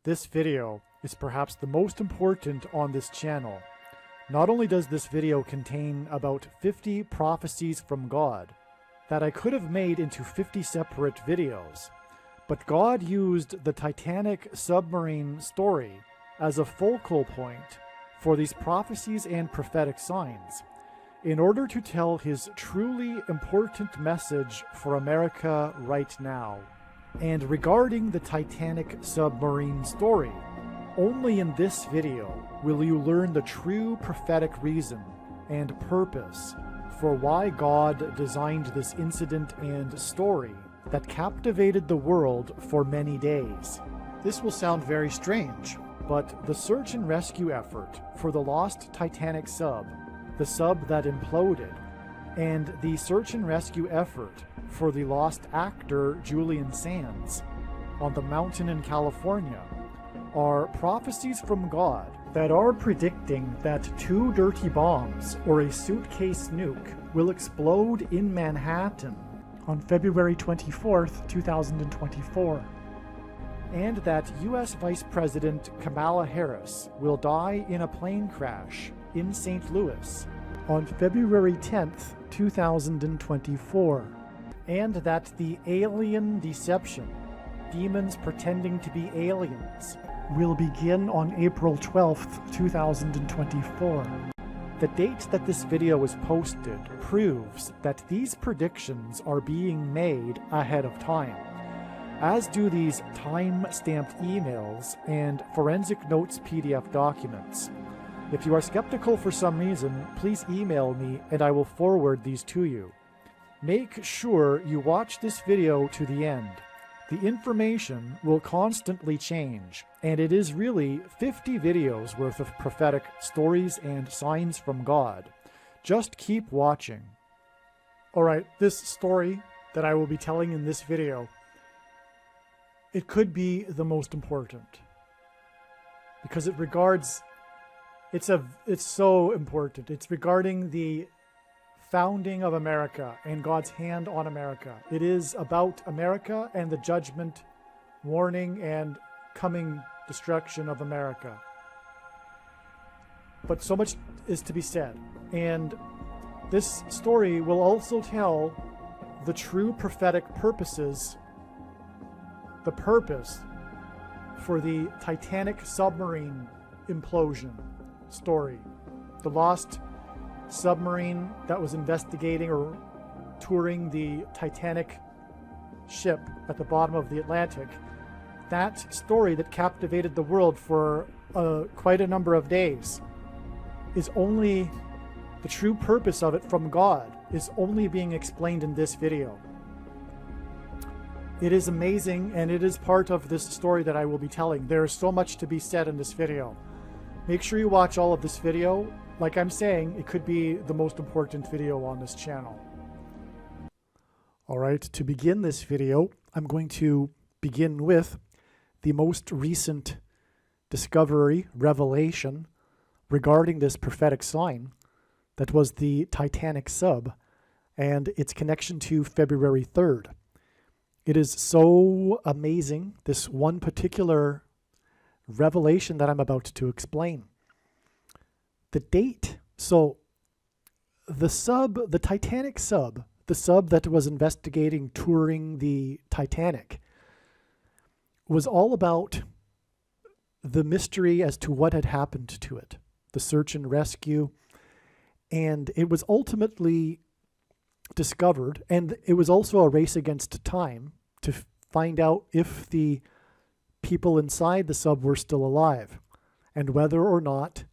This video is perhaps the most important on this channel. Not only does this video contain about 50 prophecies from God that I could have made into 50 separate videos, but God used the Titanic submarine story as a focal point for these prophecies and prophetic signs in order to tell his truly important message for America right now. And regarding the Titanic submarine story, only in this video will you learn the true prophetic reason and purpose for why God designed this incident and story that captivated the world for many days. This will sound very strange, but the search and rescue effort for the lost Titanic sub, the sub that imploded, and the search and rescue effort for the lost actor Julian Sands on the mountain in California are prophecies from God that are predicting that 2 dirty bombs or a suitcase nuke will explode in Manhattan on February 24th, 2024, and that U.S. Vice President Kamala Harris will die in a plane crash in St. Louis on February 10th, 2024, and that the alien deception, demons pretending to be aliens, will begin on April 12th, 2024. The date that this video was posted proves that these predictions are being made ahead of time, as do these time-stamped emails and forensic notes PDF documents. If you are skeptical for some reason, please email me and I will forward these to you. Make sure you watch this video to the end. The information will constantly change, and it is really 50 videos worth of prophetic stories and signs from God. Just keep watching. Alright, this story that I will be telling in this video, it could be the most important, because it regards, it's so important. It's regarding the founding of America and God's hand on America. It is about America and the judgment, warning, and coming destruction of America. But so much is to be said, and this story will also tell the true prophetic purposes, the purpose for the Titanic submarine implosion story, the lost submarine that was investigating or touring the Titanic ship at the bottom of the Atlantic. That story that captivated the world for quite a number of days is only, the true purpose of it from God is only being explained in this video. It is amazing, and it is part of this story that I will be telling. There is so much to be said in this video. Make sure you watch all of this video. Like I'm saying, it could be the most important video on this channel. Alright, to begin this video, I'm going to begin with the most recent discovery, revelation, regarding this prophetic sign that was the Titanic sub and its connection to February 3rd. It is so amazing, this one particular revelation that I'm about to explain. The date, so the Titanic sub, the sub that was investigating touring the Titanic, was all about the mystery as to what had happened to it, the search and rescue, and it was ultimately discovered, and it was also a race against time to find out if the people inside the sub were still alive, and whether or not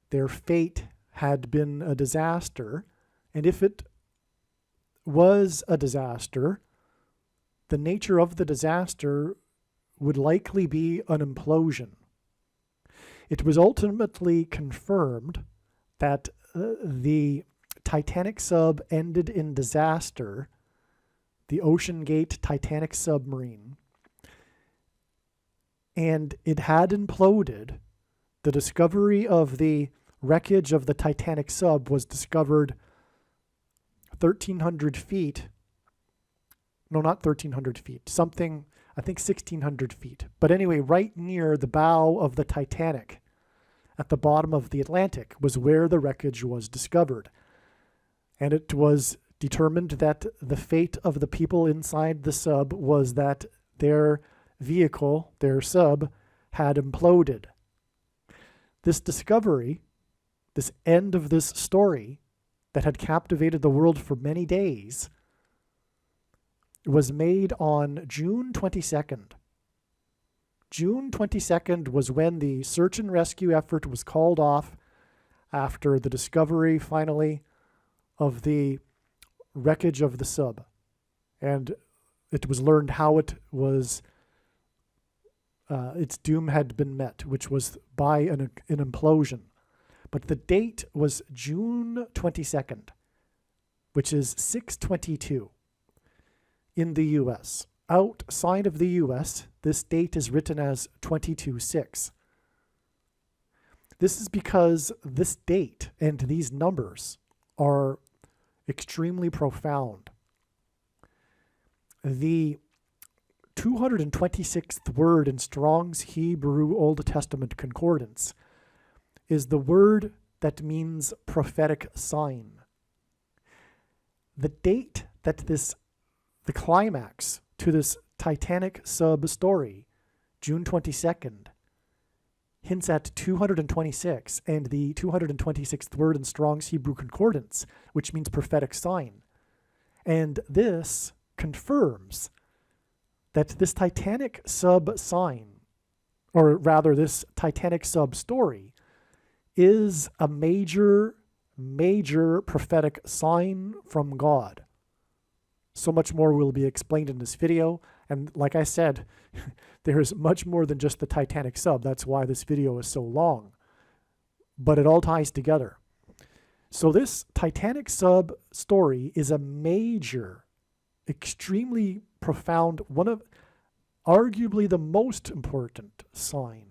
their fate had been a disaster, and if it was a disaster, the nature of the disaster would likely be an implosion. It was ultimately confirmed that the Titanic sub ended in disaster, the Ocean Gate Titanic submarine, and it had imploded. The discovery of the wreckage of the Titanic sub was discovered 1,300 feet. No, not 1,300 feet. Something I think 1,600 feet. But anyway, right near the bow of the Titanic, at the bottom of the Atlantic, was where the wreckage was discovered. And it was determined that the fate of the people inside the sub was that their vehicle, their sub, had imploded. This discovery, this end of this story that had captivated the world for many days, was made on June 22nd. June 22nd was when the search and rescue effort was called off after the discovery, finally, of the wreckage of the sub. And it was learned how it was, its doom had been met, which was by an implosion. But the date was June 22nd, which is 6/22 in the U.S. Outside of the U.S., this date is written as 22/6. This is because this date and these numbers are extremely profound. The 226th word in Strong's Hebrew Old Testament Concordance is the word that means prophetic sign. The date that the climax to this Titanic sub story, June 22nd, hints at 226, and the 226th word in Strong's Hebrew Concordance, which means prophetic sign. And this confirms that this Titanic sub sign, or rather this Titanic sub story, is a major prophetic sign from God. So much more will be explained in this video. And like I said, there is much more than just the Titanic sub. That's why this video is so long. But it all ties together. So this Titanic sub story is a major, extremely profound, one of arguably the most important sign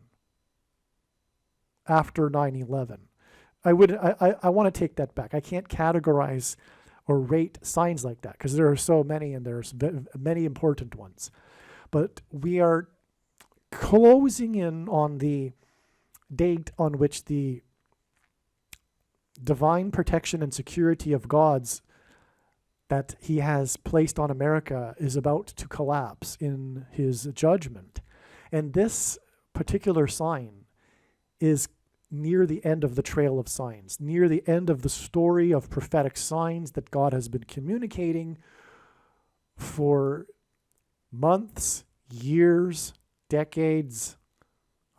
after 9/11. I want to take that back. I can't categorize or rate signs like that because there are so many, and there's many important ones. But we are closing in on the date on which the divine protection and security of God's that he has placed on America is about to collapse in his judgment. And this particular sign is near the end of the trail of signs, near the end of the story of prophetic signs that God has been communicating for months, years, decades,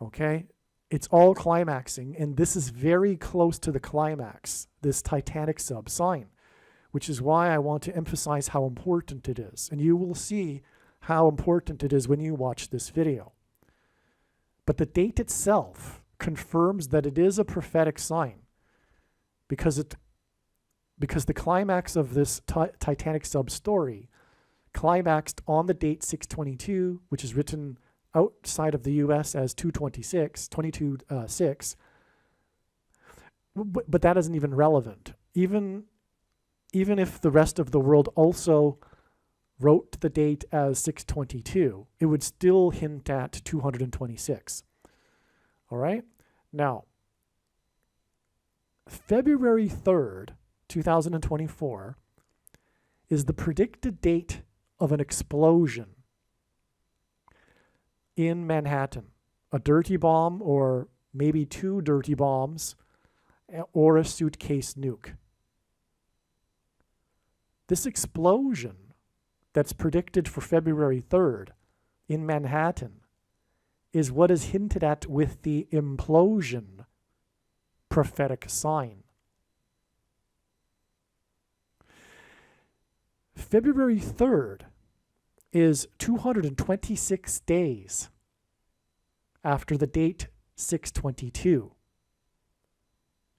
okay? It's all climaxing, and this is very close to the climax, this Titanic sub sign, which is why I want to emphasize how important it is. And you will see how important it is when you watch this video. But the date itself confirms that it is a prophetic sign because the climax of this Titanic sub story climaxed on the date 6/22, which is written outside of the US as 22/6. But that isn't even relevant. Even if the rest of the world also wrote the date as 6/22, it would still hint at 226. All right? Now, February 3rd, 2024 is the predicted date of an explosion in Manhattan. A dirty bomb, or maybe two dirty bombs, or a suitcase nuke. This explosion that's predicted for February 3rd in Manhattan is what is hinted at with the implosion prophetic sign. February 3rd is 226 days after the date 6/22,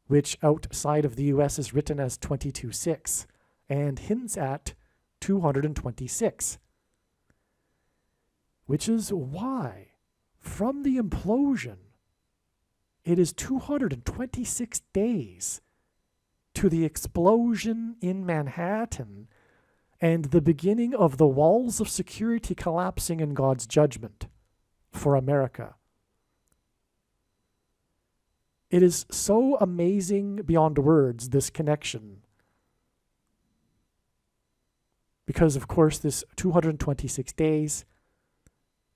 which outside of the US is written as 22/6 and hints at 226, which is why from the implosion, it is 226 days to the explosion in Manhattan and the beginning of the walls of security collapsing in God's judgment for America. It is so amazing beyond words, this connection. Because, of course, this 226 days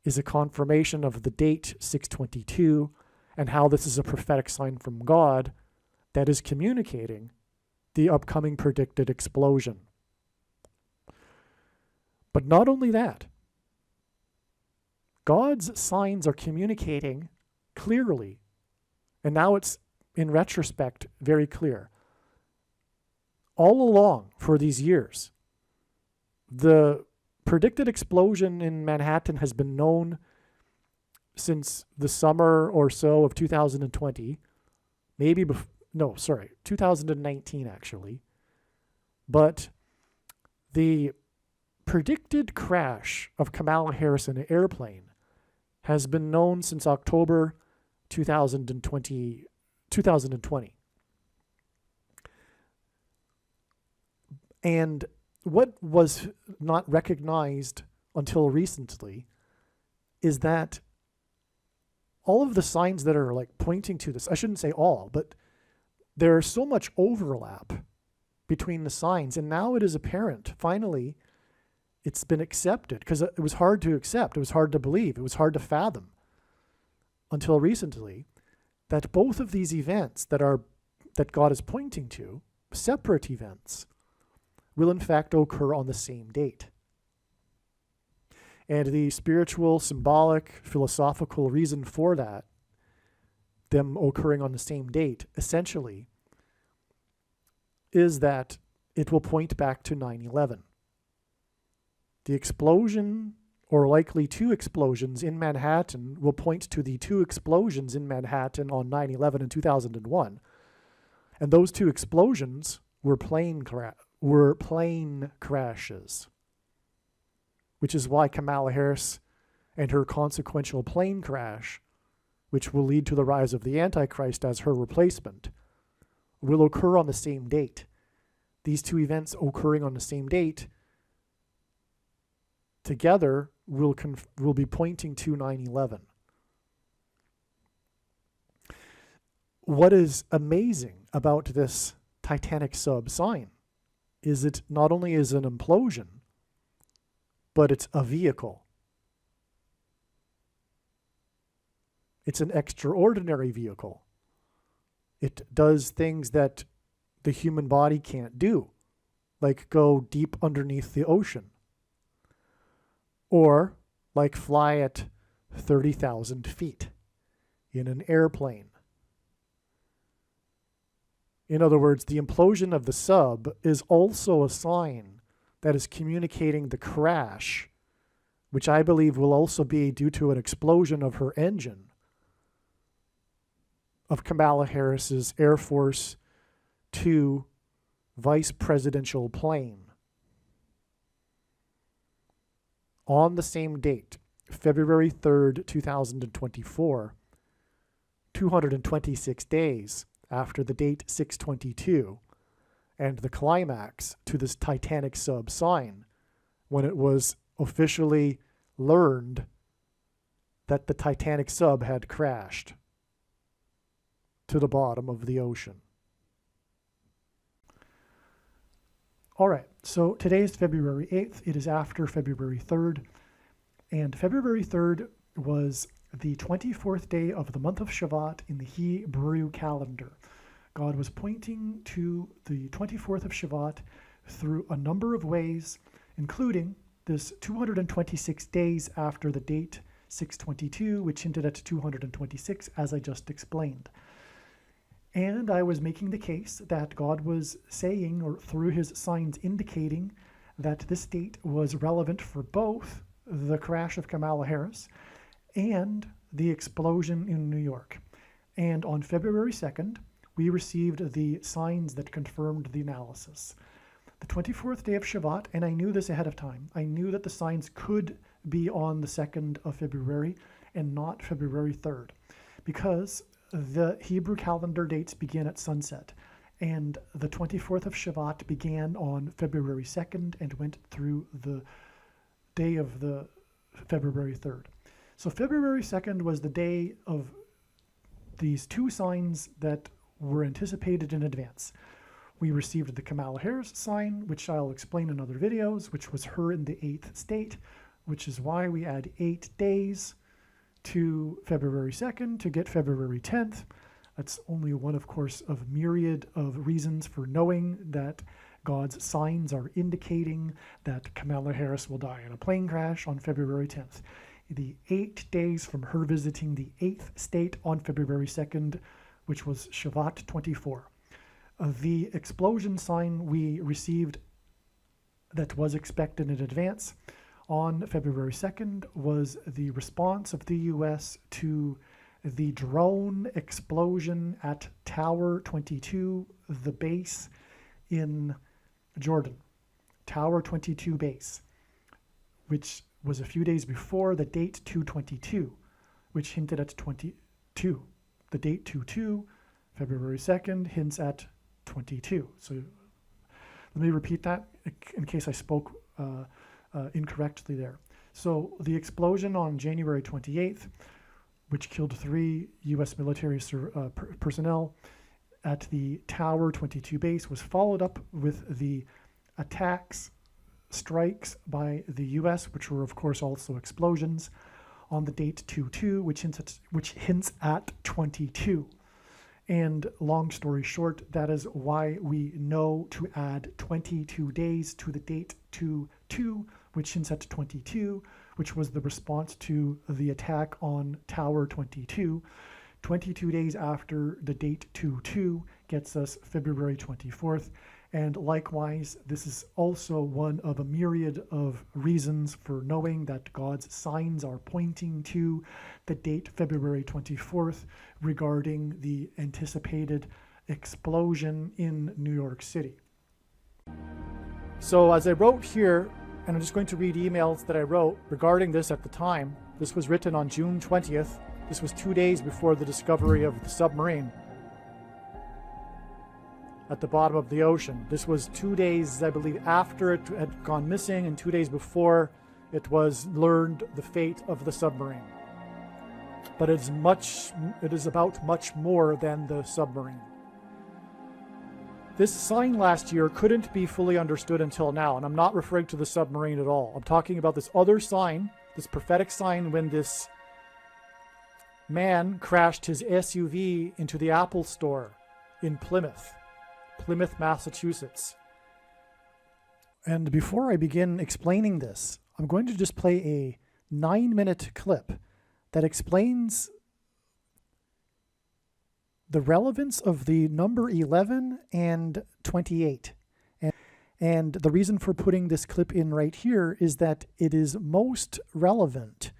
is a confirmation of the date 622 and how this is a prophetic sign from God that is communicating the upcoming predicted explosion. But not only that, God's signs are communicating clearly, and now it's, in retrospect, very clear. All along for these years, the predicted explosion in Manhattan has been known since the summer or so of 2020, 2019 actually. But the predicted crash of Kamala Harris in an airplane has been known since October 2020. And what was not recognized until recently is that all of the signs that are like pointing to this, I shouldn't say all, but there's so much overlap between the signs. And now it is apparent, finally, it's been accepted, because it was hard to accept. It was hard to believe. It was hard to fathom until recently that both of these events that God is pointing to, separate events, will in fact occur on the same date. And the spiritual, symbolic, philosophical reason for that, them occurring on the same date, essentially, is that it will point back to 9/11. The explosion, or likely two explosions in Manhattan, will point to the two explosions in Manhattan on 9/11 and 2001. And those two explosions were plane crashes, which is why Kamala Harris and her consequential plane crash, which will lead to the rise of the Antichrist as her replacement, will occur on the same date. These two events occurring on the same date together will be pointing to 9/11. What is amazing about this Titanic sub sign is it not only is an implosion, but it's a vehicle. It's an extraordinary vehicle. It does things that the human body can't do, like go deep underneath the ocean, or like fly at 30,000 feet in an airplane. In other words, the implosion of the sub is also a sign that is communicating the crash, which I believe will also be due to an explosion of her engine, of Kamala Harris's Air Force 2 vice presidential plane. On the same date, February 3rd, 2024, 226 days after the date 622, and the climax to this Titanic sub sign, when it was officially learned that the Titanic sub had crashed to the bottom of the ocean. All right, so today is February 8th. It is after February 3rd, and February 3rd was the 24th day of the month of Shavat in the Hebrew calendar. God was pointing to the 24th of Shavat through a number of ways, including this 226 days after the date 622, which hinted at 226, as I just explained. And I was making the case that God was saying, or through his signs indicating, that this date was relevant for both the crash of Kamala Harris and the explosion in New York. And on February 2nd, we received the signs that confirmed the analysis. The 24th day of Shavat, and I knew this ahead of time, I knew that the signs could be on the 2nd of February and not February 3rd, because the Hebrew calendar dates begin at sunset, And the 24th of Shavat began on February 2nd and went through the day of the February 3rd. So February 2nd was the day of these two signs that were anticipated in advance. We received the Kamala Harris sign, which I'll explain in other videos, which was her in the 8th state, which is why we add 8 days to February 2nd to get February 10th. That's only one, of course, of myriad of reasons for knowing that God's signs are indicating that Kamala Harris will die in a plane crash on February 10th. The 8 days from her visiting the 8th state on February 2nd, which was Shavat 24. The explosion sign we received that was expected in advance on February 2nd was the response of the U.S. to the drone explosion at Tower 22, the base in Jordan. Tower 22 base, which was a few days before the date 2/22, which hinted at 22. The date 2/2, February 2nd, hints at 22. So let me repeat that in case I spoke incorrectly there. So the explosion on January 28th, which killed 3 U.S. military personnel at the Tower 22 base, was followed up with the strikes by the U.S., which were of course also explosions, on the date 2/2, which hints at 22. And long story short, that is why we know to add 22 days to the date 2/2, which hints at 22, which was the response to the attack on Tower 22. 22 days after the date 2/2 gets us February 24th. And likewise, this is also one of a myriad of reasons for knowing that God's signs are pointing to the date February 24th regarding the anticipated explosion in New York City. So as I wrote here, and I'm just going to read emails that I wrote regarding this at the time. This was written on June 20th. This was 2 days before the discovery of the submarine at the bottom of the ocean. This was 2 days, I believe, after it had gone missing, and 2 days before it was learned the fate of the submarine. But it is about much more than the submarine. This sign last year couldn't be fully understood until now, and I'm not referring to the submarine at all. I'm talking about this other sign, this prophetic sign when this man crashed his SUV into the Apple store in Plymouth, Massachusetts. And before I begin explaining this, I'm going to just play a 9-minute clip that explains the relevance of the number 11 and 28. And the reason for putting this clip in right here is that it is most relevant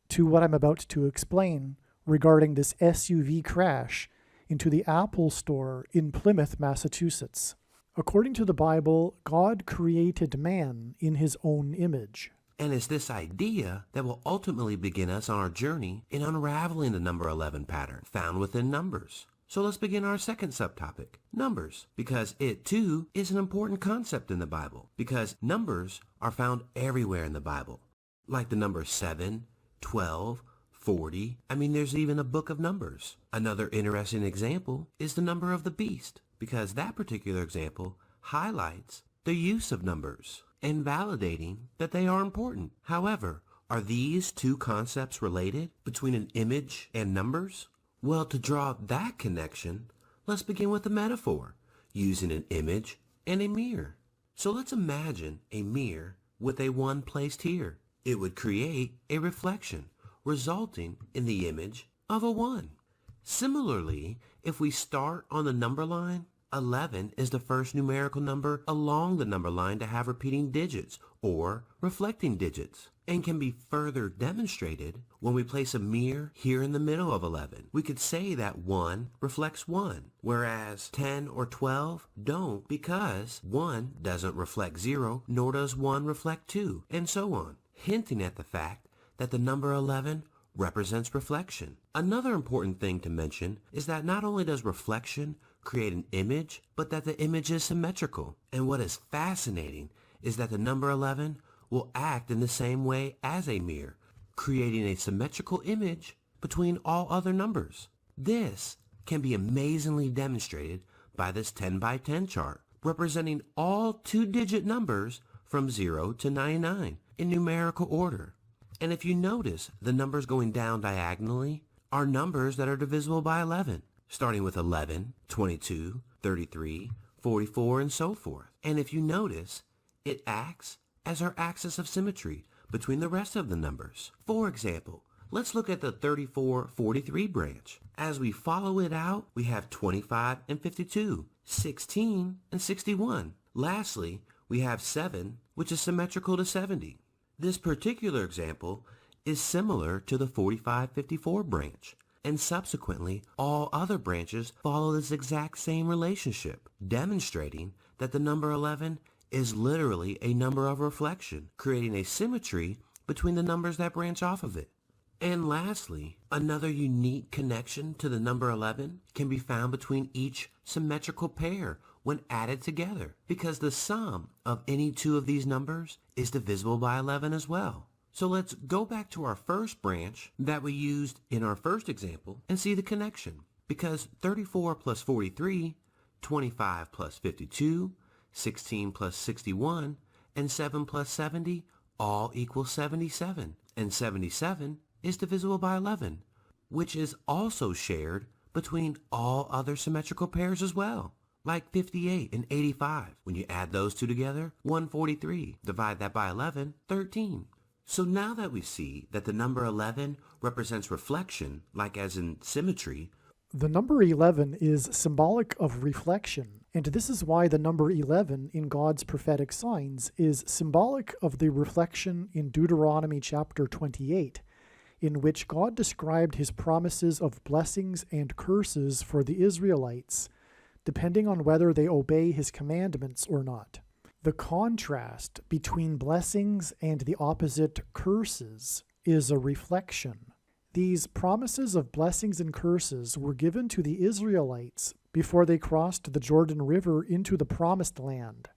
to what I'm about to explain regarding this SUV crash into the Apple store in Plymouth, Massachusetts. According to the Bible, God created man in his own image. And it's this idea that will ultimately begin us on our journey in unraveling the number 11 pattern found within Numbers. So let's begin our second subtopic, Numbers, because it too is an important concept in the Bible, because numbers are found everywhere in the Bible, like the numbers 7, 12, 40. There's even a book of Numbers. Another interesting example is the number of the beast, because that particular example highlights the use of numbers and validating that they are important. However, are these two concepts related between an image and numbers? Well, to draw that connection, let's begin with a metaphor, using an image and a mirror. So let's imagine a mirror with a 1 placed here. It would create a reflection, resulting in the image of a 1. Similarly, if we start on the number line, 11 is the first numerical number along the number line to have repeating digits or reflecting digits, and can be further demonstrated when we place a mirror here in the middle of 11. We could say that 1 reflects 1, whereas 10 or 12 don't, because 1 doesn't reflect 0, nor does 1 reflect 2, and so on, hinting at the fact that the number 11 represents reflection. Another important thing to mention is that not only does reflection create an image, but that the image is symmetrical. And what is fascinating is that the number 11 will act in the same way as a mirror, creating a symmetrical image between all other numbers. This can be amazingly demonstrated by this 10 by 10 chart, representing all two-digit numbers from 0 to 99 in numerical order. And if you notice, the numbers going down diagonally are numbers that are divisible by 11, starting with 11, 22, 33, 44, and so forth. And if you notice, it acts as our axis of symmetry between the rest of the numbers. For example, let's look at the 34-43 branch. As we follow it out, we have 25 and 52, 16 and 61. Lastly, we have 7, which is symmetrical to 70. This particular example is similar to the 45-54 branch, and subsequently all other branches follow this exact same relationship, demonstrating that the number 11 is literally a number of reflection, creating a symmetry between the numbers that branch off of it. And lastly, another unique connection to the number 11 can be found between each symmetrical pair when added together, because the sum of any two of these numbers is divisible by 11 as well. So let's go back to our first branch that we used in our first example and see the connection. Because 34 plus 43, 25 plus 52, 16 plus 61, and 7 plus 70 all equal 77. And 77 is divisible by 11, which is also shared between all other symmetrical pairs as well, like 58 and 85. When you add those two together, 143. Divide that by 11, 13. So now that we see that the number 11 represents reflection, like as in symmetry, the number 11 is symbolic of reflection, and this is why the number 11 in God's prophetic signs is symbolic of the reflection in Deuteronomy chapter 28, in which God described his promises of blessings and curses for the Israelites, depending on whether they obey his commandments or not. The contrast between blessings and the opposite curses is a reflection. These promises of blessings and curses were given to the Israelites before they crossed the Jordan River into the Promised Land.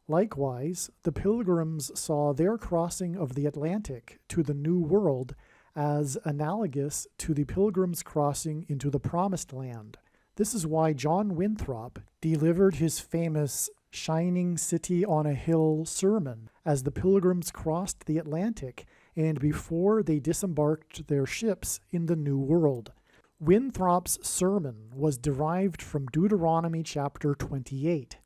Likewise, the pilgrims saw their crossing of the Atlantic to the New World as analogous to the pilgrims' crossing into the Promised Land. This is why John Winthrop delivered his famous Shining City on a Hill sermon as the pilgrims crossed the Atlantic and before they disembarked their ships in the New World. Winthrop's sermon was derived from Deuteronomy chapter 28.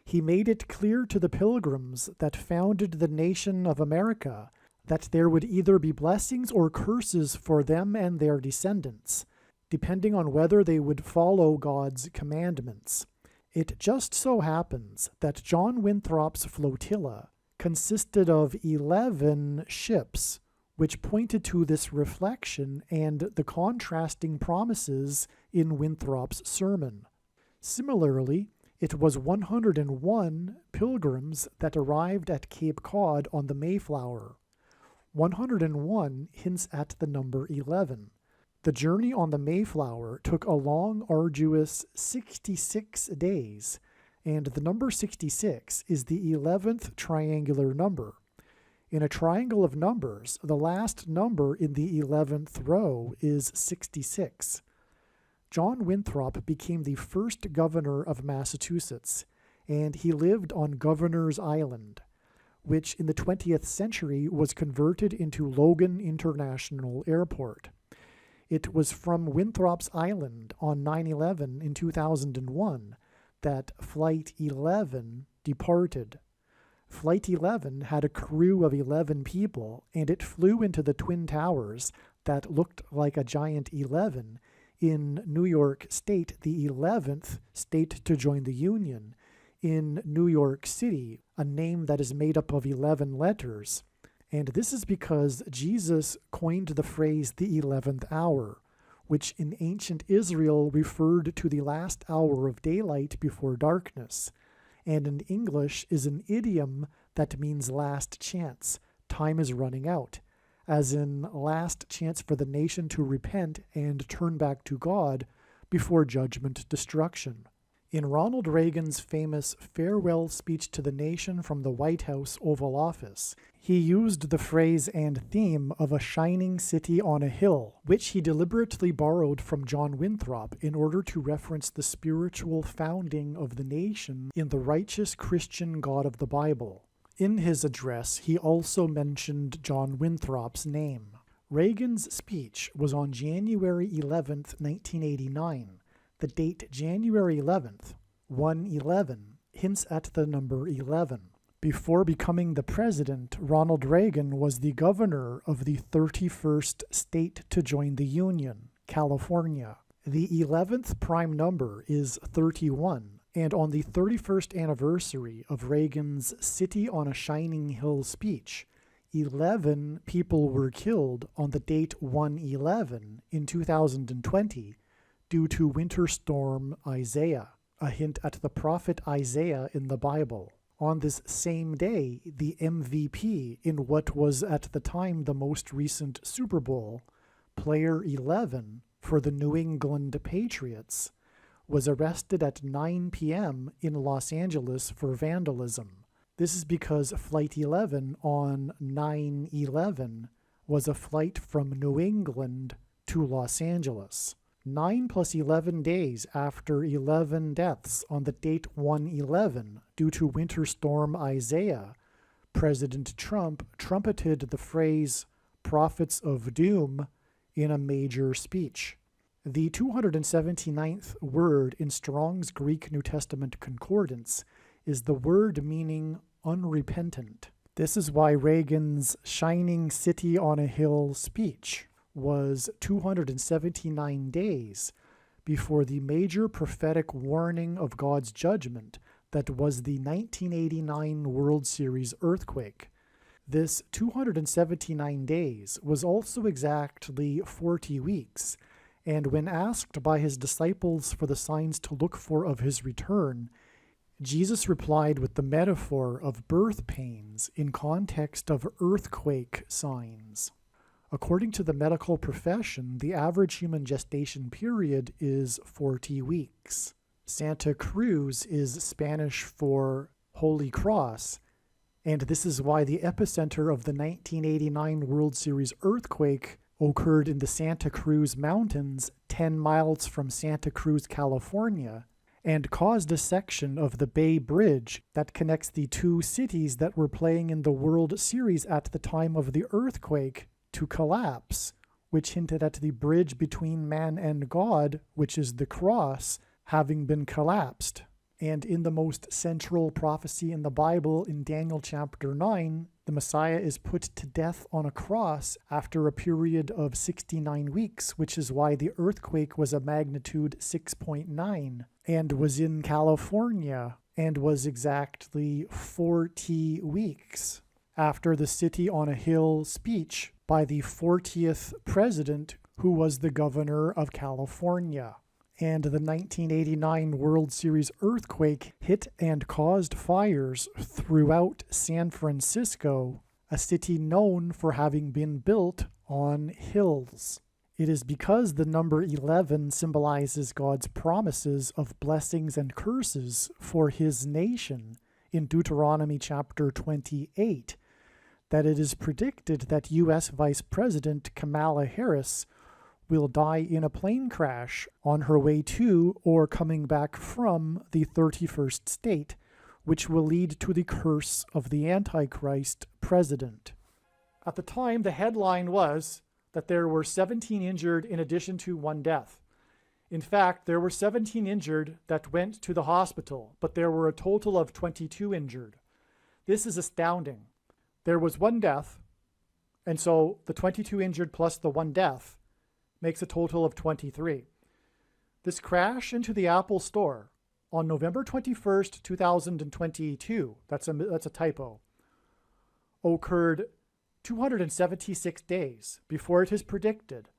He made it clear to the pilgrims that founded the nation of America that there would either be blessings or curses for them and their descendants, depending on whether they would follow God's commandments. It just so happens that John Winthrop's flotilla consisted of 11 ships, which pointed to this reflection and the contrasting promises in Winthrop's sermon. Similarly, it was 101 pilgrims that arrived at Cape Cod on the Mayflower. 101 hints at the number 11. The journey on the Mayflower took a long, arduous 66 days, and the number 66 is the 11th triangular number. In a triangle of numbers, the last number in the 11th row is 66. John Winthrop became the first governor of Massachusetts, and he lived on Governor's Island, which in the 20th century was converted into Logan International Airport. It was from Winthrop's Island on 9/11 in 2001 that Flight 11 departed. Flight 11 had a crew of 11 people, and it flew into the Twin Towers that looked like a giant 11 in New York State, the 11th state to join the Union, in New York City, a name that is made up of 11 letters. And this is because Jesus coined the phrase the 11th hour, which in ancient Israel referred to the last hour of daylight before darkness, and in English is an idiom that means last chance, time is running out, as in last chance for the nation to repent and turn back to God before judgment destruction. In Ronald Reagan's famous farewell speech to the nation from the White House Oval Office, he used the phrase and theme of a shining city on a hill, which he deliberately borrowed from John Winthrop in order to reference the spiritual founding of the nation in the righteous Christian God of the Bible. In his address, he also mentioned John Winthrop's name. Reagan's speech was on January 11, 1989. The date January 11th, 1/11, hints at the number 11. Before becoming the president, Ronald Reagan was the governor of the 31st state to join the Union, California. The 11th prime number is 31, and on the 31st anniversary of Reagan's City on a Shining Hill speech, 11 people were killed on the date 1/11 in 2020 due to Winter Storm Isaiah, a hint at the prophet Isaiah in the Bible. On this same day, the MVP in what was at the time the most recent Super Bowl, player 11 for the New England Patriots, was arrested at 9 p.m. in Los Angeles for vandalism. This is because Flight 11 on 9/11 was a flight from New England to Los Angeles. 9 plus 11 days after 11 deaths on the date 1/11 due to Winter Storm Isaiah, President Trump trumpeted the phrase "prophets of doom" in a major speech. The 279th word in Strong's Greek New Testament Concordance is the word meaning unrepentant. This is why Reagan's Shining City on a Hill speech was 279 days before the major prophetic warning of God's judgment that was the 1989 World Series earthquake. This 279 days was also exactly 40 weeks, and when asked by his disciples for the signs to look for of his return, Jesus replied with the metaphor of birth pains in context of earthquake signs. According to the medical profession, the average human gestation period is 40 weeks. Santa Cruz is Spanish for Holy Cross, and this is why the epicenter of the 1989 World Series earthquake occurred in the Santa Cruz Mountains, 10 miles from Santa Cruz, California, and caused a section of the Bay Bridge that connects the two cities that were playing in the World Series at the time of the earthquake to collapse, which hinted at the bridge between man and God, which is the cross, having been collapsed. And in the most central prophecy in the Bible, in Daniel chapter 9, the Messiah is put to death on a cross after a period of 69 weeks, which is why the earthquake was a magnitude 6.9 and was in California and was exactly 40 weeks after the City on a Hill speech by the 40th president, who was the governor of California. And the 1989 World Series earthquake hit and caused fires throughout San Francisco, a city known for having been built on hills. It is because the number 11 symbolizes God's promises of blessings and curses for his nation in Deuteronomy chapter 28 that it is predicted that U.S. Vice President Kamala Harris will die in a plane crash on her way to or coming back from the 31st state, which will lead to the curse of the Antichrist president. At the time, the headline was that there were 17 injured in addition to 1 death. In fact, there were 17 injured that went to the hospital, but there were a total of 22 injured. This is astounding. There was 1 death, and so the 22 injured plus the 1 death makes a total of 23. This crash into the Apple Store on November 21st, 2022, that's a typo, occurred 276 days before it is predicted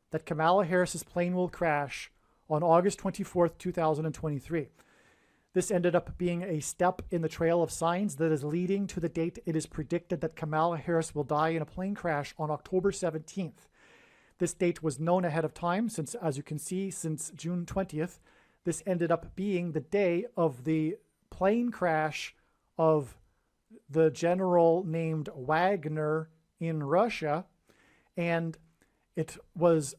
that Kamala Harris's plane will crash on August 24th, 2023. This ended up being a step in the trail of signs that is leading to the date it is predicted that Kamala Harris will die in a plane crash on October 17th. This date was known ahead of time since, as you can see, since June 20th, this ended up being the day of the plane crash of the general named Wagner in Russia. And it was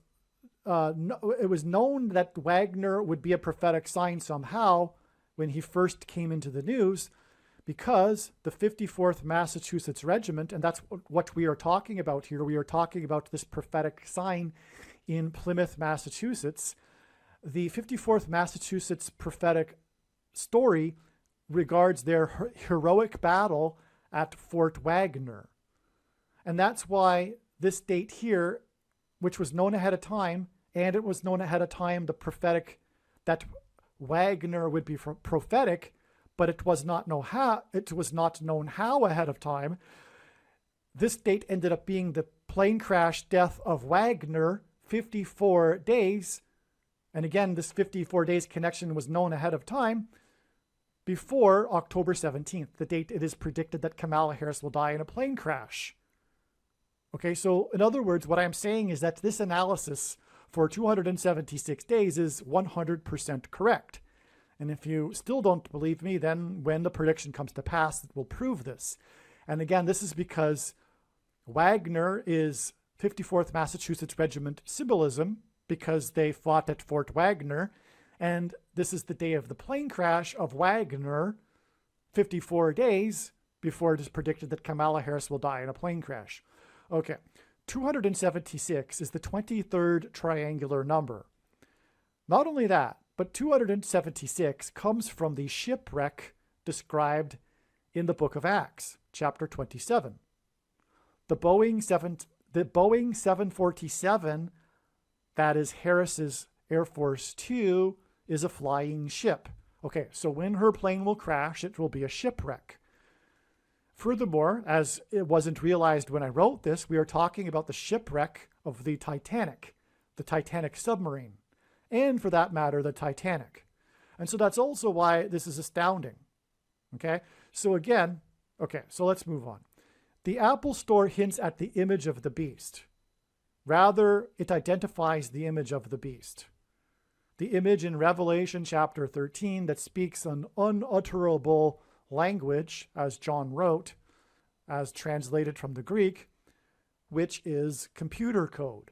known that Wagner would be a prophetic sign somehow when he first came into the news, because the 54th Massachusetts Regiment, and that's what we are talking about here. We are talking about this prophetic sign in Plymouth, Massachusetts. The 54th Massachusetts prophetic story regards their heroic battle at Fort Wagner. And that's why this date here, which was known ahead of time, and it was known ahead of time, the prophetic, that Wagner would be prophetic, but it was not known how ahead of time. This date ended up being the plane crash death of Wagner, 54 days. And again, this 54 days connection was known ahead of time before October 17th, the date it is predicted that Kamala Harris will die in a plane crash. Okay, so in other words, what I'm saying is that this analysis for 276 days is 100% correct. And if you still don't believe me, then when the prediction comes to pass, it will prove this. And again, this is because Wagner is 54th Massachusetts Regiment symbolism, because they fought at Fort Wagner. And this is the day of the plane crash of Wagner, 54 days before it is predicted that Kamala Harris will die in a plane crash. Okay, 276 is the 23rd triangular number. Not only that, but 276 comes from the shipwreck described in the book of Acts, chapter 27. The Boeing 747, that is Harris's Air Force 2, is a flying ship. Okay, so when her plane will crash, it will be a shipwreck. Furthermore, as it wasn't realized when I wrote this, we are talking about the shipwreck of the Titanic submarine, and for that matter, the Titanic. And so that's also why this is astounding. Okay, so again, so let's move on. The Apple Store hints at the image of the beast. Rather, it identifies the image of the beast. The image in Revelation chapter 13 that speaks an unutterable language, as John wrote, as translated from the Greek, which is computer code.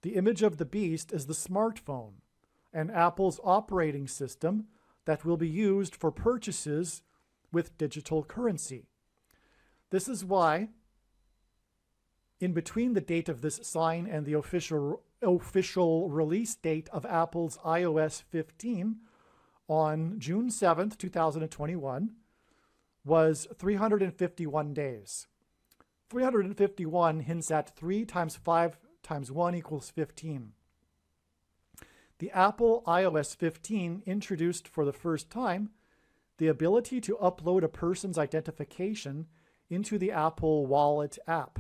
The image of the beast is the smartphone, and Apple's operating system that will be used for purchases with digital currency. This is why, in between the date of this sign and the official release date of Apple's iOS 15 on June 7th, 2021, was 351 days. 351 hints at 3 times 5 times 1 equals 15. The Apple iOS 15 introduced for the first time the ability to upload a person's identification into the Apple Wallet app.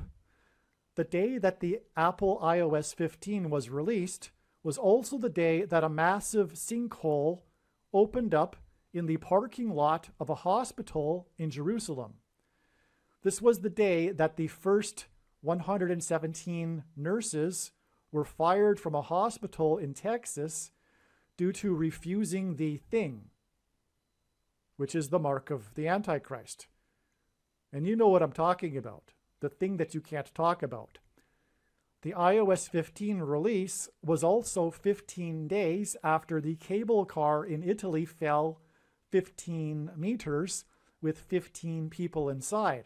The day that the Apple iOS 15 was released was also the day that a massive sinkhole opened up in the parking lot of a hospital in Jerusalem. This was the day that the first 117 nurses were fired from a hospital in Texas due to refusing the thing, which is the mark of the Antichrist. And you know what I'm talking about, the thing that you can't talk about. The iOS 15 release was also 15 days after the cable car in Italy fell 15 meters with 15 people inside,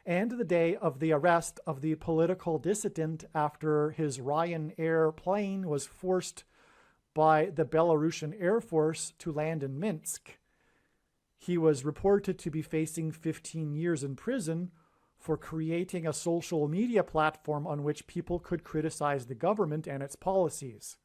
and the day of the arrest of the political dissident after his Ryanair plane was forced by the Belarusian Air Force to land in Minsk. He was reported to be facing 15 years in prison for creating a social media platform on which people could criticize the government and its policies.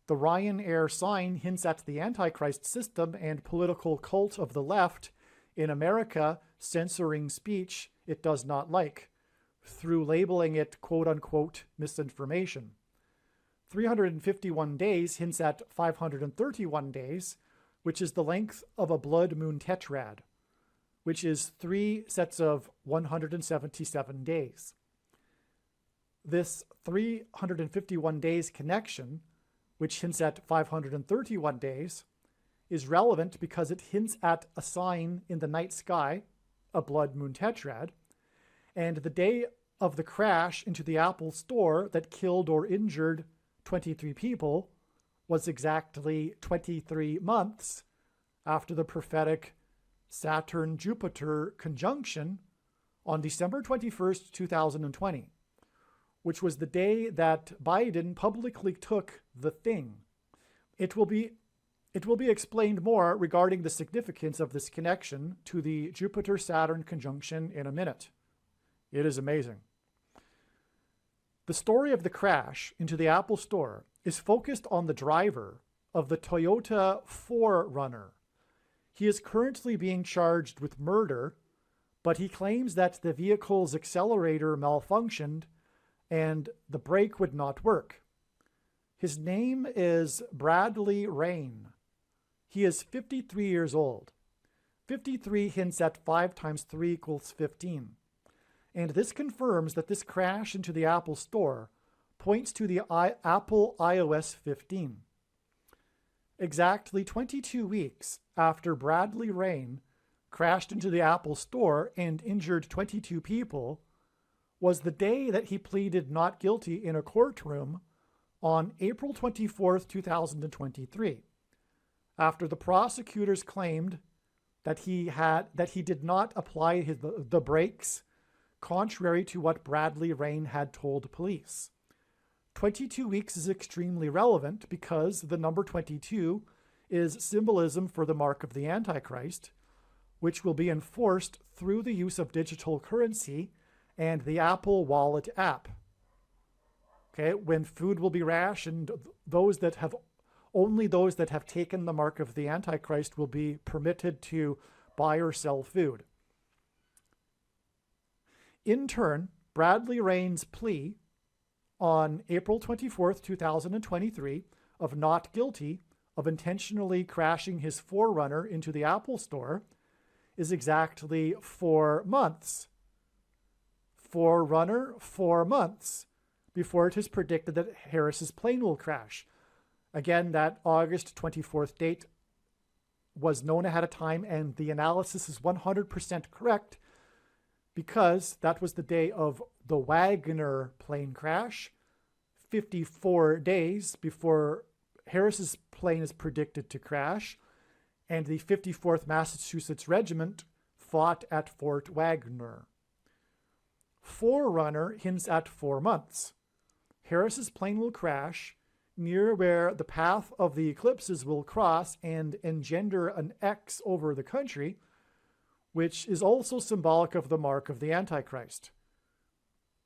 The Ryanair sign hints at the Antichrist system and political cult of the left in America censoring speech it does not like, through labeling it quote-unquote misinformation. 351 days hints at 531 days, which is the length of a blood moon tetrad, which is 3 sets of 177 days. This 351 days connection which hints at 531 days, is relevant because it hints at a sign in the night sky, a blood moon tetrad, and the day of the crash into the Apple store that killed or injured 23 people was exactly 23 months after the prophetic Saturn-Jupiter conjunction on December 21st, 2020, which was the day that Biden publicly took the thing. It will be explained more regarding the significance of this connection to the Jupiter-Saturn conjunction in a minute. It is amazing. The story of the crash into the Apple store is focused on the driver of the Toyota 4Runner. He is currently being charged with murder, but he claims that the vehicle's accelerator malfunctioned and the brake would not work. His name is Bradley Rain. He is 53 years old. 53 hints at 5 times 3 equals 15. And this confirms that this crash into the Apple store points to the Apple iOS 15. Exactly 22 weeks after Bradley Rain crashed into the Apple store and injured 22 people was the day that he pleaded not guilty in a courtroom on April 24th, 2023, after the prosecutors claimed that he did not apply the brakes contrary to what Bradley Rain had told police. 22 weeks is extremely relevant because the number 22 is symbolism for the mark of the Antichrist, which will be enforced through the use of digital currency and the Apple Wallet app. Okay, when food will be rationed, only those that have taken the mark of the Antichrist will be permitted to buy or sell food. In turn, Bradley Rain's plea on April 24th, 2023, of not guilty of intentionally crashing his 4Runner into the Apple store is exactly 4 months. 4Runner, 4 months before it is predicted that Harris's plane will crash. Again, that August 24th date was known ahead of time, and the analysis is 100% correct because that was the day of the Wagner plane crash, 54 days before Harris's plane is predicted to crash, and the 54th Massachusetts Regiment fought at Fort Wagner. 4Runner hints at 4 months. Harris's plane will crash near where the path of the eclipses will cross and engender an X over the country, which is also symbolic of the mark of the Antichrist.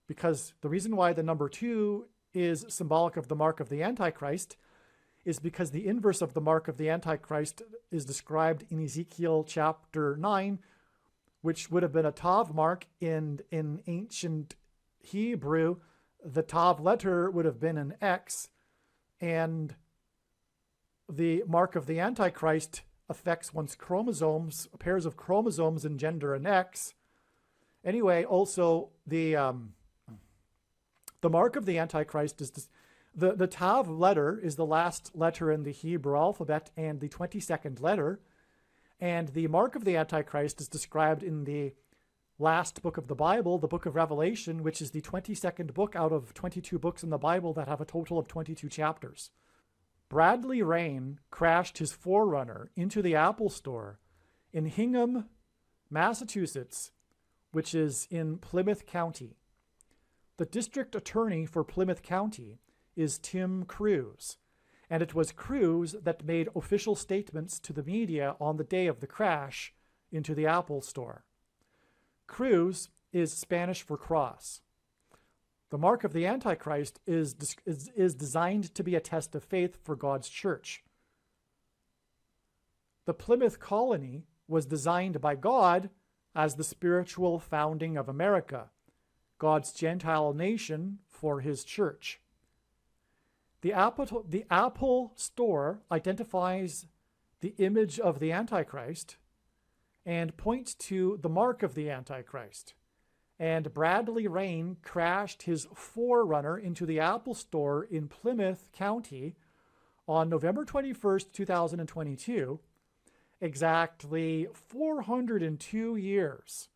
Because the reason why the number 2 is symbolic of the mark of the Antichrist is because the inverse of the mark of the Antichrist is described in Ezekiel chapter 9, which would have been a Tav mark in ancient Hebrew. The Tav letter would have been an X, and the mark of the Antichrist affects one's chromosomes. Pairs of chromosomes engender an X. Anyway, also the mark of the Antichrist is the Tav letter is the last letter in the Hebrew alphabet and the 22nd letter, and the mark of the Antichrist is described in the last book of the Bible, the book of Revelation, which is the 22nd book out of 22 books in the Bible that have a total of 22 chapters. Bradley Rain crashed his 4Runner into the Apple store in Hingham, Massachusetts, which is in Plymouth County. The district attorney for Plymouth County is Tim Cruz, and it was Cruz that made official statements to the media on the day of the crash into the Apple store. Cruz is Spanish for cross. The mark of the Antichrist is designed to be a test of faith for God's church. The Plymouth colony was designed by God as the spiritual founding of America, God's Gentile nation for his church. The Apple store identifies the image of the Antichrist and points to the mark of the Antichrist. And Bradley Rain crashed his 4Runner into the Apple store in Plymouth County on November 21st, 2022, exactly 402 years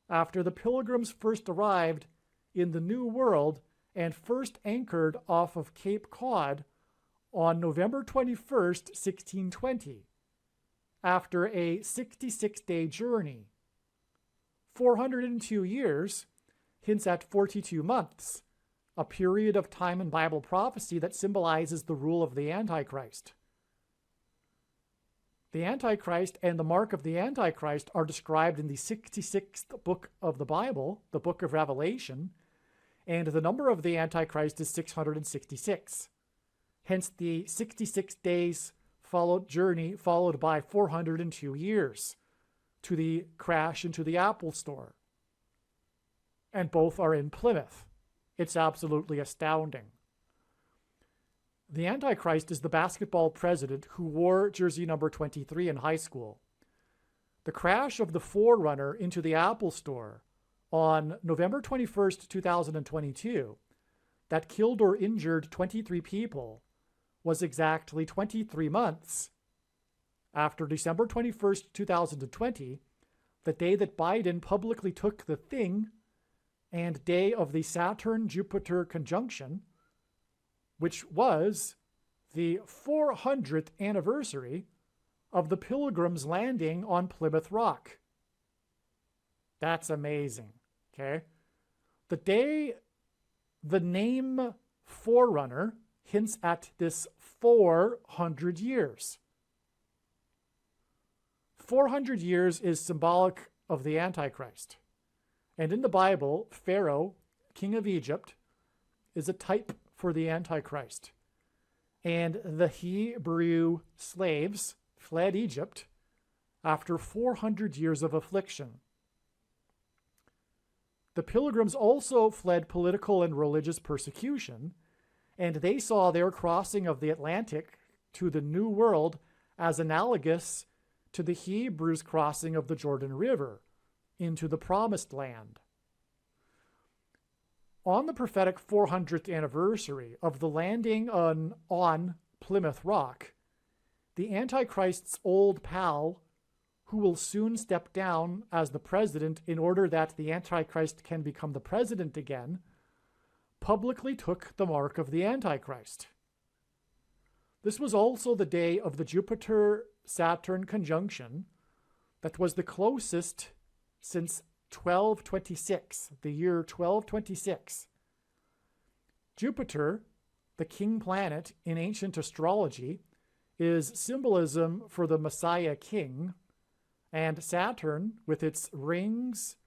after the Pilgrims first arrived in the New World and first anchored off of Cape Cod on November 21st, 1620, after a 66-day journey. 402 years hints at 42 months, a period of time in Bible prophecy that symbolizes the rule of the Antichrist. The Antichrist and the mark of the Antichrist are described in the 66th book of the Bible, the book of Revelation, and the number of the Antichrist is 666. Hence the 66 days journey followed by 402 years to the crash into the Apple Store. And both are in Plymouth. It's absolutely astounding. The Antichrist is the basketball president who wore jersey number 23 in high school. The crash of the Forerunner into the Apple Store on November 21st, 2022, that killed or injured 23 people, was exactly 23 months after December 21st, 2020, the day that Biden publicly took the thing and day of the Saturn-Jupiter conjunction, which was the 400th anniversary of the Pilgrims landing on Plymouth Rock. That's amazing, okay? The day the name Forerunner hints at this 400 years. 400 years is symbolic of the Antichrist. And in the Bible, Pharaoh, king of Egypt, is a type for the Antichrist. And the Hebrew slaves fled Egypt after 400 years of affliction. The Pilgrims also fled political and religious persecution, and they saw their crossing of the Atlantic to the New World as analogous to the Hebrews' crossing of the Jordan River into the Promised Land. On the prophetic 400th anniversary of the landing on Plymouth Rock, the Antichrist's old pal, who will soon step down as the president in order that the Antichrist can become the president again, publicly took the mark of the Antichrist. This was also the day of the Jupiter-Saturn conjunction that was the closest since 1226, the year 1226. Jupiter, the king planet in ancient astrology, is symbolism for the Messiah king, and Saturn, with its rings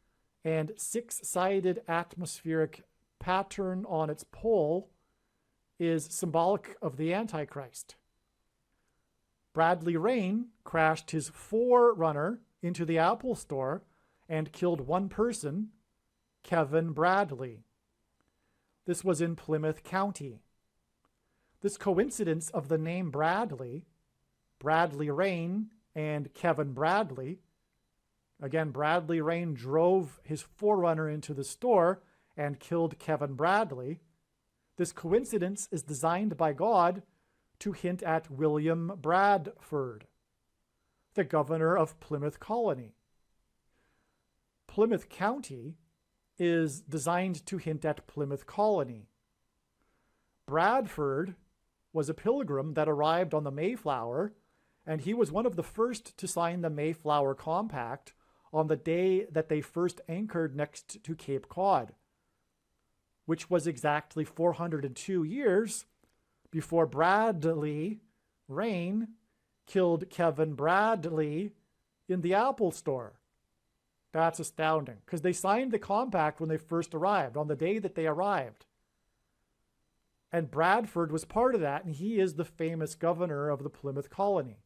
and six-sided atmospheric pattern on its pole, is symbolic of the Antichrist. Bradley Rain crashed his Forerunner into the Apple Store and killed one person, Kevin Bradley. This was in Plymouth County. This coincidence of the name Bradley, Bradley Rain, and Kevin Bradley, again, Bradley Rain drove his Forerunner into the store and killed Kevin Bradley. This coincidence is designed by God to hint at William Bradford, the governor of Plymouth Colony. Plymouth County is designed to hint at Plymouth Colony. Bradford was a pilgrim that arrived on the Mayflower, and he was one of the first to sign the Mayflower Compact on the day that they first anchored next to Cape Cod, which was exactly 402 years before Bradley Rain killed Kevin Bradley in the Apple Store. That's astounding, because they signed the compact when they first arrived, on the day that they arrived. And Bradford was part of that, and he is the famous governor of the Plymouth Colony.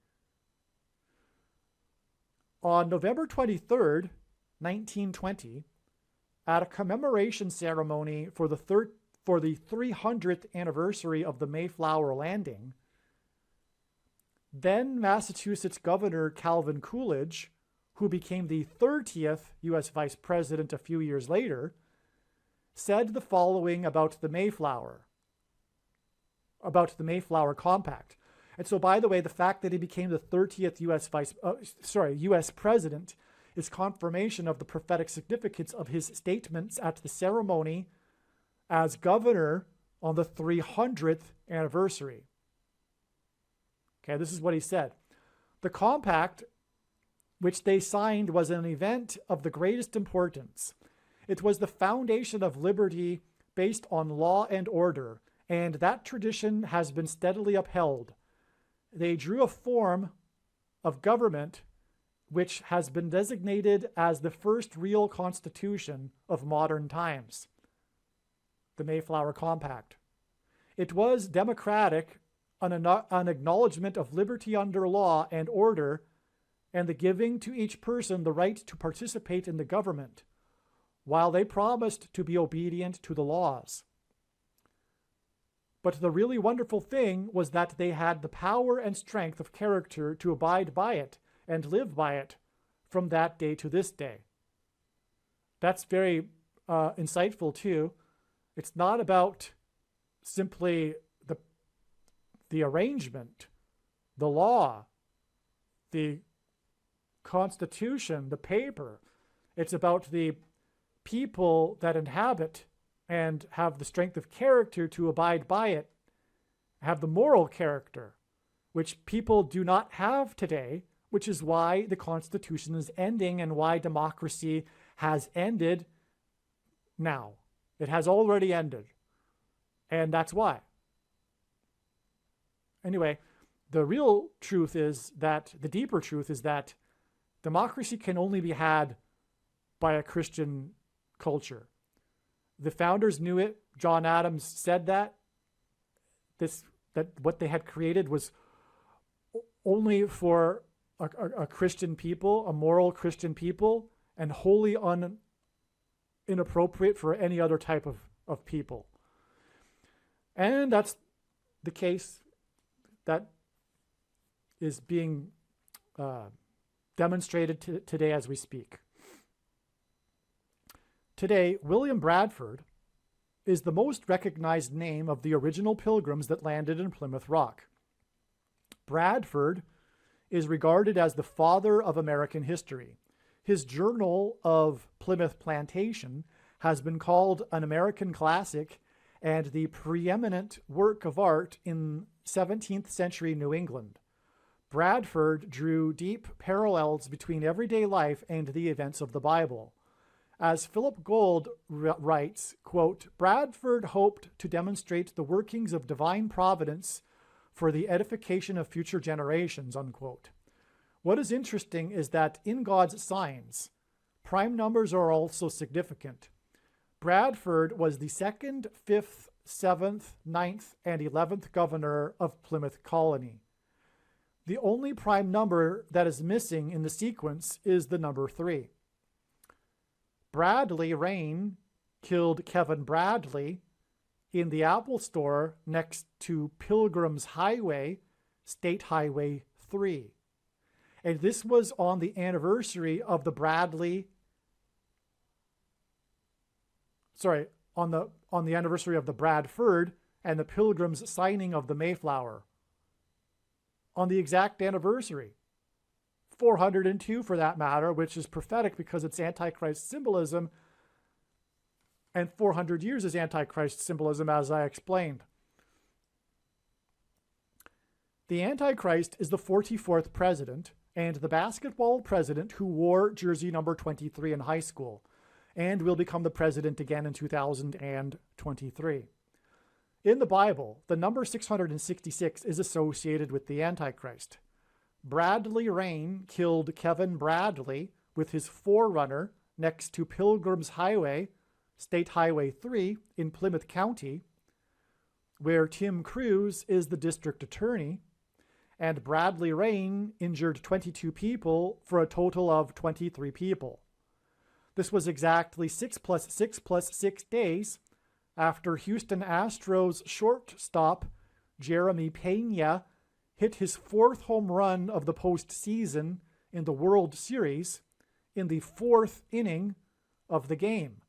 On November 23rd, 1920, at a commemoration ceremony for the 300th anniversary of the Mayflower landing, then Massachusetts Governor Calvin Coolidge, who became the 30th U.S. Vice President a few years later, said the following about the Mayflower Compact. And so, by the way, the fact that he became the 30th U.S. president is confirmation of the prophetic significance of his statements at the ceremony as governor on the 300th anniversary. Okay, this is what he said. The compact which they signed was an event of the greatest importance. It was the foundation of liberty based on law and order, and that tradition has been steadily upheld. They drew a form of government which has been designated as the first real constitution of modern times, the Mayflower Compact. It was democratic, an acknowledgement of liberty under law and order, and the giving to each person the right to participate in the government, while they promised to be obedient to the laws. But the really wonderful thing was that they had the power and strength of character to abide by it and live by it from that day to this day. That's very insightful too. It's not about simply the arrangement, the law, the Constitution, the paper. It's about the people that inhabit and have the strength of character to abide by it, have the moral character, which people do not have today, which is why the Constitution is ending and why democracy has ended now. It has already ended. And that's why. Anyway, the real truth is that, the deeper truth is that democracy can only be had by a Christian culture. The founders knew it. John Adams said that what they had created was only for a Christian people, a moral Christian people, and wholly inappropriate for any other type of people. And that's the case that is being demonstrated today as we speak. Today, William Bradford is the most recognized name of the original pilgrims that landed in Plymouth Rock. Bradford is regarded as the father of American history. His Journal of Plymouth Plantation has been called an American classic and the preeminent work of art in 17th century New England. Bradford drew deep parallels between everyday life and the events of the Bible. As Philip Gould writes, quote, Bradford hoped to demonstrate the workings of divine providence for the edification of future generations, unquote. What is interesting is that in God's signs, prime numbers are also significant. Bradford was the 2nd, 5th, 7th, 9th, and 11th governor of Plymouth Colony. The only prime number that is missing in the sequence is the number 3. Bradley Rain killed Kevin Bradley in the Apple Store next to Pilgrim's Highway, State Highway 3. And this was on the anniversary of the on the anniversary of the Bradford and the Pilgrims signing of the Mayflower. On the exact anniversary. 402 for that matter, which is prophetic because it's Antichrist symbolism, and 400 years is Antichrist symbolism, as I explained. The Antichrist is the 44th president and the basketball president who wore jersey number 23 in high school and will become the president again in 2023. In the Bible, the number 666 is associated with the Antichrist. Bradley Rain killed Kevin Bradley with his forerunner next to Pilgrim's Highway, State Highway 3 in Plymouth County, where Tim Cruz is the district attorney, and Bradley Rain injured 22 people for a total of 23 people. This was exactly 6 + 6 + 6 days after Houston Astros shortstop Jeremy Pena hit his 4th home run of the postseason in the World Series in the 4th inning of the game,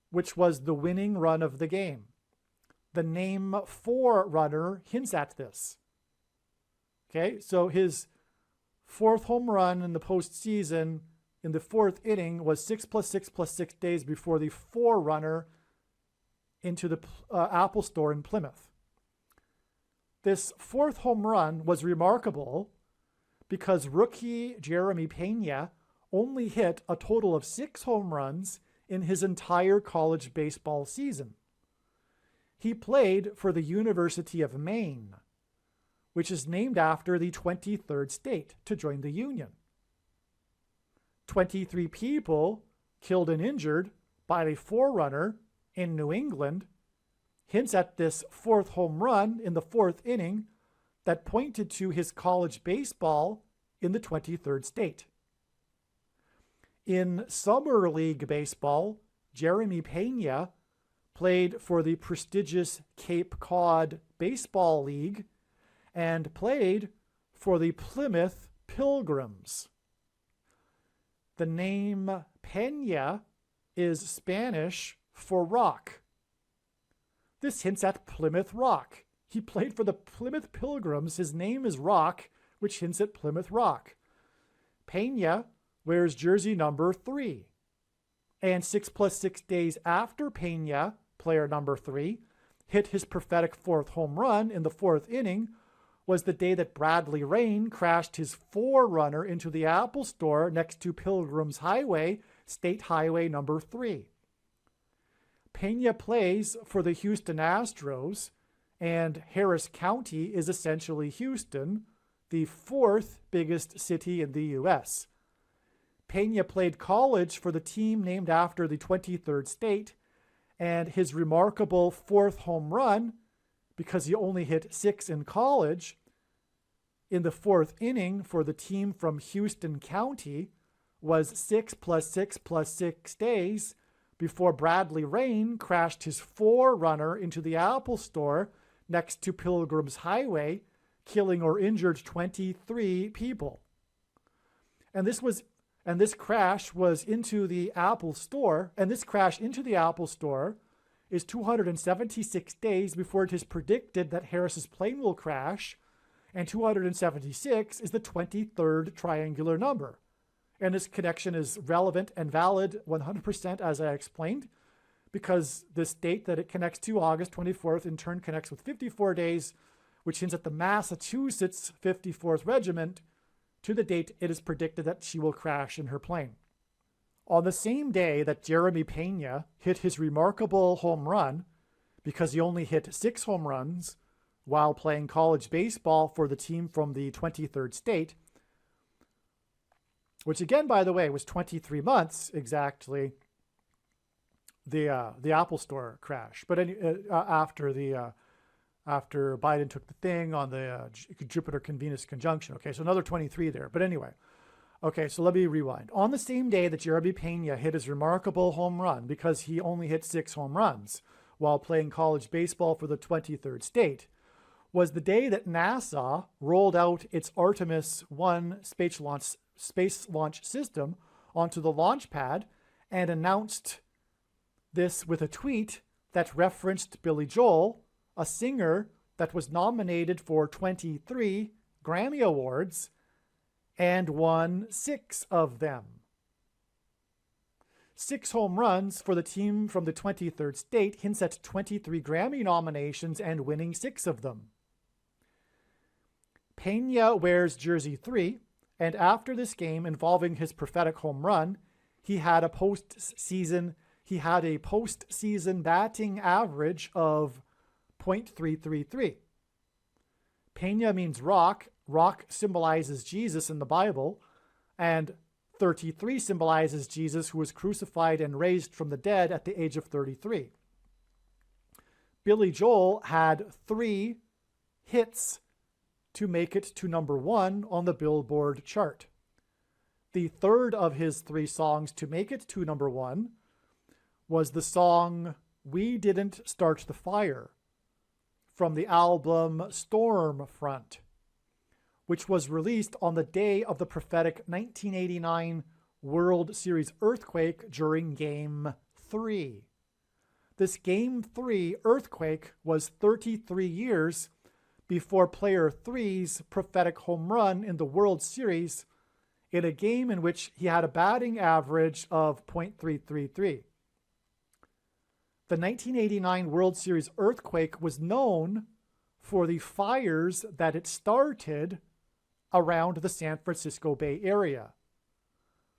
which was the winning run of the game. The name Forerunner hints at this. Okay, so his fourth home run in the postseason in the fourth inning was 6 + 6 + 6 days before the forerunner into the Apple Store in Plymouth. This fourth home run was remarkable because rookie Jeremy Pena only hit a total of 6 home runs in his entire college baseball season. He played for the University of Maine, which is named after the 23rd state to join the Union. 23 people killed and injured by the forerunner in New England hints at this fourth home run in the fourth inning that pointed to his college baseball in the 23rd state. In Summer League Baseball, Jeremy Pena played for the prestigious Cape Cod Baseball League and played for the Plymouth Pilgrims. The name Pena is Spanish for rock. This hints at Plymouth Rock. He played for the Plymouth Pilgrims. His name is Rock, which hints at Plymouth Rock. Pena wears jersey number 3. And 6 + 6 days after Pena, player number 3, hit his prophetic fourth home run in the fourth inning was the day that Bradley Rain crashed his forerunner into the Apple Store next to Pilgrim's Highway, State Highway number 3. Pena plays for the Houston Astros, and Harris County is essentially Houston, the 4th biggest city in the U.S. Pena played college for the team named after the 23rd state, and his remarkable fourth home run, because he only hit 6 in college, in the fourth inning for the team from Houston County, was 6 + 6 + 6 days before Bradley Rain crashed his forerunner into the Apple Store next to Pilgrim's Highway, killing or injured 23 people. And this crash was into the Apple Store, and this crash into the Apple Store is 276 days before it is predicted that Harris's plane will crash, and 276 is the 23rd triangular number. And this connection is relevant and valid 100%, as I explained, because this date that it connects to, August 24th, in turn connects with 54 days, which hints at the Massachusetts 54th Regiment, to the date it is predicted that she will crash in her plane. On the same day that Jeremy Pena hit his remarkable home run, because he only hit 6 home runs while playing college baseball for the team from the 23rd state, which again, by the way, was 23 months exactly, the Apple Store crash. But after Biden took the thing on the Jupiter-Venus conjunction. Okay, so another 23 there. But anyway, okay, so let me rewind. On the same day that Jeremy Pena hit his remarkable home run, because he only hit 6 home runs while playing college baseball for the 23rd state, was the day that NASA rolled out its Artemis 1 space launch system onto the launch pad and announced this with a tweet that referenced Billy Joel, a singer that was nominated for 23 Grammy Awards and won 6 of them. 6 home runs for the team from the 23rd state hints at 23 Grammy nominations and winning 6 of them. Pena wears jersey 3, and after this game involving his prophetic home run, he had a postseason batting average of .333. Pena means rock. Rock symbolizes Jesus in the Bible, and 33 symbolizes Jesus, who was crucified and raised from the dead at the age of 33. Billy Joel had 3 hits to make it to number 1 on the Billboard chart. The third of his 3 songs to make it to number 1 was the song We Didn't Start the Fire from the album Stormfront, which was released on the day of the prophetic 1989 World Series earthquake during Game 3. This Game 3 earthquake was 33 years before player 3's prophetic home run in the World Series in a game in which he had a batting average of .333. The 1989 World Series earthquake was known for the fires that it started around the San Francisco Bay Area.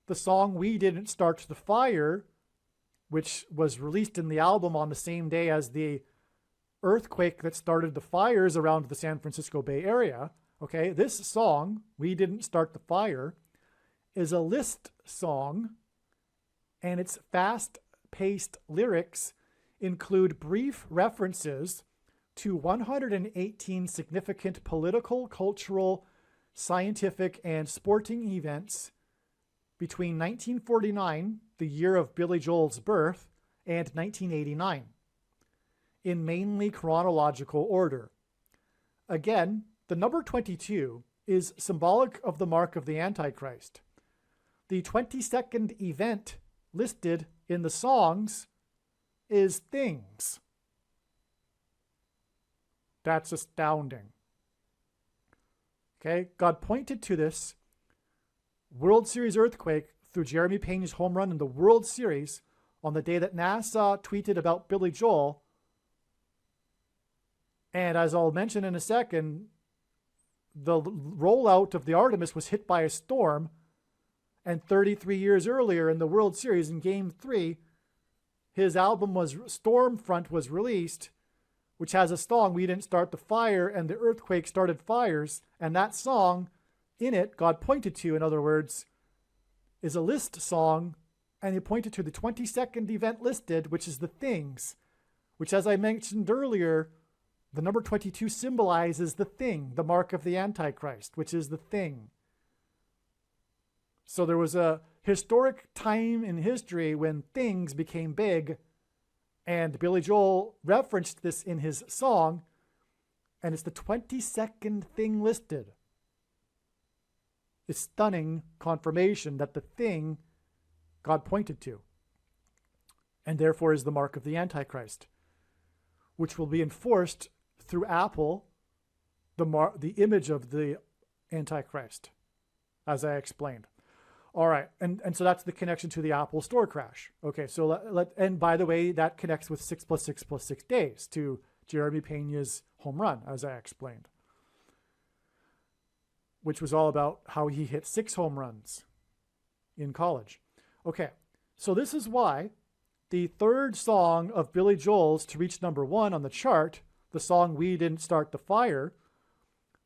The song We Didn't Start the Fire, which was released in the album on the same day as the earthquake that started the fires around the San Francisco Bay Area, okay, this song, We Didn't Start the Fire, is a list song, and its fast-paced lyrics include brief references to 118 significant political, cultural, scientific, and sporting events between 1949, the year of Billy Joel's birth, and 1989, in mainly chronological order. Again, the number 22 is symbolic of the mark of the Antichrist. The 22nd event listed in the songs is things. That's astounding. Okay, God pointed to this World Series earthquake through Jeremy Pena's home run in the World Series on the day that NASA tweeted about Billy Joel. And as I'll mention in a second, the rollout of the Artemis was hit by a storm, and 33 years earlier in the World Series in Game 3, his album Stormfront was released, which has a song, We Didn't Start the Fire, and the earthquake started fires. And that song, in it, God pointed to, in other words, is a list song, and he pointed to the 22nd event listed, which is the things, which, as I mentioned earlier, the number 22 symbolizes the thing, the mark of the Antichrist, which is the thing. So there was a historic time in history when things became big, and Billy Joel referenced this in his song, and it's the 22nd thing listed. It's stunning confirmation that the thing God pointed to, and therefore is the mark of the Antichrist, which will be enforced through Apple, the image of the Antichrist, as I explained. All right, and so that's the connection to the Apple Store crash. Okay, so and by the way, that connects with 6 + 6 + 6 days to Jeremy Pena's home run, as I explained, which was all about how he hit 6 home runs in college. Okay, so this is why the third song of Billy Joel's to reach number 1 on the chart, the song We Didn't Start the Fire,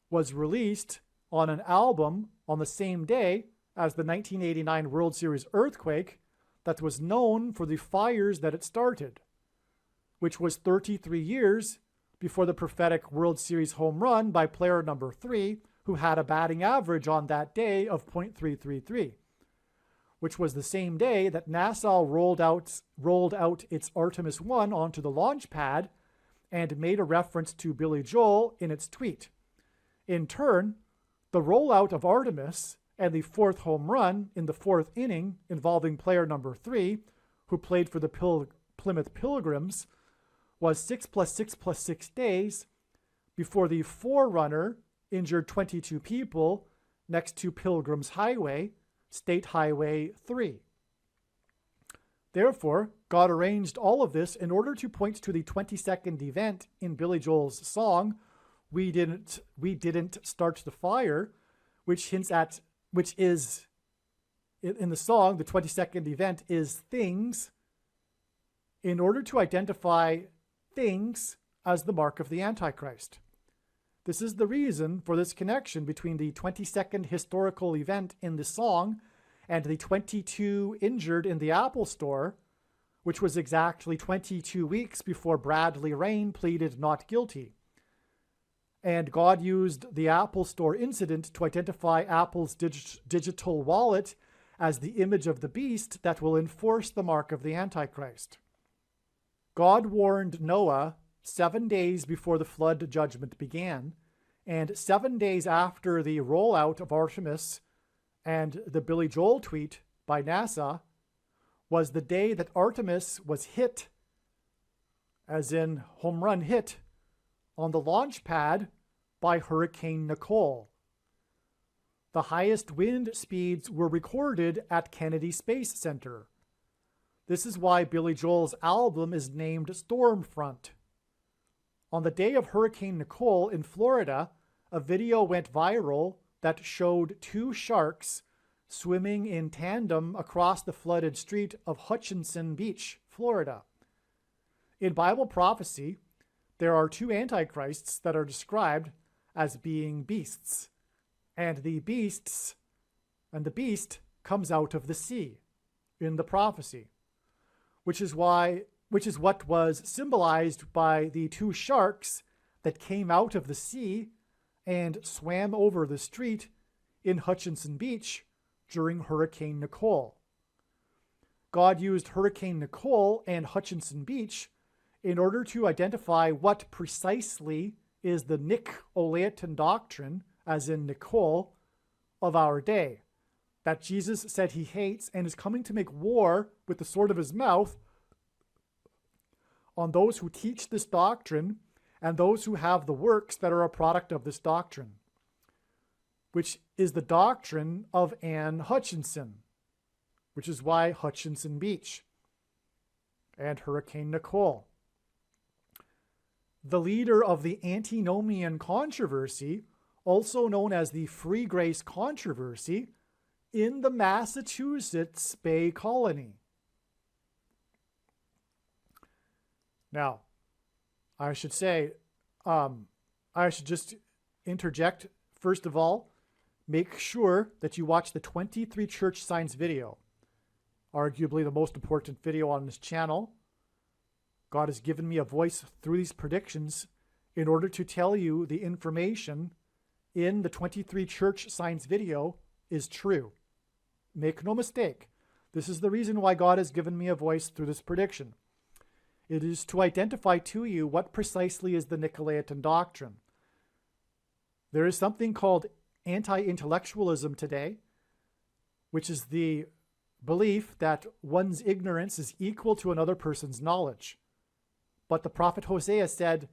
was released on an album on the same day as the 1989 World Series earthquake that was known for the fires that it started, which was 33 years before the prophetic World Series home run by player number 3, who had a batting average on that day of .333, which was the same day that NASA rolled out its Artemis 1 onto the launch pad and made a reference to Billy Joel in its tweet. In turn, the rollout of Artemis and the 4th home run in the 4th inning involving player number 3, who played for the Plymouth Pilgrims, was 6 + 6 + 6 days before the forerunner injured 22 people next to Pilgrims Highway, State Highway 3. Therefore, God arranged all of this in order to point to the 22nd event in Billy Joel's song, We Didn't Start the Fire, which is, in the song, the 22nd event is things, in order to identify things as the mark of the Antichrist. This is the reason for this connection between the 22nd historical event in the song and the 22 injured in the Apple Store, which was exactly 22 weeks before Bradley Rain pleaded not guilty. And God used the Apple Store incident to identify Apple's digital wallet as the image of the beast that will enforce the mark of the Antichrist. God warned Noah 7 days before the flood judgment began, and 7 days after the rollout of Artemis and the Billy Joel tweet by NASA was the day that Artemis was hit, as in home run hit, on the launch pad by Hurricane Nicole. The highest wind speeds were recorded at Kennedy Space Center. This is why Billy Joel's album is named Stormfront. On the day of Hurricane Nicole in Florida, a video went viral that showed two sharks swimming in tandem across the flooded street of Hutchinson Beach, Florida. In Bible prophecy, there are two antichrists that are described as being beasts, and the beast comes out of the sea in the prophecy, which is what was symbolized by the two sharks that came out of the sea and swam over the street in Hutchinson Beach during Hurricane Nicole. God used Hurricane Nicole and Hutchinson Beach in order to identify what precisely is the Nicolaitan doctrine, as in Nicole, of our day, that Jesus said he hates and is coming to make war with the sword of his mouth on those who teach this doctrine and those who have the works that are a product of this doctrine, which is the doctrine of Anne Hutchinson, which is why Hutchinson Beach and Hurricane Nicole. The leader of the antinomian controversy, also known as the Free Grace controversy, in the Massachusetts Bay Colony. Now, I should just interject, first of all, make sure that you watch the 23 church signs video, arguably the most important video on this channel. God has given me a voice through these predictions in order to tell you the information in the 23 church signs video is true. Make no mistake. This is the reason why God has given me a voice through this prediction. It is to identify to you what precisely is the Nicolaitan doctrine. There is something called anti-intellectualism today, which is the belief that one's ignorance is equal to another person's knowledge. But the prophet Hosea said,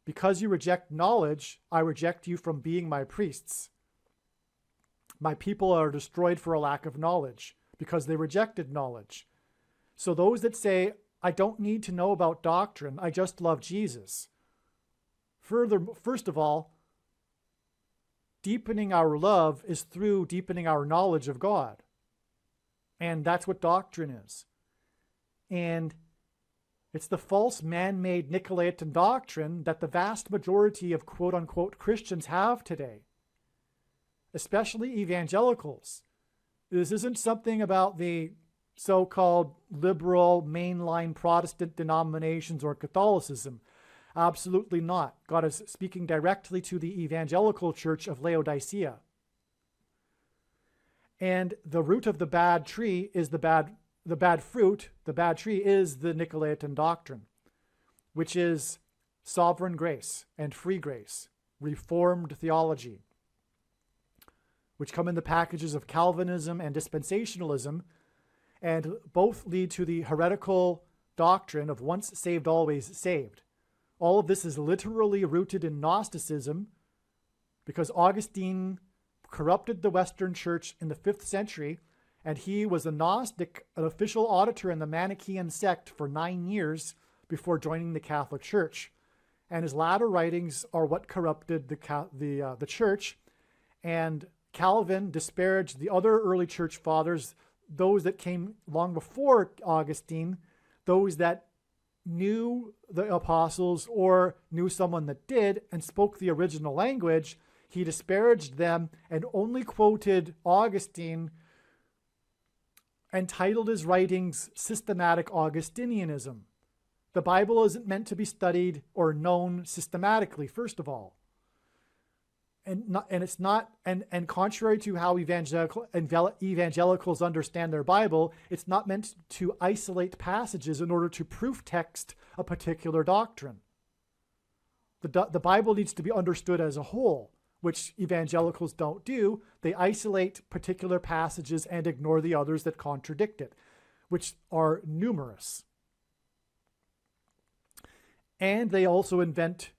"Because you reject knowledge, I reject you from being my priests. My people are destroyed for a lack of knowledge, because they rejected knowledge." So those that say, "I don't need to know about doctrine, I just love Jesus." First of all, deepening our love is through deepening our knowledge of God. And that's what doctrine is. And it's the false man-made Nicolaitan doctrine that the vast majority of quote-unquote Christians have today, especially evangelicals. This isn't something about the so-called liberal mainline Protestant denominations or Catholicism. Absolutely not. God is speaking directly to the evangelical church of Laodicea. And the root of the bad tree is the bad fruit. The bad tree is the Nicolaitan doctrine, which is sovereign grace and free grace, Reformed theology, which come in the packages of Calvinism and dispensationalism, and both lead to the heretical doctrine of once saved, always saved. All of this is literally rooted in Gnosticism, because Augustine corrupted the Western Church in the 5th century, and he was a Gnostic, an official auditor in the Manichaean sect for 9 years before joining the Catholic Church. And his latter writings are what corrupted the church. And Calvin disparaged the other early church fathers, those that came long before Augustine, those that knew the apostles or knew someone that did and spoke the original language. He disparaged them and only quoted Augustine and titled his writings Systematic Augustinianism. The Bible isn't meant to be studied or known systematically, first of all. And contrary to how evangelicals understand their Bible, it's not meant to isolate passages in order to proof text a particular doctrine. The Bible needs to be understood as a whole, which evangelicals don't do. They isolate particular passages and ignore the others that contradict it, which are numerous. And they also invent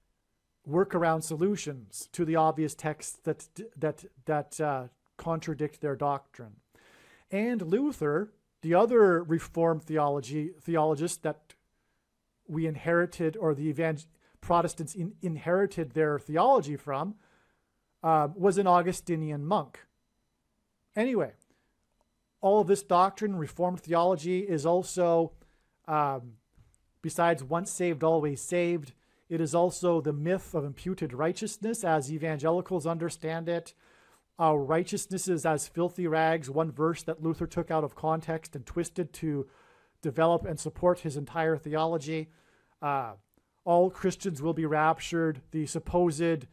workaround solutions to the obvious texts that contradict their doctrine. And Luther, the other Reformed theologist that we inherited, or the Protestants inherited their theology from, was an Augustinian monk. Anyway, all of this doctrine, Reformed theology, is also, besides once saved, always saved, it is also the myth of imputed righteousness as evangelicals understand it. Our righteousness is as filthy rags, one verse that Luther took out of context and twisted to develop and support his entire theology. All Christians will be raptured. The supposed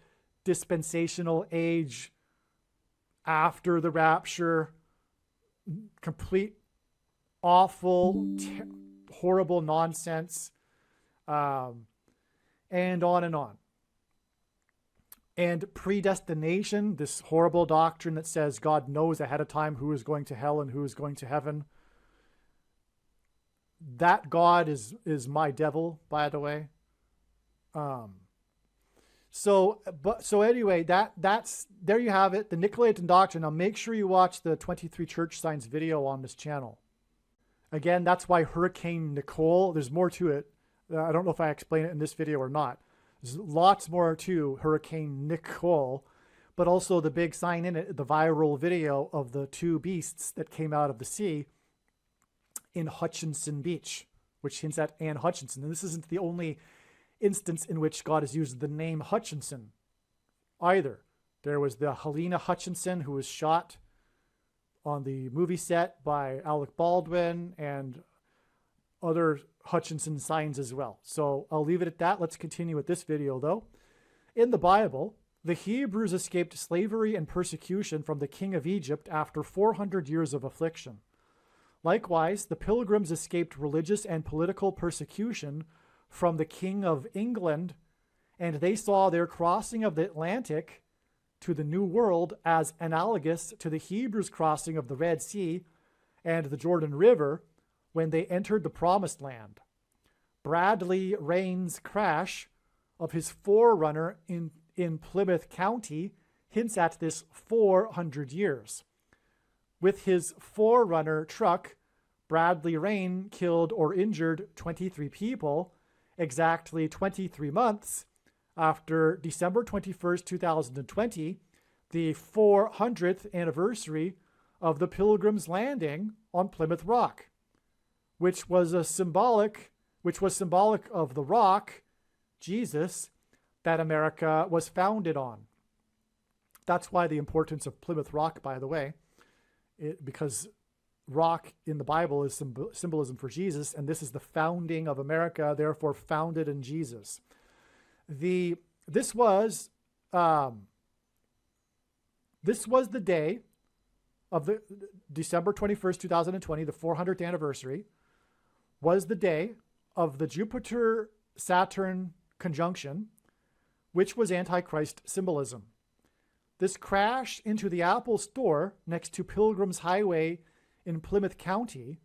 dispensational age after the rapture, complete, awful, horrible nonsense, and on and on. And predestination, this horrible doctrine that says God knows ahead of time who is going to hell and who is going to heaven. That God is my devil, by the way. So anyway, that's there you have it, the Nicolaitan doctrine. Now make sure you watch the 23 Church Signs video on this channel. Again, that's why Hurricane Nicole, there's more to it. I don't know if I explain it in this video or not. There's lots more to Hurricane Nicole, but also the big sign in it, the viral video of the two beasts that came out of the sea in Hutchinson Beach, which hints at Anne Hutchinson. And this isn't the only instance in which God has used the name Hutchinson either. There was the Helena Hutchinson who was shot on the movie set by Alec Baldwin, and other Hutchinson signs as well. So I'll leave it at that. Let's continue with this video though. In the Bible, the Hebrews escaped slavery and persecution from the king of Egypt after 400 years of affliction. Likewise, the Pilgrims escaped religious and political persecution from the King of England, and they saw their crossing of the Atlantic to the New World as analogous to the Hebrews' crossing of the Red Sea and the Jordan River when they entered the Promised Land. Bradley Rain's crash of his Forerunner in Plymouth County hints at this 400 years. With his Forerunner truck, Bradley Rain killed or injured 23 people exactly 23 months after December 21st, 2020, the 400th anniversary of the Pilgrims' landing on Plymouth Rock, which was symbolic of the rock, Jesus, that America was founded on. That's why the importance of Plymouth Rock, by the way, because rock in the Bible is symbolism for Jesus, and this is the founding of America, therefore founded in Jesus. This was the day of the December 21st, 2020, the 400th anniversary, was the day of the Jupiter-Saturn conjunction, which was Antichrist symbolism. This crash into the Apple store next to Pilgrim's Highway in Plymouth County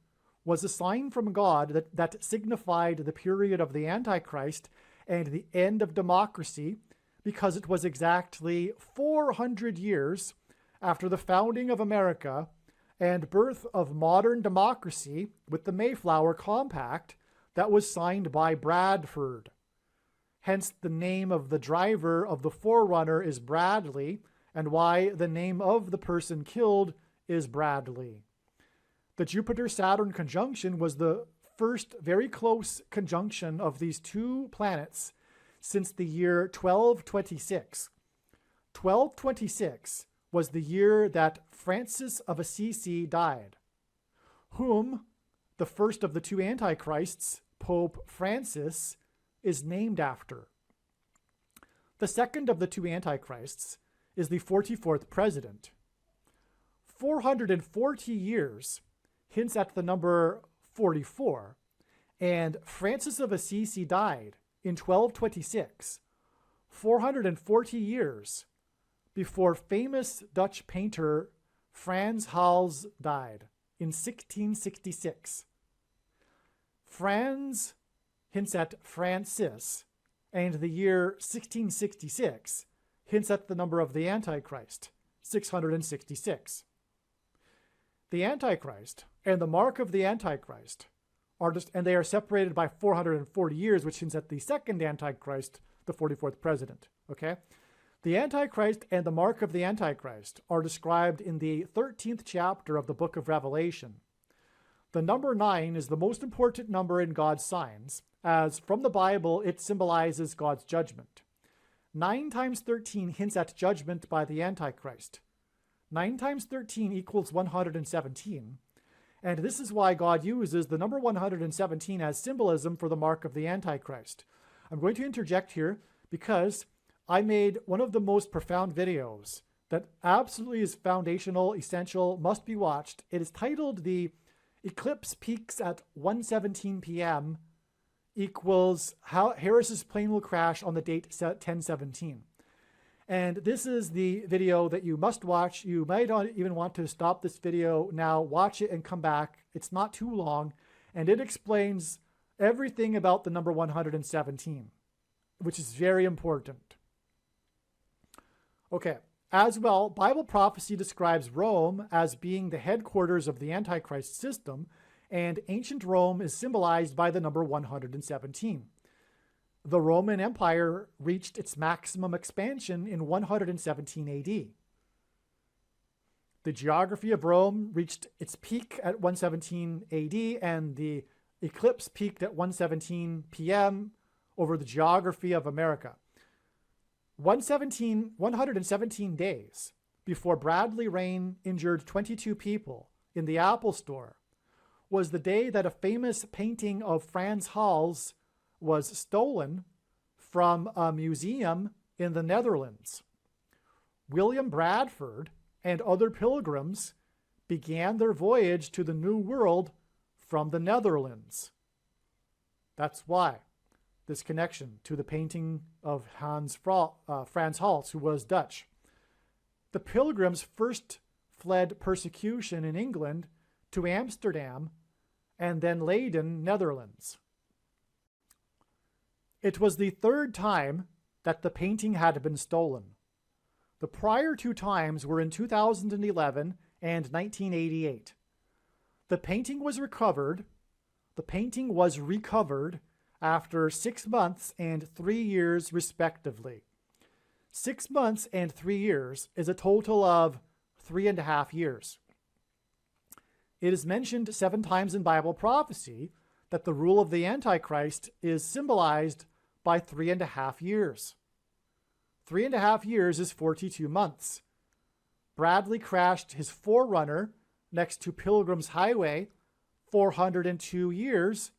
was a sign from God that signified the period of the Antichrist and the end of democracy, because it was exactly 400 years after the founding of America and birth of modern democracy with the Mayflower Compact that was signed by Bradford. Hence the name of the driver of the Forerunner is Bradley, and why the name of the person killed is Bradley. The Jupiter-Saturn conjunction was the first very close conjunction of these two planets since the year 1226. 1226 was the year that Francis of Assisi died, whom the first of the two antichrists, Pope Francis, is named after. The second of the two antichrists is the 44th president. 440 years hints at the number 44, and Francis of Assisi died in 1226, 440 years before famous Dutch painter Frans Hals died in 1666. Frans hints at Francis, and the year 1666 hints at the number of the Antichrist, 666. The Antichrist and the mark of the Antichrist and they are separated by 440 years, which hints at the second Antichrist, the 44th president. Okay? The Antichrist and the mark of the Antichrist are described in the 13th chapter of the book of Revelation. The number 9 is the most important number in God's signs, as from the Bible it symbolizes God's judgment. 9 times 13 hints at judgment by the Antichrist. 9 times 13 equals 117. And this is why God uses the number 117 as symbolism for the mark of the Antichrist. I'm going to interject here because I made one of the most profound videos that absolutely is foundational, essential, must be watched. It is titled "The Eclipse Peaks at 1:17 p.m. equals How Harris's Plane Will Crash on the date 10/17." And this is the video that you must watch. You might not even want to stop this video now, watch it and come back. It's not too long, and it explains everything about the number 117, which is very important. Okay, as well, Bible prophecy describes Rome as being the headquarters of the Antichrist system, and ancient Rome is symbolized by the number 117. The Roman Empire reached its maximum expansion in 117 AD. The geography of Rome reached its peak at 117 AD, and the eclipse peaked at 1:17 p.m. over the geography of America. 117 days before Bradley Rain injured 22 people in the Apple Store was the day that a famous painting of Frans Hals was stolen from a museum in the Netherlands. William Bradford and other pilgrims began their voyage to the New World from the Netherlands. That's why this connection to the painting of Frans Hals, who was Dutch. The pilgrims first fled persecution in England to Amsterdam and then Leiden, Netherlands. It was the third time that the painting had been stolen. The prior 2 times were in 2011 and 1988. The painting was recovered after 6 months and 3 years respectively. 6 months and 3 years is a total of 3.5 years. It is mentioned 7 times in Bible prophecy that the rule of the Antichrist is symbolized by 3.5 years. 3.5 years is 42 months. Bradley crashed his Forerunner next to Pilgrim's Highway 402 years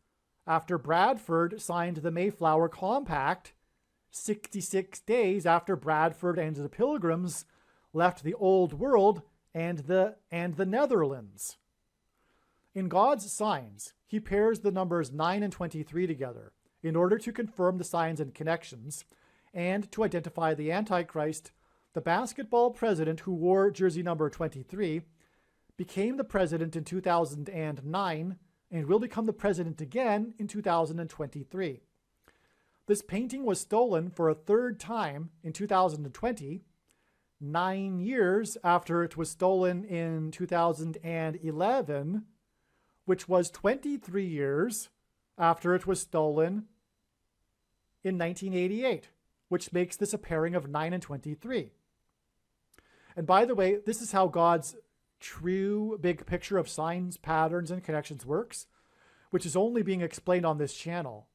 after Bradford signed the Mayflower Compact, 66 days after Bradford and the Pilgrims left the Old World and the Netherlands. In God's signs, he pairs the numbers 9 and 23 together in order to confirm the signs and connections, and to identify the Antichrist. The basketball president who wore jersey number 23 became the president in 2009 and will become the president again in 2023. This painting was stolen for a 3rd time in 2020, 9 years after it was stolen in 2011, which was 23 years after it was stolen in 1988, which makes this a pairing of 9 and 23. And by the way, this is how God's true big picture of signs, patterns, and connections works, which is only being explained on this channel,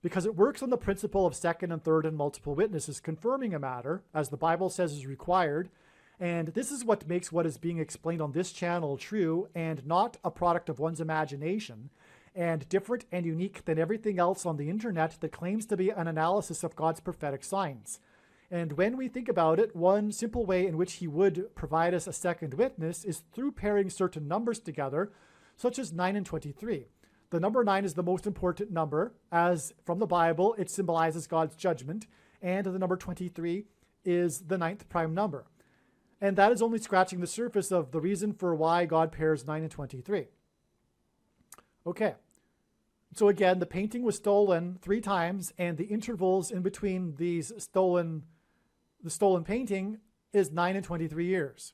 because it works on the principle of 2nd and 3rd and multiple witnesses confirming a matter, as the Bible says is required, and this is what makes what is being explained on this channel true and not a product of one's imagination, and different and unique than everything else on the internet that claims to be an analysis of God's prophetic signs. And when we think about it, one simple way in which he would provide us a second witness is through pairing certain numbers together, such as 9 and 23. The number 9 is the most important number, as from the Bible it symbolizes God's judgment, and the number 23 is the 9th prime number. And that is only scratching the surface of the reason for why God pairs 9 and 23. Okay, So again, the painting was stolen 3 times, and the intervals in between the stolen painting is 9 and 23 years.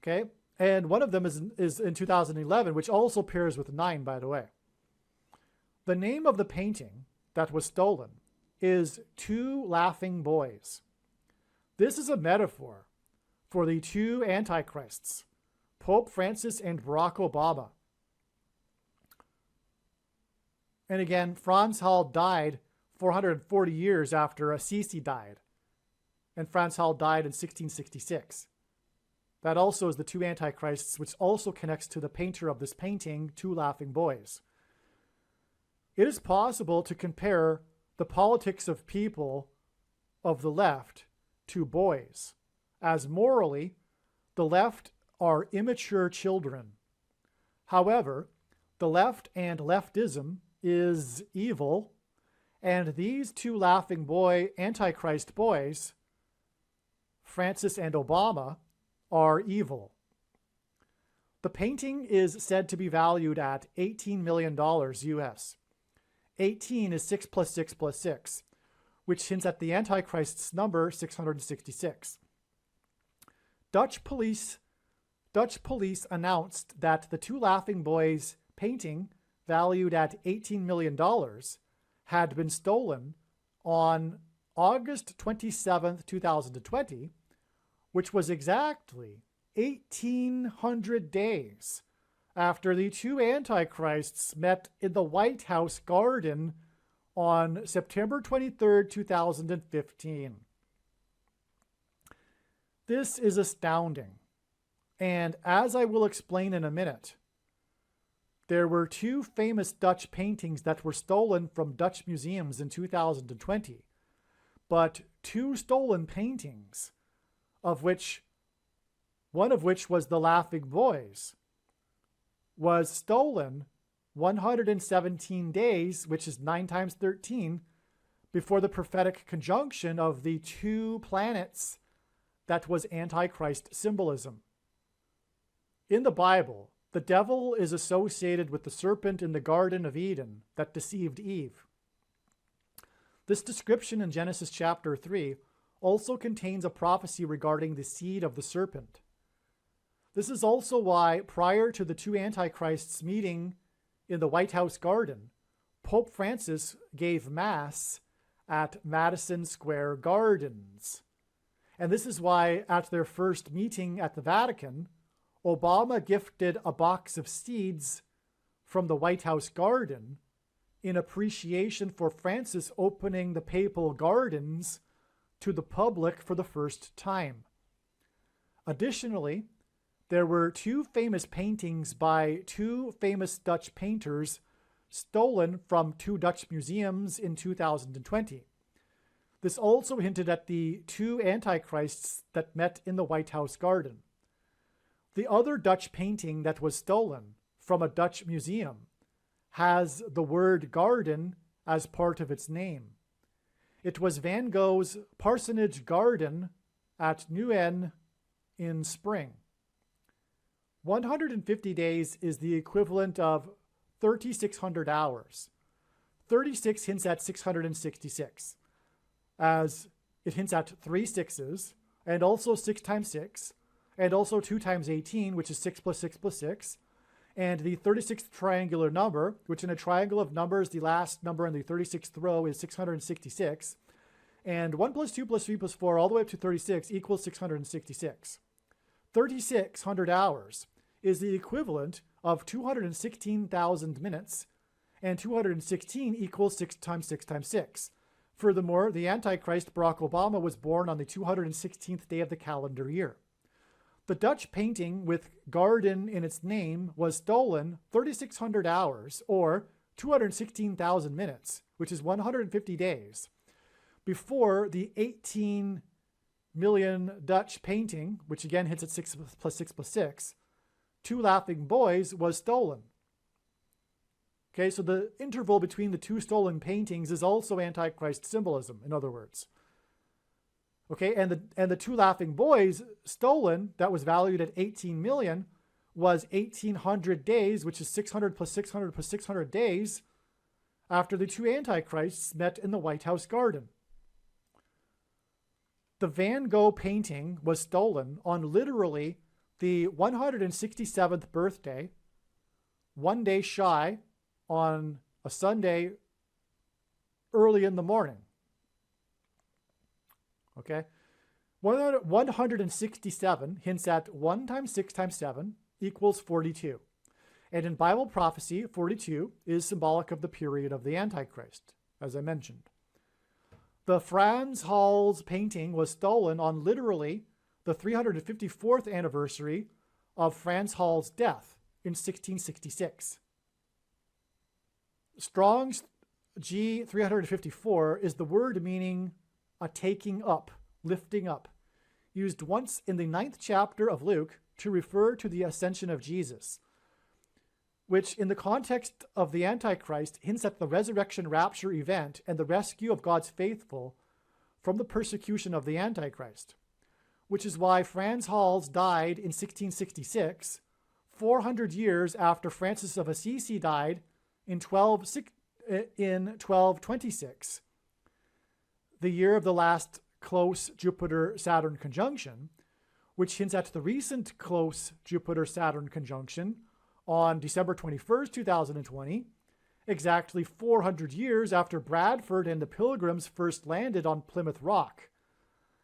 Okay, and one of them is in 2011, which also pairs with 9, by the way. The name of the painting that was stolen is Two Laughing Boys. This is a metaphor for the 2 antichrists, Pope Francis and Barack Obama. And again, Frans Hal died 440 years after Assisi died. And Frans Hal died in 1666. That also is the 2 antichrists, which also connects to the painter of this painting, Two Laughing Boys. It is possible to compare the politics of people of the left to boys, as morally, the left are immature children. However, the left and leftism is evil, and these 2 laughing boy antichrist boys, Francis and Obama, are evil. The painting is said to be valued at $18 million US. 18 is 6 plus 6 plus 6, which hints at the Antichrist's number 666. Dutch police announced that the Two Laughing Boys painting, valued at $18 million, had been stolen on August 27, 2020, which was exactly 1,800 days after the 2 antichrists met in the White House garden on September 23, 2015. This is astounding, and as I will explain in a minute, there were 2 famous Dutch paintings that were stolen from Dutch museums in 2020, but 2 stolen paintings, one of which was The Laughing Boys, was stolen 117 days, which is 9 times 13, before the prophetic conjunction of the 2 planets that was Antichrist symbolism. In the Bible, the devil is associated with the serpent in the Garden of Eden that deceived Eve. This description in Genesis chapter 3 also contains a prophecy regarding the seed of the serpent. This is also why, prior to the 2 antichrists meeting in the White House garden, Pope Francis gave Mass at Madison Square Gardens. And this is why, at their first meeting at the Vatican, Obama gifted a box of seeds from the White House garden in appreciation for Francis opening the papal gardens to the public for the first time. Additionally, there were 2 famous paintings by 2 famous Dutch painters stolen from 2 Dutch museums in 2020. This also hinted at the 2 antichrists that met in the White House garden. The other Dutch painting that was stolen from a Dutch museum has the word garden as part of its name. It was Van Gogh's Parsonage Garden at Nuenen in spring. 150 days is the equivalent of 3,600 hours. 36 hints at 666, as it hints at 3 6s, and also 6 times 6, and also 2 times 18, which is 6 plus 6 plus 6, and the 36th triangular number, which in a triangle of numbers, the last number in the 36th row is 666, and 1 plus 2 plus 3 plus 4 all the way up to 36 equals 666. 3,600 hours is the equivalent of 216,000 minutes, and 216 equals 6 times 6 times 6. Furthermore, the Antichrist, Barack Obama, was born on the 216th day of the calendar year. The Dutch painting with garden in its name was stolen 3,600 hours, or 216,000 minutes, which is 150 days, before the 18 million Dutch painting, which again hits at 6 plus 6 plus 6, Two Laughing Boys, was stolen. Okay, so the interval between the 2 stolen paintings is also Antichrist symbolism, in other words. Okay, and the 2 Laughing Boys stolen, that was valued at 18 million, was 1800 days, which is 600 plus 600 plus 600 days, after the two Antichrists met in the White House garden. The Van Gogh painting was stolen on literally the 167th birthday, 1 day shy, on a Sunday early in the morning. Okay? 167 hints at 1 times 6 times 7 equals 42. And in Bible prophecy, 42 is symbolic of the period of the Antichrist, as I mentioned. The Frans Hals painting was stolen on literally the 354th anniversary of Frans Hal's death in 1666. Strong's G354 is the word meaning a taking up, lifting up, used once in the 9th chapter of Luke to refer to the ascension of Jesus, which in the context of the Antichrist hints at the resurrection rapture event and the rescue of God's faithful from the persecution of the Antichrist, which is why Frans Hals died in 1666, 400 years after Francis of Assisi died in 1226, the year of the last close Jupiter-Saturn conjunction, which hints at the recent close Jupiter-Saturn conjunction on December 21st, 2020, exactly 400 years after Bradford and the Pilgrims first landed on Plymouth Rock,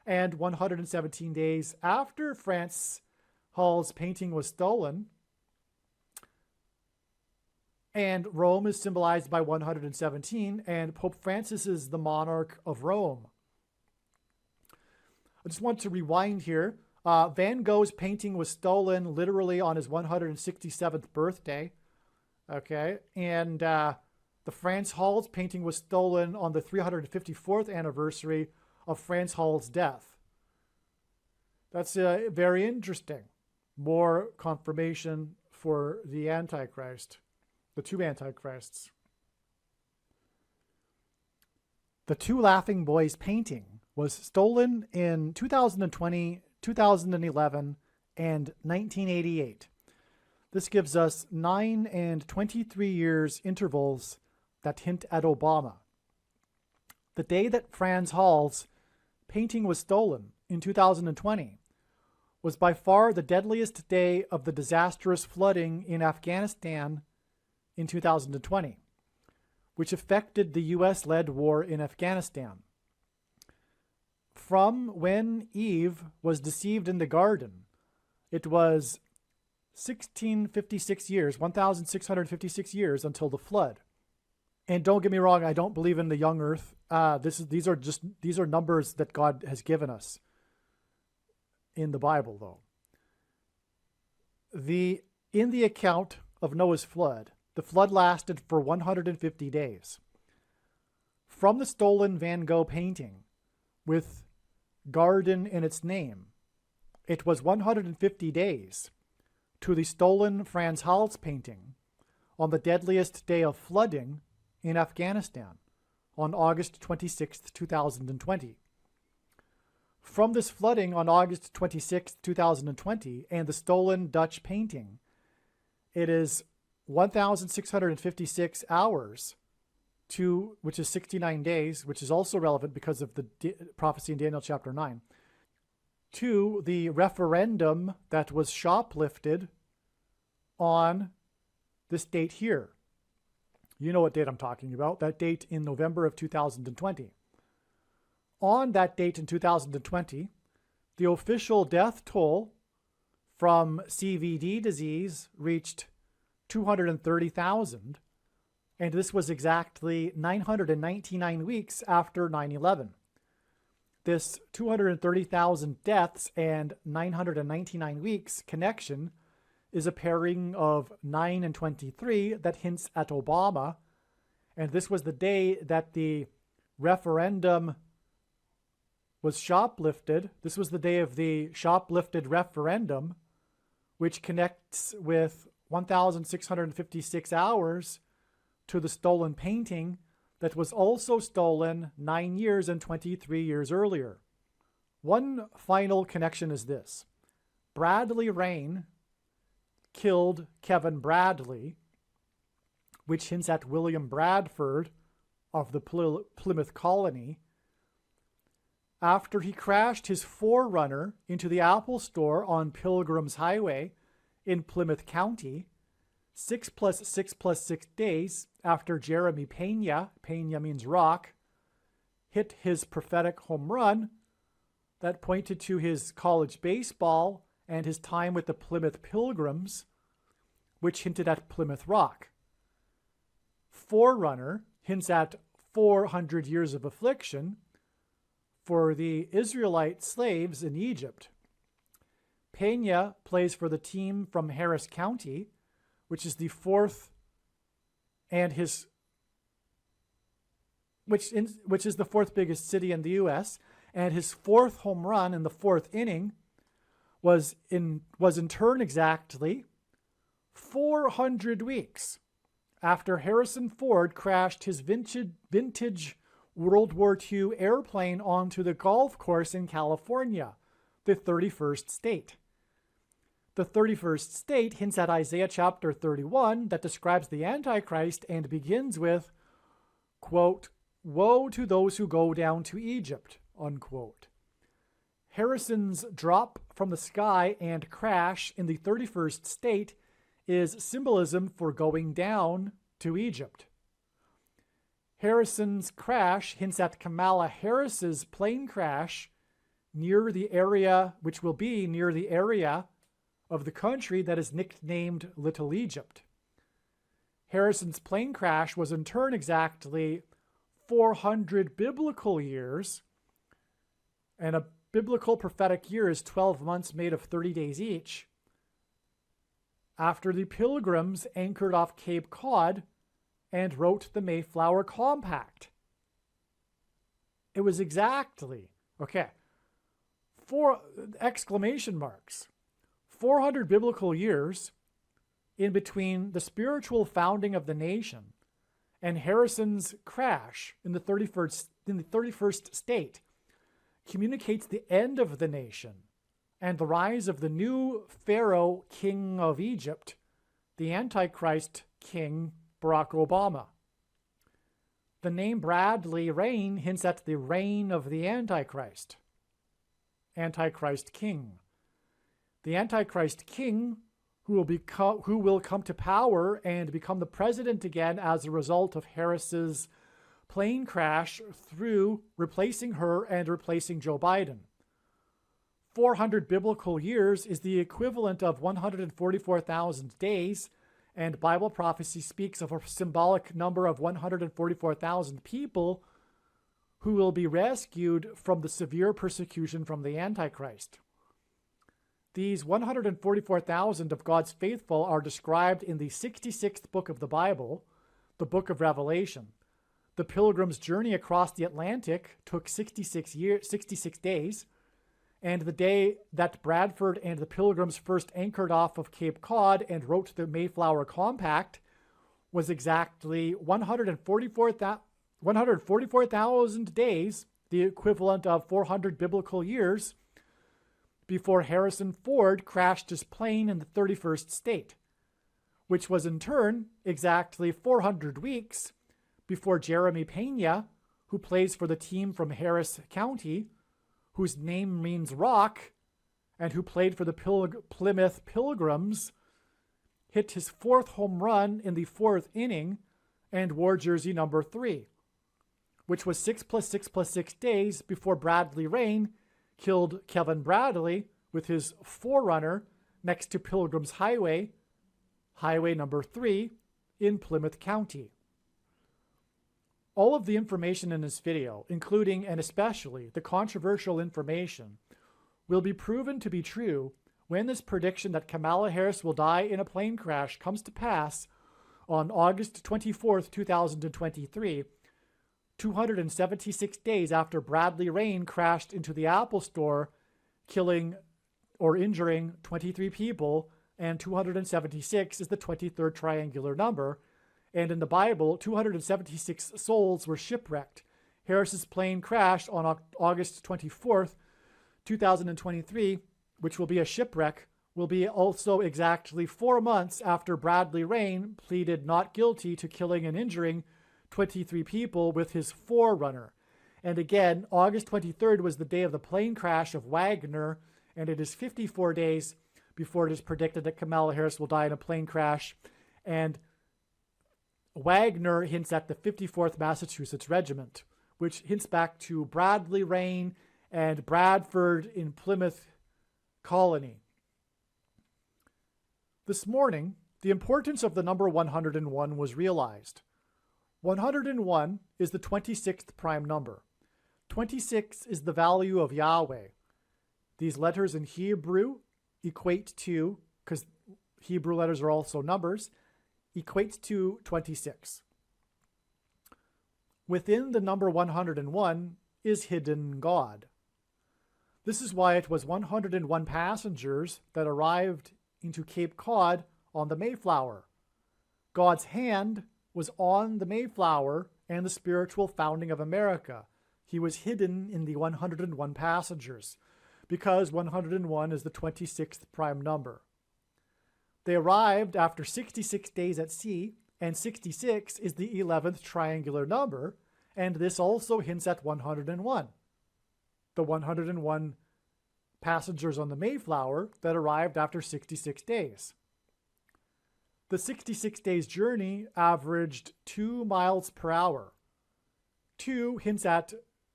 and 117 days after Frans Hal's painting was stolen. And Rome is symbolized by 117, and Pope Francis is the monarch of Rome. I just want to rewind here. Van Gogh's painting was stolen literally on his 167th birthday. Okay, and the Frans Hal's painting was stolen on the 354th anniversary of Frans Hal's death. That's very interesting. More confirmation for the Antichrist. The two Antichrists. The Two Laughing Boys painting was stolen in 2020, 2011, and 1988. This gives us 9 and 23 years intervals that hint at Obama. The day that Frans Hal's painting was stolen in 2020 was by far the deadliest day of the disastrous flooding in Afghanistan in 2020, which affected the US-led war in Afghanistan. From when Eve was deceived in the garden, it was 1656 years, 1,656 years until the flood. And don't get me wrong, I don't believe in the young earth. These are numbers that God has given us in the Bible, though. In the account of Noah's flood, the flood lasted for 150 days. From the stolen Van Gogh painting, with garden in its name, it was 150 days to the stolen Frans Hals painting on the deadliest day of flooding in Afghanistan on August 26, 2020. From this flooding on August 26, 2020, and the stolen Dutch painting, it is 1,656 hours to, which is 69 days, which is also relevant because of the prophecy in Daniel chapter 9, to the referendum that was shoplifted on this date here. You know what date I'm talking about, that date in November of 2020. On that date in 2020, the official death toll from CVD disease reached 230,000, and this was exactly 999 weeks after 9/11. This 230,000 deaths and 999 weeks connection is a pairing of 9 and 23 that hints at Obama, and this was the day that the referendum was shoplifted. This was the day of the shoplifted referendum, which connects with 1,656 hours to the stolen painting that was also stolen 9 years and 23 years earlier. One final connection is this. Bradley Rain killed Kevin Bradley, which hints at William Bradford of the Plymouth colony, after he crashed his Forerunner into the Apple Store on Pilgrim's Highway in Plymouth County, 6 + 6 + 6 days after Jeremy Pena means rock, hit his prophetic home run that pointed to his college baseball and his time with the Plymouth Pilgrims, which hinted at Plymouth Rock. Forerunner hints at 400 years of affliction for the Israelite slaves in Egypt. Pena plays for the team from Harris County, which is the fourth and which is the fourth biggest city in the U.S., and his fourth home run in the fourth inning was in turn exactly 400 weeks after Harrison Ford crashed his vintage World War II airplane onto the golf course in California, the 31st state. The 31st state hints at Isaiah chapter 31 that describes the Antichrist and begins with, quote, "Woe to those who go down to Egypt," unquote. Harrison's drop from the sky and crash in the 31st state is symbolism for going down to Egypt. Harrison's crash hints at Kamala Harris's plane crash near the area, which will be near the area of the country that is nicknamed Little Egypt. Harrison's plane crash was in turn exactly 400 biblical years, and a biblical prophetic year is 12 months made of 30 days each, after the Pilgrims anchored off Cape Cod and wrote the Mayflower Compact. It was exactly, 400 biblical years in between the spiritual founding of the nation and Harrison's crash in the 31st state communicates the end of the nation and the rise of the new Pharaoh king of Egypt, the Antichrist king Barack Obama. The name Bradley Rain hints at the reign of the Antichrist king. The Antichrist king who will come to power and become the president again as a result of Harris's plane crash through replacing her and replacing Joe Biden. 400 biblical years is the equivalent of 144,000 days, and Bible prophecy speaks of a symbolic number of 144,000 people who will be rescued from the severe persecution from the Antichrist. These 144,000 of God's faithful are described in the 66th book of the Bible, the book of Revelation. The Pilgrim's journey across the Atlantic took 66 days, and the day that Bradford and the Pilgrims first anchored off of Cape Cod and wrote the Mayflower Compact was exactly 144,000 days, the equivalent of 400 biblical years, before Harrison Ford crashed his plane in the 31st state, which was in turn exactly 400 weeks before Jeremy Pena, who plays for the team from Harris County, whose name means rock, and who played for the Plymouth Pilgrims, hit his fourth home run in the fourth inning and wore jersey number 3, which was 6 + 6 + 6 days before Bradley Rain killed Kevin Bradley with his Forerunner next to Pilgrim's Highway, highway number 3, in Plymouth County. All of the information in this video, including and especially the controversial information, will be proven to be true when this prediction that Kamala Harris will die in a plane crash comes to pass on August 24th, 2023, 276 days after Bradley Rain crashed into the Apple Store, killing or injuring 23 people, and 276 is the 23rd triangular number. And in the Bible, 276 souls were shipwrecked. Harris's plane crashed on August 24th, 2023, which will be a shipwreck will be also exactly 4 months after Bradley Rain pleaded not guilty to killing and injuring 23 people with his Forerunner. And again, August 23rd was the day of the plane crash of Wagner, and it is 54 days before it is predicted that Kamala Harris will die in a plane crash. And Wagner hints at the 54th Massachusetts Regiment, which hints back to Bradley Rain and Bradford in Plymouth Colony. This morning, the importance of the number 101 was realized. 101 is the 26th prime number. 26 is the value of Yahweh. These letters in Hebrew equate to, because Hebrew letters are also numbers, equates to 26. Within the number 101 is hidden God. This is why it was 101 passengers that arrived into Cape Cod on the Mayflower. God's hand was on the Mayflower and the spiritual founding of America. He was hidden in the 101 passengers because 101 is the 26th prime number. They arrived after 66 days at sea, and 66 is the 11th triangular number, and this also hints at 101. The 101 passengers on the Mayflower that arrived after 66 days. The 66 days journey averaged 2 miles per hour. 2 hints at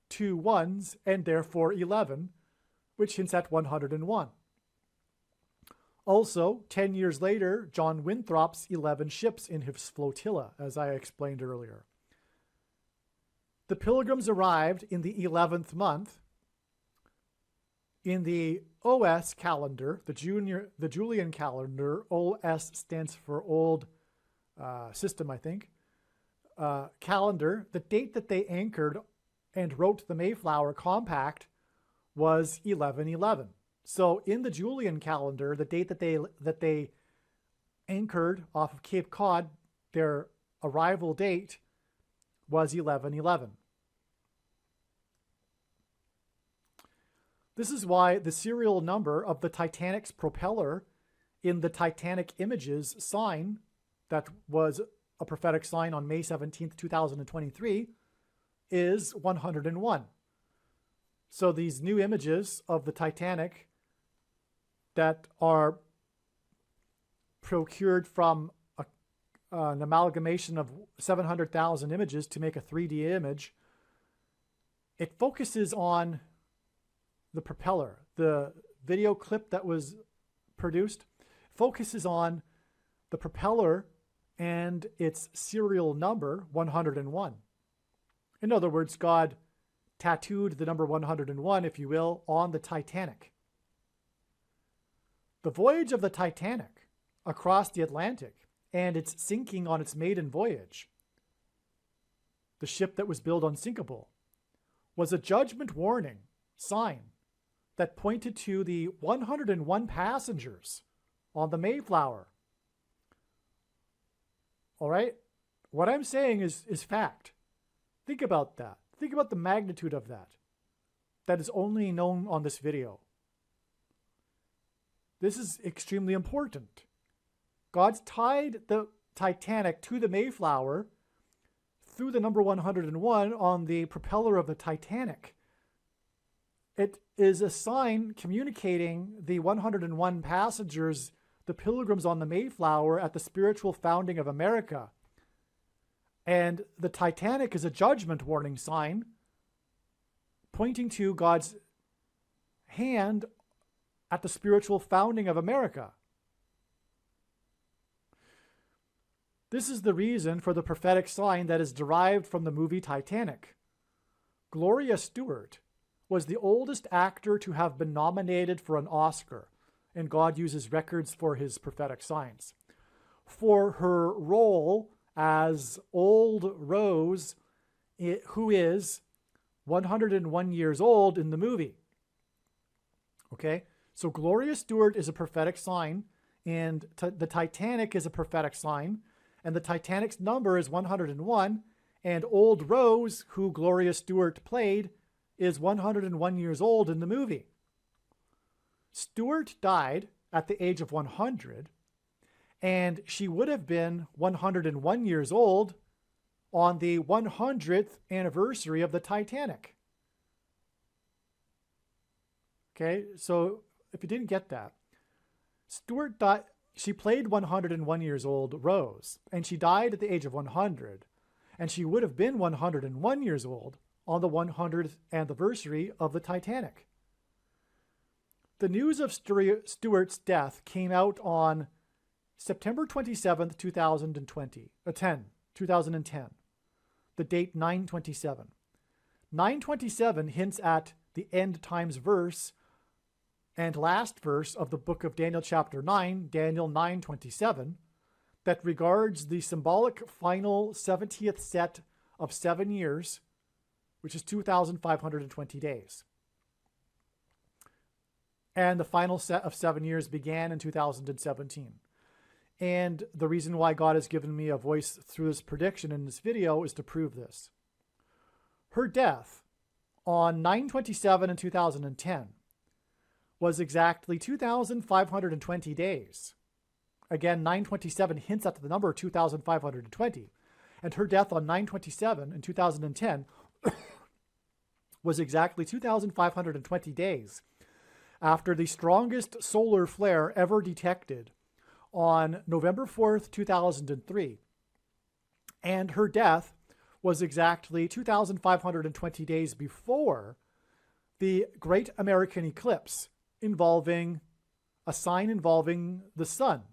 2 ones, and therefore 11, which hints at 101. Also, 10 years later, John Winthrop's 11 ships in his flotilla, as I explained earlier. The Pilgrims arrived in the 11th month. In the OS calendar, the Julian calendar, OS stands for Old System, I think, calendar, the date that they anchored and wrote the Mayflower Compact was 1111. So in the Julian calendar, the date that they anchored off of Cape Cod, their arrival date was 1111. This is why the serial number of the Titanic's propeller in the Titanic Images sign that was a prophetic sign on May 17th, 2023 is 101. So these new images of the Titanic that are procured from an amalgamation of 700,000 images to make a 3D image, it focuses on the propeller. The video clip that was produced focuses on the propeller and its serial number 101. In other words, God tattooed the number 101, if you will, on the Titanic. The voyage of the Titanic across the Atlantic and its sinking on its maiden voyage, the ship that was built unsinkable, was a judgment warning sign that pointed to the 101 passengers on the Mayflower. All right? What I'm saying is fact. Think about that. Think about the magnitude of that. That is only known on this video. This is extremely important. God's tied the Titanic to the Mayflower through the number 101 on the propeller of the Titanic. It is a sign communicating the 101 passengers, the pilgrims on the Mayflower, at the spiritual founding of America. And the Titanic is a judgment warning sign pointing to God's hand at the spiritual founding of America. This is the reason for the prophetic sign that is derived from the movie Titanic. Gloria Stewart was the oldest actor to have been nominated for an Oscar, and God uses records for his prophetic signs. For her role as Old Rose, who is 101 years old in the movie. Okay? So Gloria Stewart is a prophetic sign, and the Titanic is a prophetic sign, and the Titanic's number is 101, and Old Rose, who Gloria Stewart played, is 101 years old in the movie. Stewart died at the age of 100, and she would have been 101 years old on the 100th anniversary of the Titanic. Okay, so if you didn't get that, Stewart died. She played 101 years old Rose, and she died at the age of 100, and she would have been 101 years old on the 100th anniversary of the Titanic. The news of Stewart's death came out on September 27th, 2010. The date 9/27. 9/27 hints at the end times verse and last verse of the book of Daniel chapter 9, Daniel 9:27, that regards the symbolic final 70th set of 7 years, which is 2,520 days. And the final set of 7 years began in 2017. And the reason why God has given me a voice through this prediction in this video is to prove this. Her death on 9/27 in 2010 was exactly 2,520 days. Again, 9/27 hints at the number 2,520. And her death on 9/27 in 2010 was exactly 2,520 days after the strongest solar flare ever detected on November 4th, 2003. And her death was exactly 2,520 days before the Great American Eclipse involving a sign involving the sun,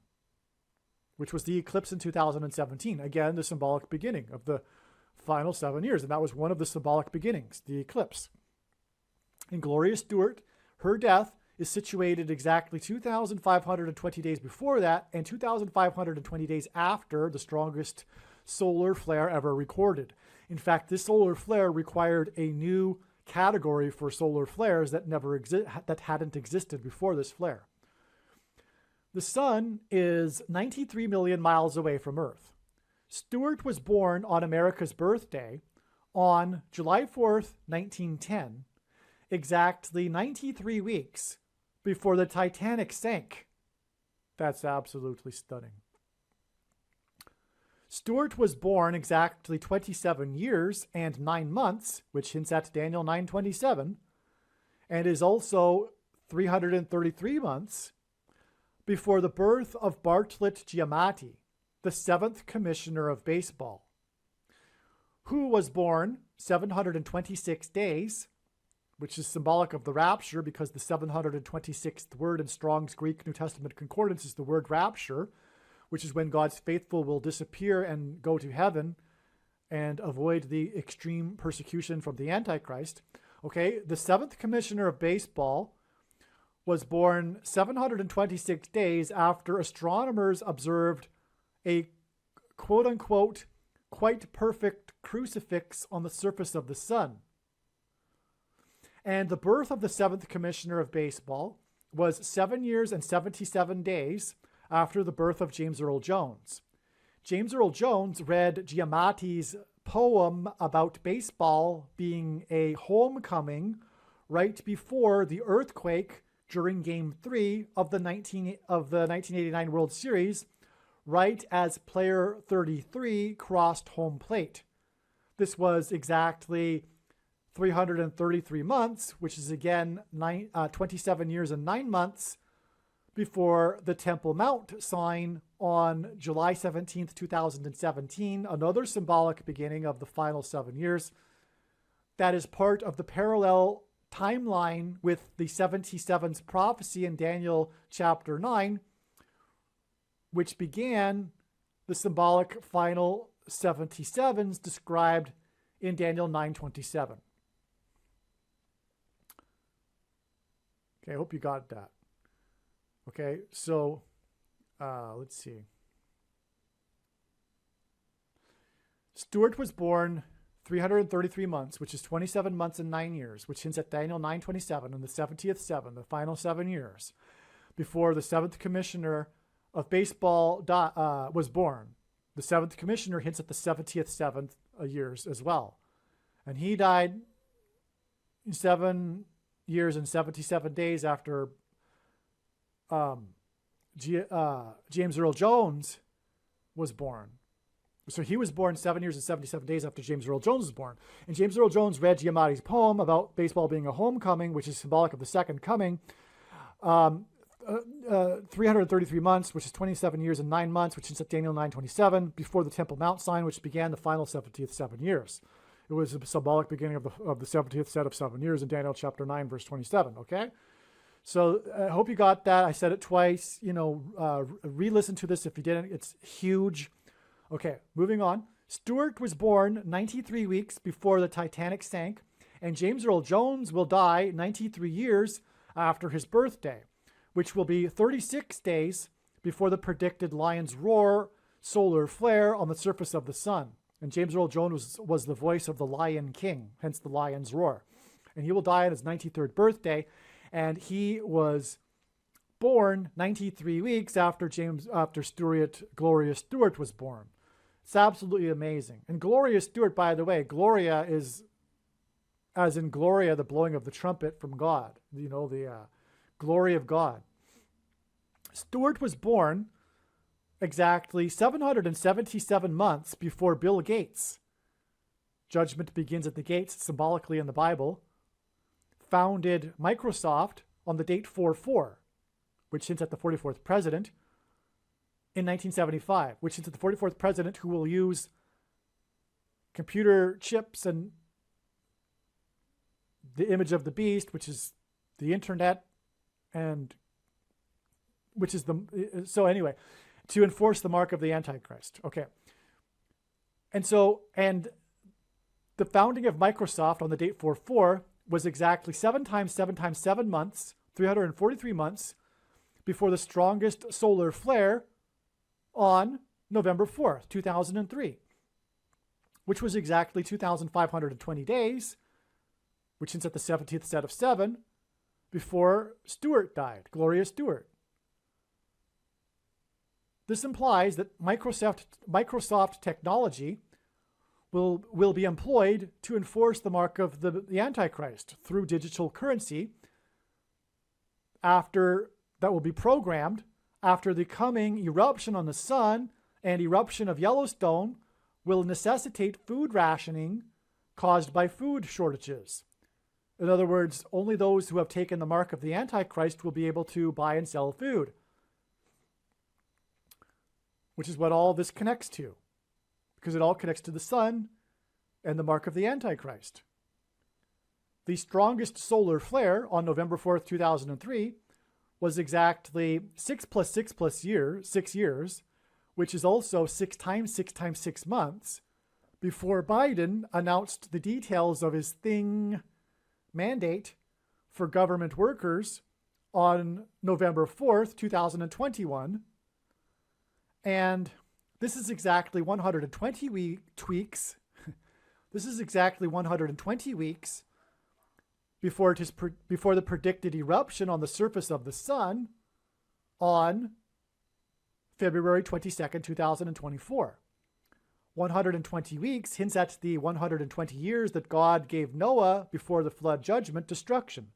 which was the eclipse in 2017. Again, the symbolic beginning of the final 7 years. And that was one of the symbolic beginnings, the eclipse. And Gloria Stewart, her death is situated exactly 2,520 days before that and 2,520 days after the strongest solar flare ever recorded. In fact, this solar flare required a new category for solar flares that hadn't existed before this flare. The sun is 93 million miles away from Earth. Stewart was born on America's birthday on July 4th, 1910, exactly 93 weeks before the Titanic sank. That's absolutely stunning. Stewart was born exactly 27 years and 9 months, which hints at Daniel 9:27, and is also 333 months before the birth of Bartlett Giamatti, the 7th Commissioner of Baseball, who was born 726 days, which is symbolic of the rapture because the 726th word in Strong's Greek New Testament Concordance is the word rapture, which is when God's faithful will disappear and go to heaven and avoid the extreme persecution from the Antichrist. Okay, the 7th Commissioner of Baseball was born 726 days after astronomers observed a quote-unquote quite perfect crucifix on the surface of the sun. And the birth of the 7th Commissioner of Baseball was 7 years and 77 days after the birth of James Earl Jones. James Earl Jones read Giamatti's poem about baseball being a homecoming right before the earthquake during Game 3 of the 1989 World Series, right as player 33 crossed home plate. This was exactly 333 months, which is again 27 years and 9 months before the Temple Mount sign on July 17th, 2017, another symbolic beginning of the final 7 years. That is part of the parallel timeline with the 77's prophecy in Daniel chapter 9, which began the symbolic final 77s described in Daniel 9:27. Okay, I hope you got that. Okay, so let's see. Stewart was born 333 months, which is 27 months and 9 years, which hints at Daniel 9:27 and the 70th 7, the final 7 years, before the 7th Commissioner of Baseball was born. The 7th Commissioner hints at the 70th 7th years as well. And he died 7 years and 77 days after James Earl Jones was born. So he was born 7 years and 77 days after James Earl Jones was born. And James Earl Jones read Giamatti's poem about baseball being a homecoming, which is symbolic of the second coming. 333 months, which is 27 years and 9 months, which is at Daniel 9:27, before the Temple Mount sign, which began the final 70th 7 years. It was a symbolic beginning of the 70th set of 7 years in Daniel chapter 9, verse 27, okay? So I hope you got that. I said it twice. Re-listen to this if you didn't. It's huge. Okay, moving on. Stewart was born 93 weeks before the Titanic sank, and James Earl Jones will die 93 years after his birthday, which will be 36 days before the predicted lion's roar solar flare on the surface of the sun. And James Earl Jones was the voice of the Lion King, hence the lion's roar. And he will die on his 93rd birthday, and he was born 93 weeks after Gloria Stewart was born. It's absolutely amazing. And Gloria Stewart, by the way, Gloria is, as in Gloria, the blowing of the trumpet from God, the glory of God. Stewart was born exactly 777 months before Bill Gates. Judgment begins at the gates, symbolically in the Bible. Founded Microsoft on the date 4/4, which hints at the 44th president, in 1975, which hints at the 44th president who will use computer chips and the image of the beast, which is the internet, and which is to enforce the mark of the Antichrist. Okay. And the founding of Microsoft on the date 4/4 was exactly 7 times 7 times 7 months, 343 months, before the strongest solar flare on November 4th, 2003, which was exactly 2,520 days, which hints at the 70th set of 7, before Stewart died, Gloria Stewart. This implies that Microsoft technology will be employed to enforce the mark of the Antichrist through digital currency that will be programmed after the coming eruption on the sun and eruption of Yellowstone will necessitate food rationing caused by food shortages. In other words, only those who have taken the mark of the Antichrist will be able to buy and sell food, which is what all this connects to, because it all connects to the sun and the mark of the Antichrist. The strongest solar flare on November 4th, 2003 was exactly 6 plus 6 plus 6 years, which is also 6 times 6 times 6 months, before Biden announced the details of his mandate for government workers on November 4th, 2021. And this is exactly 120 weeks. This is exactly 120 weeks before the predicted eruption on the surface of the sun on February 22nd, 2024. 120 weeks hints at the 120 years that God gave Noah before the flood judgment destruction.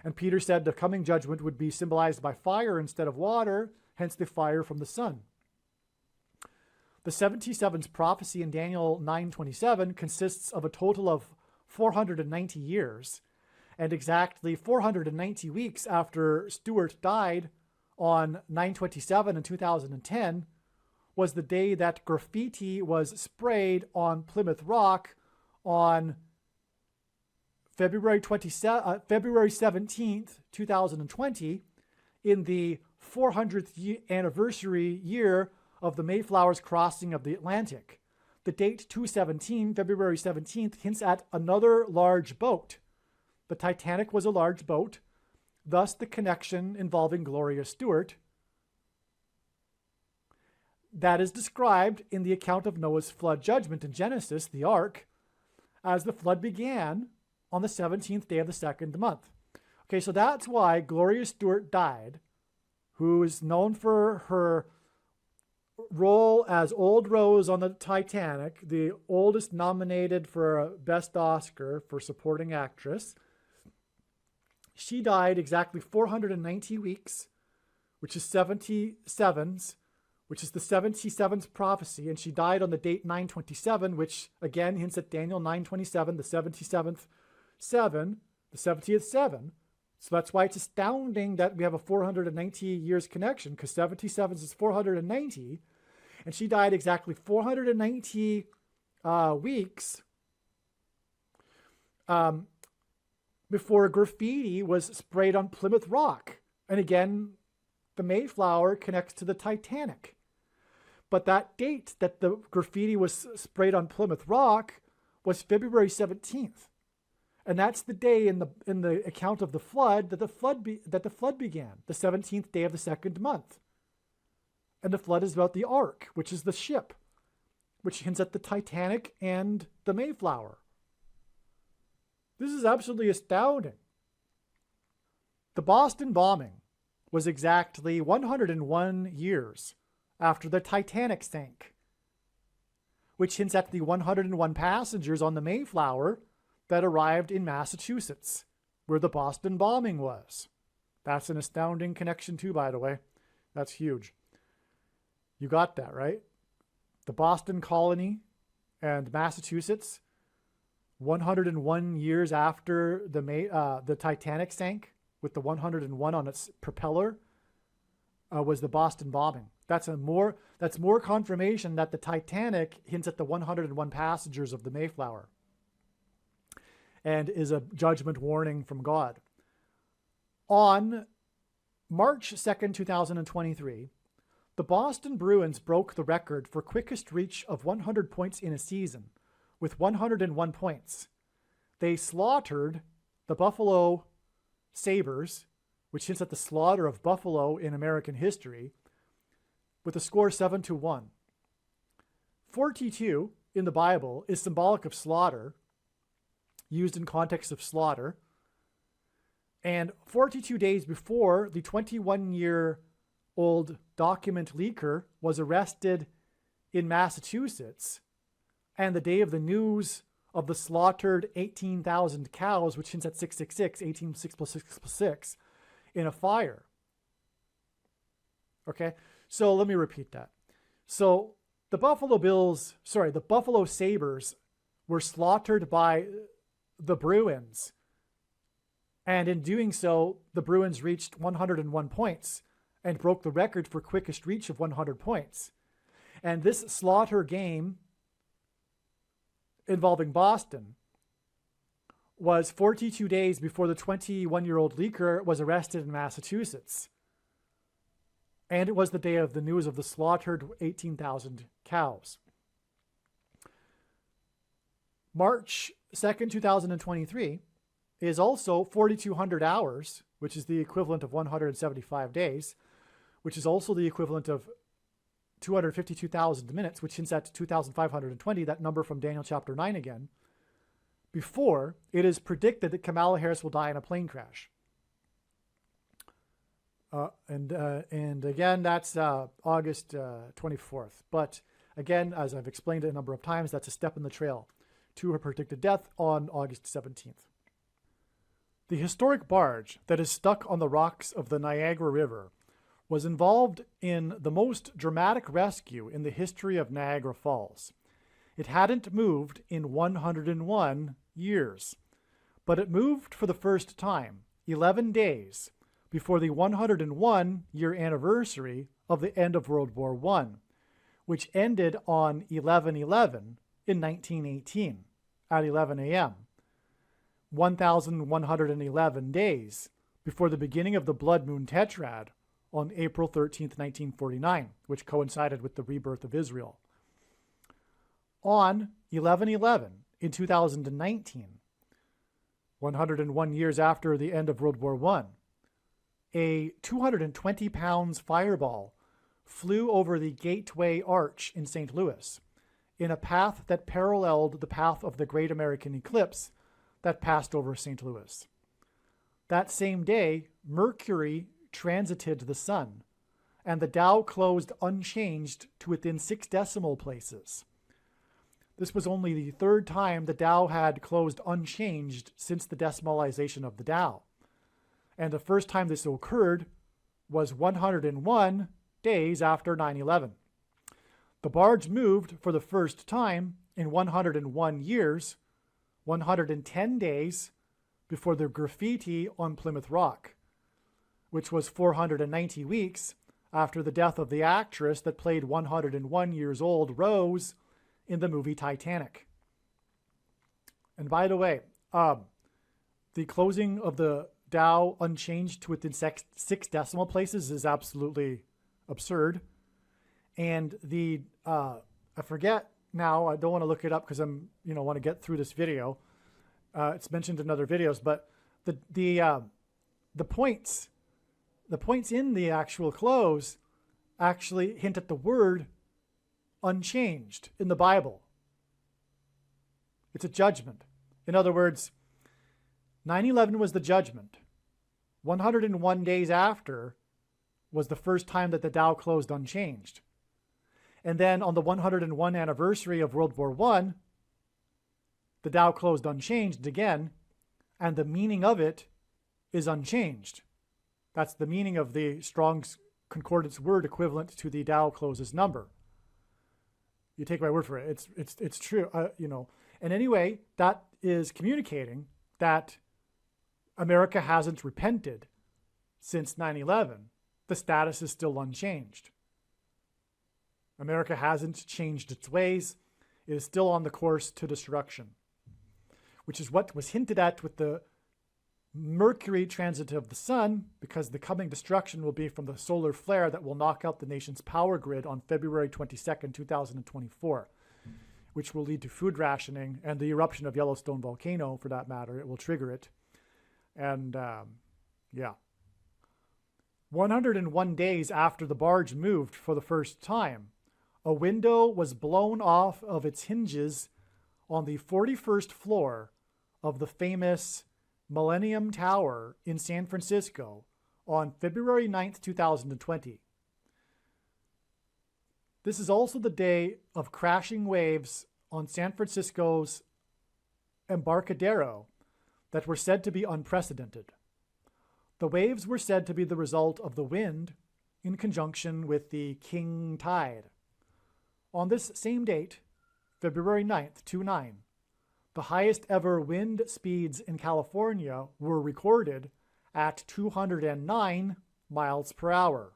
And Peter said the coming judgment would be symbolized by fire instead of water, hence the fire from the sun. The 77's prophecy in Daniel 9:27 consists of a total of 490 years, and exactly 490 weeks after Stewart died on 9/27 in 2010 was the day that graffiti was sprayed on Plymouth Rock on February 17th, 2020, in the 400th anniversary year of the Mayflower's crossing of the Atlantic. The date 2/17, February 17th, hints at another large boat. The Titanic was a large boat, thus the connection involving Gloria Stewart. That is described in the account of Noah's flood judgment in Genesis, the ark, as the flood began on the 17th day of the second month. Okay, so that's why Gloria Stewart died, who is known for her role as Old Rose on the Titanic, the oldest nominated for a Best Oscar for supporting actress. She died exactly 490 weeks, which is 77s, which is the 77th prophecy, and she died on the date 927, which again hints at Daniel 9:27, the 77th 7, the 70th 7. So that's why it's astounding that we have a 490 years connection, because 77s is 490, and she died exactly 490 weeks before graffiti was sprayed on Plymouth Rock. And again, the Mayflower connects to the Titanic. But that date that the graffiti was sprayed on Plymouth Rock was February 17th. And that's the day in the account of the flood that the flood began, the 17th day of the second month. And the flood is about the ark, which is the ship, which hints at the Titanic and the Mayflower. This is absolutely astounding. The Boston bombing was exactly 101 years after the Titanic sank, which hints at the 101 passengers on the Mayflower that arrived in Massachusetts, where the Boston bombing was. That's an astounding connection too, by the way. That's huge. You got that, right? The Boston colony and Massachusetts, 101 years after the Titanic sank, with the 101 on its propeller, was the Boston bombing. That's more confirmation that the Titanic hints at the 101 passengers of the Mayflower, and is a judgment warning from God. On March 2nd, 2023, the Boston Bruins broke the record for quickest reach of 100 points in a season, with 101 points. They slaughtered the Buffalo Sabres, which hints at the slaughter of Buffalo in American history, with a score 7-1. 42 in the Bible is symbolic of slaughter, used in context of slaughter. And 42 days before, the 21-year-old document leaker was arrested in Massachusetts, and the day of the news of the slaughtered 18,000 cows, which hints at 666, 18, 6 plus 6 plus 6, in a fire. Okay, so let me repeat that. So the Buffalo Sabres were slaughtered by the Bruins. And in doing so, the Bruins reached 101 points and broke the record for quickest reach of 100 points. And this slaughter game involving Boston was 42 days before the 21-year-old leaker was arrested in Massachusetts. And it was the day of the news of the slaughtered 18,000 cows. March 2nd, 2023 is also 4,200 hours, which is the equivalent of 175 days, which is also the equivalent of 252,000 minutes, which hints at 2,520, that number from Daniel chapter 9 again, before it is predicted that Kamala Harris will die in a plane crash. And again, that's August 24th. But again, as I've explained it a number of times, that's a step in the trail to her predicted death on August 17th. The historic barge that is stuck on the rocks of the Niagara River was involved in the most dramatic rescue in the history of Niagara Falls. It hadn't moved in 101 years, but it moved for the first time 11 days before the 101-year anniversary of the end of World War I, which ended on 11/11 in 1918 at 11 a.m., 1,111 days before the beginning of the Blood Moon Tetrad on April 13th, 1949, which coincided with the rebirth of Israel. On 11/11 in 2019, 101 years after the end of World War I, a 220 pounds fireball flew over the Gateway Arch in St. Louis in a path that paralleled the path of the Great American Eclipse that passed over St. Louis. That same day, Mercury transited the sun, and the Dow closed unchanged to within 6 decimal places. This was only the third time the Dow had closed unchanged since the decimalization of the Dow. And the first time this occurred was 101 days after 9/11. The barge moved for the first time in 101 years, 110 days before the graffiti on Plymouth Rock, which was 490 weeks after the death of the actress that played 101 years old Rose in the movie Titanic. And by the way, the closing of the Dow unchanged to within 6 decimal places is absolutely absurd. And I forget now, I don't want to look it up because I'm, want to get through this video. It's mentioned in other videos, but the points in the actual close actually hint at the word unchanged in the Bible. It's a judgment. In other words, 9/11 was the judgment. 101 days after was the first time that the Dow closed unchanged. And then on the 101 anniversary of World War I, the Dow closed unchanged again, and the meaning of it is unchanged. That's the meaning of the Strong's Concordance word equivalent to the Dow closes number. You take my word for it. It's true, And anyway, that is communicating that America hasn't repented since 9/11. The status is still unchanged. America hasn't changed its ways. It is still on the course to destruction, which is what was hinted at with the Mercury transit of the sun, because the coming destruction will be from the solar flare that will knock out the nation's power grid on February 22nd, 2024, which will lead to food rationing and the eruption of Yellowstone volcano, for that matter. It will trigger it. And 101 days after the barge moved for the first time, a window was blown off of its hinges on the 41st floor of the famous Millennium Tower in San Francisco on February 9th, 2020. This is also the day of crashing waves on San Francisco's Embarcadero that were said to be unprecedented. The waves were said to be the result of the wind in conjunction with the king tide. On this same date, February 9th, 29, the highest ever wind speeds in California were recorded at 209 miles per hour.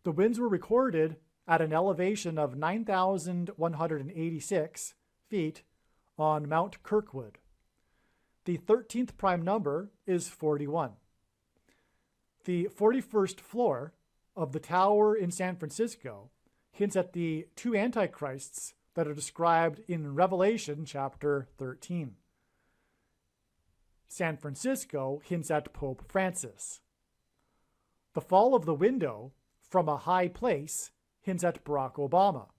The winds were recorded at an elevation of 9,186 feet on Mount Kirkwood. The 13th prime number is 41. The 41st floor of the tower in San Francisco hints at the two antichrists that are described in Revelation chapter 13. San Francisco hints at Pope Francis. The fall of the window from a high place hints at Barack Obama.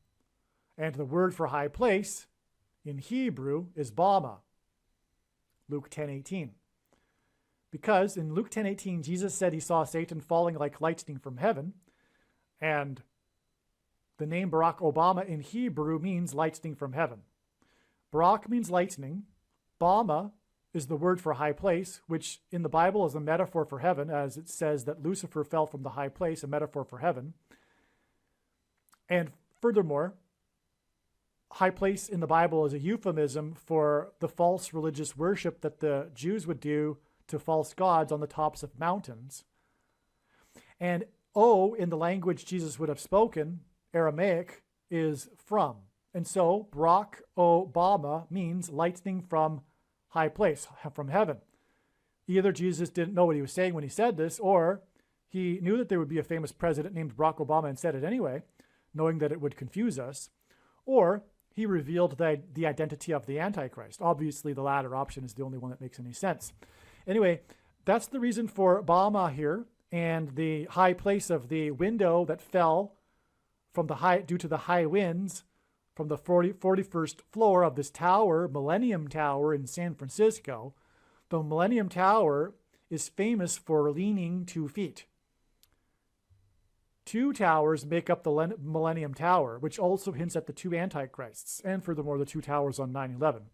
And the word for high place in Hebrew is Bama. Luke 10:18. Because in Luke 10:18, Jesus said he saw Satan falling like lightning from heaven, and the name Barack Obama in Hebrew means lightning from heaven. Barack means lightning. Bama is the word for high place, which in the Bible is a metaphor for heaven, as it says that Lucifer fell from the high place, a metaphor for heaven. And furthermore, high place in the Bible is a euphemism for the false religious worship that the Jews would do to false gods on the tops of mountains. And O, in the language Jesus would have spoken, Aramaic, is from. And so Barack Obama means lightning from high place, from heaven. Either Jesus didn't know what he was saying when he said this, or he knew that there would be a famous president named Barack Obama and said it anyway, knowing that it would confuse us, or he revealed the identity of the Antichrist. Obviously, the latter option is the only one that makes any sense. Anyway, that's the reason for Bama here, and the high place of the window that fell from due to the high winds from the 41st floor of this tower, Millennium Tower in San Francisco. The Millennium Tower is famous for leaning 2 feet. 2 towers make up the Millennium Tower, which also hints at the two antichrists, and furthermore, the 2 towers on 9/11.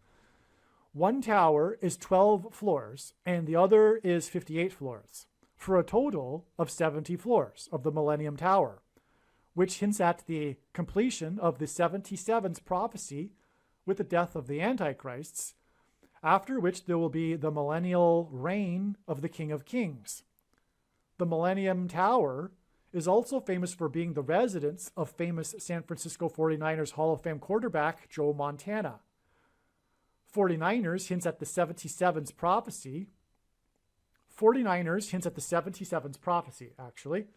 One tower is 12 floors, and the other is 58 floors. for a total of 70 floors of the Millennium Tower, which hints at the completion of the 77th prophecy with the death of the Antichrists, after which there will be the millennial reign of the King of Kings. The Millennium Tower is also famous for being the residence of famous San Francisco 49ers Hall of Fame quarterback Joe Montana. 49ers hints at the 77th prophecy. 49ers hints at the 77th prophecy, actually.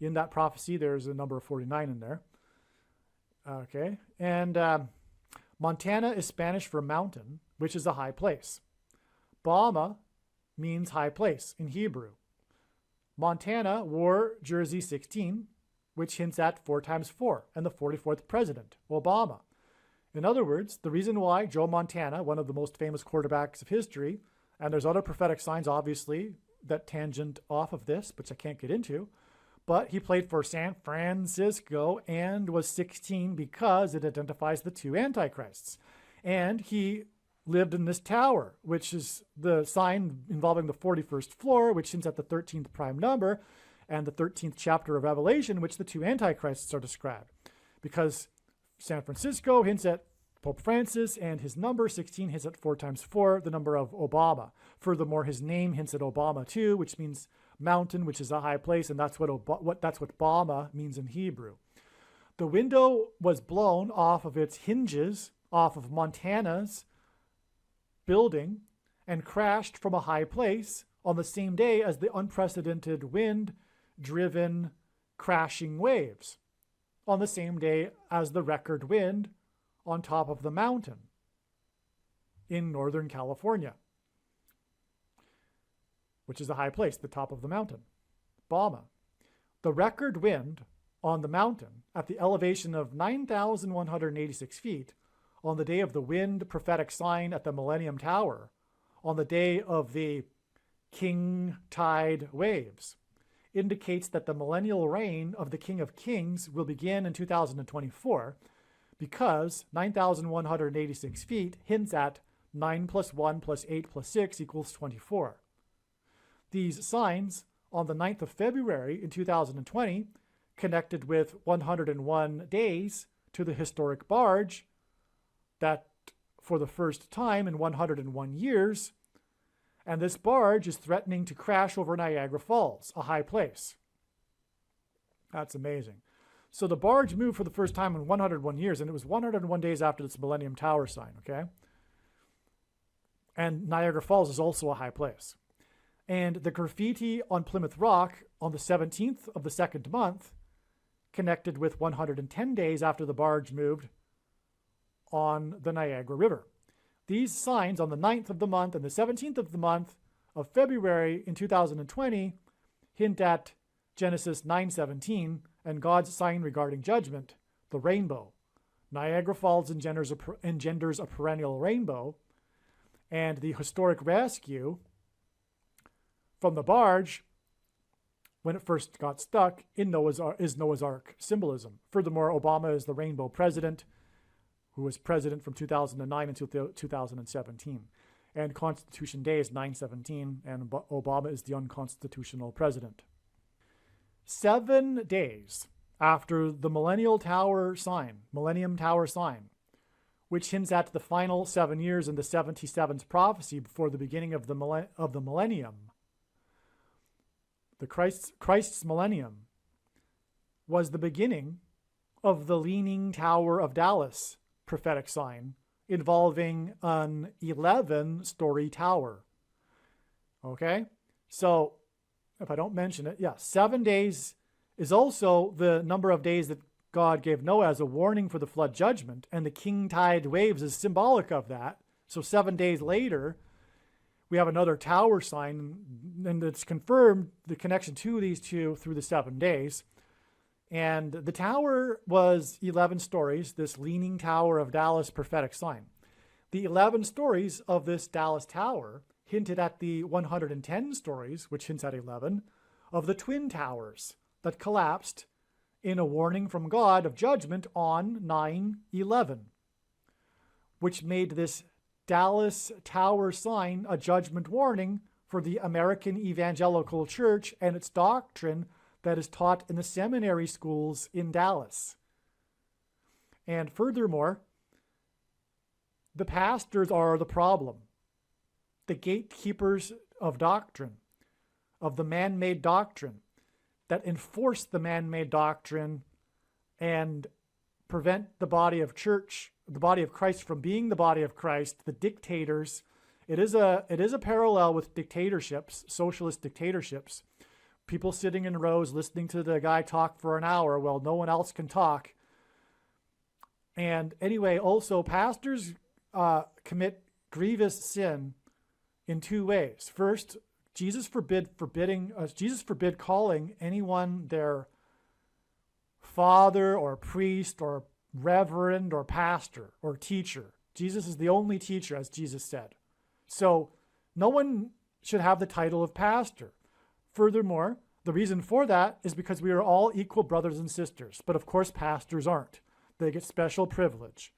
In that prophecy, there's a number of 49 in there. Okay. And Montana is Spanish for mountain, which is a high place. Bama means high place in Hebrew. Montana wore jersey 16, which hints at 4 times 4, and the 44th president, Obama. In other words, the reason why Joe Montana, one of the most famous quarterbacks of history, and there's other prophetic signs, obviously, that tangent off of this, which I can't get into, but he played for San Francisco and was 16 because it identifies the 2 antichrists. And he lived in this tower, which is the sign involving the 41st floor, which hints at the 13th prime number, and the 13th chapter of Revelation, which the 2 antichrists are described. Because San Francisco hints at Pope Francis, and his number 16 hints at 4 times 4, the number of Obama. Furthermore, his name hints at Obama too, which means mountain, which is a high place, and that's what Bama means in Hebrew. The window was blown off of its hinges, off of Montana's building, and crashed from a high place on the same day as the unprecedented wind-driven crashing waves, on the same day as the record wind on top of the mountain in Northern California, which is a high place, the top of the mountain, Bama. The record wind on the mountain at the elevation of 9,186 feet on the day of the wind prophetic sign at the Millennium Tower, on the day of the king tide waves, indicates that the millennial reign of the King of Kings will begin in 2024, because 9,186 feet hints at 9 plus 1 plus 8 plus 6 equals 24. These signs on the 9th of February in 2020 connected with 101 days to the historic barge that for the first time in 101 years, and this barge is threatening to crash over Niagara Falls, a high place. That's amazing. So the barge moved for the first time in 101 years, and it was 101 days after this Millennium Tower sign, okay? And Niagara Falls is also a high place. And the graffiti on Plymouth Rock on the 17th of the second month connected with 110 days after the barge moved on the Niagara River. These signs on the 9th of the month and the 17th of the month of February in 2020 hint at Genesis 9:17 and God's sign regarding judgment, the rainbow. Niagara Falls engenders a perennial rainbow, and the historic rescue from the barge when it first got stuck is Noah's Ark symbolism. Furthermore, Obama is the rainbow president, who was president from 2009 until 2017. And Constitution Day is 9/17, and Obama is the unconstitutional president. 7 days after the Millennium Tower sign, which hints at the final 7 years in the 77th prophecy before the beginning of the millennium, the Christ's millennium was the beginning of the Leaning Tower of Dallas prophetic sign involving an 11-story tower. Okay? So, if I don't mention it, 7 days is also the number of days that God gave Noah as a warning for the flood judgment, and the king tide waves is symbolic of that. So 7 days later, we have another tower sign, and it's confirmed the connection to these two through the 7 days. And the tower was 11 stories, this Leaning Tower of Dallas prophetic sign. The 11 stories of this Dallas tower hinted at the 110 stories, which hints at 11, of the Twin Towers that collapsed in a warning from God of judgment on 9/11, which made this Dallas tower sign a judgment warning for the American Evangelical Church and its doctrine that is taught in the seminary schools in Dallas. And furthermore, the pastors are the problem, the gatekeepers of doctrine, of the man-made doctrine, that enforce the man-made doctrine and prevent the body of church, the body of Christ, from being the body of Christ, the dictators. It is a parallel with dictatorships, socialist dictatorships. People sitting in rows listening to the guy talk for an hour while no one else can talk. And anyway, also pastors commit grievous sin in two ways. First, Jesus forbid calling anyone their father or priest or reverend or pastor or teacher. Jesus is the only teacher, as Jesus said. So no one should have the title of pastor. Furthermore, the reason for that is because we are all equal brothers and sisters. But of course, pastors aren't. They get special privilege.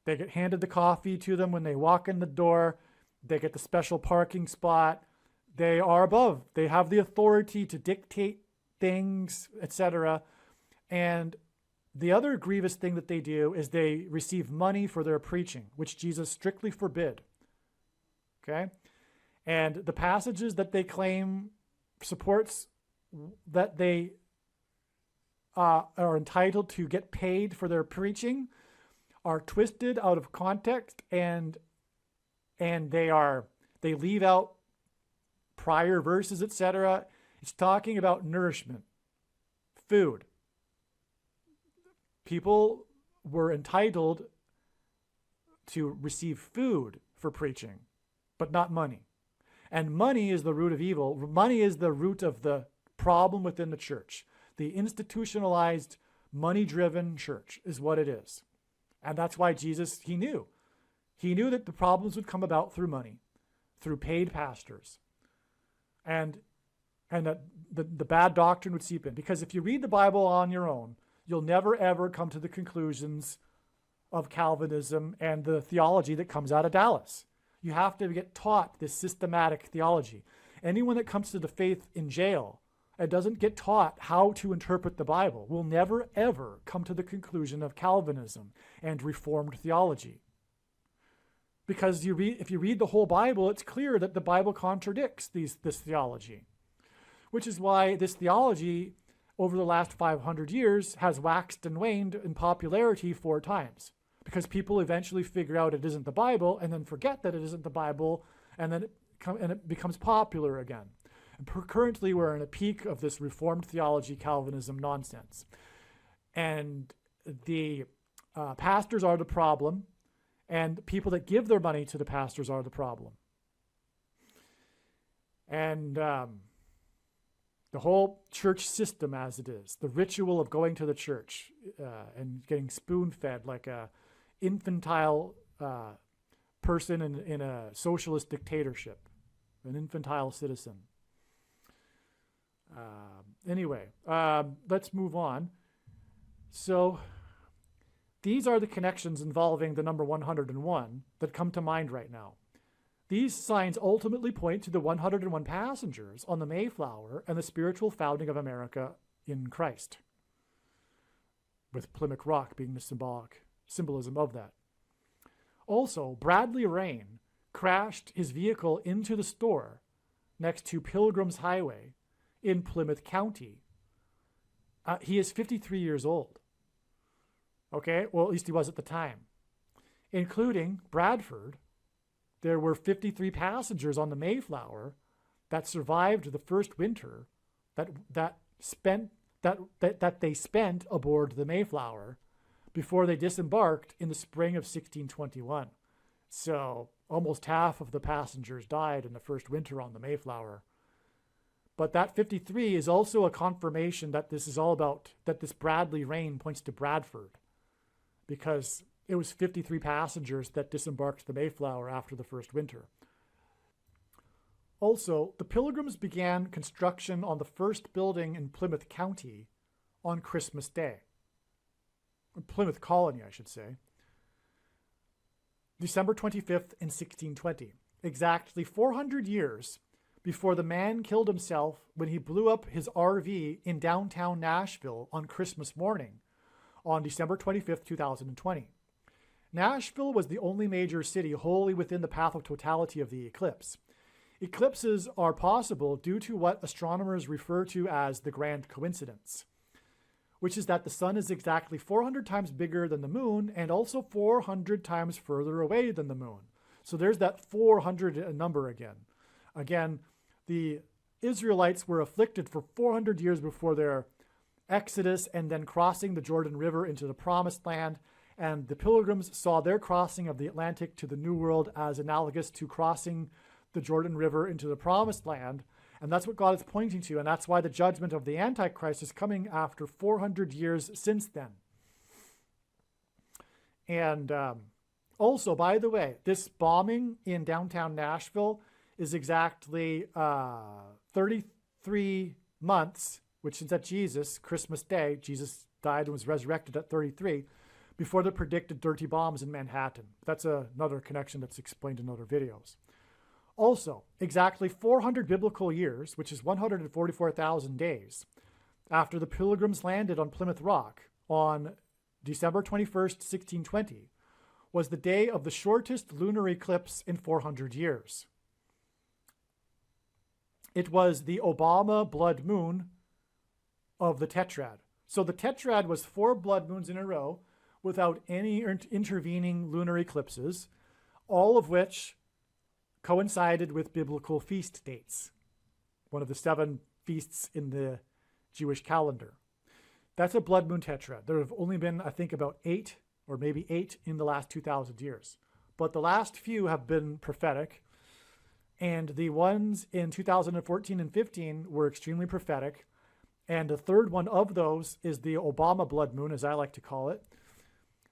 They get handed the coffee to them when they walk in the door. They get the special parking spot. They are above. They have the authority to dictate things, etc. And the other grievous thing that they do is they receive money for their preaching, which Jesus strictly forbid. Okay? And the passages that they claim supports that they are entitled to get paid for their preaching are twisted out of context, and they leave out prior verses, etc. It's talking about nourishment, food. People were entitled to receive food for preaching, but not money. And money is the root of evil. Money is the root of the problem within the church. The institutionalized, money-driven church is what it is. And that's why Jesus, he knew. He knew that the problems would come about through money, through paid pastors. And that the bad doctrine would seep in. Because if you read the Bible on your own, you'll never, ever come to the conclusions of Calvinism and the theology that comes out of Dallas. You have to get taught this systematic theology. Anyone that comes to the faith in jail and doesn't get taught how to interpret the Bible will never, ever come to the conclusion of Calvinism and Reformed theology. Because if you read the whole Bible, it's clear that the Bible contradicts this theology, which is why this theology over the last 500 years has waxed and waned in popularity 4 times. Because people eventually figure out it isn't the Bible and then forget that it isn't the Bible, and then it becomes popular again. And currently we're in a peak of this Reformed theology, Calvinism nonsense. And the pastors are the problem, and people that give their money to the pastors are the problem. And the whole church system as it is, the ritual of going to the church and getting spoon-fed like a infantile person in a socialist dictatorship, an infantile citizen. Anyway, let's move on. So these are the connections involving the number 101 that come to mind right now. These signs ultimately point to the 101 passengers on the Mayflower and the spiritual founding of America in Christ, with Plymouth Rock being the symbolism of that. Also, Bradley Rain crashed his vehicle into the store next to Pilgrim's Highway in Plymouth County. He is 53 years old. Okay, well, at least he was at the time. Including Bradford, there were 53 passengers on the Mayflower that survived the first winter that they spent aboard the Mayflower before they disembarked in the spring of 1621. So almost half of the passengers died in the first winter on the Mayflower. But that 53 is also a confirmation that this is all about, that this Bradley Rain points to Bradford, because it was 53 passengers that disembarked the Mayflower after the first winter. Also, the Pilgrims began construction on the first building in Plymouth County on Christmas Day. Plymouth Colony, I should say. December 25th in 1620. Exactly 400 years before the man killed himself when he blew up his RV in downtown Nashville on Christmas morning on December 25th, 2020. Nashville was the only major city wholly within the path of totality of the eclipse. Eclipses are possible due to what astronomers refer to as the grand coincidence, which is that the sun is exactly 400 times bigger than the moon and also 400 times further away than the moon. So there's that 400 number again. Again, the Israelites were afflicted for 400 years before their exodus and then crossing the Jordan River into the Promised Land. And the pilgrims saw their crossing of the Atlantic to the New World as analogous to crossing the Jordan River into the Promised Land. And that's what God is pointing to. And that's why the judgment of the Antichrist is coming after 400 years since then. And also, by the way, this bombing in downtown Nashville is exactly 33 months, which is at Jesus, Christmas Day. Jesus died and was resurrected at 33, before the predicted dirty bombs in Manhattan. That's another connection that's explained in other videos. Also, exactly 400 biblical years, which is 144,000 days, after the Pilgrims landed on Plymouth Rock on December 21st, 1620, was the day of the shortest lunar eclipse in 400 years. It was the Obama blood moon of the tetrad. So the tetrad was 4 blood moons in a row without any intervening lunar eclipses, all of which coincided with biblical feast dates, one of the 7 feasts in the Jewish calendar. That's a blood moon tetrad. There have only been, I think, about 8 or maybe 8 in the last 2,000 years. But the last few have been prophetic, and the ones in 2014 and 15 were extremely prophetic. And the third one of those is the Obama blood moon, as I like to call it,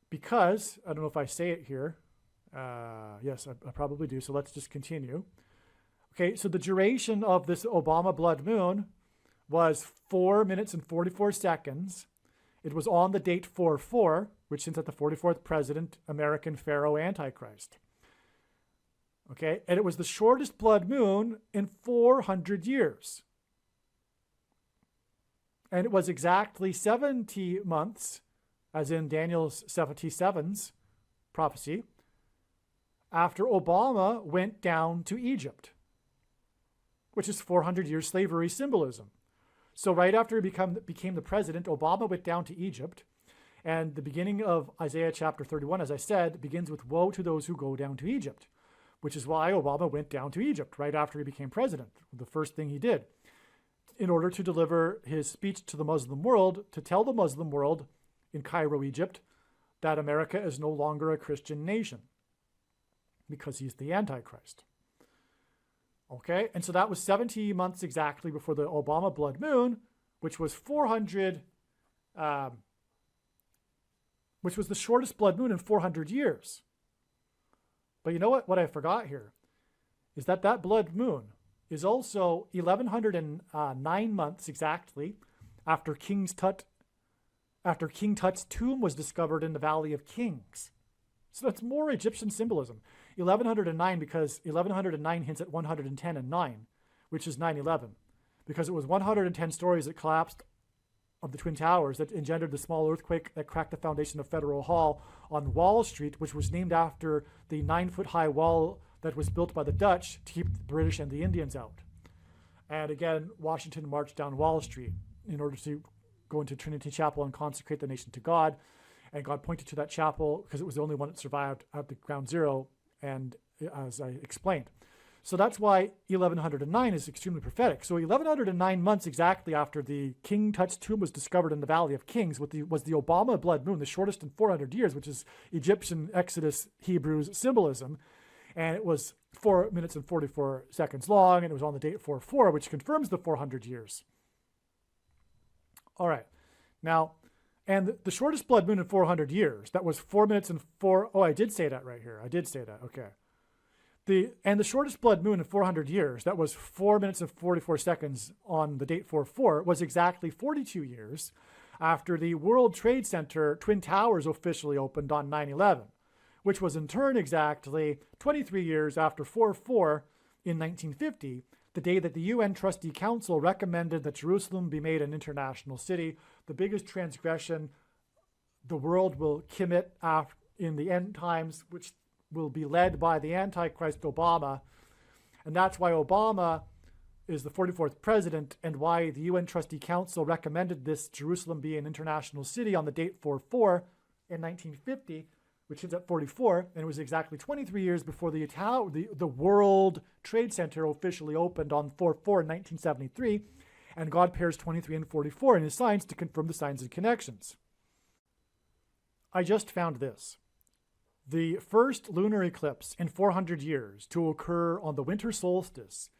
because, I don't know if I say it here, yes, I probably do, so let's just continue. Okay, so the duration of this Obama blood moon was 4 minutes and 44 seconds. It was on the date 4-4, which hints at the 44th president, American Pharaoh Antichrist. Okay, and it was the shortest blood moon in 400 years. And it was exactly 70 months, as in Daniel's 77's prophecy, after Obama went down to Egypt, which is 400 years slavery symbolism. So right after he became the president, Obama went down to Egypt. And the beginning of Isaiah chapter 31, as I said, begins with woe to those who go down to Egypt, which is why Obama went down to Egypt right after he became president. The first thing he did, in order to deliver his speech to the Muslim world, to tell the Muslim world in Cairo, Egypt, that America is no longer a Christian nation because he's the Antichrist. Okay, and so that was 70 months exactly before the Obama blood moon, which was 400, which was the shortest blood moon in 400 years. But you know what? What I forgot here is that that blood moon is also 1109 months exactly after King Tut's tomb was discovered in the Valley of Kings. So that's more Egyptian symbolism. 1109 because 1109 hints at 110 and 9, which is 9/11, because it was 110 stories that collapsed of the Twin Towers that engendered the small earthquake that cracked the foundation of Federal Hall on Wall Street, which was named after the 9-foot-high wall that was built by the Dutch to keep the British and the Indians out. And again, Washington marched down Wall Street in order to go into Trinity Chapel and consecrate the nation to God. And God pointed to that chapel because it was the only one that survived at the ground zero, and as I explained. So that's why 1109 is extremely prophetic. So 1109 months exactly after the King Tut's tomb was discovered in the Valley of Kings was the Obama blood moon, the shortest in 400 years, which is Egyptian Exodus Hebrews symbolism. And it was 4 minutes and 44 seconds long, and it was on the date 4-4, which confirms the 400 years. All right. Now, and the shortest blood moon in 400 years, that was 4 minutes and 4... Oh, I did say that right here. I did say that. Okay. And the shortest blood moon in 400 years, that was 4 minutes and 44 seconds on the date 4-4, was exactly 42 years after the World Trade Center Twin Towers officially opened on 9/11, which was in turn exactly 23 years after 4-4 in 1950, the day that the UN Trustee Council recommended that Jerusalem be made an international city, the biggest transgression the world will commit in the end times, which will be led by the Antichrist Obama. And that's why Obama is the 44th president, and why the UN Trustee Council recommended this Jerusalem be an international city on the date 4/4 in 1950, which hits at 44, and it was exactly 23 years before the World Trade Center officially opened on 4/4 in 1973, and God pairs 23 and 44 in his signs to confirm the signs and connections. I just found this. The first lunar eclipse in 400 years to occur on the winter solstice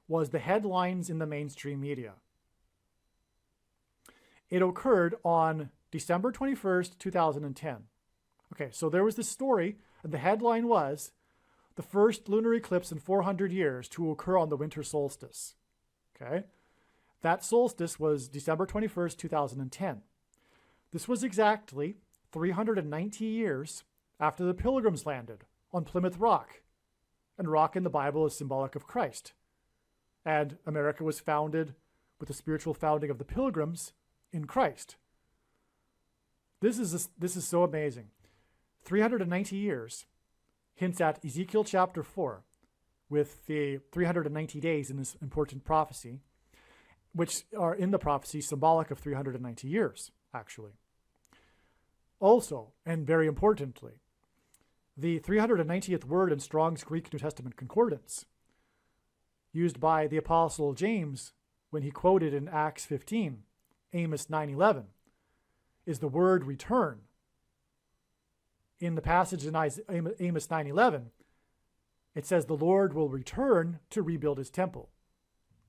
was the headlines in the mainstream media. It occurred on December 21st, 2010. Okay, so there was this story, and the headline was, the first lunar eclipse in 400 years to occur on the winter solstice. Okay, that solstice was December 21st, 2010. This was exactly 390 years after the Pilgrims landed on Plymouth Rock. And rock in the Bible is symbolic of Christ. And America was founded with the spiritual founding of the Pilgrims in Christ. This is so amazing. 390 years hints at Ezekiel chapter 4 with the 390 days in this important prophecy, which are in the prophecy symbolic of 390 years, actually. Also, and very importantly, the 390th word in Strong's Greek New Testament Concordance, used by the Apostle James when he quoted in Acts 15, Amos 9:11, is the word return. In the passage in Amos 9:11, it says the Lord will return to rebuild his temple.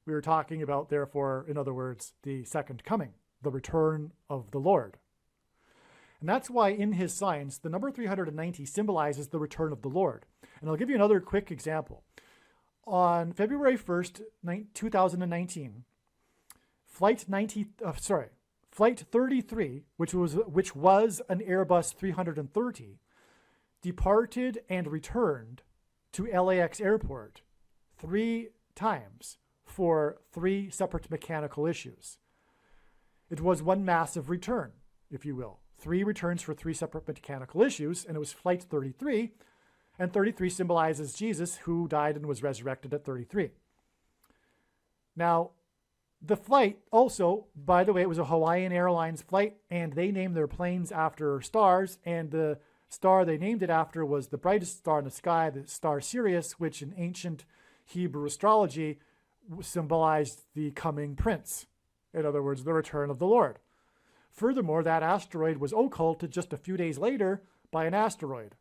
We were talking about, therefore, in other words, the second coming, the return of the Lord. And that's why in his signs, the number 390 symbolizes the return of the Lord. And I'll give you another quick example. On February 1st, 2019, Flight 33, which was an Airbus 330, departed and returned to LAX airport 3 times for 3 separate mechanical issues. It was one massive return, if you will. 3 returns for 3 separate mechanical issues, and it was Flight 33, and 33 symbolizes Jesus, who died and was resurrected at 33. Now, the flight also, by the way, it was a Hawaiian Airlines flight, and they named their planes after stars, and the star they named it after was the brightest star in the sky, the star Sirius, which in ancient Hebrew astrology symbolized the coming prince. In other words, the return of the Lord. Furthermore, that asteroid was occulted just a few days later by an asteroid.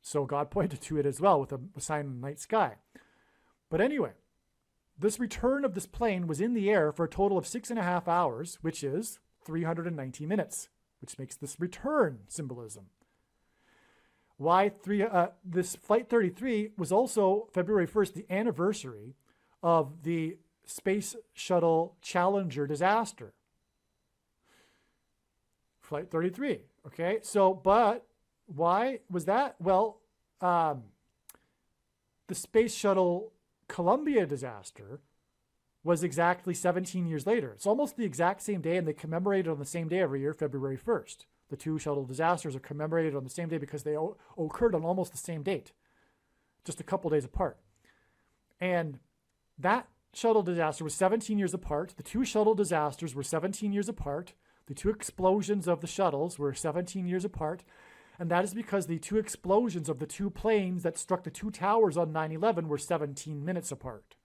So God pointed to it as well with a sign in the night sky. But anyway, this return of this plane was in the air for a total of 6.5 hours, which is 390 minutes, which makes this return symbolism. This Flight 33 was also February 1st, the anniversary of the Space Shuttle Challenger disaster. Flight 33, okay? So, but why was that? Well, the Space Shuttle Columbia disaster was exactly 17 years later. It's almost the exact same day, and they commemorate it on the same day every year, February 1st. The 2 shuttle disasters are commemorated on the same day because they occurred on almost the same date, just a couple days apart. And that shuttle disaster was 17 years apart. The 2 shuttle disasters were 17 years apart. The 2 explosions of the shuttles were 17 years apart. And that is because the 2 explosions of the 2 planes that struck the 2 towers on 9/11 were 17 minutes apart.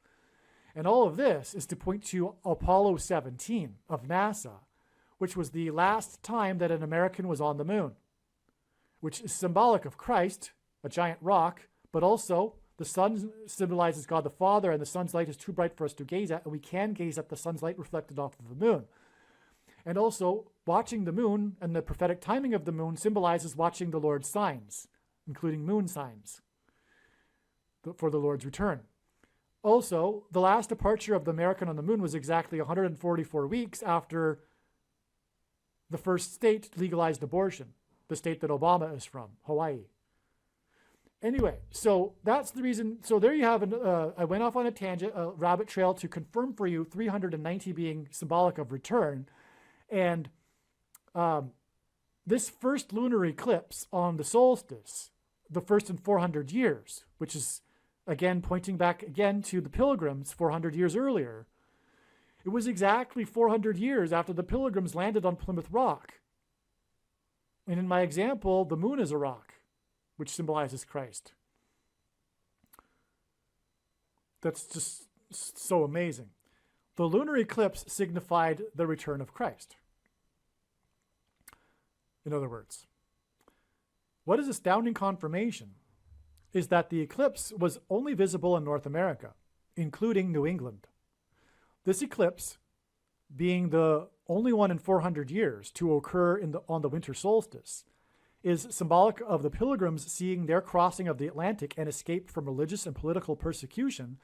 And all of this is to point to Apollo 17 of NASA, which was the last time that an American was on the moon, which is symbolic of Christ, a giant rock, but also the sun symbolizes God the Father, and the sun's light is too bright for us to gaze at, and we can gaze at the sun's light reflected off of the moon. And also, watching the moon and the prophetic timing of the moon symbolizes watching the Lord's signs, including moon signs, for the Lord's return. Also, the last departure of the American on the moon was exactly 144 weeks after the first state legalized abortion, the state that Obama is from, Hawaii. Anyway, so that's the reason. So there you have, I went off on a tangent, a rabbit trail to confirm for you 390 being symbolic of return. And this first lunar eclipse on the solstice, the first in 400 years, which is, again, pointing back again to the Pilgrims 400 years earlier. It was exactly 400 years after the Pilgrims landed on Plymouth Rock. And in my example, the moon is a rock, which symbolizes Christ. That's just so amazing. The lunar eclipse signified the return of Christ. In other words, what is astounding confirmation is that the eclipse was only visible in North America, including New England. This eclipse, being the only one in 400 years to occur on the winter solstice, is symbolic of the Pilgrims seeing their crossing of the Atlantic and escape from religious and political persecution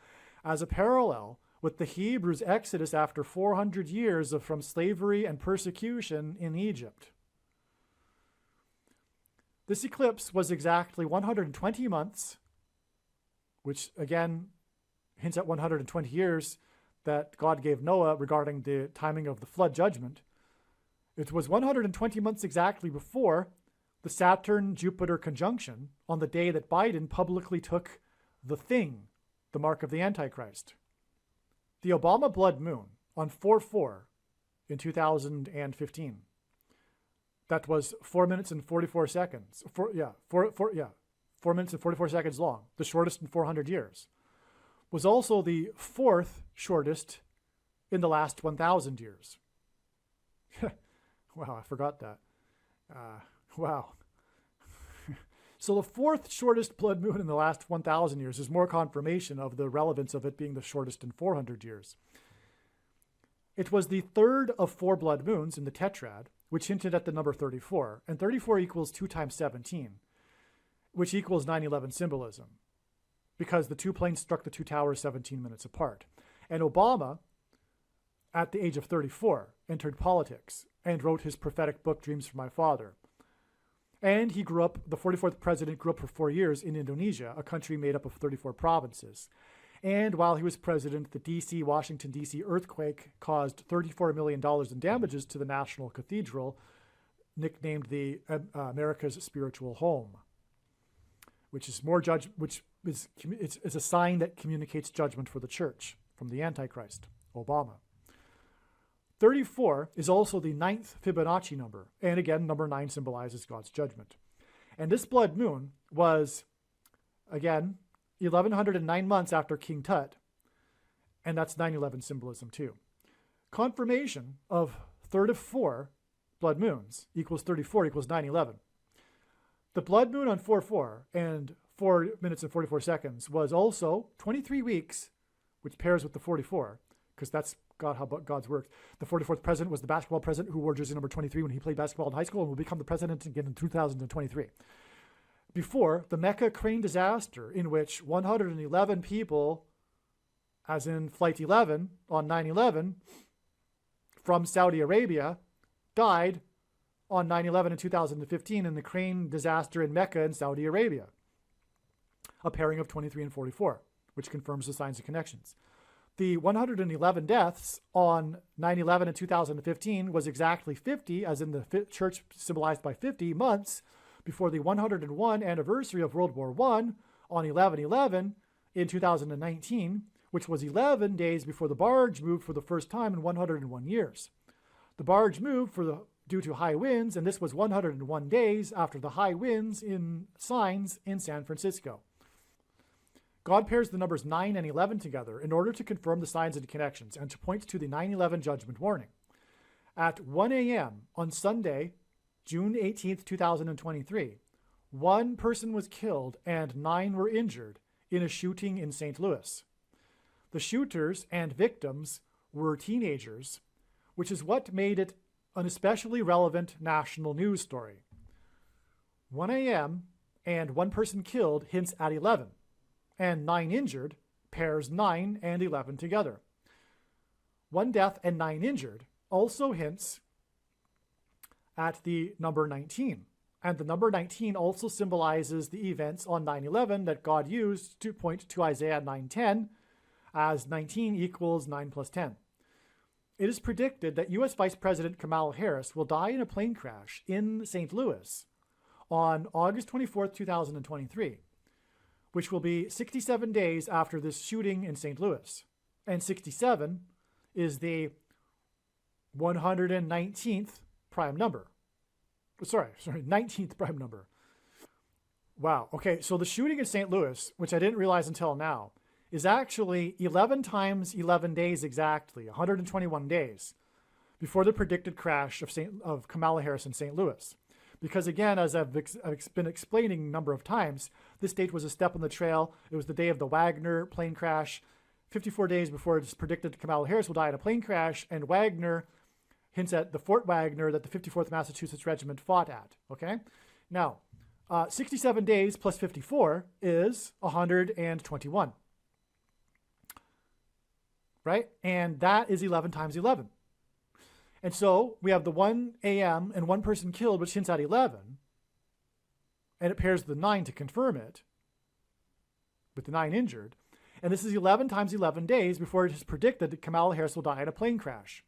as a parallel with the Hebrews' exodus after 400 years from slavery and persecution in Egypt. This eclipse was exactly 120 months, which again hints at 120 years that God gave Noah regarding the timing of the flood judgment. It was 120 months exactly before the Saturn-Jupiter conjunction on the day that Biden publicly took the thing, the mark of the Antichrist. The Obama blood moon on 4/4 in 2015. That was 4 minutes and 44 seconds. 4 minutes and 44 seconds long, the shortest in 400 years. Was also the fourth shortest in the last 1,000 years. Wow, I forgot that. Wow. So the fourth shortest blood moon in the last 1,000 years is more confirmation of the relevance of it being the shortest in 400 years. It was the third of 4 blood moons in the tetrad, which hinted at the number 34. And 34 equals 2 times 17, which equals 9/11 symbolism, because the 2 planes struck the 2 towers 17 minutes apart. And Obama, at the age of 34, entered politics and wrote his prophetic book, Dreams from My Father. And he grew up, the 44th president grew up for 4 years in Indonesia, a country made up of 34 provinces. And while he was president, the Washington, D.C. earthquake caused $34 million in damages to the National Cathedral, nicknamed the America's Spiritual Home, which is it's a sign that communicates judgment for the church from the Antichrist, Obama. 34 is also the 9th Fibonacci number. And again, number 9 symbolizes God's judgment. And this blood moon was, again, 1,109 months after King Tut. And that's 9/11 symbolism too. Confirmation of third of 4 blood moons equals 34 equals 9/11. The blood moon on 4/4 and 4 minutes and 44 seconds was also 23 weeks, which pairs with the 44, because that's how God's works. The 44th president was the basketball president who wore jersey number 23 when he played basketball in high school and will become the president again in 2023. Before the Mecca crane disaster, in which 111 people, as in Flight 11 on 9/11, from Saudi Arabia, died on 9/11 in 2015 in the crane disaster in Mecca in Saudi Arabia. A pairing of 23 and 44, which confirms the signs and connections. The 111 deaths on 9/11 in 2015 was exactly 50, as in the church symbolized by 50 months, before the 101 anniversary of World War I on 11/11 in 2019, which was 11 days before the barge moved for the first time in 101 years. The barge moved due to high winds, and this was 101 days after the high winds in signs in San Francisco. God pairs the numbers 9 and 11 together in order to confirm the signs and connections and to point to the 9/11 judgment warning. At 1 a.m. on Sunday, June 18th, 2023, 1 person was killed and 9 were injured in a shooting in St. Louis. The shooters and victims were teenagers, which is what made it an especially relevant national news story. 1 a.m. and 1 person killed hints at 11, and 9 injured pairs 9 and 11 together. 1 death and 9 injured also hints at the number 19, And the number 19 also symbolizes the events on 9/11 that God used to point to Isaiah 9:10, as 19 equals 9 plus 10. It is predicted that U.S. Vice President Kamala Harris will die in a plane crash in St. Louis on August 24th, 2023, which will be 67 days after this shooting in St. Louis. And 67 is the 119th prime number. Sorry, 19th prime number. Wow. Okay, so the shooting in St. Louis, which I didn't realize until now, is actually 11 times 11 days exactly, 121 days, before the predicted crash of Kamala Harris in St. Louis. Because again, as I've been explaining a number of times, this date was a step on the trail. It was the day of the Wagner plane crash, 54 days before it's predicted Kamala Harris will die in a plane crash, and Wagner hints at the Fort Wagner that the 54th Massachusetts Regiment fought at, okay? Now, 67 days plus 54 is 121, right? And that is 11 times 11. And so we have the 1 a.m. and one person killed, which hints at 11, and it pairs the 9 to confirm it, with the 9 injured. And this is 11 times 11 days before it is predicted that Kamala Harris will die in a plane crash.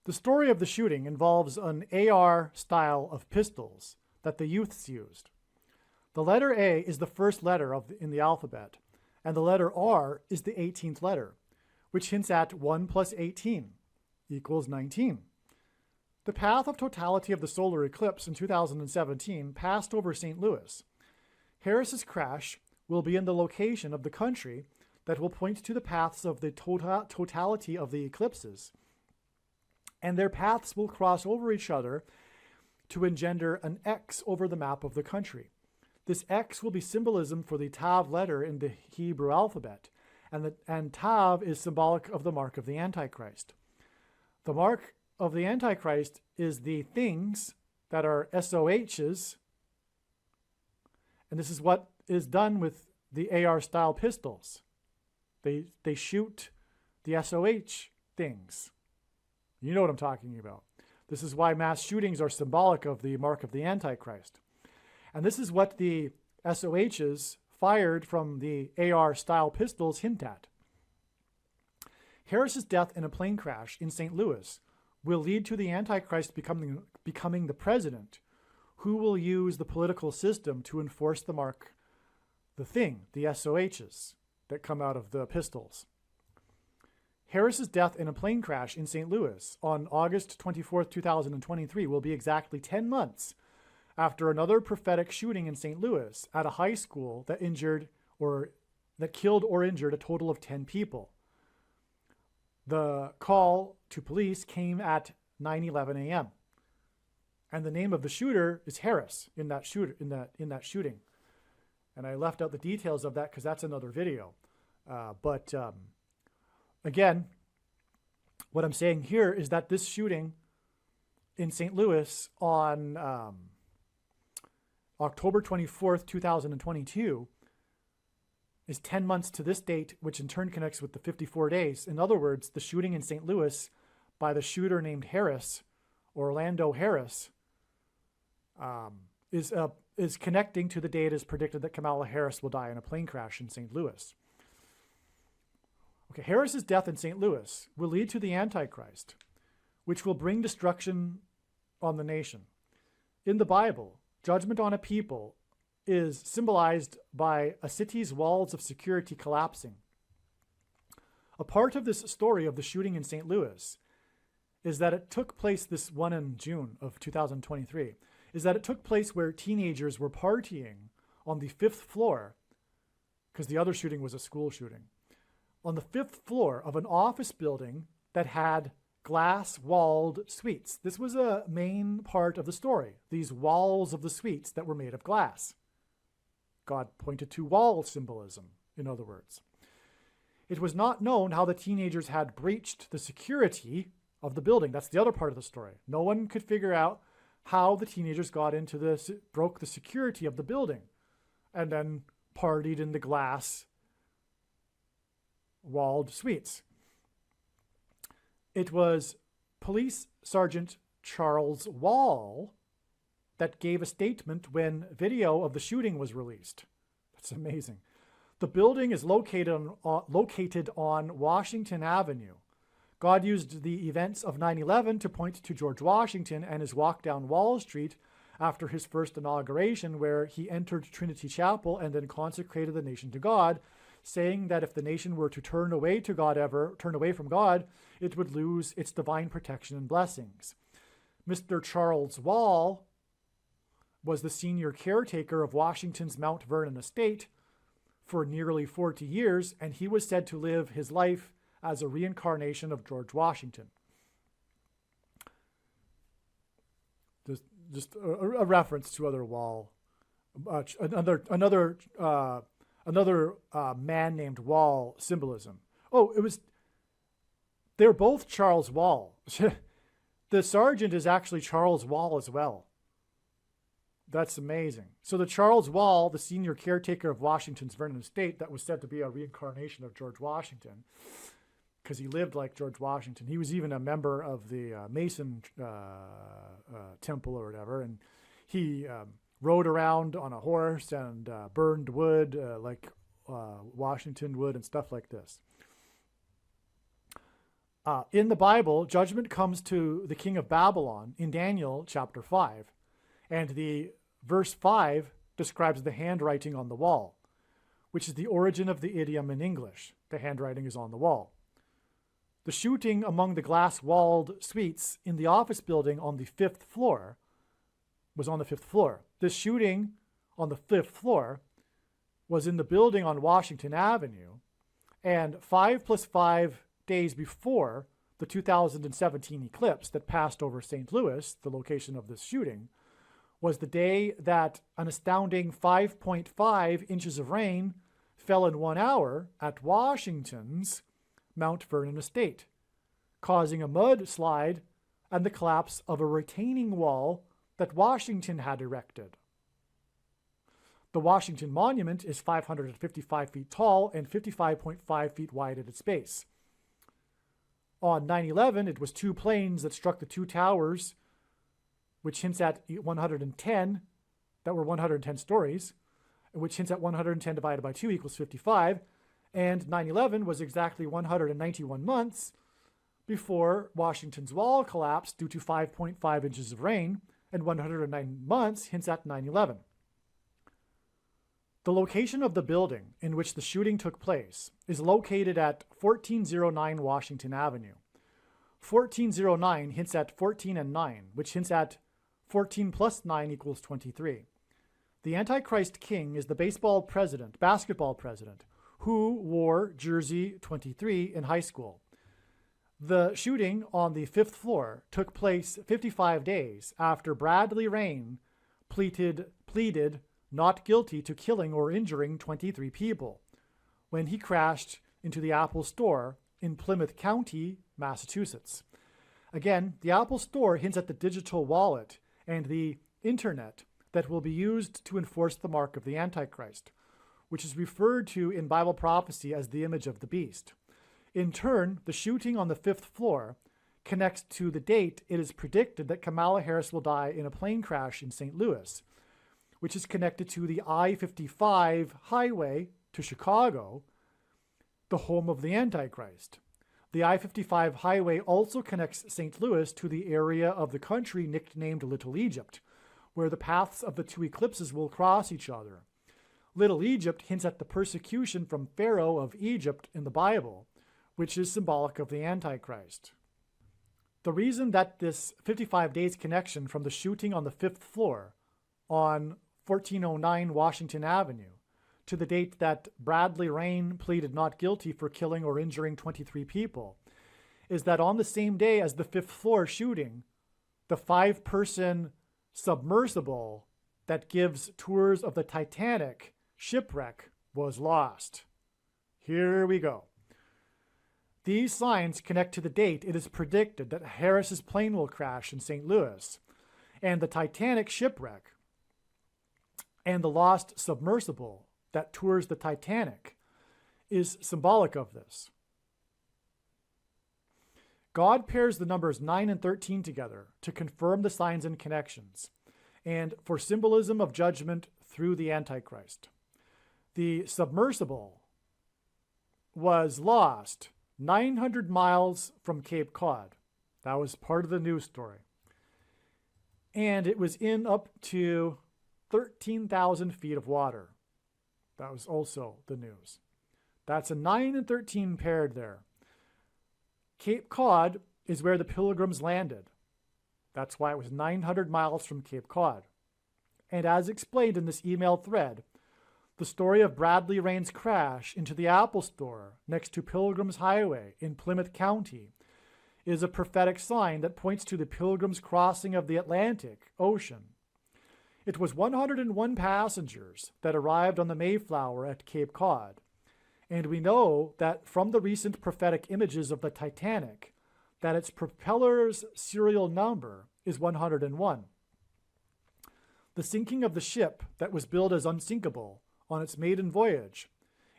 The story of the shooting involves an AR style of pistols that the youths used. The letter A is the first letter in the alphabet, and the letter R is the 18th letter, which hints at 1 plus 18 equals 19. The path of totality of the solar eclipse in 2017 passed over St. Louis. Harris's crash will be in the location of the country that will point to the paths of the totality of the eclipses, and their paths will cross over each other to engender an X over the map of the country. This X will be symbolism for the Tav letter in the Hebrew alphabet, and Tav is symbolic of the mark of the Antichrist. The mark of the Antichrist is the things that are SOHs, and this is what is done with the AR-style pistols. They shoot the SOH things. You know what I'm talking about. This is why mass shootings are symbolic of the mark of the Antichrist. And this is what the SOHs fired from the AR-style pistols hint at. Harris's death in a plane crash in St. Louis will lead to the Antichrist becoming the president, who will use the political system to enforce the mark, the thing, the SOHs that come out of the pistols. Harris's death in a plane crash in St. Louis on August 24th, 2023 will be exactly 10 months after another prophetic shooting in St. Louis at a high school that killed or injured a total of 10 people. The call to police came at 9:11 a.m. And the name of the shooter is Harris in that shooting. And I left out the details of that because that's another video. Again, what I'm saying here is that this shooting in St. Louis on October 24th, 2022 is 10 months to this date, which in turn connects with the 54 days. In other words, the shooting in St. Louis by the shooter named Harris, Orlando Harris, is connecting to the date it is predicted that Kamala Harris will die in a plane crash in St. Louis. Okay, Harris's death in St. Louis will lead to the Antichrist, which will bring destruction on the nation. In the Bible, judgment on a people is symbolized by a city's walls of security collapsing. A part of this story of the shooting in St. Louis is that it took place this one in June of 2023, is that it took place where teenagers were partying on the 5th floor, because the other shooting was a school shooting, on the 5th floor of an office building that had glass-walled suites. This was a main part of the story, these walls of the suites that were made of glass. God pointed to wall symbolism, in other words. It was not known how the teenagers had breached the security of the building. That's the other part of the story. No one could figure out how the teenagers got into this, broke the security of the building, and then partied in the glass walled suites. It was Police Sergeant Charles Wall that gave a statement when video of the shooting was released. That's amazing. The building is located on Washington Avenue. God used the events of 9/11 to point to George Washington and his walk down Wall Street after his first inauguration, where he entered Trinity Chapel and then consecrated the nation to God, saying that if the nation were to turn away from God, it would lose its divine protection and blessings. Mr. Charles Wall was the senior caretaker of Washington's Mount Vernon estate for nearly 40 years, and he was said to live his life as a reincarnation of George Washington. Just a reference to other Wall, another man named Wall symbolism. Oh, they're both Charles Wall. The sergeant is actually Charles Wall as well. That's amazing. So the Charles Wall, the senior caretaker of Washington's Vernon estate, that was said to be a reincarnation of George Washington, because he lived like George Washington. He was even a member of the Mason temple or whatever, and he rode around on a horse and burned wood like Washington would and stuff like this. In the Bible, judgment comes to the king of Babylon in Daniel chapter 5, and the verse 5 describes the handwriting on the wall, which is the origin of the idiom in English. The handwriting is on the wall. The shooting among the glass-walled suites in the office building on the 5th floor was on the 5th floor. This shooting on the 5th floor was in the building on Washington Avenue, and 5 plus 5 days before the 2017 eclipse that passed over St. Louis, the location of this shooting, was the day that an astounding 5.5 inches of rain fell in 1 hour at Washington's Mount Vernon estate, causing a mudslide and the collapse of a retaining wall that Washington had erected. The Washington Monument is 555 feet tall and 55.5 feet wide at its base. On 9/11, it was 2 planes that struck the 2 towers, which hints at 110, that were 110 stories, which hints at 110 divided by 2 equals 55, and 9/11 was exactly 191 months before Washington's wall collapsed due to 5.5 inches of rain, and 109 months hints at 9/11. The location of the building in which the shooting took place is located at 1409 Washington Avenue. 1409 hints at 14 and 9, which hints at 14 plus 9 equals 23. The Antichrist King is the basketball president, who wore jersey 23 in high school. The shooting on the 5th floor took place 55 days after Bradley Rain pleaded not guilty to killing or injuring 23 people when he crashed into the Apple Store in Plymouth County, Massachusetts. Again, the Apple Store hints at the digital wallet and the internet that will be used to enforce the mark of the Antichrist, which is referred to in Bible prophecy as the image of the beast. In turn, the shooting on the 5th floor connects to the date it is predicted that Kamala Harris will die in a plane crash in St. Louis, which is connected to the I-55 highway to Chicago, the home of the Antichrist. The I-55 highway also connects St. Louis to the area of the country nicknamed Little Egypt, where the paths of the 2 eclipses will cross each other. Little Egypt hints at the persecution from Pharaoh of Egypt in the Bible, which is symbolic of the Antichrist. The reason that this 55 days connection from the shooting on the 5th floor on 1409 Washington Avenue to the date that Bradley Rain pleaded not guilty for killing or injuring 23 people is that on the same day as the 5th floor shooting, the 5-person submersible that gives tours of the Titanic shipwreck was lost. Here we go. These signs connect to the date it is predicted that Harris's plane will crash in St. Louis, and the Titanic shipwreck and the lost submersible that tours the Titanic is symbolic of this. God pairs the numbers 9 and 13 together to confirm the signs and connections. and for symbolism of judgment through the Antichrist. The submersible was lost 900 miles from Cape Cod. That was part of the news story. And it was in up to 13,000 feet of water. That was also the news. That's a 9 and 13 paired there. Cape Cod is where the Pilgrims landed. That's why it was 900 miles from Cape Cod. And as explained in this email thread, the story of Bradley Rain's crash into the Apple Store next to Pilgrims Highway in Plymouth County is a prophetic sign that points to the Pilgrims' crossing of the Atlantic Ocean. It was 101 passengers that arrived on the Mayflower at Cape Cod, and we know that from the recent prophetic images of the Titanic that its propeller's serial number is 101. The sinking of the ship that was billed as unsinkable on its maiden voyage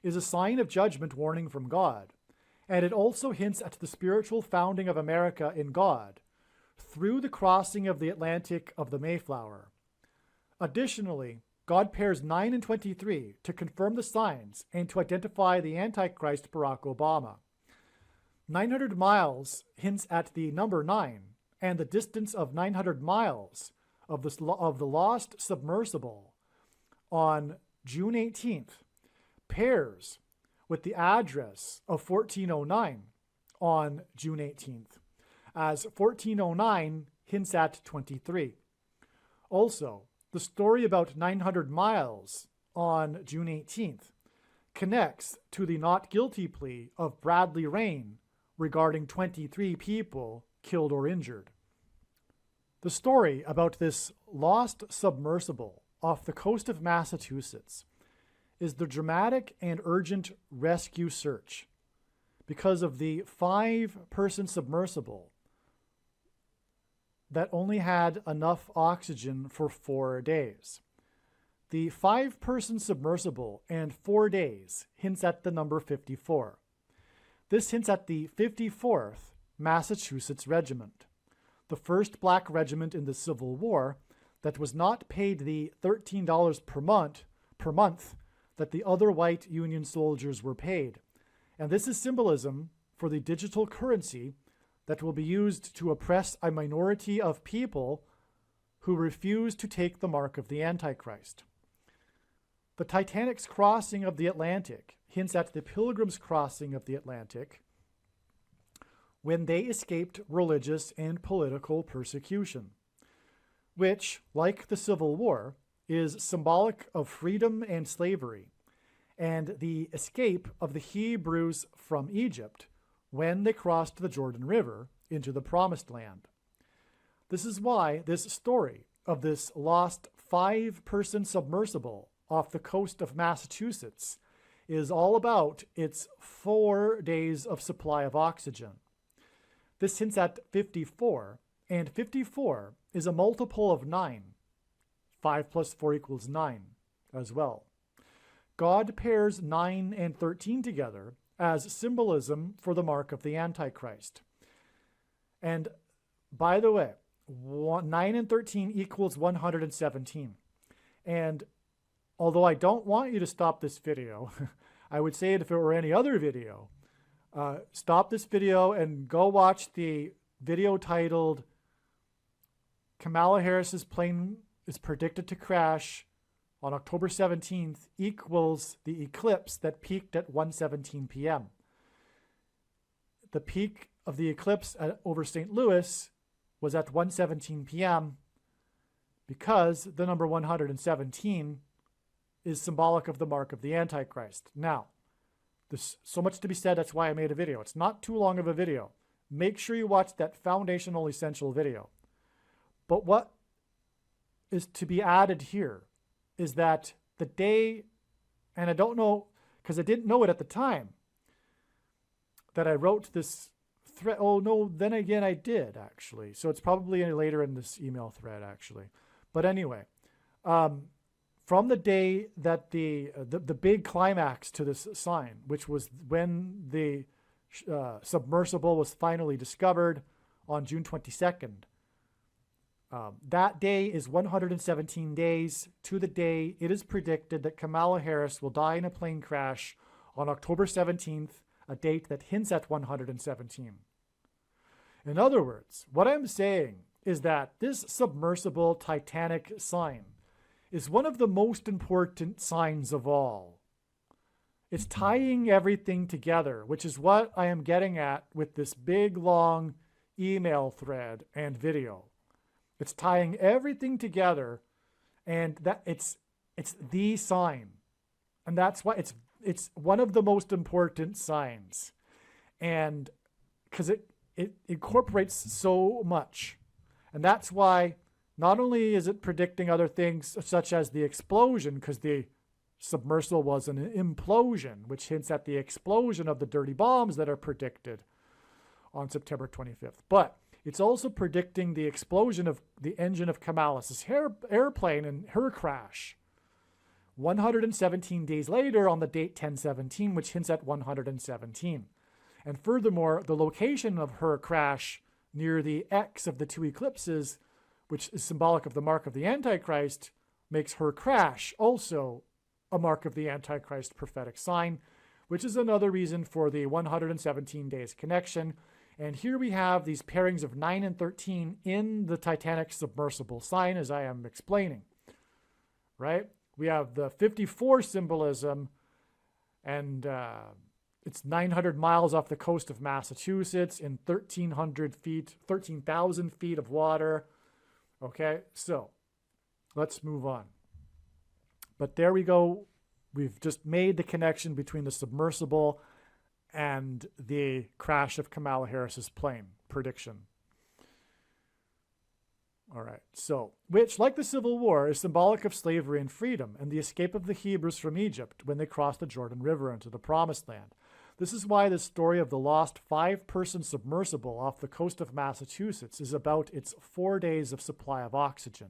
is a sign of judgment warning from God, and it also hints at the spiritual founding of America in God through the crossing of the Atlantic of the Mayflower. Additionally, God pairs 9 and 23 to confirm the signs and to identify the Antichrist Barack Obama. 900 miles hints at the number 9 and the distance of 900 miles of the lost submersible on June 18th pairs with the address of 1409 on June 18th, as 1409 hints at 23. Also, the story about 900 miles on June 18th connects to the not guilty plea of Bradley Rain regarding 23 people killed or injured. The story about this lost submersible off the coast of Massachusetts is the dramatic and urgent rescue search because of the 5-person submersible that only had enough oxygen for 4 days. The 5-person submersible and 4 days hints at the number 54. This hints at the 54th Massachusetts Regiment, the first black regiment in the Civil War that was not paid the $13 per month that the other white Union soldiers were paid. And this is symbolism for the digital currency that will be used to oppress a minority of people who refuse to take the mark of the Antichrist. The Titanic's crossing of the Atlantic hints at the Pilgrims' crossing of the Atlantic when they escaped religious and political persecution, which, like the Civil War, is symbolic of freedom and slavery, and the escape of the Hebrews from Egypt when they crossed the Jordan River into the Promised Land. This is why this story of this lost 5-person submersible off the coast of Massachusetts is all about its 4 days of supply of oxygen. This hints at 54, and 54 is a multiple of 9. 5 plus 4 equals 9 as well. God pairs 9 and 13 together as symbolism for the mark of the Antichrist. And by the way, 9 and 13 equals 117. And although I don't want you to stop this video, I would say it if it were any other video. Stop this video and go watch the video titled Kamala Harris's plane is predicted to crash on October 17th equals the eclipse that peaked at 1:17 p.m. The peak of the eclipse over St. Louis was at 1:17 p.m. because the number 117 is symbolic of the mark of the Antichrist. Now, there's so much to be said, that's why I made a video. It's not too long of a video. Make sure you watch that foundational essential video. But what is to be added here is that the day, and I don't know, because I didn't know it at the time, that I wrote this thread. Oh, no, then again, I did, actually. So it's probably later in this email thread, actually. But anyway, from the day that the big climax to this sign, which was when the submersible was finally discovered on June 22nd, That day is 117 days to the day it is predicted that Kamala Harris will die in a plane crash on October 17th, a date that hints at 117. In other words, what I'm saying is that this submersible Titanic sign is one of the most important signs of all. It's tying everything together, which is what I am getting at with this big, long email thread and video. It's tying everything together, and that it's the sign. And that's why it's one of the most important signs. And because it incorporates so much. And that's why not only is it predicting other things such as the explosion, because the submersible was an implosion, which hints at the explosion of the dirty bombs that are predicted on September 25th. But it's also predicting the explosion of the engine of Kamala's airplane and her crash 117 days later on the date 1017, which hints at 117. And furthermore, the location of her crash near the X of the two eclipses, which is symbolic of the mark of the Antichrist, makes her crash also a mark of the Antichrist prophetic sign, which is another reason for the 117 days connection. And here we have these pairings of 9 and 13 in the Titanic submersible sign, as I am explaining, right? We have the 54 symbolism, and it's 900 miles off the coast of Massachusetts in 13,000 feet of water. Okay, so let's move on. But there we go. We've just made the connection between the submersible and the crash of Kamala Harris's plane prediction. All right, so, which, like the Civil War, is symbolic of slavery and freedom and the escape of the Hebrews from Egypt when they crossed the Jordan River into the Promised Land. This is why the story of the lost 5-person submersible off the coast of Massachusetts is about its 4 days of supply of oxygen.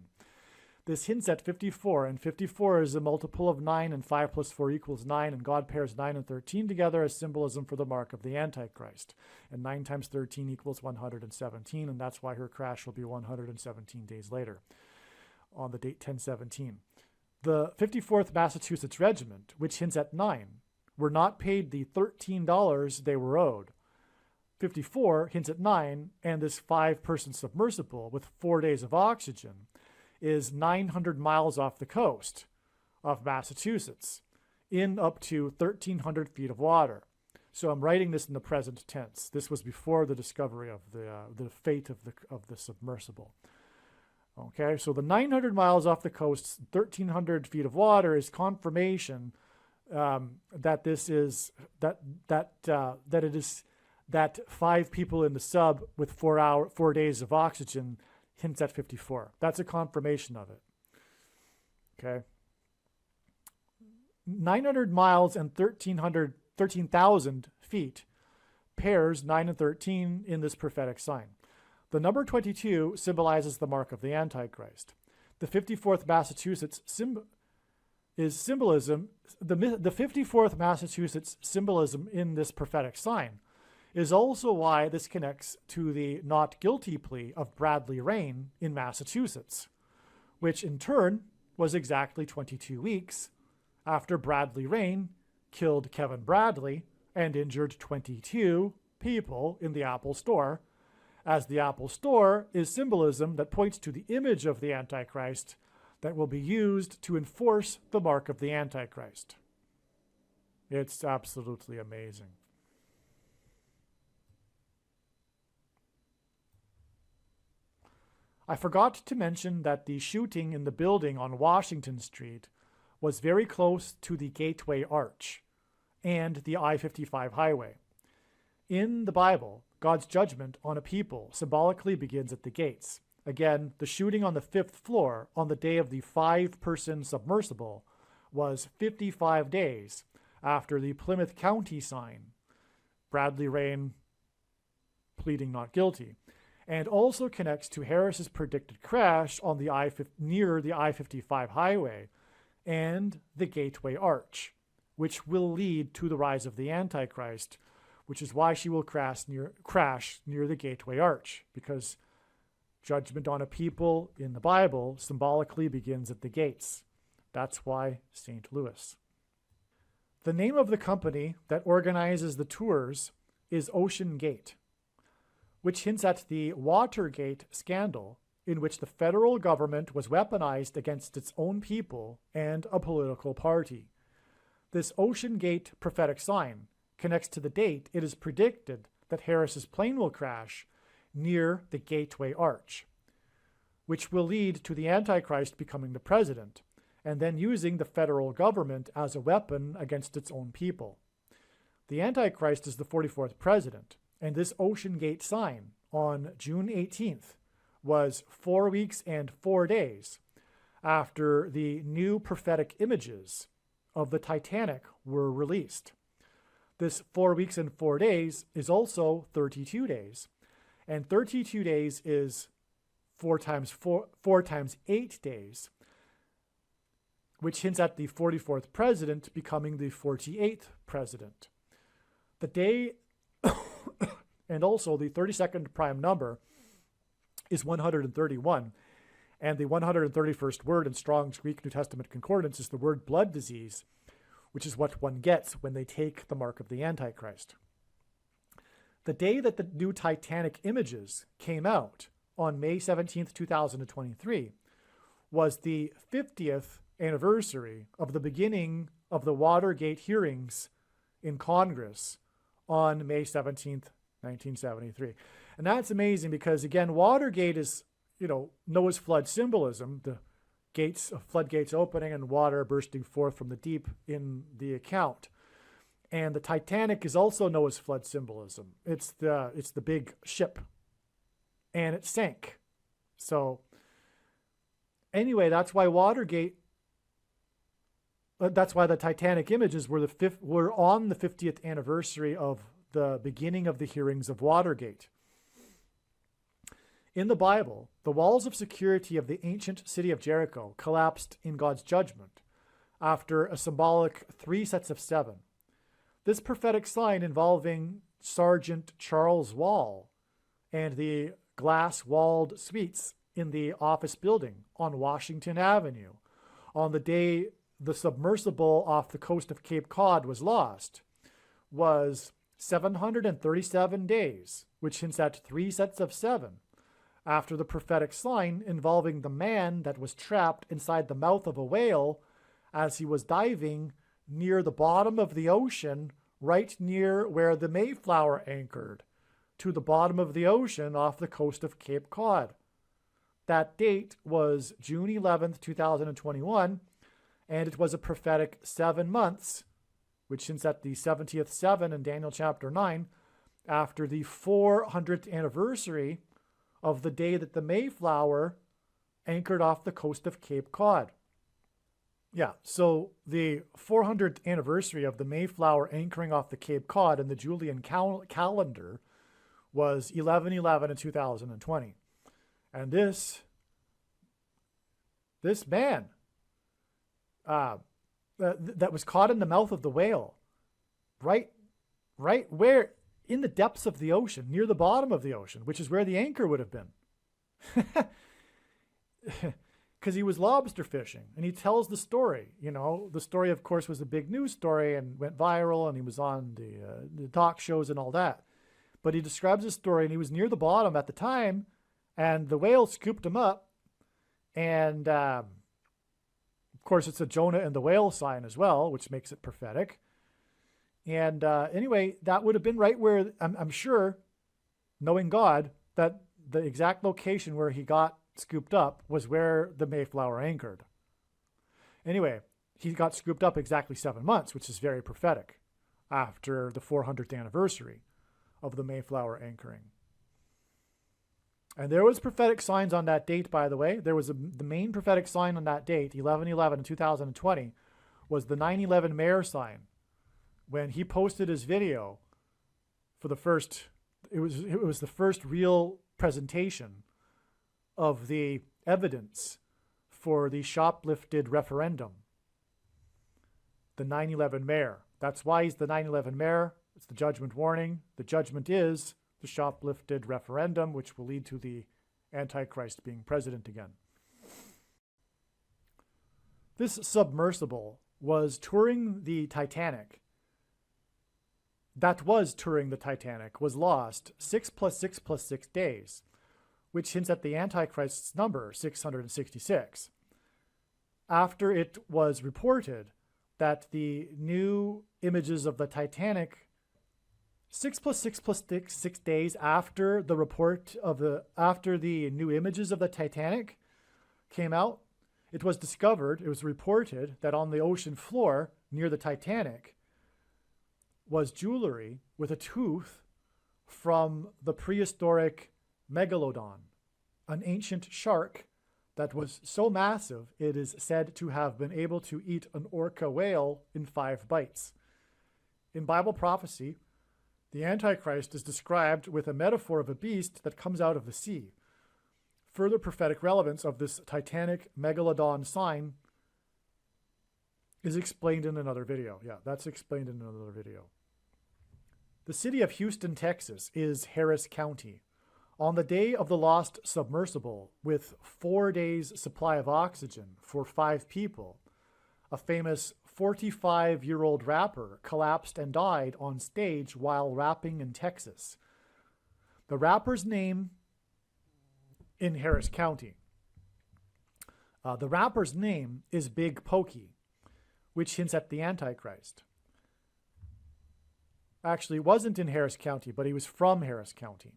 This hints at 54, and 54 is a multiple of 9, and 5 plus 4 equals 9, and God pairs 9 and 13 together as symbolism for the mark of the Antichrist. And 9 times 13 equals 117, and that's why her crash will be 117 days later, on the date 1017. The 54th Massachusetts Regiment, which hints at 9, were not paid the $13 they were owed. 54 hints at 9, and this 5-person submersible with 4 days of oxygen is 900 miles off the coast of Massachusetts in up to 1,300 feet of water. So I'm writing this in the present tense. This was before the discovery of the fate of the submersible. Okay, so the 900 miles off the coast, 1,300 feet of water is confirmation that this is that it is that 5 people in the sub with 4 days of oxygen hints at 54. That's a confirmation of it. Okay. 900 miles and 13,000 feet pairs 9 and 13 in this prophetic sign. The number 22 symbolizes the mark of the Antichrist. The 54th Massachusetts is symbolism. The 54th Massachusetts symbolism in this prophetic sign is also why this connects to the not guilty plea of Bradley Rain in Massachusetts, which in turn was exactly 22 weeks after Bradley Rain killed Kevin Bradley and injured 22 people in the Apple Store, as the Apple Store is symbolism that points to the image of the Antichrist that will be used to enforce the mark of the Antichrist. It's absolutely amazing. I forgot to mention that the shooting in the building on Washington Street was very close to the Gateway Arch and the I-55 highway. In the Bible, God's judgment on a people symbolically begins at the gates. Again, the shooting on the 5th floor on the day of the 5-person submersible was 55 days after the Plymouth County sign, Bradley Rain pleading not guilty, and also connects to Harris's predicted crash on the near the I-55 highway and the Gateway Arch, which will lead to the rise of the Antichrist, which is why she will crash near the Gateway Arch, because Judgment on a people in the Bible symbolically begins at the gates. That's why St. Louis. The name of the company that organizes the tours is Ocean Gate, which hints at the Watergate scandal, in which the federal government was weaponized against its own people and a political party. This Ocean Gate prophetic sign connects to the date it is predicted that Harris's plane will crash near the Gateway Arch, which will lead to the Antichrist becoming the president, and then using the federal government as a weapon against its own people. The Antichrist is the 44th president, and this Ocean Gate sign on June 18th was 4 weeks and 4 days after the new prophetic images of the Titanic were released. This 4 weeks and 4 days is also 32 days, and 32 days is 4 times 8 days, which hints at the 44th president becoming the 48th president. The day and also the 32nd prime number is 131, and the 131st word in Strong's Greek New Testament Concordance is the word blood disease, which is what one gets when they take the mark of the Antichrist. The day that the new Titanic images came out, on May 17th, 2023, was the 50th anniversary of the beginning of the Watergate hearings in Congress on May 17th, 1973. And that's amazing because, again, Watergate is, Noah's flood symbolism, the floodgates opening and water bursting forth from the deep in the account. And the Titanic is also Noah's flood symbolism. It's the big ship, and it sank. So anyway, that's why the Titanic images were on the 50th anniversary of the beginning of the hearings of Watergate. In the Bible, the walls of security of the ancient city of Jericho collapsed in God's judgment after a symbolic 3 sets of 7. This prophetic sign involving Sergeant Charles Wall and the glass-walled suites in the office building on Washington Avenue on the day the submersible off the coast of Cape Cod was lost was 737 days, which hints at 3 sets of 7, after the prophetic sign involving the man that was trapped inside the mouth of a whale as he was diving near the bottom of the ocean, right near where the Mayflower anchored, to the bottom of the ocean off the coast of Cape Cod. That date was June 11th, 2021, and it was a prophetic 7 months, which hints at the 70th 7 in Daniel chapter 9, after the 400th anniversary of the day that the Mayflower anchored off the coast of Cape Cod. Yeah, so the 400th anniversary of the Mayflower anchoring off the Cape Cod in the Julian calendar was 11/11 in 2020. And this man that was caught in the mouth of the whale, right where, in the depths of the ocean, near the bottom of the ocean, which is where the anchor would have been. Because he was lobster fishing, and he tells the story. The story, of course, was a big news story and went viral, and he was on the talk shows and all that. But he describes his story, and he was near the bottom at the time, and the whale scooped him up, and of course, it's a Jonah and the whale sign as well, which makes it prophetic. And anyway, that would have been right where, I'm sure, knowing God, that the exact location where he got scooped up was where the Mayflower anchored. Anyway, he got scooped up exactly 7 months, which is very prophetic, after the 400th anniversary of the Mayflower anchoring. And there was prophetic signs on that date, by the way. There was the main prophetic sign on that date, 11/11 in 2020, was the 9/11 mayor sign. When he posted his video for the first, it was the first real presentation of the evidence for the shoplifted referendum. The 9/11 mayor. That's why he's the 9/11 mayor. It's the judgment warning. The judgment is the shoplifted referendum, which will lead to the Antichrist being president again. This submersible was touring the Titanic. That was touring the Titanic, was lost 6 + 6 + 6 days, which hints at the Antichrist's number, 666. After it was reported that the new images of the Titanic, 6 + 6 + 6 days after the report of after the new images of the Titanic came out, it was discovered, it was reported that on the ocean floor near the Titanic was jewelry with a tooth from the prehistoric megalodon, an ancient shark that was so massive it is said to have been able to eat an orca whale in 5 bites. In Bible prophecy, the Antichrist is described with a metaphor of a beast that comes out of the sea. Further prophetic relevance of this Titanic megalodon sign is explained in another video. Yeah, that's explained in another video. The city of Houston, Texas is Harris County. On the day of the lost submersible, with 4 days' supply of oxygen for 5 people, a famous 45-year-old rapper collapsed and died on stage while rapping in Texas. The rapper's name in Harris County. The rapper's name is Big Pokey, which hints at the Antichrist. Actually, he wasn't in Harris County, but he was from Harris County.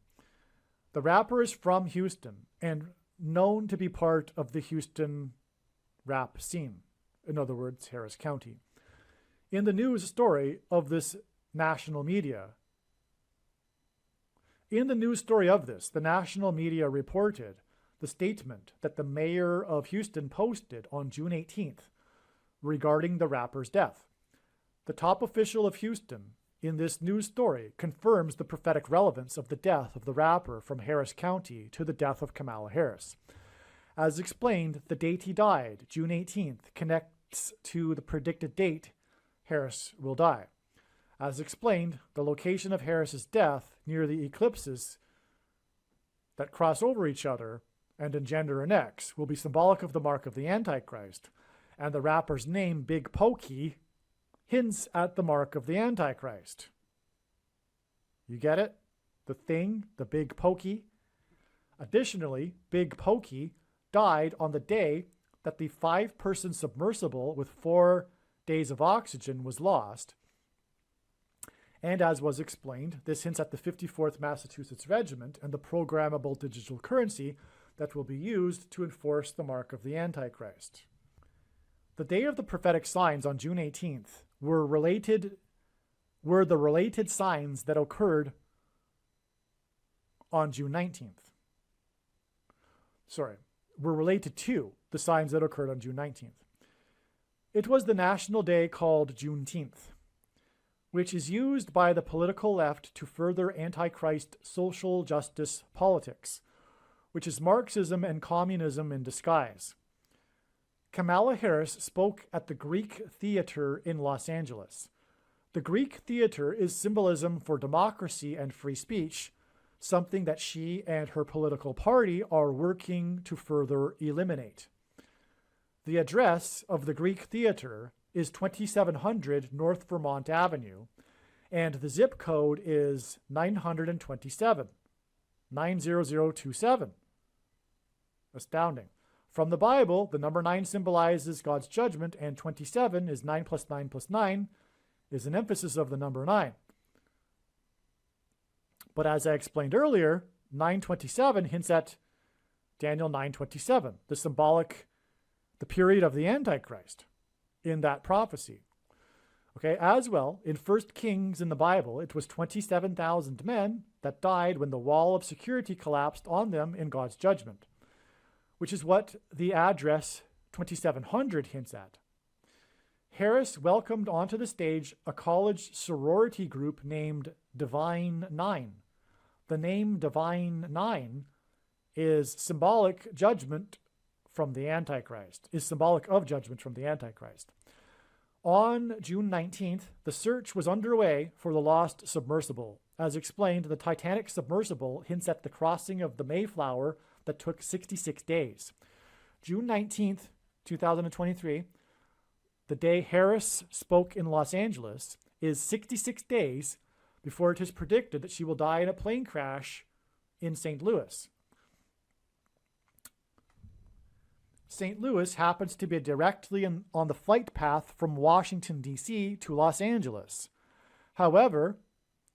The rapper is from Houston and known to be part of the Houston rap scene. In other words, Harris County. In the news story of this national media, the national media reported the statement that the mayor of Houston posted on June 18th regarding the rapper's death. The top official of Houston in this news story confirms the prophetic relevance of the death of the rapper from Harris County to the death of Kamala Harris. As explained, the date he died, June 18th, connects to the predicted date Harris will die. As explained, the location of Harris's death near the eclipses that cross over each other and engender an X will be symbolic of the mark of the Antichrist, and the rapper's name, Big Pokey, hints at the mark of the Antichrist. You get it? The thing, the Big Pokey. Additionally, Big Pokey died on the day that the 5-person submersible with 4 days of oxygen was lost. And as was explained, this hints at the 54th Massachusetts Regiment and the programmable digital currency that will be used to enforce the mark of the Antichrist. The day of the prophetic signs on June 18th were the related signs that occurred on June 19th. Were related to the signs that occurred on June 19th. It was the national day called Juneteenth, which is used by the political left to further Antichrist social justice politics, which is Marxism and communism in disguise. Kamala Harris spoke at the Greek Theater in Los Angeles. The Greek Theater is symbolism for democracy and free speech, something that she and her political party are working to further eliminate. The address of the Greek Theater is 2700 North Vermont Avenue, and the zip code is 927, 90027. Astounding. From the Bible, the number 9 symbolizes God's judgment, and 27 is 9 + 9 + 9, is an emphasis of the number 9. But as I explained earlier, 927 hints at Daniel 9:27, the period of the Antichrist in that prophecy. Okay, as well, in 1 Kings in the Bible, it was 27,000 men that died when the wall of security collapsed on them in God's judgment, which is what the address 2700 hints at. Harris welcomed onto the stage a college sorority group named Divine Nine. The name Divine Nine is symbolic of judgment from the Antichrist. On June 19th, the search was underway for the lost submersible. As explained, the Titanic submersible hints at the crossing of the Mayflower that took 66 days. June 19th, 2023, the day Harris spoke in Los Angeles, is 66 days before it is predicted that she will die in a plane crash in St. Louis. St. Louis happens to be directly on the flight path from Washington, D.C. to Los Angeles. However,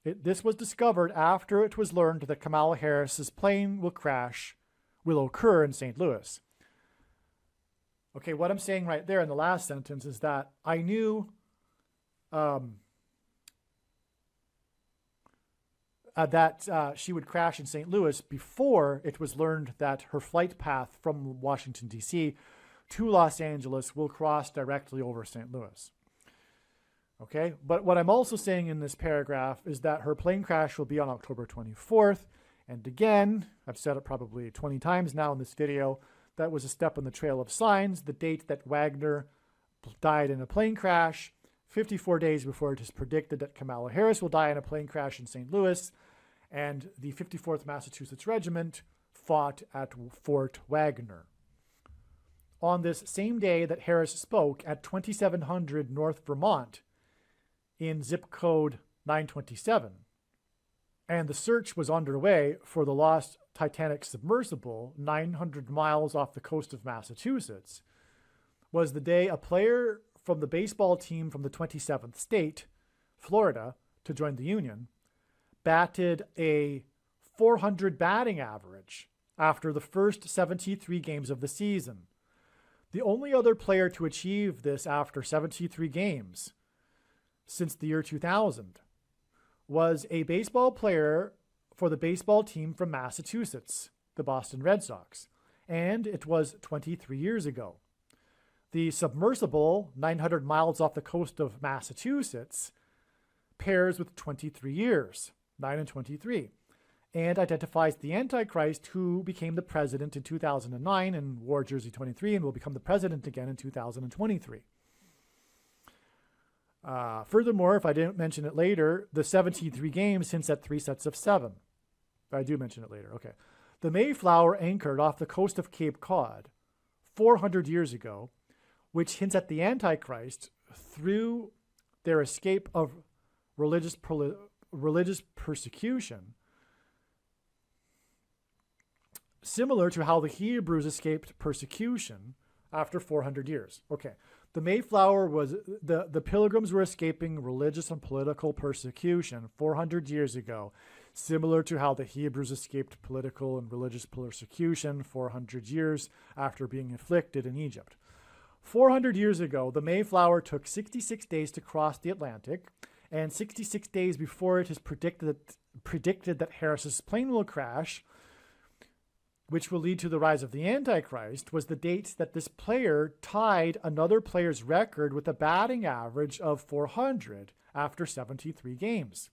this was discovered after it was learned that Kamala Harris's plane will occur in St. Louis. Okay, what I'm saying right there in the last sentence is that I knew that she would crash in St. Louis before it was learned that her flight path from Washington, D.C. to Los Angeles will cross directly over St. Louis. Okay, but what I'm also saying in this paragraph is that her plane crash will be on October 24th. And again, I've said it probably 20 times now in this video, that was a step on the trail of signs, the date that Wagner died in a plane crash, 54 days before it is predicted that Kamala Harris will die in a plane crash in St. Louis, and the 54th Massachusetts Regiment fought at Fort Wagner. On this same day that Harris spoke at 2700 North Vermont in zip code 927, and the search was underway for the lost Titanic submersible 900 miles off the coast of Massachusetts, was the day a player from the baseball team from the 27th state, Florida, to join the Union, batted a .400 batting average after the first 73 games of the season. The only other player to achieve this after 73 games since the year 2000 was a baseball player for the baseball team from Massachusetts, the Boston Red Sox, and it was 23 years ago. The submersible, 900 miles off the coast of Massachusetts, pairs with 23 years, 9 and 23, and identifies the Antichrist who became the president in 2009 and wore jersey 23 and will become the president again in 2023. Furthermore, if I didn't mention it later, the 73 games hints at 3 sets of 7. I do mention it later. Okay. The Mayflower anchored off the coast of Cape Cod 400 years ago, which hints at the Antichrist through their escape of religious persecution, similar to how the Hebrews escaped persecution after 400 years. Okay. The Mayflower was, the Pilgrims were escaping religious and political persecution 400 years ago, similar to how the Hebrews escaped political and religious persecution 400 years after being afflicted in Egypt. 400 years ago, the Mayflower took 66 days to cross the Atlantic, and 66 days before it is predicted that Harris's plane will crash, which will lead to the rise of the Antichrist, was the date that this player tied another player's record with a batting average of 400 after 73 games.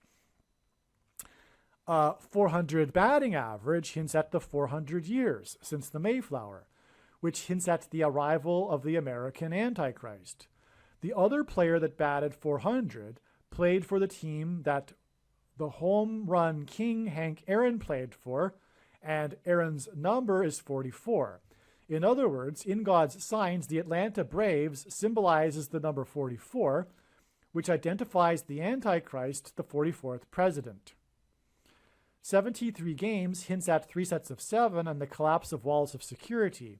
400 batting average hints at the 400 years since the Mayflower, which hints at the arrival of the American Antichrist. The other player that batted 400 played for the team that the home run king Hank Aaron played for, and Aaron's number is 44. In other words, in God's signs, the Atlanta Braves symbolizes the number 44, which identifies the Antichrist, the 44th president. 73 games hints at 3 sets of 7 and the collapse of walls of security.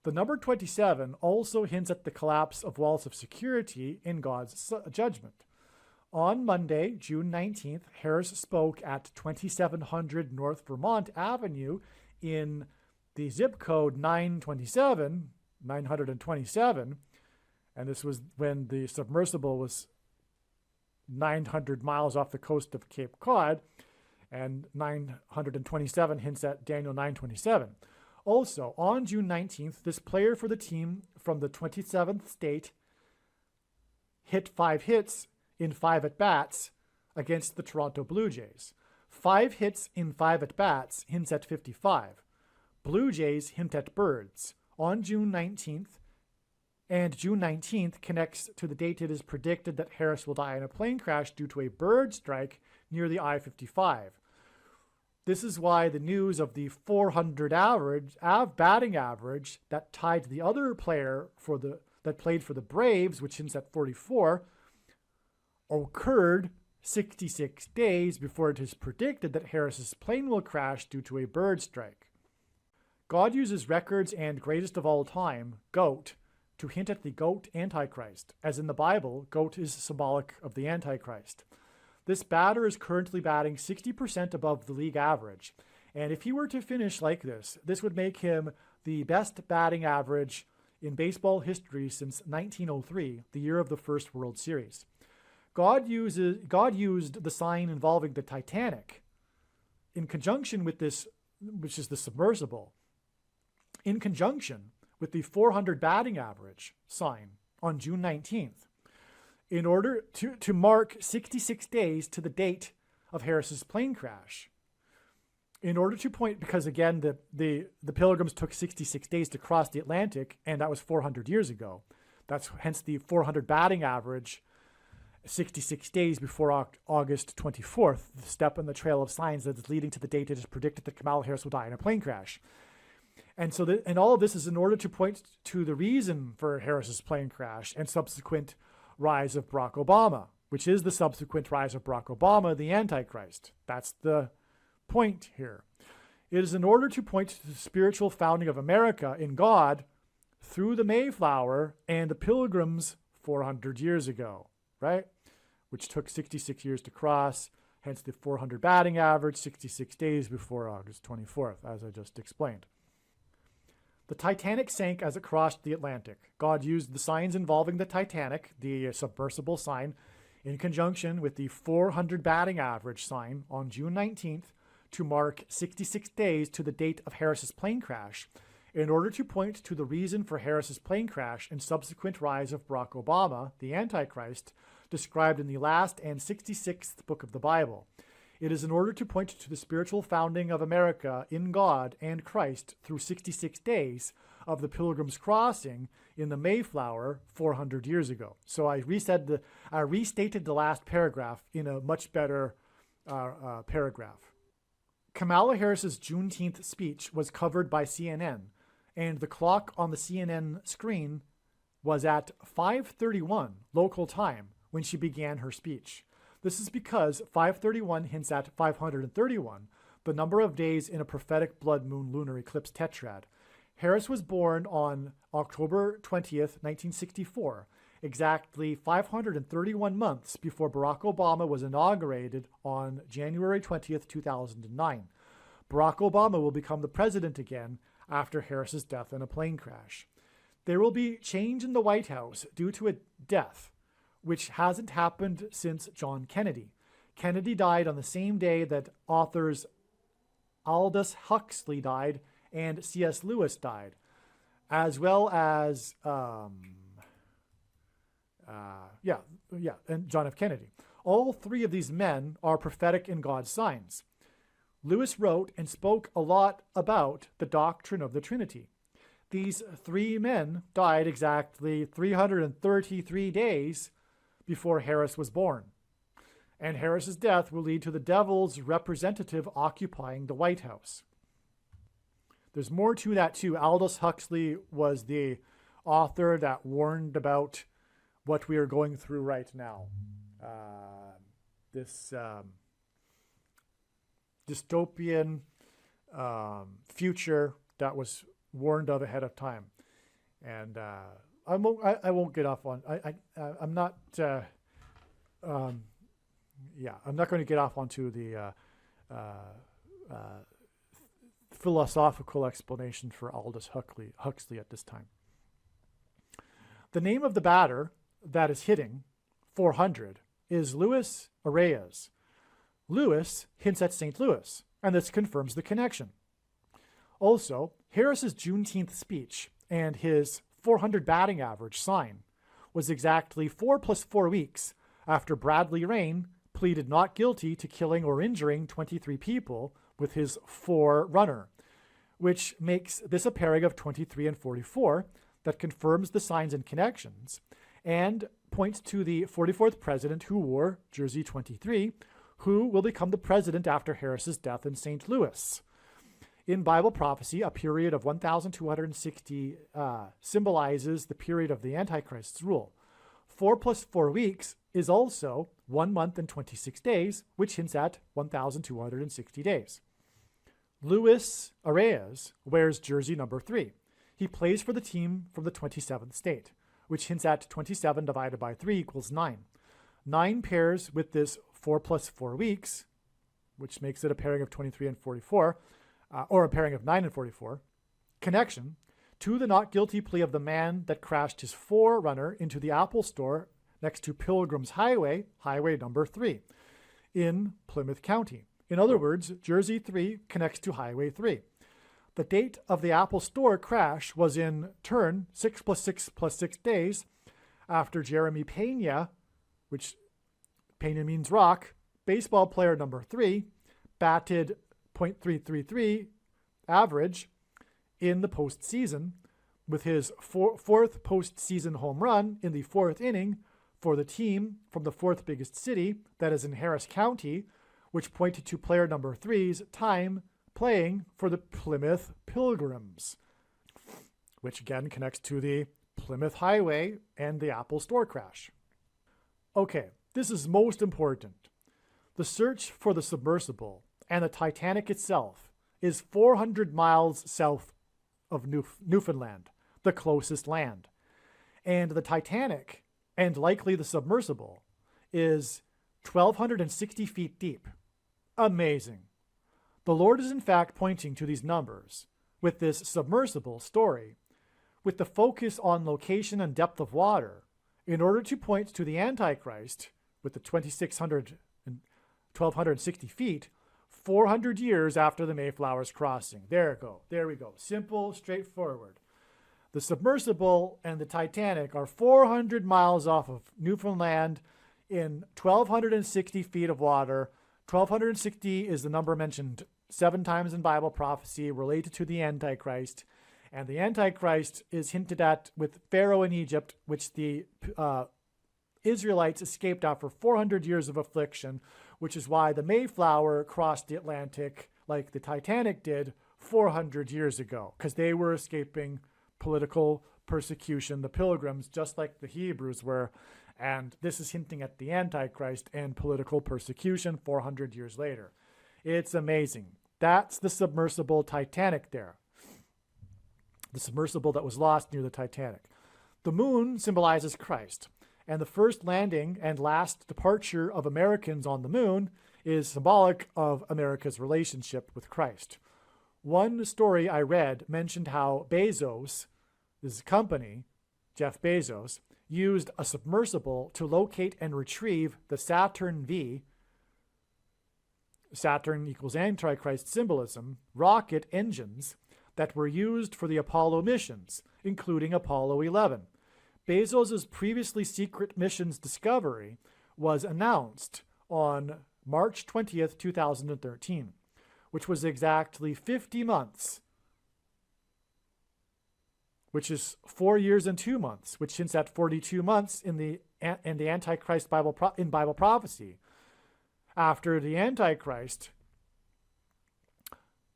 The number 27 also hints at the collapse of walls of security in God's judgment. On Monday, June 19th, Harris spoke at 2700 North Vermont Avenue in the zip code 927, and this was when the submersible was 900 miles off the coast of Cape Cod, and 927 hints at Daniel 9:27. Also, on June 19th, this player for the team from the 27th state hit 5 hits in 5 at-bats against the Toronto Blue Jays. 5 hits in 5 at-bats hints at 55. Blue Jays hint at birds. On June 19th, and June 19th connects to the date it is predicted that Harris will die in a plane crash due to a bird strike near the I-55. This is why the news of the 400 batting average that tied the other player that played for the Braves, which hints at 44, occurred 66 days before it is predicted that Harris's plane will crash due to a bird strike. God uses records and greatest of all time, GOAT, to hint at the goat Antichrist. As in the Bible, goat is symbolic of the Antichrist. This batter is currently batting 60% above the league average. And if he were to finish like this would make him the best batting average in baseball history since 1903, the year of the first World Series. God used the sign involving the Titanic in conjunction with this, which is the submersible, in conjunction with the 400 batting average sign on June 19th, in order to mark 66 days to the date of Harris's plane crash. In order to point, because again, the Pilgrims took 66 days to cross the Atlantic, and that was 400 years ago. That's hence the 400 batting average, 66 days before August 24th, the step in the trail of signs that is leading to the date it is predicted that Kamala Harris will die in a plane crash. And so, and all of this is in order to point to the reason for Harris's plane crash and subsequent rise of Barack Obama, which is the subsequent rise of Barack Obama, the Antichrist. That's the point here. It is in order to point to the spiritual founding of America in God through the Mayflower and the Pilgrims 400 years ago, right? Which took 66 years to cross, hence the 400 batting average, 66 days before August 24th, as I just explained. The Titanic sank as it crossed the Atlantic. God used the signs involving the Titanic, the submersible sign, in conjunction with the 400 batting average sign on June 19th to mark 66 days to the date of Harris's plane crash, in order to point to the reason for Harris's plane crash and subsequent rise of Barack Obama, the Antichrist, described in the last and 66th book of the Bible. It is in order to point to the spiritual founding of America in God and Christ through 66 days of the Pilgrim's crossing in the Mayflower 400 years ago. So I restated the last paragraph in a much better paragraph. Kamala Harris's Juneteenth speech was covered by CNN, and the clock on the CNN screen was at 5:31 local time when she began her speech. This is because 531 hints at 531, the number of days in a prophetic blood moon lunar eclipse tetrad. Harris was born on October 20th, 1964, exactly 531 months before Barack Obama was inaugurated on January 20th, 2009. Barack Obama will become the president again after Harris's death in a plane crash. There will be change in the White House due to a death, which hasn't happened since John Kennedy. Kennedy died on the same day that authors Aldous Huxley died and C.S. Lewis died, as well as and John F. Kennedy. All three of these men are prophetic in God's signs. Lewis wrote and spoke a lot about the doctrine of the Trinity. These three men died exactly 333 days before Harris was born. And Harris's death will lead to the devil's representative occupying the White House. There's more to that too. Aldous Huxley was the author that warned about what we are going through right now. This dystopian future that was warned of ahead of time. And I won't get off on. I'm not. I'm not going to get off onto the philosophical explanation for Aldous Huxley at this time. The name of the batter that is hitting 400 is Luis Arraez. Lewis hints at St. Louis, and this confirms the connection. Also, Harris's Juneteenth speech and his 400 batting average sign was exactly 4 + 4 weeks after Bradley Rain pleaded not guilty to killing or injuring 23 people with his forerunner, which makes this a pairing of 23 and 44 that confirms the signs and connections and points to the 44th president who wore jersey 23, who will become the president after Harris's death in St. Louis. In Bible prophecy, a period of 1,260 symbolizes the period of the Antichrist's rule. 4 plus 4 weeks is also 1 month and 26 days, which hints at 1,260 days. Luis Arias wears jersey number 3. He plays for the team from the 27th state, which hints at 27 divided by 3 equals 9. 9 pairs with this 4 plus 4 weeks, which makes it a pairing of 23 and 44, or a pairing of 9 and 44, connection to the not guilty plea of the man that crashed his Forerunner into the Apple Store next to Pilgrim's Highway, highway number 3, in Plymouth County. In other words, Jersey 3 connects to Highway 3. The date of the Apple Store crash was in turn 6 plus 6 plus 6 days after Jeremy Pena, which Pena means rock, baseball player number 3, batted .333 average in the postseason with his fourth postseason home run in the 4th inning for the team from the 4th biggest city, that is in Harris County, which pointed to player number 3's time playing for the Plymouth Pilgrims, which again connects to the Plymouth Highway and the Apple Store crash. Okay, this is most important. The search for the submersible and the Titanic itself is 400 miles south of Newfoundland, the closest land. And the Titanic, and likely the submersible, is 1,260 feet deep. Amazing. The Lord is in fact pointing to these numbers with this submersible story, with the focus on location and depth of water, in order to point to the Antichrist with the 2,600 and 1,260 feet, 400 years after the Mayflower's crossing. There we go. Simple, straightforward. The submersible and the Titanic are 400 miles off of Newfoundland in 1,260 feet of water. 1,260 is the number mentioned 7 times in Bible prophecy related to the Antichrist. And the Antichrist is hinted at with Pharaoh in Egypt, which the Israelites escaped after 400 years of affliction, which is why the Mayflower crossed the Atlantic like the Titanic did 400 years ago, because they were escaping political persecution, the Pilgrims, just like the Hebrews were. And this is hinting at the Antichrist and political persecution 400 years later. It's amazing. That's the submersible Titanic there. The submersible that was lost near the Titanic. The moon symbolizes Christ. And the first landing and last departure of Americans on the moon is symbolic of America's relationship with Christ. One story I read mentioned how Bezos, his company, Jeff Bezos, used a submersible to locate and retrieve the Saturn V, Saturn equals Antichrist symbolism, rocket engines that were used for the Apollo missions, including Apollo 11. Bezos' previously secret mission's discovery was announced on March 20th, 2013, which was exactly 50 months, which is 4 years and 2 months, which hints at 42 months in the Antichrist Bible prophecy, after the Antichrist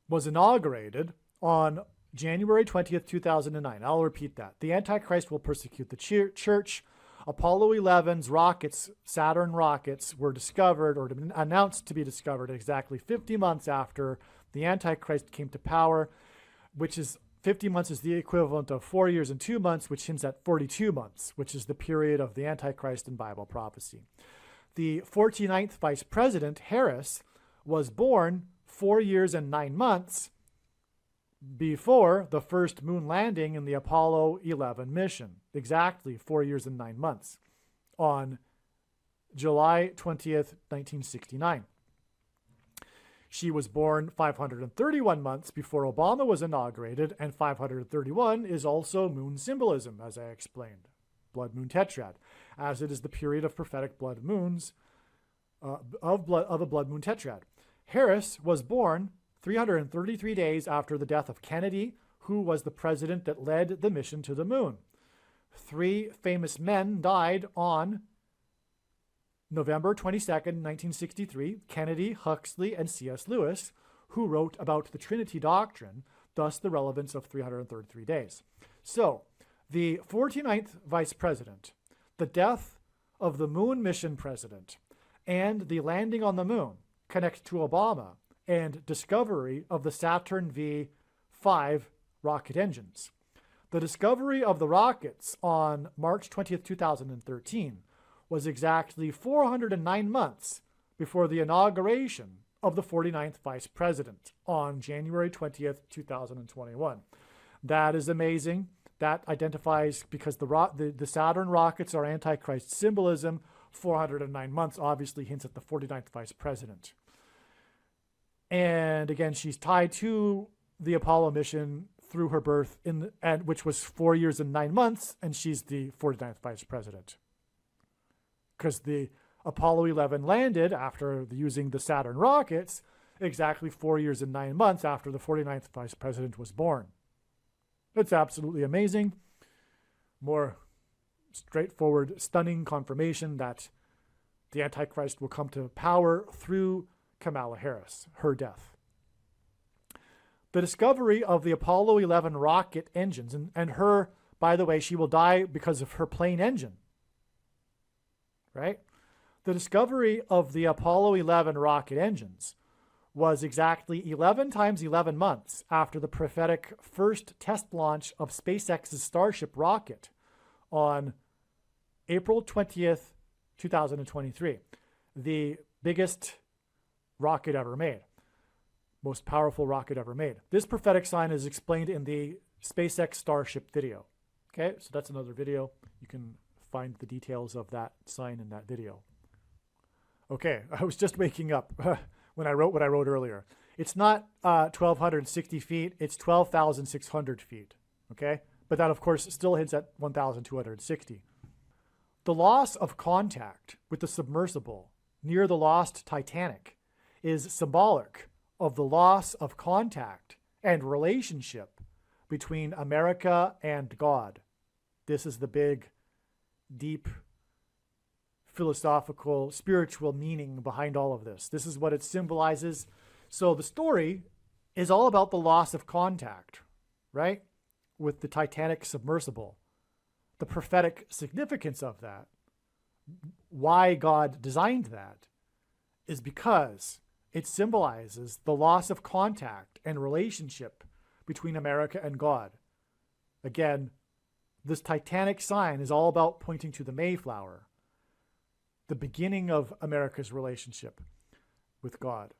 was inaugurated on January 20th, 2009. I'll repeat that. The Antichrist will persecute the church. Apollo 11's rockets, Saturn rockets, were discovered or announced to be discovered exactly 50 months after the Antichrist came to power, which is 50 months is the equivalent of 4 years and 2 months, which hints at 42 months, which is the period of the Antichrist in Bible prophecy. The 49th Vice President, Harris, was born 4 years and 9 months before the first moon landing in the Apollo 11 mission, exactly 4 years and 9 months, on July 20th, 1969. She was born 531 months before Obama was inaugurated, and 531 is also moon symbolism, as I explained, blood moon tetrad, as it is the period of prophetic blood moons, of a blood moon tetrad. Harris was born 333 days after the death of Kennedy, who was the president that led the mission to the moon. 3 famous men died on November 22nd, 1963, Kennedy, Huxley, and C.S. Lewis, who wrote about the Trinity doctrine, thus the relevance of 333 days. So, the 49th vice president, the death of the moon mission president, and the landing on the moon connect to Obama and discovery of the Saturn V5 rocket engines. The discovery of the rockets on March 20th, 2013 was exactly 409 months before the inauguration of the 49th vice president on January 20th, 2021. That is amazing. That identifies, because the Saturn rockets are Antichrist symbolism. 409 months obviously hints at the 49th vice president. And again, she's tied to the Apollo mission through her birth, which was 4 years and 9 months, and she's the 49th vice president. Because the Apollo 11 landed after using the Saturn rockets exactly 4 years and 9 months after the 49th vice president was born. It's absolutely amazing. More straightforward, stunning confirmation that the Antichrist will come to power through Kamala Harris, her death. The discovery of the Apollo 11 rocket engines, and her, by the way, she will die because of her plane engine, right? The discovery of the Apollo 11 rocket engines was exactly 11 times 11 months after the prophetic first test launch of SpaceX's Starship rocket on April 20th, 2023. The biggest rocket ever made. Most powerful rocket ever made. This prophetic sign is explained in the SpaceX Starship video. Okay, so that's another video. You can find the details of that sign in that video. Okay, I was just waking up when I wrote what I wrote earlier. It's not 1,260 feet, it's 12,600 feet. Okay, but that of course still hits at 1,260. The loss of contact with the submersible near the lost Titanic is symbolic of the loss of contact and relationship between America and God. This is the big, deep, philosophical, spiritual meaning behind all of this. This is what it symbolizes. So the story is all about the loss of contact, right? With the Titanic submersible. The prophetic significance of that, why God designed that, is because it symbolizes the loss of contact and relationship between America and God. Again, this Titanic sign is all about pointing to the Mayflower, the beginning of America's relationship with God.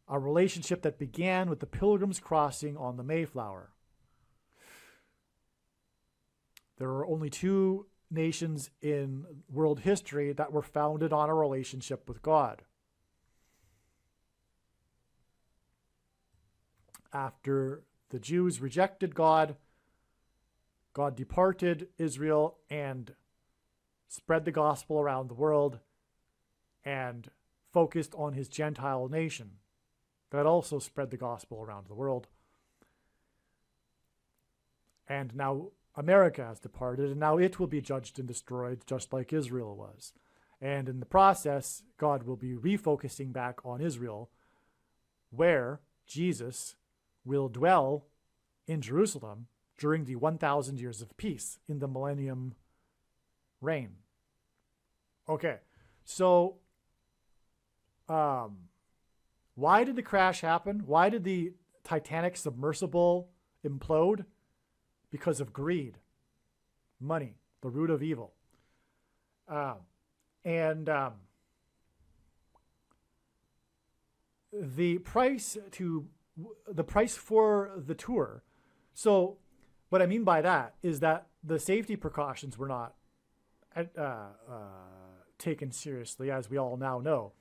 A relationship that began with the Pilgrims crossing on the Mayflower. There are only two nations in world history that were founded on a relationship with God. After the Jews rejected God, God departed Israel and spread the gospel around the world and focused on his Gentile nation that also spread the gospel around the world. And now America has departed, and now it will be judged and destroyed just like Israel was. And in the process, God will be refocusing back on Israel, where Jesus will dwell in Jerusalem during the 1,000 years of peace in the millennium reign. Okay, so why did the crash happen? Why did the Titanic submersible implode? Because of greed, money, the root of evil. The price for the tour. So what I mean by that is that the safety precautions were not taken seriously, as we all now know.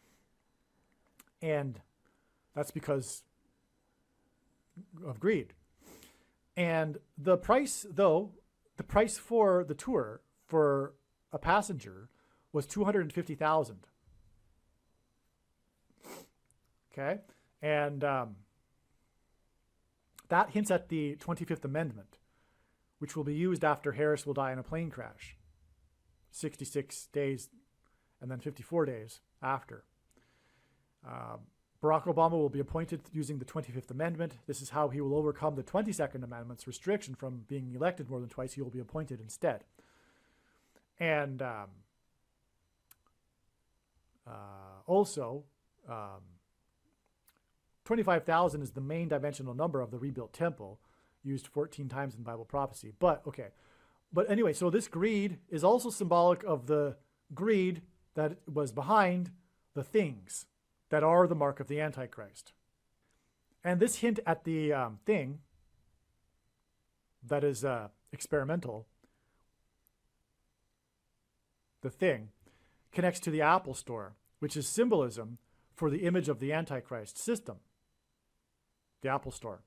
And that's because of greed. And the price, though, the price for the tour for a passenger was $250,000. Okay, and that hints at the 25th Amendment, which will be used after Harris will die in a plane crash, 66 days and then 54 days after. Barack Obama will be appointed using the 25th Amendment. This is how he will overcome the 22nd Amendment's restriction from being elected more than twice. He will be appointed instead. And also, 25,000 is the main dimensional number of the rebuilt temple, used 14 times in Bible prophecy. But anyway, so this greed is also symbolic of the greed that was behind the things that are the mark of the Antichrist. And this hint at the thing that is experimental, the thing, connects to the Apple Store, which is symbolism for the image of the Antichrist system. The Apple Store,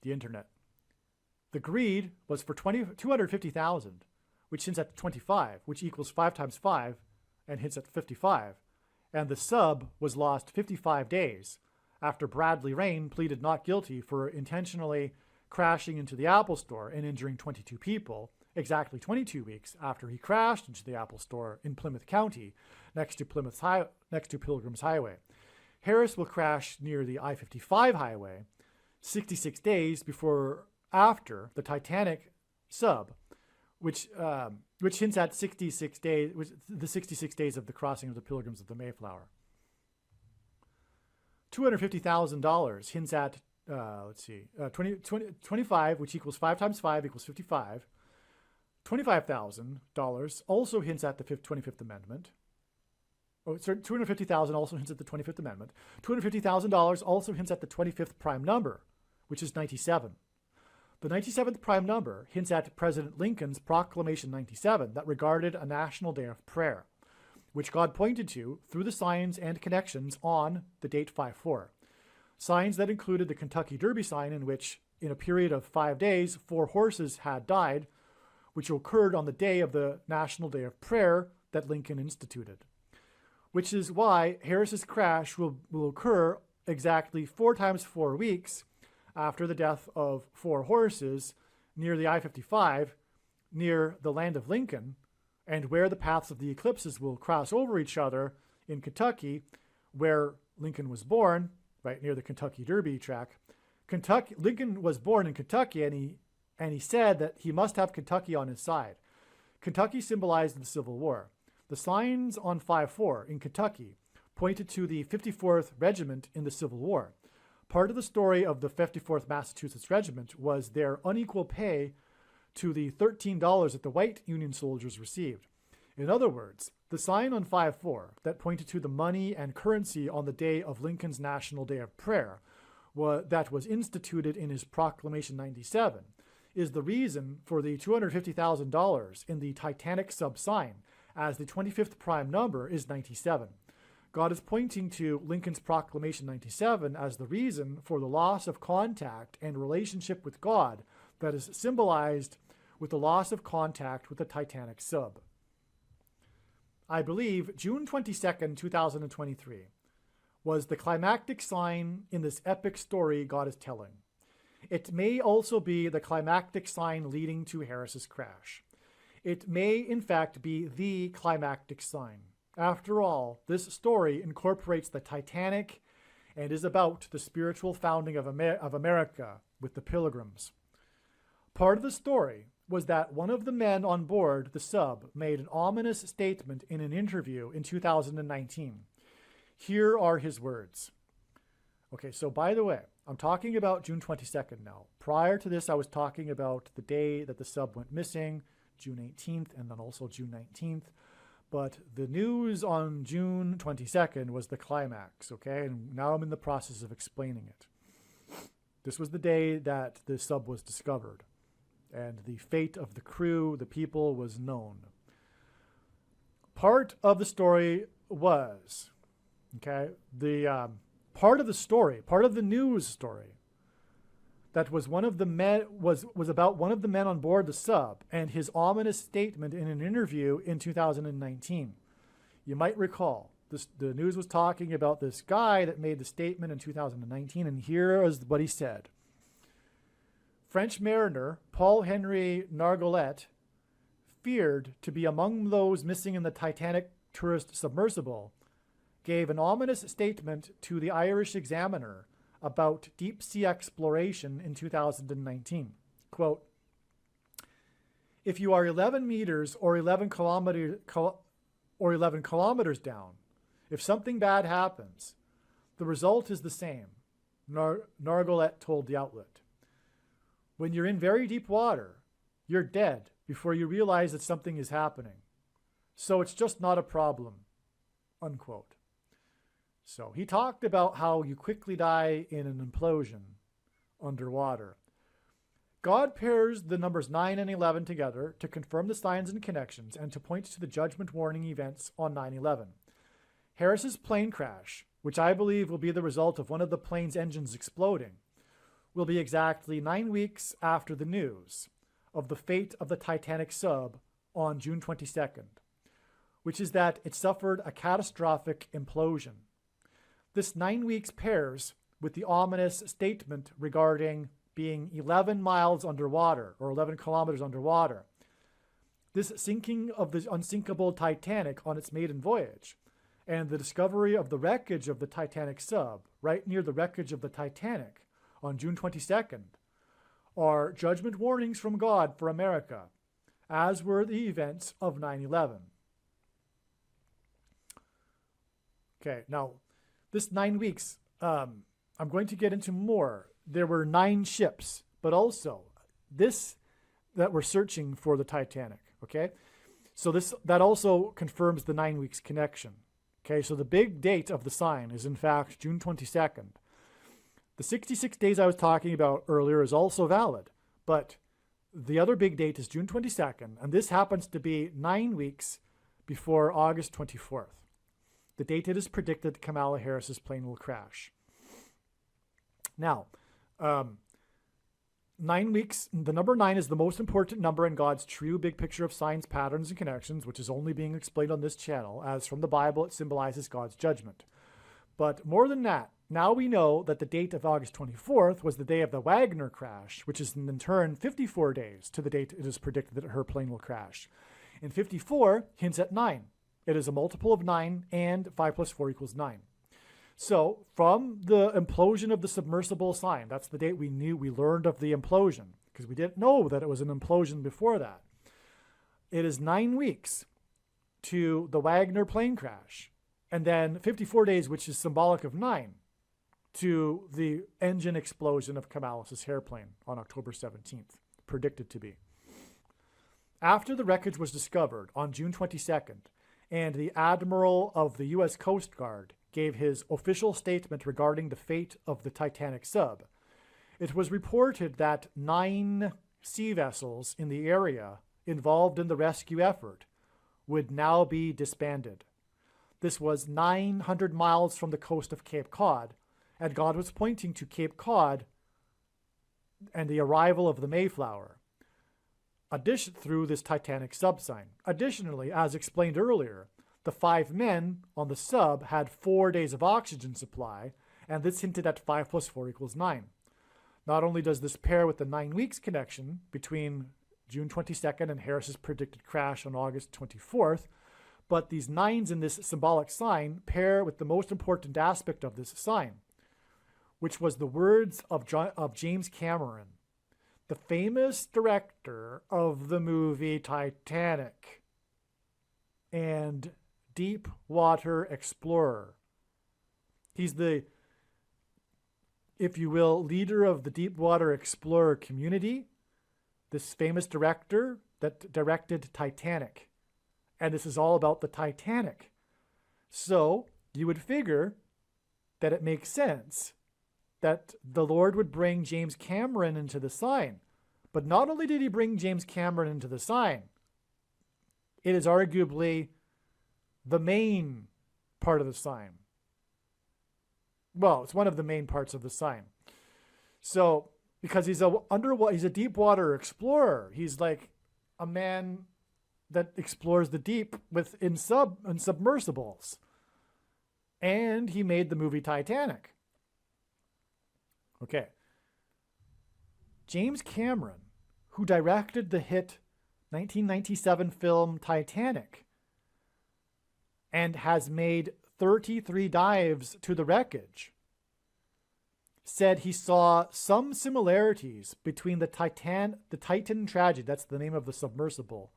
the internet. The greed was for 250,000, which hints at 25, which equals 5 times 5 and hints at 55. And the sub was lost 55 days after Bradley Rain pleaded not guilty for intentionally crashing into the Apple Store and injuring 22 people, exactly 22 weeks after he crashed into the Apple Store in Plymouth County, next to Pilgrim's Highway. Harris will crash near the I-55 highway 66 days after the Titanic sub, which hints at 66 days, the 66 days of the crossing of the Pilgrims of the Mayflower. $250,000 hints at, 25, which equals 5 times 5 equals 55. $25,000 also hints at the 25th Amendment. Oh, sorry, $250,000 also hints at the 25th Amendment. $250,000 also hints at the 25th prime number, which is 97. The 97th prime number hints at President Lincoln's Proclamation 97 that regarded a national day of prayer, which God pointed to through the signs and connections on the date 5-4. Signs that included the Kentucky Derby sign, in which, in a period of 5 days, 4 horses had died, which occurred on the day of the National Day of Prayer that Lincoln instituted. Which is why Harris's crash will occur exactly 4 times 4 weeks after the death of 4 horses near the I-55, near the land of Lincoln, and where the paths of the eclipses will cross over each other in Kentucky, where Lincoln was born, right near the Kentucky Derby track. Lincoln was born in Kentucky, and he said that he must have Kentucky on his side. Kentucky symbolized the Civil War. The signs on 5-4 in Kentucky pointed to the 54th Regiment in the Civil War. Part of the story of the 54th Massachusetts Regiment was their unequal pay to the $13 that the white Union soldiers received. In other words, the sign on 5-4 that pointed to the money and currency on the day of Lincoln's National Day of Prayer that was instituted in his Proclamation 97 is the reason for the $250,000 in the Titanic sub sign, as the 25th prime number is 97. God is pointing to Lincoln's Proclamation 97 as the reason for the loss of contact and relationship with God that is symbolized with the loss of contact with the Titanic sub. I believe June 22nd, 2023 was the climactic sign in this epic story God is telling. It may also be the climactic sign leading to Harris's crash. It may, in fact, be the climactic sign. After all, this story incorporates the Titanic and is about the spiritual founding of America with the Pilgrims. Part of the story was that one of the men on board the sub made an ominous statement in an interview in 2019. Here are his words. Okay, so by the way, I'm talking about June 22nd now. Prior to this, I was talking about the day that the sub went missing, June 18th, and then also June 19th. But the news on June 22nd was the climax, okay? And now I'm in the process of explaining it. This was the day that the sub was discovered, and the fate of the crew, the people, was known. Part of the story was, okay, the part of the story, part of the news story, that was one of the men was about one of the men on board the sub and his ominous statement in an interview in 2019. You might recall the news was talking about this guy that made the statement in 2019, and here is what he said. French mariner Paul-Henri Nargeolet feared to be among those missing in the Titanic tourist submersible, gave an ominous statement to the Irish Examiner about deep-sea exploration in 2019. Quote, "If you are 11 meters or 11 kilometers down, if something bad happens, the result is the same," Nargolet told the outlet. "When you're in very deep water, you're dead before you realize that something is happening. So it's just not a problem," unquote. So he talked about how you quickly die in an implosion underwater. God pairs the numbers 9 and 11 together to confirm the signs and connections and to point to the judgment warning events on 9/11. Harris's plane crash, which I believe will be the result of one of the plane's engines exploding, will be exactly 9 weeks after the news of the fate of the Titanic sub on June 22nd, which is that it suffered a catastrophic implosion. This 9 weeks pairs with the ominous statement regarding being 11 miles underwater or 11 kilometers underwater. This sinking of the unsinkable Titanic on its maiden voyage and the discovery of the wreckage of the Titanic sub right near the wreckage of the Titanic on June 22nd are judgment warnings from God for America, as were the events of 9/11. Okay, now this 9 weeks, I'm going to get into more. There were 9 ships, but also this that were searching for the Titanic, okay? So that also confirms the 9 weeks connection, okay? So the big date of the sign is in fact June 22nd. The 66 days I was talking about earlier is also valid, but the other big date is June 22nd, and this happens to be 9 weeks before August 24th. The date it is predicted Kamala Harris's plane will crash. Now, 9 weeks, the number 9 is the most important number in God's true big picture of signs, patterns, and connections, which is only being explained on this channel, as from the Bible it symbolizes God's judgment. But more than that, now we know that the date of August 24th was the day of the Wagner crash, which is in turn 54 days to the date it is predicted that her plane will crash. And 54 hints at 9. It is a multiple of 9, and 5 plus 4 equals 9. So from the implosion of the submersible sign, that's the date we learned of the implosion, because we didn't know that it was an implosion before that. It is 9 weeks to the Wagner plane crash, and then 54 days, which is symbolic of 9, to the engine explosion of Kamala's airplane on October 17th, predicted to be. After the wreckage was discovered on June 22nd, and the Admiral of the U.S. Coast Guard gave his official statement regarding the fate of the Titanic sub, it was reported that 9 sea vessels in the area involved in the rescue effort would now be disbanded. This was 900 miles from the coast of Cape Cod, and God was pointing to Cape Cod and the arrival of the Mayflower through this Titanic sub sign. Additionally, as explained earlier, the 5 men on the sub had 4 days of oxygen supply, and this hinted at 5 plus 4 equals 9. Not only does this pair with the 9 weeks connection between June 22nd and Harris's predicted crash on August 24th, but these 9s in this symbolic sign pair with the most important aspect of this sign, which was the words of James Cameron, the famous director of the movie Titanic and Deep Water Explorer. He's the, if you will, leader of the Deep Water Explorer community, this famous director that directed Titanic. And this is all about the Titanic. So you would figure that it makes sense that the Lord would bring James Cameron into the sign. But not only did he bring James Cameron into the sign, it is arguably the main part of the sign. Well, it's one of the main parts of the sign. So, because he's a deep water explorer. He's like a man that explores the deep in submersibles. And he made the movie Titanic. Okay. James Cameron, who directed the hit 1997 film Titanic, and has made 33 dives to the wreckage, said he saw some similarities between the Titan tragedy, that's the name of the submersible.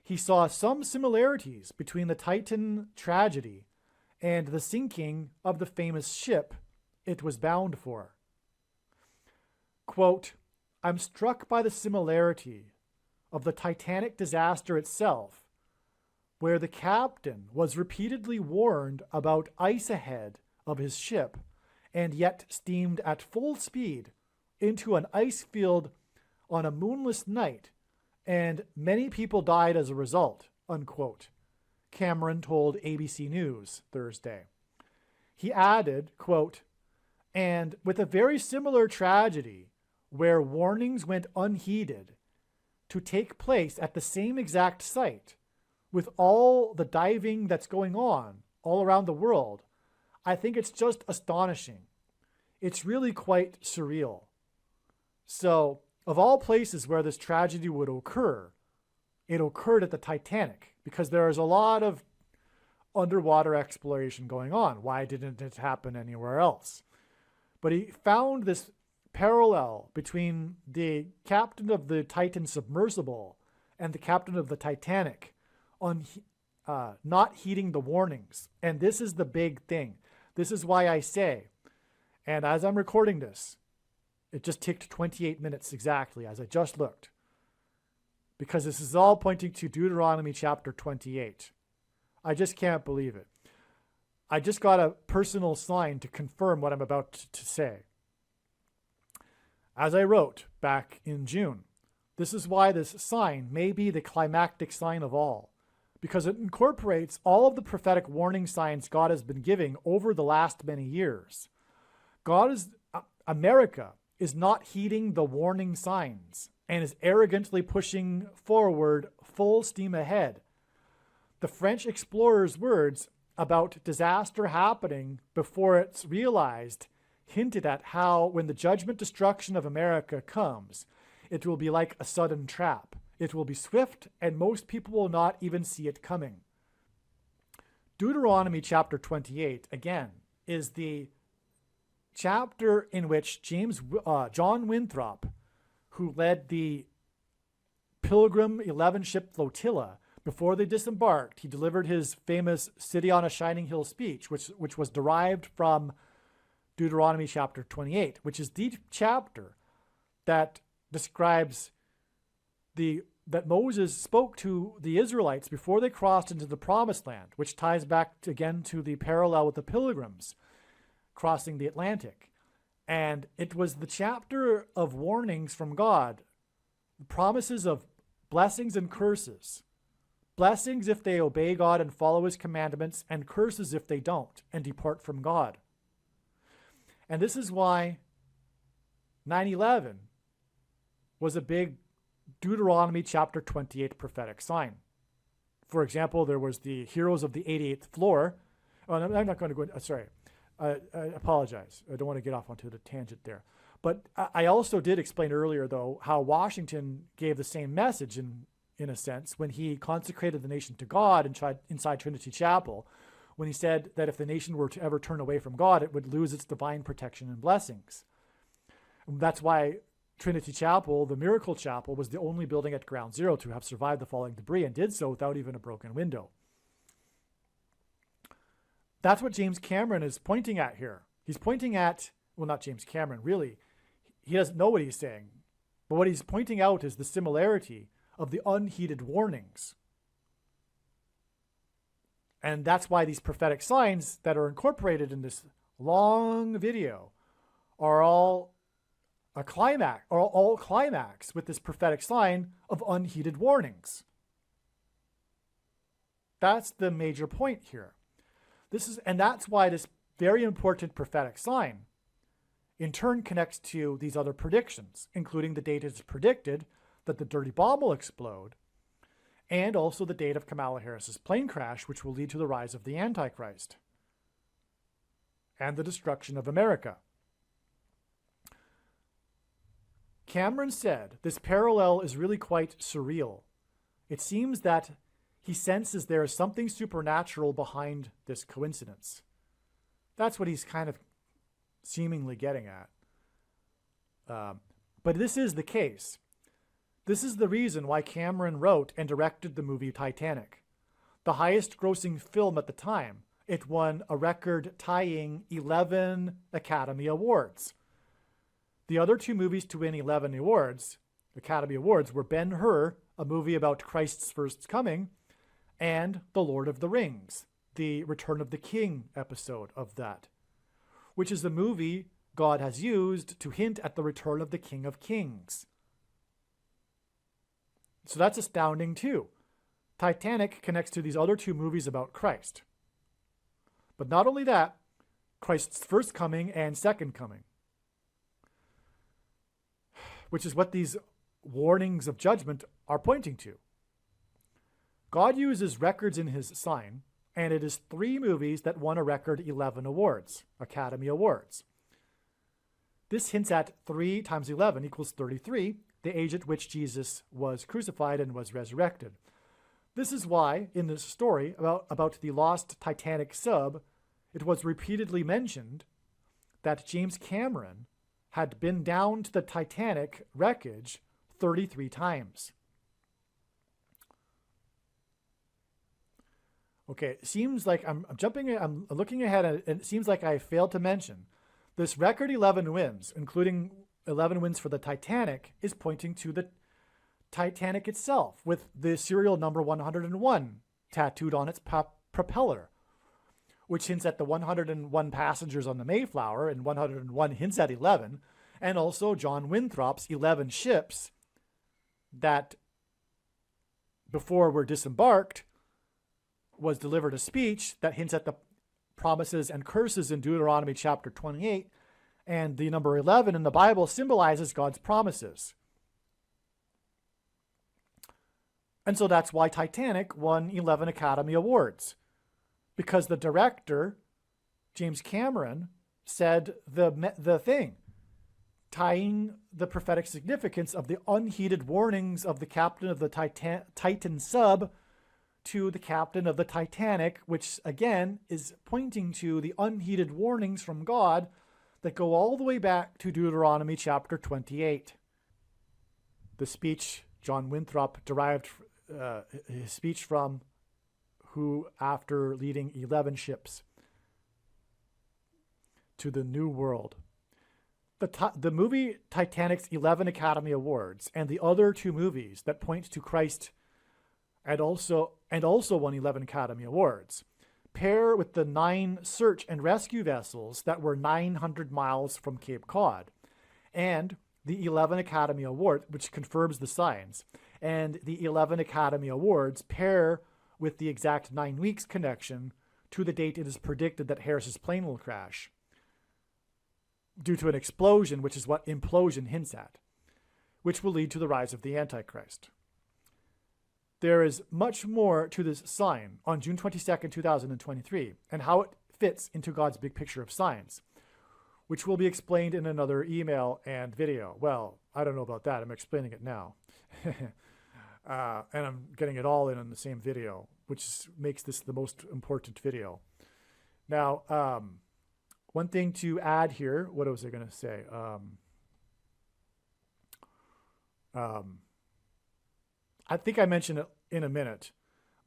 He saw some similarities between the Titan tragedy and the sinking of the famous ship it was bound for. Quote, I'm struck by the similarity of the Titanic disaster itself, where the captain was repeatedly warned about ice ahead of his ship and yet steamed at full speed into an ice field on a moonless night, and many people died as a result, unquote, Cameron told ABC News Thursday. He added, quote, and with a very similar tragedy where warnings went unheeded to take place at the same exact site, with all the diving that's going on all around the world, I think it's just astonishing. It's really quite surreal. So, of all places where this tragedy would occur, it occurred at the Titanic because there is a lot of underwater exploration going on. Why didn't it happen anywhere else? But he found this parallel between the captain of the Titan submersible and the captain of the Titanic on not heeding the warnings. And this is the big thing. This is why I say, and as I'm recording this, it just ticked 28 minutes exactly as I just looked, because this is all pointing to Deuteronomy chapter 28. I just can't believe it. I just got a personal sign to confirm what I'm about to say. As I wrote back in June, this is why this sign may be the climactic sign of all, because it incorporates all of the prophetic warning signs God has been giving over the last many years. America is not heeding the warning signs and is arrogantly pushing forward full steam ahead. The French explorer's words about disaster happening before it's realized hinted at how when the judgment destruction of America comes, it will be like a sudden trap. It will be swift, and most people will not even see it coming. Deuteronomy chapter 28, again, is the chapter in which John Winthrop, who led the Pilgrim 11-ship flotilla, before they disembarked, he delivered his famous City on a Shining Hill speech, which was derived from Deuteronomy chapter 28, which is the chapter that describes that Moses spoke to the Israelites before they crossed into the promised land, which ties back again to the parallel with the pilgrims crossing the Atlantic. And it was the chapter of warnings from God, promises of blessings and curses. Blessings if they obey God and follow his commandments, and curses if they don't and depart from God. And this is why 9/11 was a big Deuteronomy chapter 28 prophetic sign. For example, there was the heroes of the 88th floor. Oh, I'm not going to go into, sorry. I apologize. I don't want to get off onto the tangent there. But I also did explain earlier, though, how Washington gave the same message in a sense when he consecrated the nation to God inside Trinity Chapel, when he said that if the nation were to ever turn away from God, it would lose its divine protection and blessings. And that's why Trinity Chapel, the Miracle Chapel, was the only building at Ground Zero to have survived the falling debris, and did so without even a broken window. That's what James Cameron is pointing at here. He's pointing at, well, not James Cameron, really. He doesn't know what he's saying. But what he's pointing out is the similarity of the unheeded warnings. And that's why these prophetic signs that are incorporated in this long video are all climax with this prophetic sign of unheeded warnings. That's the major point here. And that's why this very important prophetic sign in turn connects to these other predictions, including the date it's predicted that the dirty bomb will explode, and also the date of Kamala Harris's plane crash, which will lead to the rise of the Antichrist and the destruction of America. Cameron said this parallel is really quite surreal. It seems that he senses there is something supernatural behind this coincidence. That's what he's kind of seemingly getting at. But this is the case. This is the reason why Cameron wrote and directed the movie Titanic. The highest grossing film at the time. It won a record-tying 11 Academy Awards. The other two movies to win 11 awards, Academy Awards, were Ben-Hur, a movie about Christ's first coming, and The Lord of the Rings, the Return of the King episode of that, which is the movie God has used to hint at the return of the King of Kings. So that's astounding too. Titanic connects to these other two movies about Christ. But not only that, Christ's first coming and second coming, which is what these warnings of judgment are pointing to. God uses records in his sign, and it is 3 movies that won a record 11 awards, Academy Awards. This hints at 3 times 11 equals 33, the age at which Jesus was crucified and was resurrected. This is why, in this story about the lost Titanic sub, it was repeatedly mentioned that James Cameron had been down to the Titanic wreckage 33 times. Okay, it seems like I'm looking ahead, and it seems like I failed to mention this record 11 wins, including 11 wins for the Titanic, is pointing to the Titanic itself, with the serial number 101 tattooed on its propeller, which hints at the 101 passengers on the Mayflower, and 101 hints at 11, and also John Winthrop's 11 ships that, before were disembarked, was delivered a speech that hints at the promises and curses in Deuteronomy chapter 28, and the number 11 in the Bible symbolizes God's promises. And so that's why Titanic won 11 Academy Awards, because the director, James Cameron, said the thing, tying the prophetic significance of the unheeded warnings of the captain of the Titan sub to the captain of the Titanic, which again is pointing to the unheeded warnings from God that go all the way back to Deuteronomy chapter 28. The speech John Winthrop derived his speech from, who, after leading 11 ships to the New World. The movie Titanic's 11 Academy Awards and the other 2 movies that point to Christ and also won 11 Academy Awards pair with the 9 search and rescue vessels that were 900 miles from Cape Cod, and the 11 Academy Award, which confirms the signs, and the 11 Academy Awards pair with the exact 9 weeks connection to the date it is predicted that Harris's plane will crash due to an explosion, which is what implosion hints at, which will lead to the rise of the Antichrist. There is much more to this sign on June 22nd, 2023, and how it fits into God's big picture of signs, which will be explained in another email and video. Well, I don't know about that. I'm explaining it now. And I'm getting it all in the same video, which makes this the most important video. Now, one thing to add here, what was I going to say? I think I mentioned it in a minute,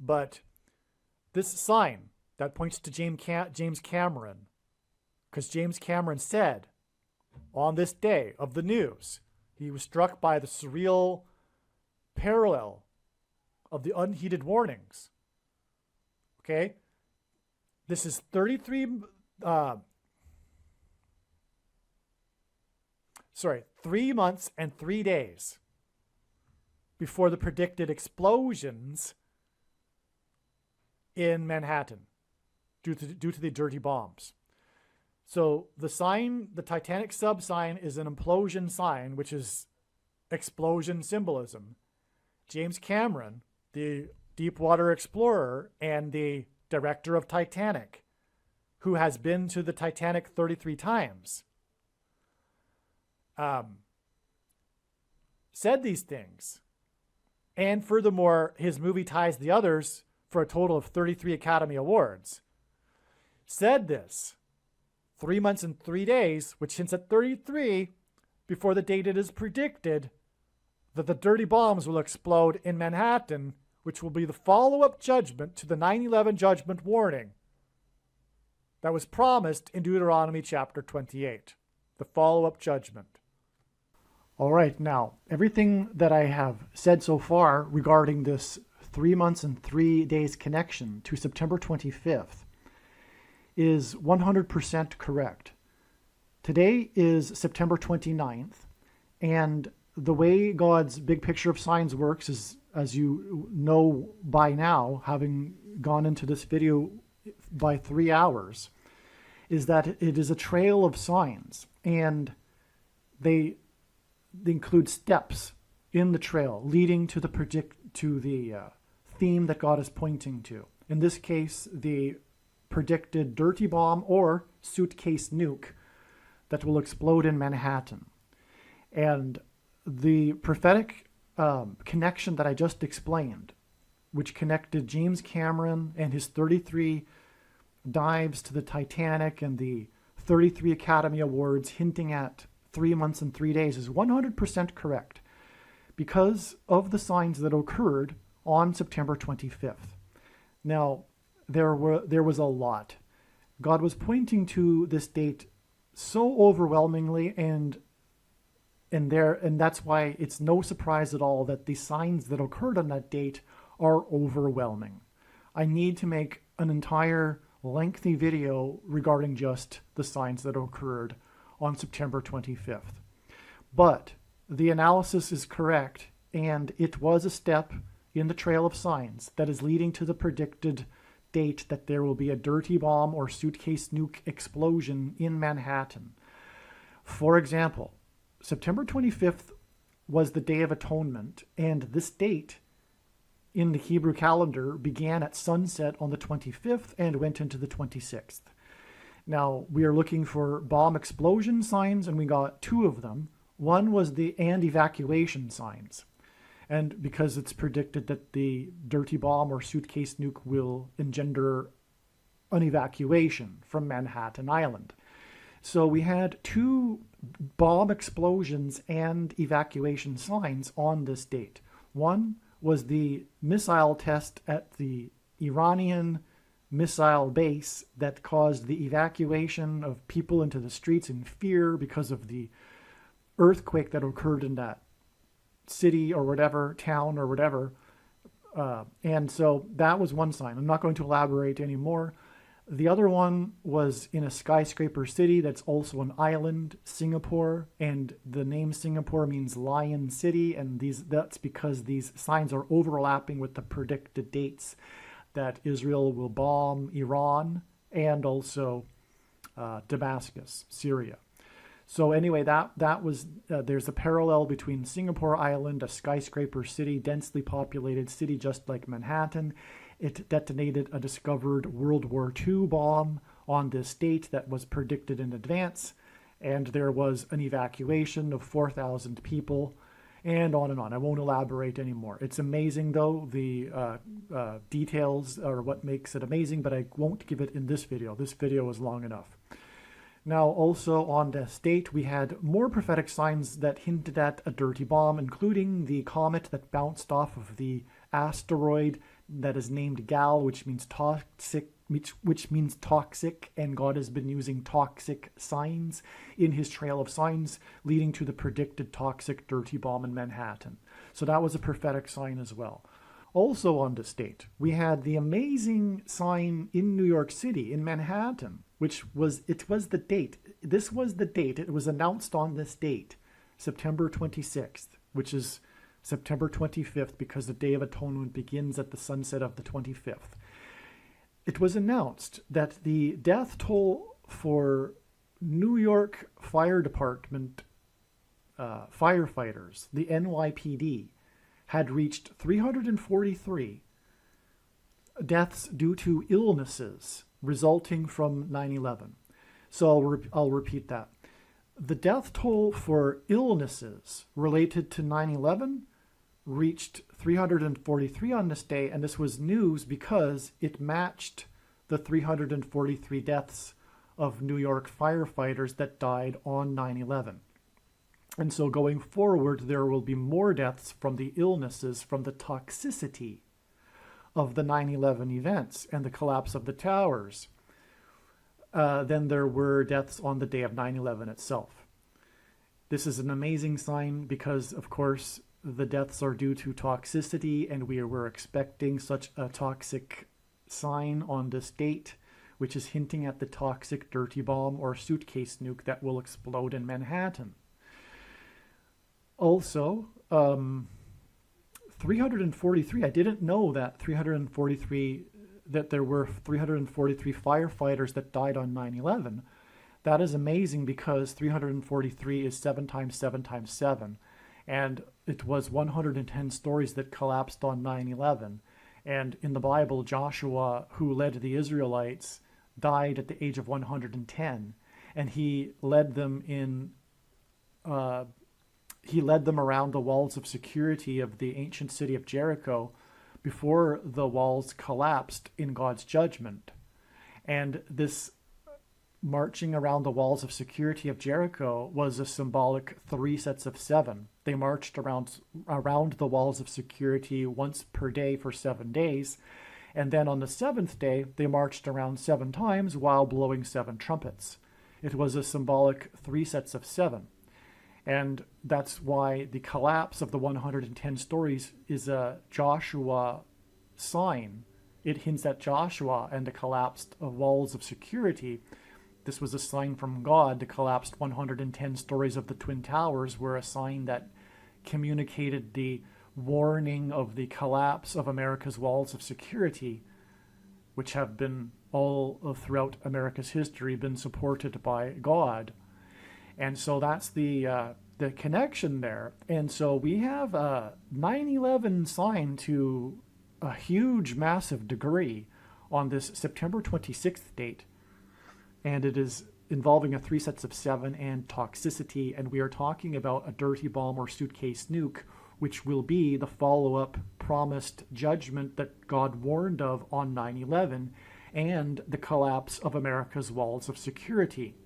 but this sign that points to James Cameron, because James Cameron said on this day of the news, he was struck by the surreal parallel of the unheeded warnings. Okay? This is 3 months and 3 days before the predicted explosions in Manhattan due to the dirty bombs. So the sign, the Titanic sub sign, is an implosion sign, which is explosion symbolism. James Cameron, the deep-water explorer and the director of Titanic, who has been to the Titanic 33 times, said these things. And furthermore, his movie ties the others for a total of 33 Academy Awards, said this 3 months and 3 days, which hints at 33, before the date it is predicted that the dirty bombs will explode in Manhattan, which will be the follow-up judgment to the 9/11 judgment warning that was promised in Deuteronomy chapter 28, the follow-up judgment. All right, now, everything that I have said so far regarding this 3 months and 3 days connection to September 25th is 100% correct. Today is September 29th, and the way God's big picture of signs works is, as you know by now, having gone into this video by 3 hours, is that it is a trail of signs, and they include steps in the trail leading to the theme that God is pointing to. In this case, the predicted dirty bomb or suitcase nuke that will explode in Manhattan. And the prophetic connection that I just explained, which connected James Cameron and his 33 dives to the Titanic and the 33 Academy Awards hinting at 3 months and 3 days, is 100% correct because of the signs that occurred on September 25th. Now, there was a lot. God was pointing to this date so overwhelmingly, and that's why it's no surprise at all that the signs that occurred on that date are overwhelming. I need to make an entire lengthy video regarding just the signs that occurred on September 25th. But the analysis is correct, and it was a step in the trail of signs that is leading to the predicted date that there will be a dirty bomb or suitcase nuke explosion in Manhattan. For example, September 25th was the Day of Atonement, and this date in the Hebrew calendar began at sunset on the 25th and went into the 26th. Now, we are looking for bomb explosion signs, and we got 2 of them. One was the evacuation signs. And because it's predicted that the dirty bomb or suitcase nuke will engender an evacuation from Manhattan Island. So we had 2 bomb explosions and evacuation signs on this date. One was the missile test at the Iranian missile base that caused the evacuation of people into the streets in fear because of the earthquake that occurred in that city or whatever, town or whatever. And so that was one sign. I'm not going to elaborate anymore. The other one was in a skyscraper city that's also an island, Singapore, and the name Singapore means Lion City, and that's because these signs are overlapping with the predicted dates that Israel will bomb Iran and also Damascus, Syria. So anyway, that was there's a parallel between Singapore Island, a skyscraper city, densely populated city just like Manhattan. It detonated a discovered World War II bomb on this date that was predicted in advance, and there was an evacuation of 4,000 people, and on and on. I won't elaborate anymore. It's amazing, though. The details are what makes it amazing, but I won't give it in this video. This video is long enough. Now, also on this date, we had more prophetic signs that hinted at a dirty bomb, including the comet that bounced off of the asteroid that is named Gal, which means toxic, and God has been using toxic signs in his trail of signs, leading to the predicted toxic dirty bomb in Manhattan. So that was a prophetic sign as well. Also on this date, we had the amazing sign in New York City, in Manhattan, it was the date. This was the date. It was announced on this date, September 26th, which is September 25th, because the Day of Atonement begins at the sunset of the 25th. It was announced that the death toll for New York Fire Department firefighters, the NYPD, had reached 343 deaths due to illnesses resulting from 9/11. So I'll repeat that. The death toll for illnesses related to 9/11 reached 343 on this day, and this was news because it matched the 343 deaths of New York firefighters that died on 9/11. And so going forward, there will be more deaths from the illnesses, from the toxicity of the 9/11 events and the collapse of the towers than there were deaths on the day of 9/11 itself. This is an amazing sign because, of course, the deaths are due to toxicity, and we were expecting such a toxic sign on this date, which is hinting at the toxic dirty bomb or suitcase nuke that will explode in Manhattan. Also, 343, I didn't know that there were 343 firefighters that died on 9/11. That is amazing because 343 is 7 times 7 times 7. And it was 110 stories that collapsed on 9/11. And in the Bible, Joshua, who led the Israelites, died at the age of 110. And he led them around the walls of security of the ancient city of Jericho before the walls collapsed in God's judgment. And this marching around the walls of security of Jericho was a symbolic 3 sets of 7. They marched around the walls of security once per day for 7 days. And then on the 7th day, they marched around 7 times while blowing 7 trumpets. It was a symbolic 3 sets of 7. And that's why the collapse of the 110 stories is a Joshua sign. It hints at Joshua and the collapsed walls of security. This was a sign from God. The collapsed 110 stories of the Twin Towers were a sign that communicated the warning of the collapse of America's walls of security, which have been all throughout America's history been supported by God. And so that's the connection there. And so we have 9/11 sign to a huge, massive degree on this September 26th date. And it is involving a 3 sets of 7 and toxicity. And we are talking about a dirty bomb or suitcase nuke, which will be the follow-up promised judgment that God warned of on 9/11 and the collapse of America's walls of security.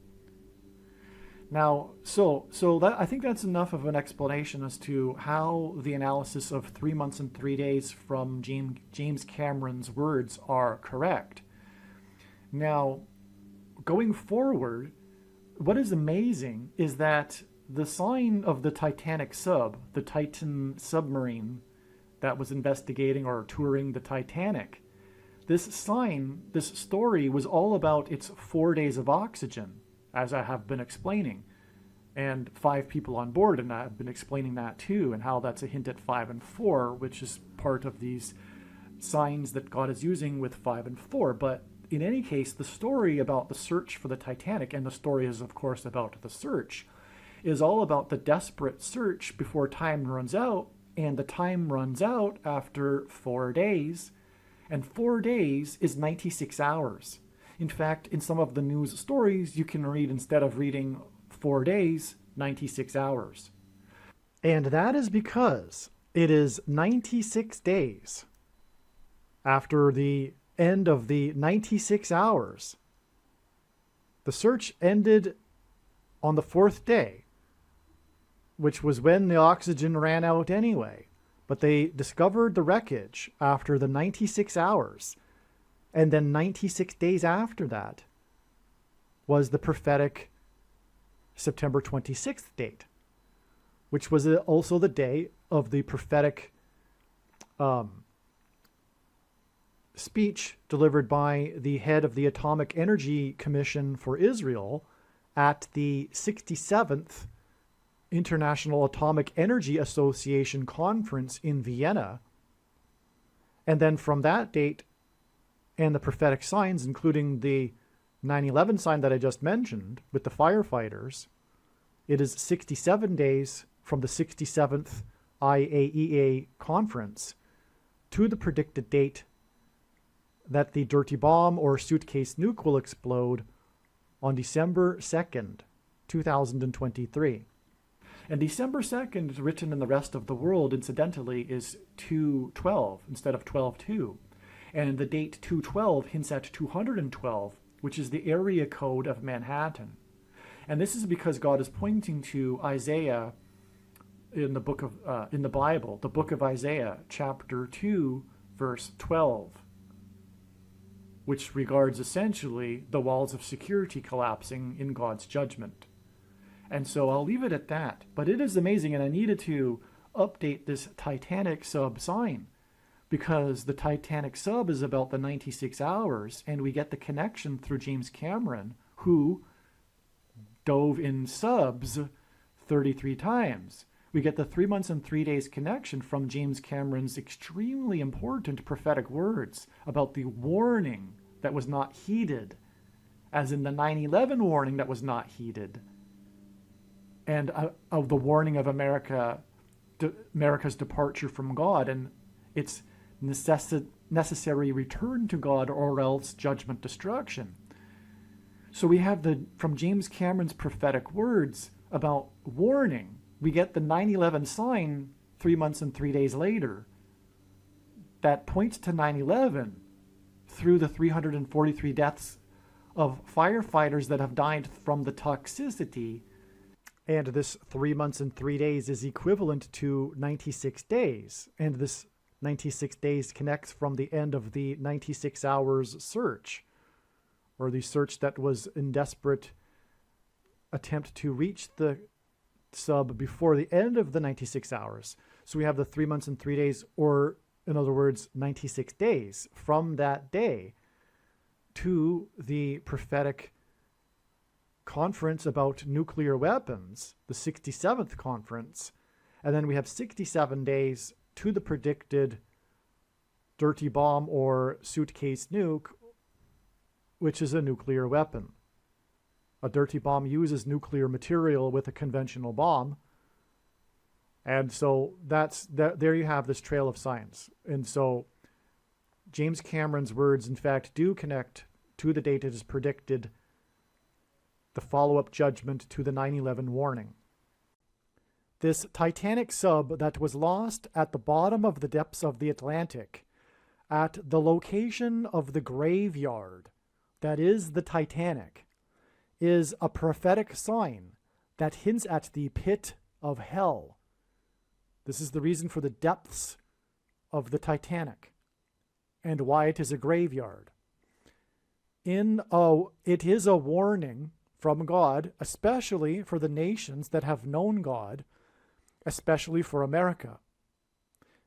Now, so that I think that's enough of an explanation as to how the analysis of 3 months and 3 days from James Cameron's words are correct. Now, going forward, what is amazing is that the sign of the Titanic sub, the Titan submarine that was investigating or touring the Titanic, this story was all about its 4 days of oxygen, as I have been explaining, and 5 people on board, and I've been explaining that too, and how that's a hint at 5 and 4, which is part of these signs that God is using with 5 and 4. But in any case, the story about the search for the Titanic, and the story is of course about the search, is all about the desperate search before time runs out, and the time runs out after 4 days, and 4 days is 96 hours. In fact, in some of the news stories, you can read, instead of reading 4 days, 96 hours. And that is because it is 96 days after the end of the 96 hours. The search ended on the 4th day, which was when the oxygen ran out anyway. But they discovered the wreckage after the 96 hours. And then 96 days after that was the prophetic September 26th date, which was also the day of the prophetic speech delivered by the head of the Atomic Energy Commission for Israel at the 67th International Atomic Energy Association Conference in Vienna. And then from that date, and the prophetic signs, including the 9/11 sign that I just mentioned with the firefighters, it is 67 days from the 67th IAEA conference to the predicted date that the dirty bomb or suitcase nuke will explode on December 2nd, 2023. And December 2nd, written in the rest of the world, incidentally, is 212 instead of 12/2. And the date 212 hints at 212, which is the area code of Manhattan. And this is because God is pointing to Isaiah in the Bible, the book of Isaiah, chapter 2, verse 12, which regards essentially the walls of security collapsing in God's judgment. And so I'll leave it at that. But it is amazing, and I needed to update this Titanic sub sign, because the Titanic sub is about the 96 hours, and we get the connection through James Cameron, who dove in subs 33 times. We get the 3 months and 3 days connection from James Cameron's extremely important prophetic words about the warning that was not heeded, as in the 9/11 warning that was not heeded, and of the warning of America's departure from God and its necessary return to God, or else judgment, destruction. So we have from James Cameron's prophetic words about warning, we get the 9/11 sign 3 months and 3 days later that points to 9/11 through the 343 deaths of firefighters that have died from the toxicity. And this 3 months and 3 days is equivalent to 96 days. And this 96 days connects from the end of the 96 hours search, or the search that was in desperate attempt to reach the sub before the end of the 96 hours. So we have the 3 months and 3 days, or in other words, 96 days from that day to the prophetic conference about nuclear weapons, the 67th conference. And then we have 67 days to the predicted dirty bomb or suitcase nuke, which is a nuclear weapon. A dirty bomb uses nuclear material with a conventional bomb. And so there you have this trail of signs. And so James Cameron's words, in fact, do connect to the date it is predicted, the follow-up judgment to the 9/11 warning. This Titanic sub that was lost at the bottom of the depths of the Atlantic, at the location of the graveyard that is the Titanic, is a prophetic sign that hints at the pit of hell. This is the reason for the depths of the Titanic and why it is a graveyard. It is a warning from God, especially for the nations that have known God, especially for America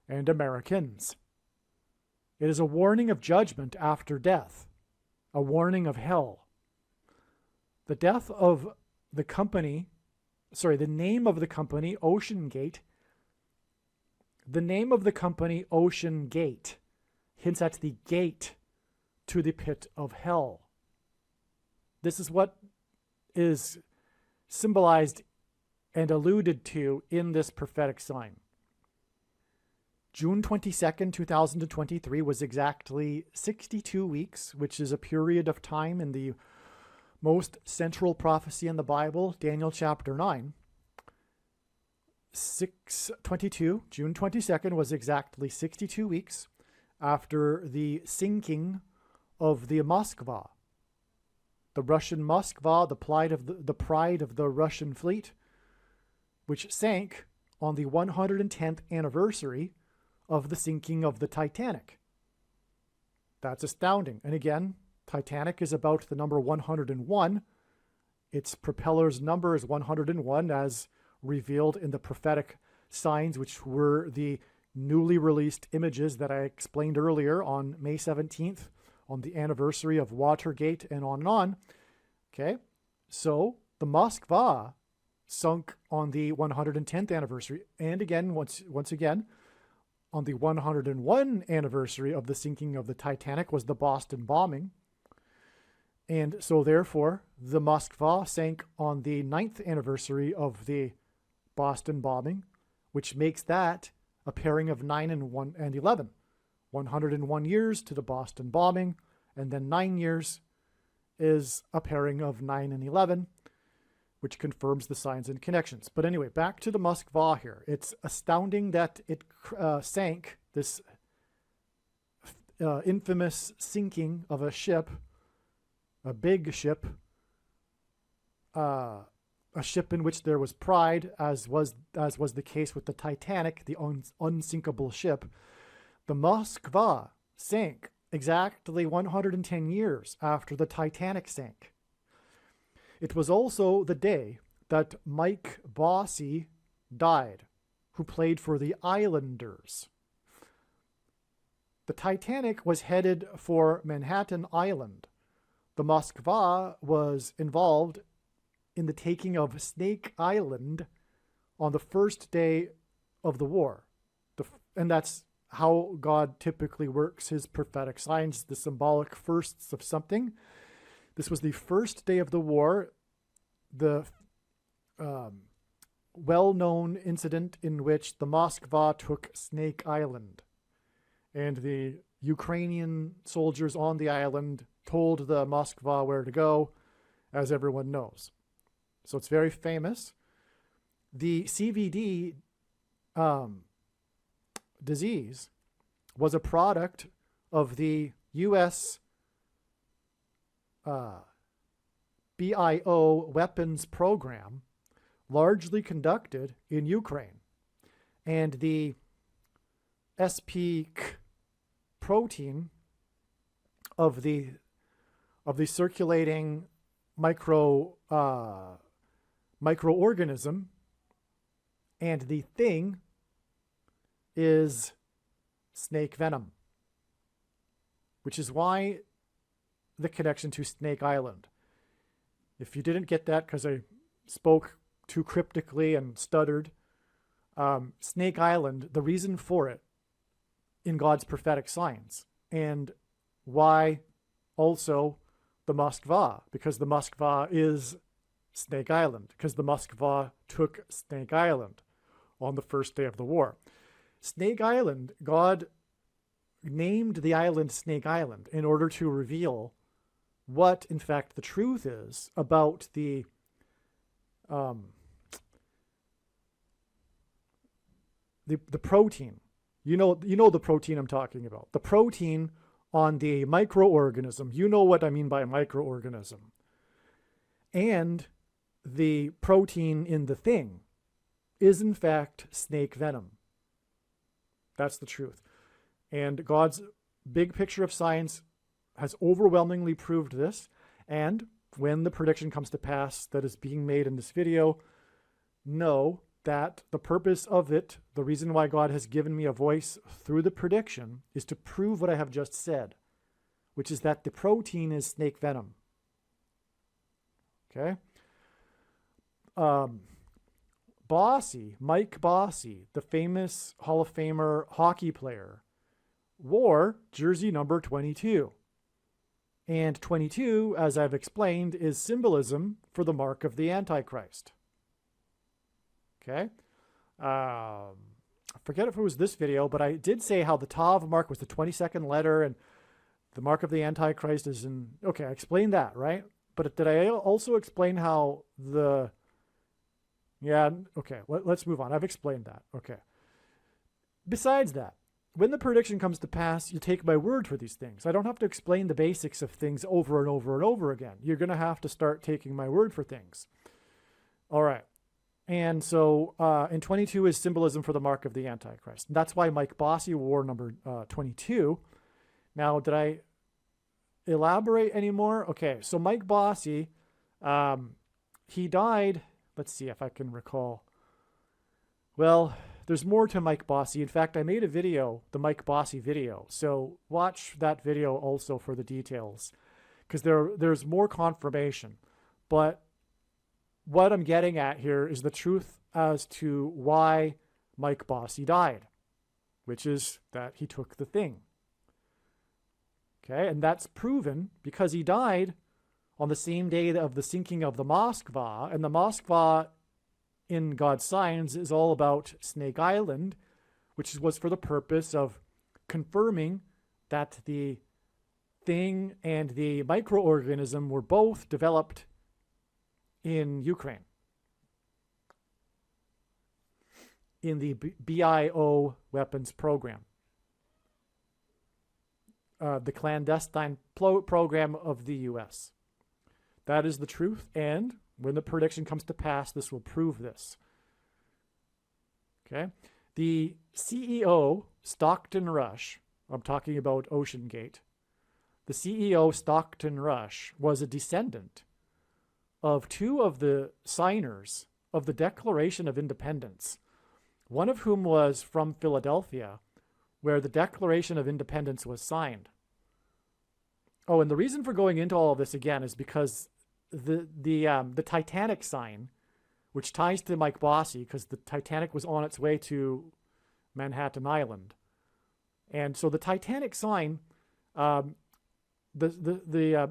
and Americans. It is a warning of judgment after death, a warning of hell. The death of the company, the name of the company, Ocean Gate, hints at the gate to the pit of hell. This is what is symbolized and alluded to in this prophetic sign. June 22nd, 2023 was exactly 62 weeks, which is a period of time in the most central prophecy in the Bible, Daniel chapter 9. 6/22, June 22nd was exactly 62 weeks after the sinking of the Moskva. The Russian Moskva, the pride of the Russian fleet, which sank on the 110th anniversary of the sinking of the Titanic. That's astounding. And again, Titanic is about the number 101. Its propeller's number is 101, as revealed in the prophetic signs, which were the newly released images that I explained earlier on May 17th, on the anniversary of Watergate, and on and on. Okay, so the Moskva sunk on the 110th anniversary, and again, once again, on the 101 anniversary of the sinking of the Titanic was the Boston bombing. And so therefore, the Moskva sank on the 9th anniversary of the Boston bombing, which makes that a pairing of 9 and 11. 101 years to the Boston bombing, and then 9 years is a pairing of 9 and 11, which confirms the signs and connections. But anyway, back to the Moskva here. It's astounding that it sank, this infamous sinking of a ship, a big ship, a ship in which there was pride, as was the case with the Titanic, the unsinkable ship. The Moskva sank exactly 110 years after the Titanic sank. It was also the day that Mike Bossy died, who played for the Islanders. The Titanic was headed for Manhattan Island. The Moskva was involved in the taking of Snake Island on the first day of the war. And that's how God typically works his prophetic signs, the symbolic firsts of something. This was the first day of the war, the well-known incident in which the Moskva took Snake Island. And the Ukrainian soldiers on the island told the Moskva where to go, as everyone knows. So it's very famous. The CVD disease was a product of the U.S. BIO weapons program, largely conducted in Ukraine. And the SPK protein of the circulating microorganism, and the thing is snake venom, which is why the connection to Snake Island. If you didn't get that because I spoke too cryptically and stuttered, Snake Island, the reason for it in God's prophetic signs, and why also the Moskva, because the Moskva is Snake Island, because the Moskva took Snake Island on the first day of the war. Snake Island, God named the island Snake Island in order to reveal what, in fact, the truth is about the protein. You know the protein I'm talking about. The protein on the microorganism. You know what I mean by microorganism. And the protein in the thing is, in fact, snake venom. That's the truth. And God's big picture of science has overwhelmingly proved this. And when the prediction comes to pass that is being made in this video, know that the purpose of it, the reason why God has given me a voice through the prediction, is to prove what I have just said, which is that the protein is snake venom. Okay? Mike Bossy, the famous Hall of Famer hockey player, wore jersey number 22. And 22, as I've explained, is symbolism for the mark of the Antichrist. Okay? I forget if it was this video, but I did say how the Tav mark was the 22nd letter and the mark of the Antichrist is in... Okay, I explained that, right? But did I also explain how the... Yeah, okay, let's move on. I've explained that. Okay. Besides that, when the prediction comes to pass, you take my word for these things. I don't have to explain the basics of things over and over and over again. You're going to have to start taking my word for things. All right. And so, and 22 is symbolism for the mark of the Antichrist. And that's why Mike Bossy wore number 22. Now, did I elaborate anymore? Okay, so Mike Bossy, he died... Let's see if I can recall. Well, there's more to Mike Bossy. In fact, I made a video, the Mike Bossy video. So watch that video also for the details, because there's more confirmation. But what I'm getting at here is the truth as to why Mike Bossy died, which is that he took the thing. Okay, and that's proven because he died on the same day of the sinking of the Moskva, and the Moskva in God's signs is all about Snake Island, which was for the purpose of confirming that the thing and the microorganism were both developed in Ukraine. in the BIO weapons program, the clandestine program of the U.S. That is the truth, and when the prediction comes to pass, this will prove this. Okay? The CEO, Stockton Rush, I'm talking about OceanGate, the CEO, Stockton Rush, was a descendant of two of the signers of the Declaration of Independence, one of whom was from Philadelphia, where the Declaration of Independence was signed. Oh, and the reason for going into all of this again is because the Titanic sign, which ties to Mike Bossy, because the Titanic was on its way to Manhattan Island. And so the Titanic sign, the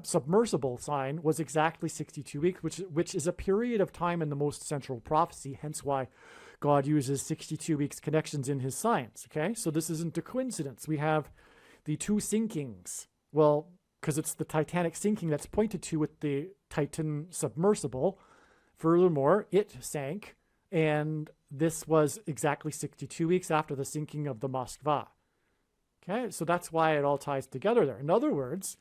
submersible sign, was exactly 62 weeks, which is a period of time in the most central prophecy, hence why God uses 62 weeks connections in his signs. Okay, so this isn't a coincidence. We have the two sinkings. Well, because it's the Titanic sinking that's pointed to with the Titan submersible. Furthermore, it sank, and this was exactly 62 weeks after the sinking of the Moskva. Okay, so that's why it all ties together there. In other words,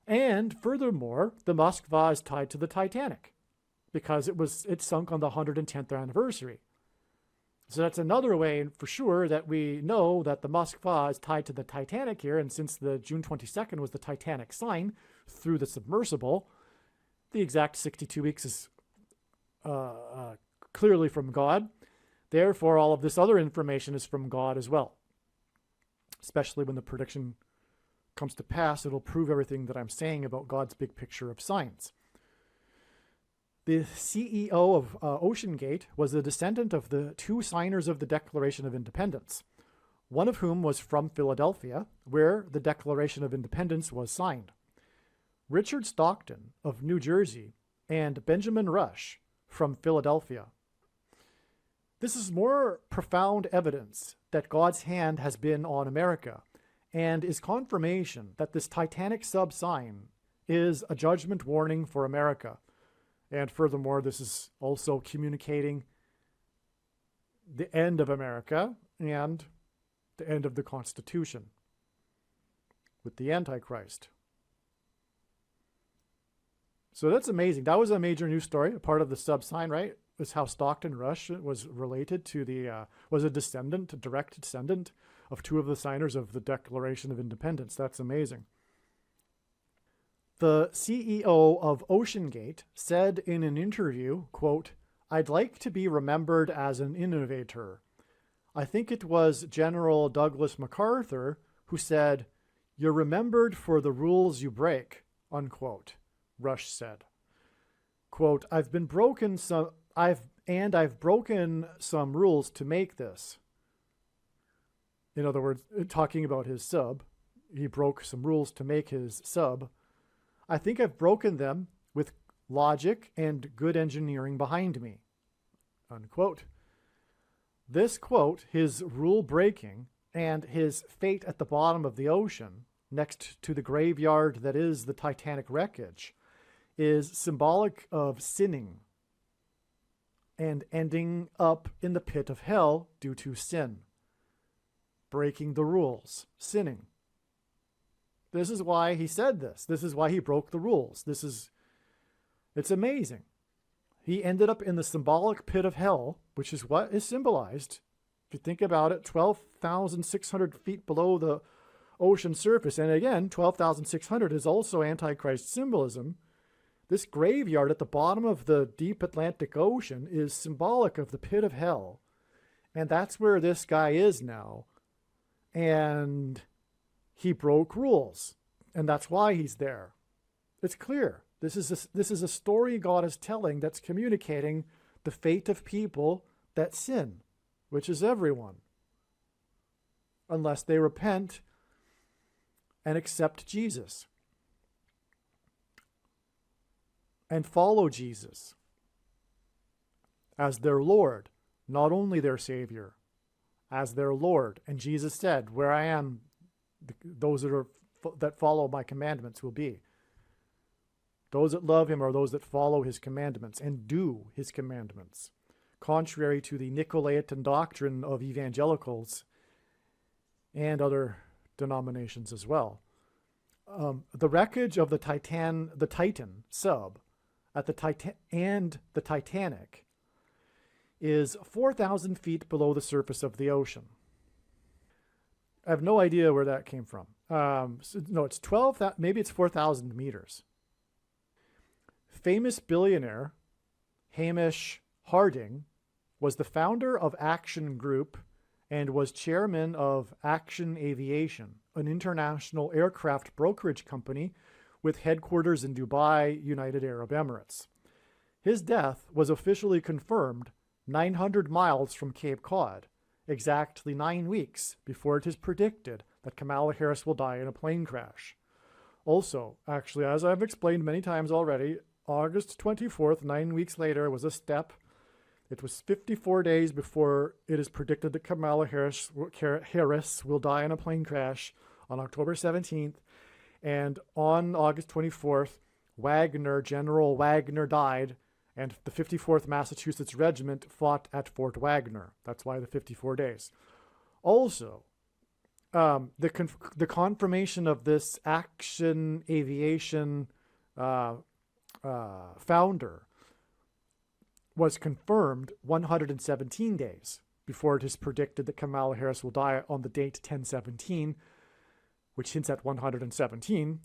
and furthermore, the Moskva is tied to the Titanic because it sunk on the 110th anniversary. So that's another way for sure that we know that the Moskva is tied to the Titanic here. And since the June 22nd was the Titanic sign through the submersible, the exact 62 weeks is clearly from God. Therefore, all of this other information is from God as well. Especially when the prediction comes to pass, it'll prove everything that I'm saying about God's big picture of signs. The CEO of OceanGate was a descendant of the two signers of the Declaration of Independence, one of whom was from Philadelphia, where the Declaration of Independence was signed. Richard Stockton of New Jersey and Benjamin Rush from Philadelphia. This is more profound evidence that God's hand has been on America and is confirmation that this Titanic sub sign is a judgment warning for America. And furthermore, this is also communicating the end of America and the end of the Constitution with the Antichrist. So that's amazing. That was a major news story, a part of the sub sign, right? Was how Stockton Rush was related to was a direct descendant of two of the signers of the Declaration of Independence. That's amazing. The CEO of OceanGate said in an interview, quote, "I'd like to be remembered as an innovator. I think it was General Douglas MacArthur who said, 'You're remembered for the rules you break,'" unquote, Rush said. Quote, I've broken some rules to make this." In other words, talking about his sub, he broke some rules to make his sub. "I think I've broken them with logic and good engineering behind me," unquote. This quote, his rule breaking and his fate at the bottom of the ocean, next to the graveyard that is the Titanic wreckage, is symbolic of sinning and ending up in the pit of hell due to sin. Breaking the rules, sinning. This is why he said this. This is why he broke the rules. It's amazing. He ended up in the symbolic pit of hell, which is what is symbolized. If you think about it, 12,600 feet below the ocean surface. And again, 12,600 is also Antichrist symbolism. This graveyard at the bottom of the deep Atlantic Ocean is symbolic of the pit of hell. And that's where this guy is now. And he broke rules, and that's why he's there. It's clear. This is a story God is telling that's communicating the fate of people that sin, which is everyone, unless they repent and accept Jesus and follow Jesus as their Lord, not only their Savior, as their Lord. And Jesus said, "Where I am, those that follow my commandments will be." Those that love him are those that follow his commandments and do his commandments. contrary to the Nicolaitan doctrine of evangelicals and other denominations as well. The wreckage of the Titan sub at the Titanic is 4,000 feet below the surface of the ocean. I have no idea where that came from. No, it's 12, maybe it's 4,000 meters. Famous billionaire Hamish Harding was the founder of Action Group and was chairman of Action Aviation, an international aircraft brokerage company with headquarters in Dubai, United Arab Emirates. His death was officially confirmed 900 miles from Cape Cod, exactly 9 weeks before it is predicted that Kamala Harris will die in a plane crash. Also, actually, as I've explained many times already, August 24th, 9 weeks later, was a step. It was 54 days before it is predicted that Kamala Harris will die in a plane crash on October 17th. And on August 24th, General Wagner died, and the 54th Massachusetts Regiment fought at Fort Wagner. That's why the 54 days. Also, the confirmation of this Action Aviation founder was confirmed 117 days before it is predicted that Kamala Harris will die on the date 10/17, which hints at 117,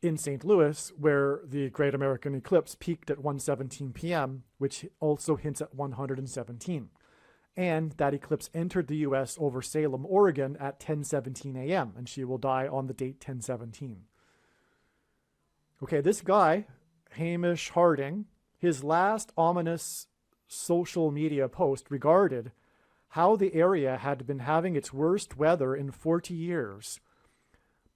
in St. Louis, where the Great American Eclipse peaked at 1:17 p.m., which also hints at 117. And that eclipse entered the U.S. over Salem, Oregon at 10:17 a.m., and she will die on the date 10/17. Okay, this guy, Hamish Harding, his last ominous social media post regarded how the area had been having its worst weather in 40 years,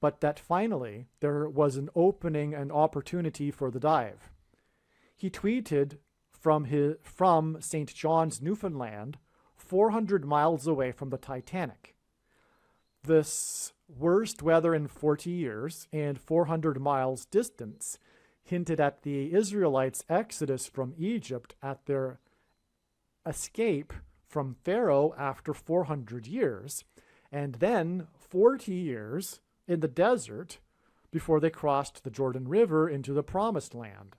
but that finally there was an opening and opportunity for the dive. He tweeted from St. John's, Newfoundland, 400 miles away from the Titanic. This worst weather in 40 years and 400 miles distance hinted at the Israelites' exodus from Egypt, at their escape from Pharaoh after 400 years, and then 40 years in the desert before they crossed the Jordan River into the Promised Land.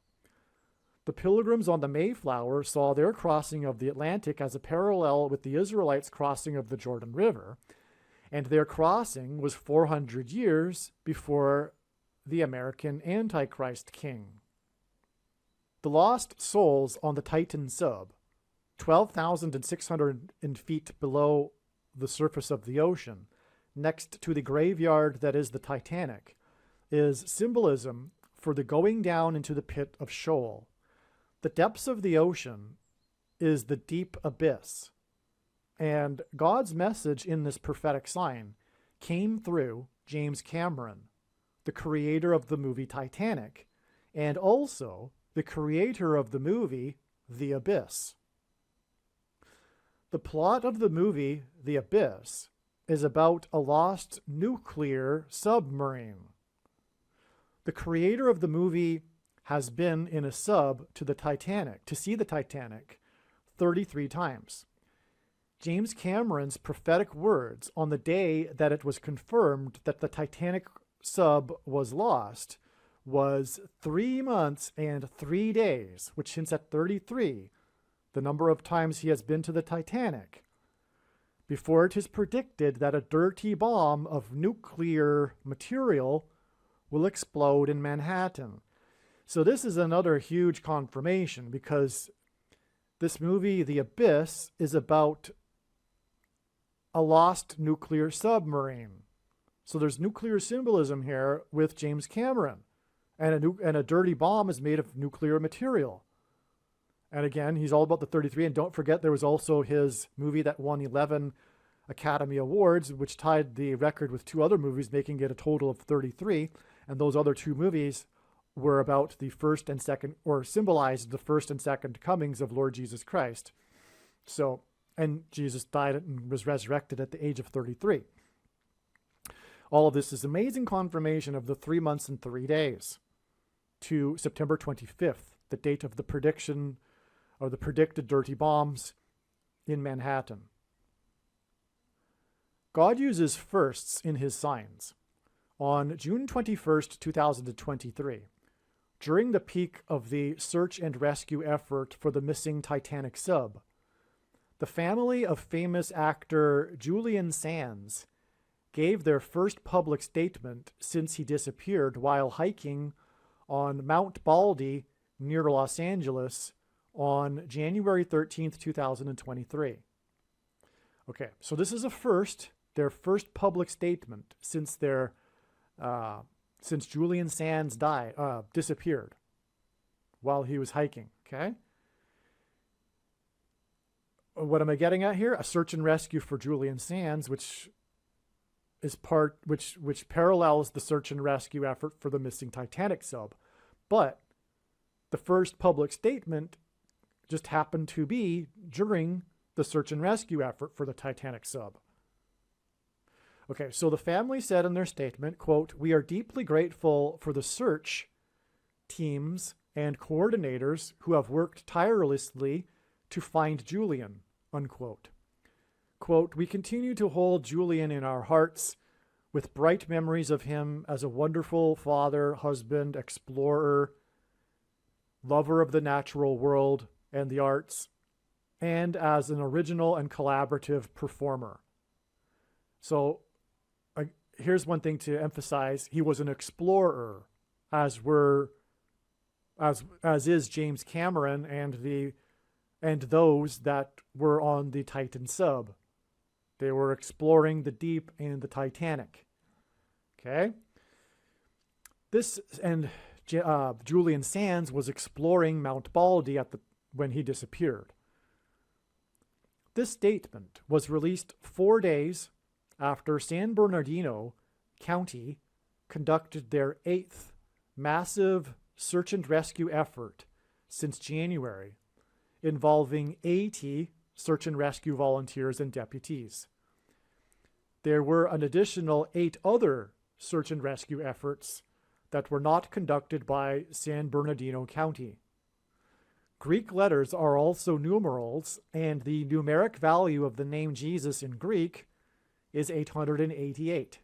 The pilgrims on the Mayflower saw their crossing of the Atlantic as a parallel with the Israelites' crossing of the Jordan River, and their crossing was 400 years before the American Antichrist king. The lost souls on the Titan sub, 12,600 feet below the surface of the ocean, next to the graveyard that is the Titanic, is symbolism for the going down into the pit of Sheol. The depths of the ocean is the deep abyss, and God's message in this prophetic sign came through James Cameron, the creator of the movie Titanic, and also the creator of the movie The Abyss. The plot of the movie The Abyss is about a lost nuclear submarine. The creator of the movie has been in a sub to see the Titanic 33 times. James Cameron's prophetic words on the day that it was confirmed that the Titanic sub was lost was 3 months and 3 days, which hints at 33, the number of times he has been to the Titanic, before it is predicted that a dirty bomb of nuclear material will explode in Manhattan. So this is another huge confirmation, because this movie, The Abyss, is about a lost nuclear submarine. So there's nuclear symbolism here with James Cameron. And a dirty bomb is made of nuclear material. And again, he's all about the 33. And don't forget, there was also his movie that won 11 Academy Awards, which tied the record with 2 other movies, making it a total of 33. And those other 2 movies were about the first and second, or symbolized the first and second comings of Lord Jesus Christ. So, and Jesus died and was resurrected at the age of 33. All of this is amazing confirmation of the 3 months and 3 days to September 25th, the date of the prediction or the predicted dirty bombs in Manhattan. God uses firsts in his signs. On June 21st, 2023, during the peak of the search and rescue effort for the missing Titanic sub, the family of famous actor Julian Sands gave their first public statement since he disappeared while hiking on Mount Baldy near Los Angeles on January 13th, 2023. Okay, so this is their first public statement since Julian Sands disappeared while he was hiking. Okay. What am I getting at here? A search and rescue for Julian Sands, which parallels the search and rescue effort for the missing Titanic sub. But the first public statement just happened to be during the search and rescue effort for the Titanic sub. Okay, so the family said in their statement, quote, "We are deeply grateful for the search teams and coordinators who have worked tirelessly to find Julian," unquote. Quote, "We continue to hold Julian in our hearts with bright memories of him as a wonderful father, husband, explorer, lover of the natural world and the arts, and as an original and collaborative performer." So here's one thing to emphasize. He was an explorer, as is James Cameron and those that were on the Titan sub. They were exploring the deep in the Titanic. Okay? Julian Sands was exploring Mount Baldy when he disappeared. This statement was released 4 days after San Bernardino County conducted their 8th massive search and rescue effort since January, involving 80 search and rescue volunteers and deputies. There were an additional 8 other search and rescue efforts that were not conducted by San Bernardino County. Greek letters are also numerals, and the numeric value of the name Jesus in Greek is 888.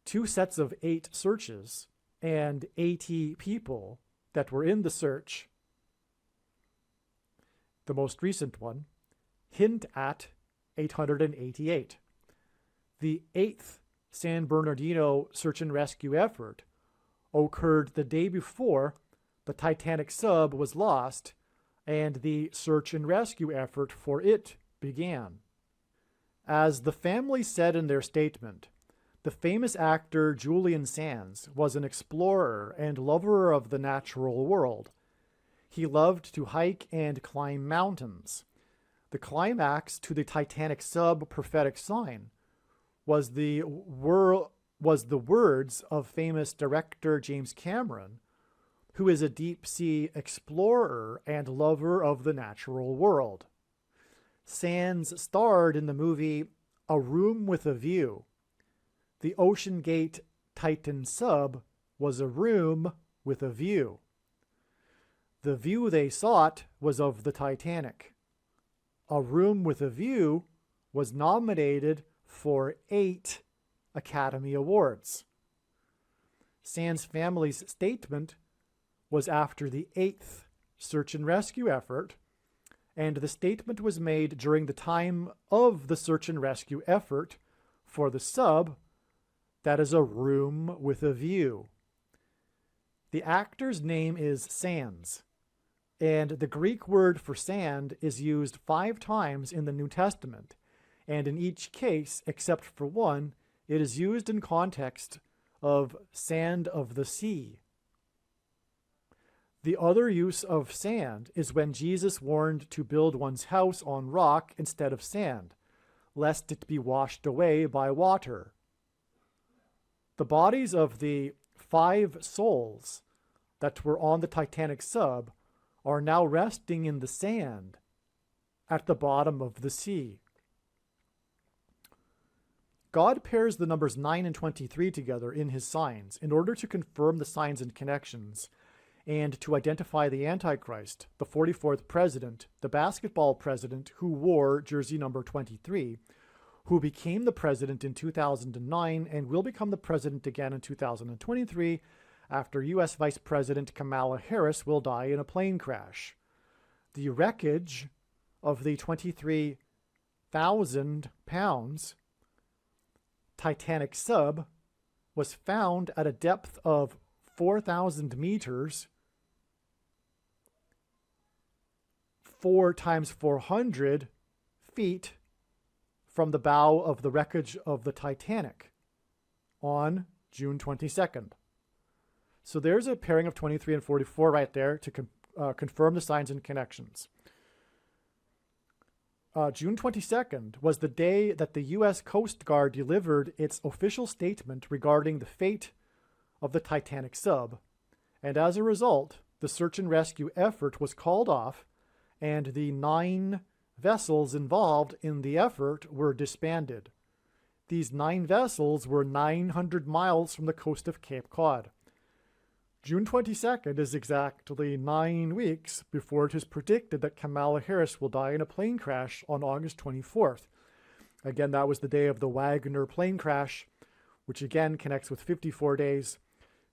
2 sets of 8 searches and 80 people that were in the search, the most recent one, hint at 888. The 8th San Bernardino search and rescue effort occurred the day before the Titanic sub was lost and the search and rescue effort for it began. As the family said in their statement, the famous actor Julian Sands was an explorer and lover of the natural world. He loved to hike and climb mountains. The climax to the Titanic sub prophetic sign was the words of famous director James Cameron, who is a deep-sea explorer and lover of the natural world. Sands starred in the movie A Room with a View. The Ocean Gate Titan sub was a room with a view. The view they sought was of the Titanic. A Room with a View was nominated for 8 Academy Awards. Sands' family's statement was after the 8th search and rescue effort, and the statement was made during the time of the search and rescue effort for the sub that is a room with a view. The actor's name is Sands, and the Greek word for sand is used 5 times in the New Testament, and in each case, except for one, it is used in context of sand of the sea. The other use of sand is when Jesus warned to build one's house on rock instead of sand, lest it be washed away by water. The bodies of the 5 souls that were on the Titanic sub are now resting in the sand at the bottom of the sea. God pairs the numbers 9 and 23 together in his signs in order to confirm the signs and connections and to identify the Antichrist, the 44th president, the basketball president who wore jersey number 23, who became the president in 2009 and will become the president again in 2023 after U.S. Vice President Kamala Harris will die in a plane crash. The wreckage of the 23,000 pounds Titanic sub was found at a depth of 4,000 meters, 4 times 400 feet from the bow of the wreckage of the Titanic on June 22nd. So there's a pairing of 23 and 44 right there to confirm the signs and connections. June 22nd was the day that the U.S. Coast Guard delivered its official statement regarding the fate of the Titanic sub, and as a result, the search and rescue effort was called off, and the 9 vessels involved in the effort were disbanded. These 9 vessels were 900 miles from the coast of Cape Cod. June 22nd is exactly 9 weeks before it is predicted that Kamala Harris will die in a plane crash on August 24th. Again, that was the day of the Wagner plane crash, which again connects with 54 days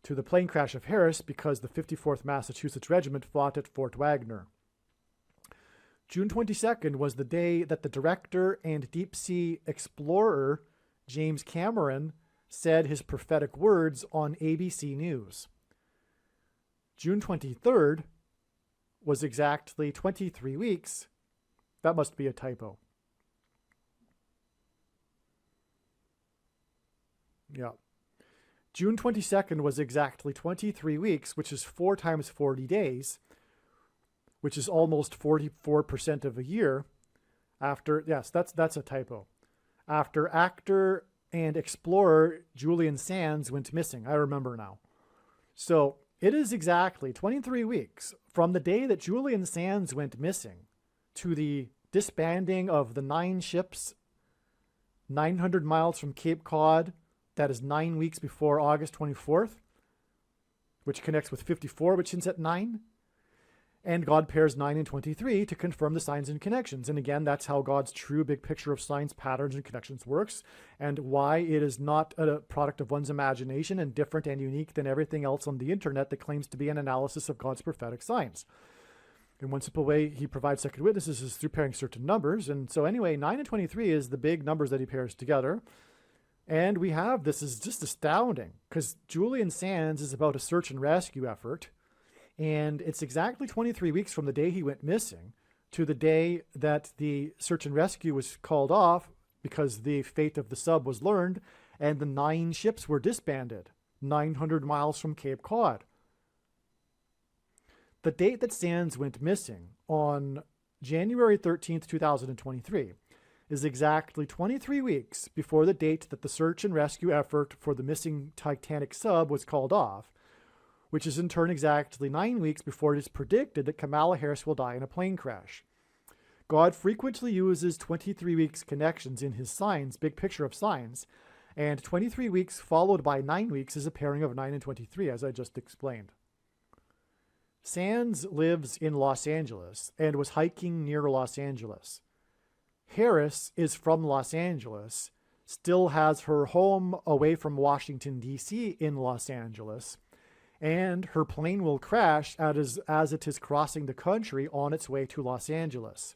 to the plane crash of Harris because the 54th Massachusetts Regiment fought at Fort Wagner. June 22nd was the day that the director and deep-sea explorer James Cameron said his prophetic words on ABC News. June 23rd was exactly 23 weeks. That must be a typo. Yeah. June 22nd was exactly 23 weeks, which is 4 times 40 days, which is almost 44% of a year after, yes, that's a typo. After actor and explorer Julian Sands went missing. I remember now. So it is exactly 23 weeks from the day that Julian Sands went missing to the disbanding of the 9 ships 900 miles from Cape Cod. That is 9 weeks before August 24th, which connects with 54, which ends at 9. And God pairs 9 and 23 to confirm the signs and connections. And again, that's how God's true big picture of signs, patterns, and connections works, and why it is not a product of one's imagination and different and unique than everything else on the internet that claims to be an analysis of God's prophetic signs. In one simple way, he provides second witnesses is through pairing certain numbers. And so anyway, 9 and 23 is the big numbers that he pairs together. And we have, this is just astounding, because Julian Sands is about a search and rescue effort. And it's exactly 23 weeks from the day he went missing to the day that the search and rescue was called off because the fate of the sub was learned and the 9 ships were disbanded 900 miles from Cape Cod. The date that Sands went missing on January 13th, 2023 is exactly 23 weeks before the date that the search and rescue effort for the missing Titanic sub was called off, which is in turn exactly 9 weeks before it is predicted that Kamala Harris will die in a plane crash. God frequently uses 23 weeks connections in his signs, big picture of signs, and 23 weeks followed by 9 weeks is a pairing of 9 and 23, as I just explained. Sands lives in Los Angeles and was hiking near Los Angeles. Harris is from Los Angeles, still has her home away from Washington, D.C. in Los Angeles, and her plane will crash as it is crossing the country on its way to Los Angeles.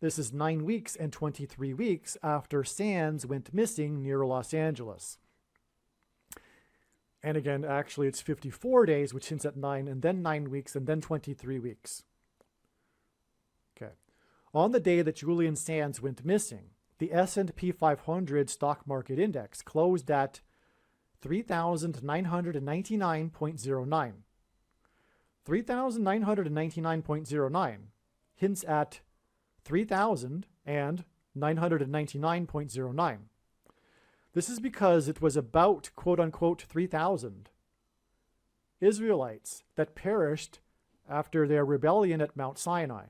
This is 9 weeks and 23 weeks after Sands went missing near Los Angeles. And again, actually, it's 54 days, which hints at 9, and then 9 weeks, and then 23 weeks. Okay. On the day that Julian Sands went missing, the S&P 500 stock market index closed at 3,999.09. 3,999.09 hints at 3,999.09. This is because it was about, quote-unquote, 3,000 Israelites that perished after their rebellion at Mount Sinai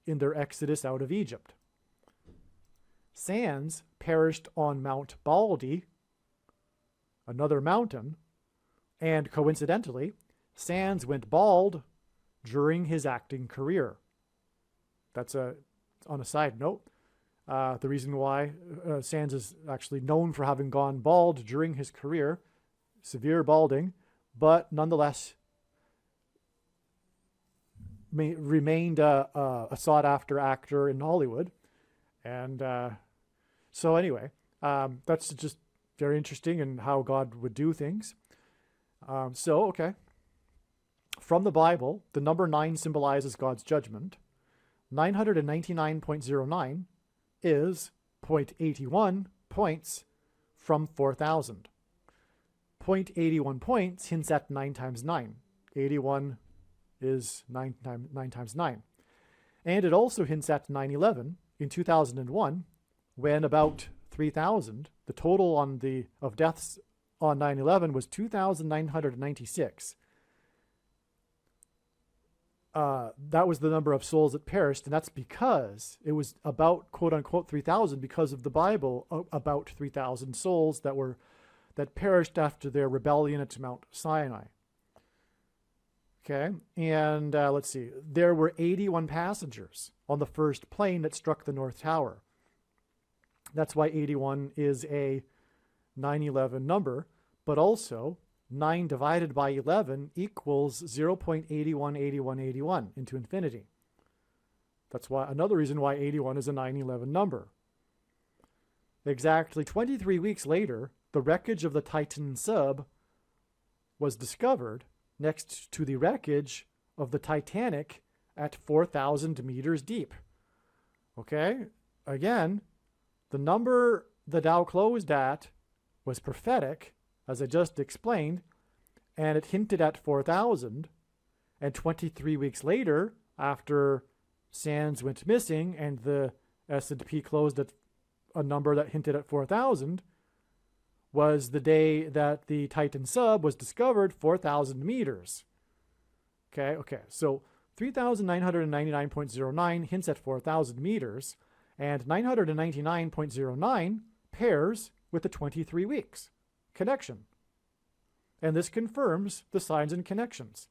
in their exodus out of Egypt. Sands perished on Mount Baldy, another mountain, and coincidentally, Sands went bald during his acting career. That's on a side note. The reason why Sands is actually known for having gone bald during his career, severe balding, but nonetheless remained a sought-after actor in Hollywood. And so anyway, that's just very interesting in how God would do things. Okay. From the Bible, the number 9 symbolizes God's judgment. 999.09 is 0.81 points from 4,000. 0.81 points hints at 9 times 9. 81 is 9 times 9. And it also hints at 9/11 in 2001, when about 3,000, the total of deaths on 9/11 was 2,996. That was the number of souls that perished, and that's because it was about, quote-unquote, 3,000 because of the Bible, about 3,000 souls that perished after their rebellion at Mount Sinai. Okay, and let's see. There were 81 passengers on the first plane that struck the North Tower. That's why 81 is a 9/11 number, but also 9 divided by 11 equals 0.818181 into infinity. That's why another reason why 81 is a 9/11 number. Exactly 23 weeks later, the wreckage of the Titan sub was discovered next to the wreckage of the Titanic at 4,000 meters deep. Okay? Again, the number the Dow closed at was prophetic, as I just explained, and it hinted at 4,000. And 23 weeks later, after Sands went missing and the S&P closed at a number that hinted at 4,000, was the day that the Titan sub was discovered, 4,000 meters. Okay, so 3,999.09 hints at 4,000 meters, and 999.09 pairs with the 23 weeks connection. And this confirms the signs and connections.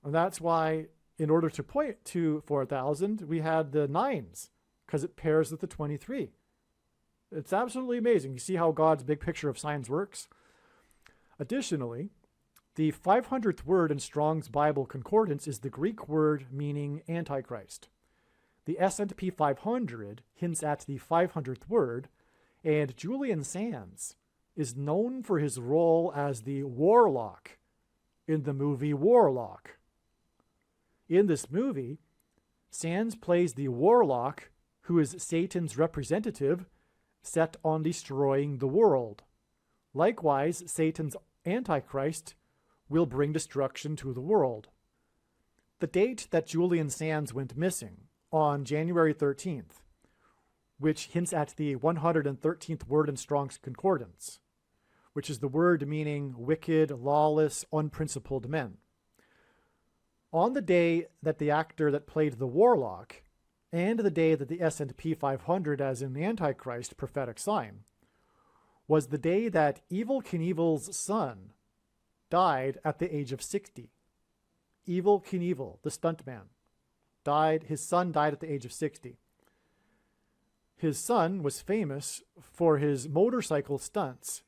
And that's why, in order to point to 4,000, we had the 9s, because it pairs with the 23. It's absolutely amazing. You see how God's big picture of signs works? Additionally, the 500th word in Strong's Bible Concordance is the Greek word meaning Antichrist. The S&P 500 hints at the 500th word, and Julian Sands is known for his role as the warlock in the movie Warlock. In this movie, Sands plays the warlock who is Satan's representative set on destroying the world. Likewise, Satan's Antichrist will bring destruction to the world. The date that Julian Sands went missing, on January 13th, which hints at the 113th word in Strong's Concordance, which is the word meaning wicked, lawless, unprincipled men. On the day that the actor that played the warlock, and the day that the S&P 500 as in the Antichrist prophetic sign, was the day that Evel Knievel's son died at the age of 60. Evel Knievel, the stuntman, his son died at the age of 60. His son was famous for his motorcycle stunts.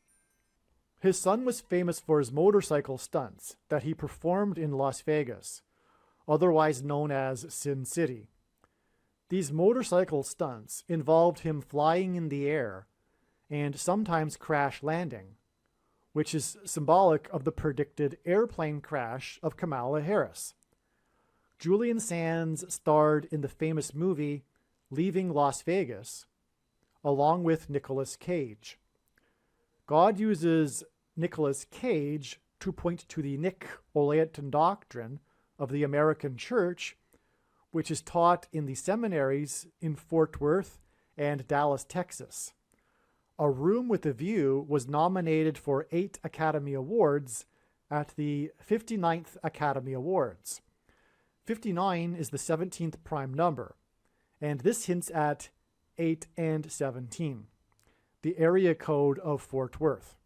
His son was famous for his motorcycle stunts that he performed in Las Vegas, otherwise known as Sin City. These motorcycle stunts involved him flying in the air and sometimes crash landing, which is symbolic of the predicted airplane crash of Kamala Harris. Julian Sands starred in the famous movie Leaving Las Vegas, along with Nicolas Cage. God uses Nicolas Cage to point to the Nick-Olaetan doctrine of the American Church, which is taught in the seminaries in Fort Worth and Dallas, Texas. A Room with a View was nominated for 8 Academy Awards at the 59th Academy Awards. 59 is the 17th prime number, and this hints at 8 and 17, the area code of Fort Worth.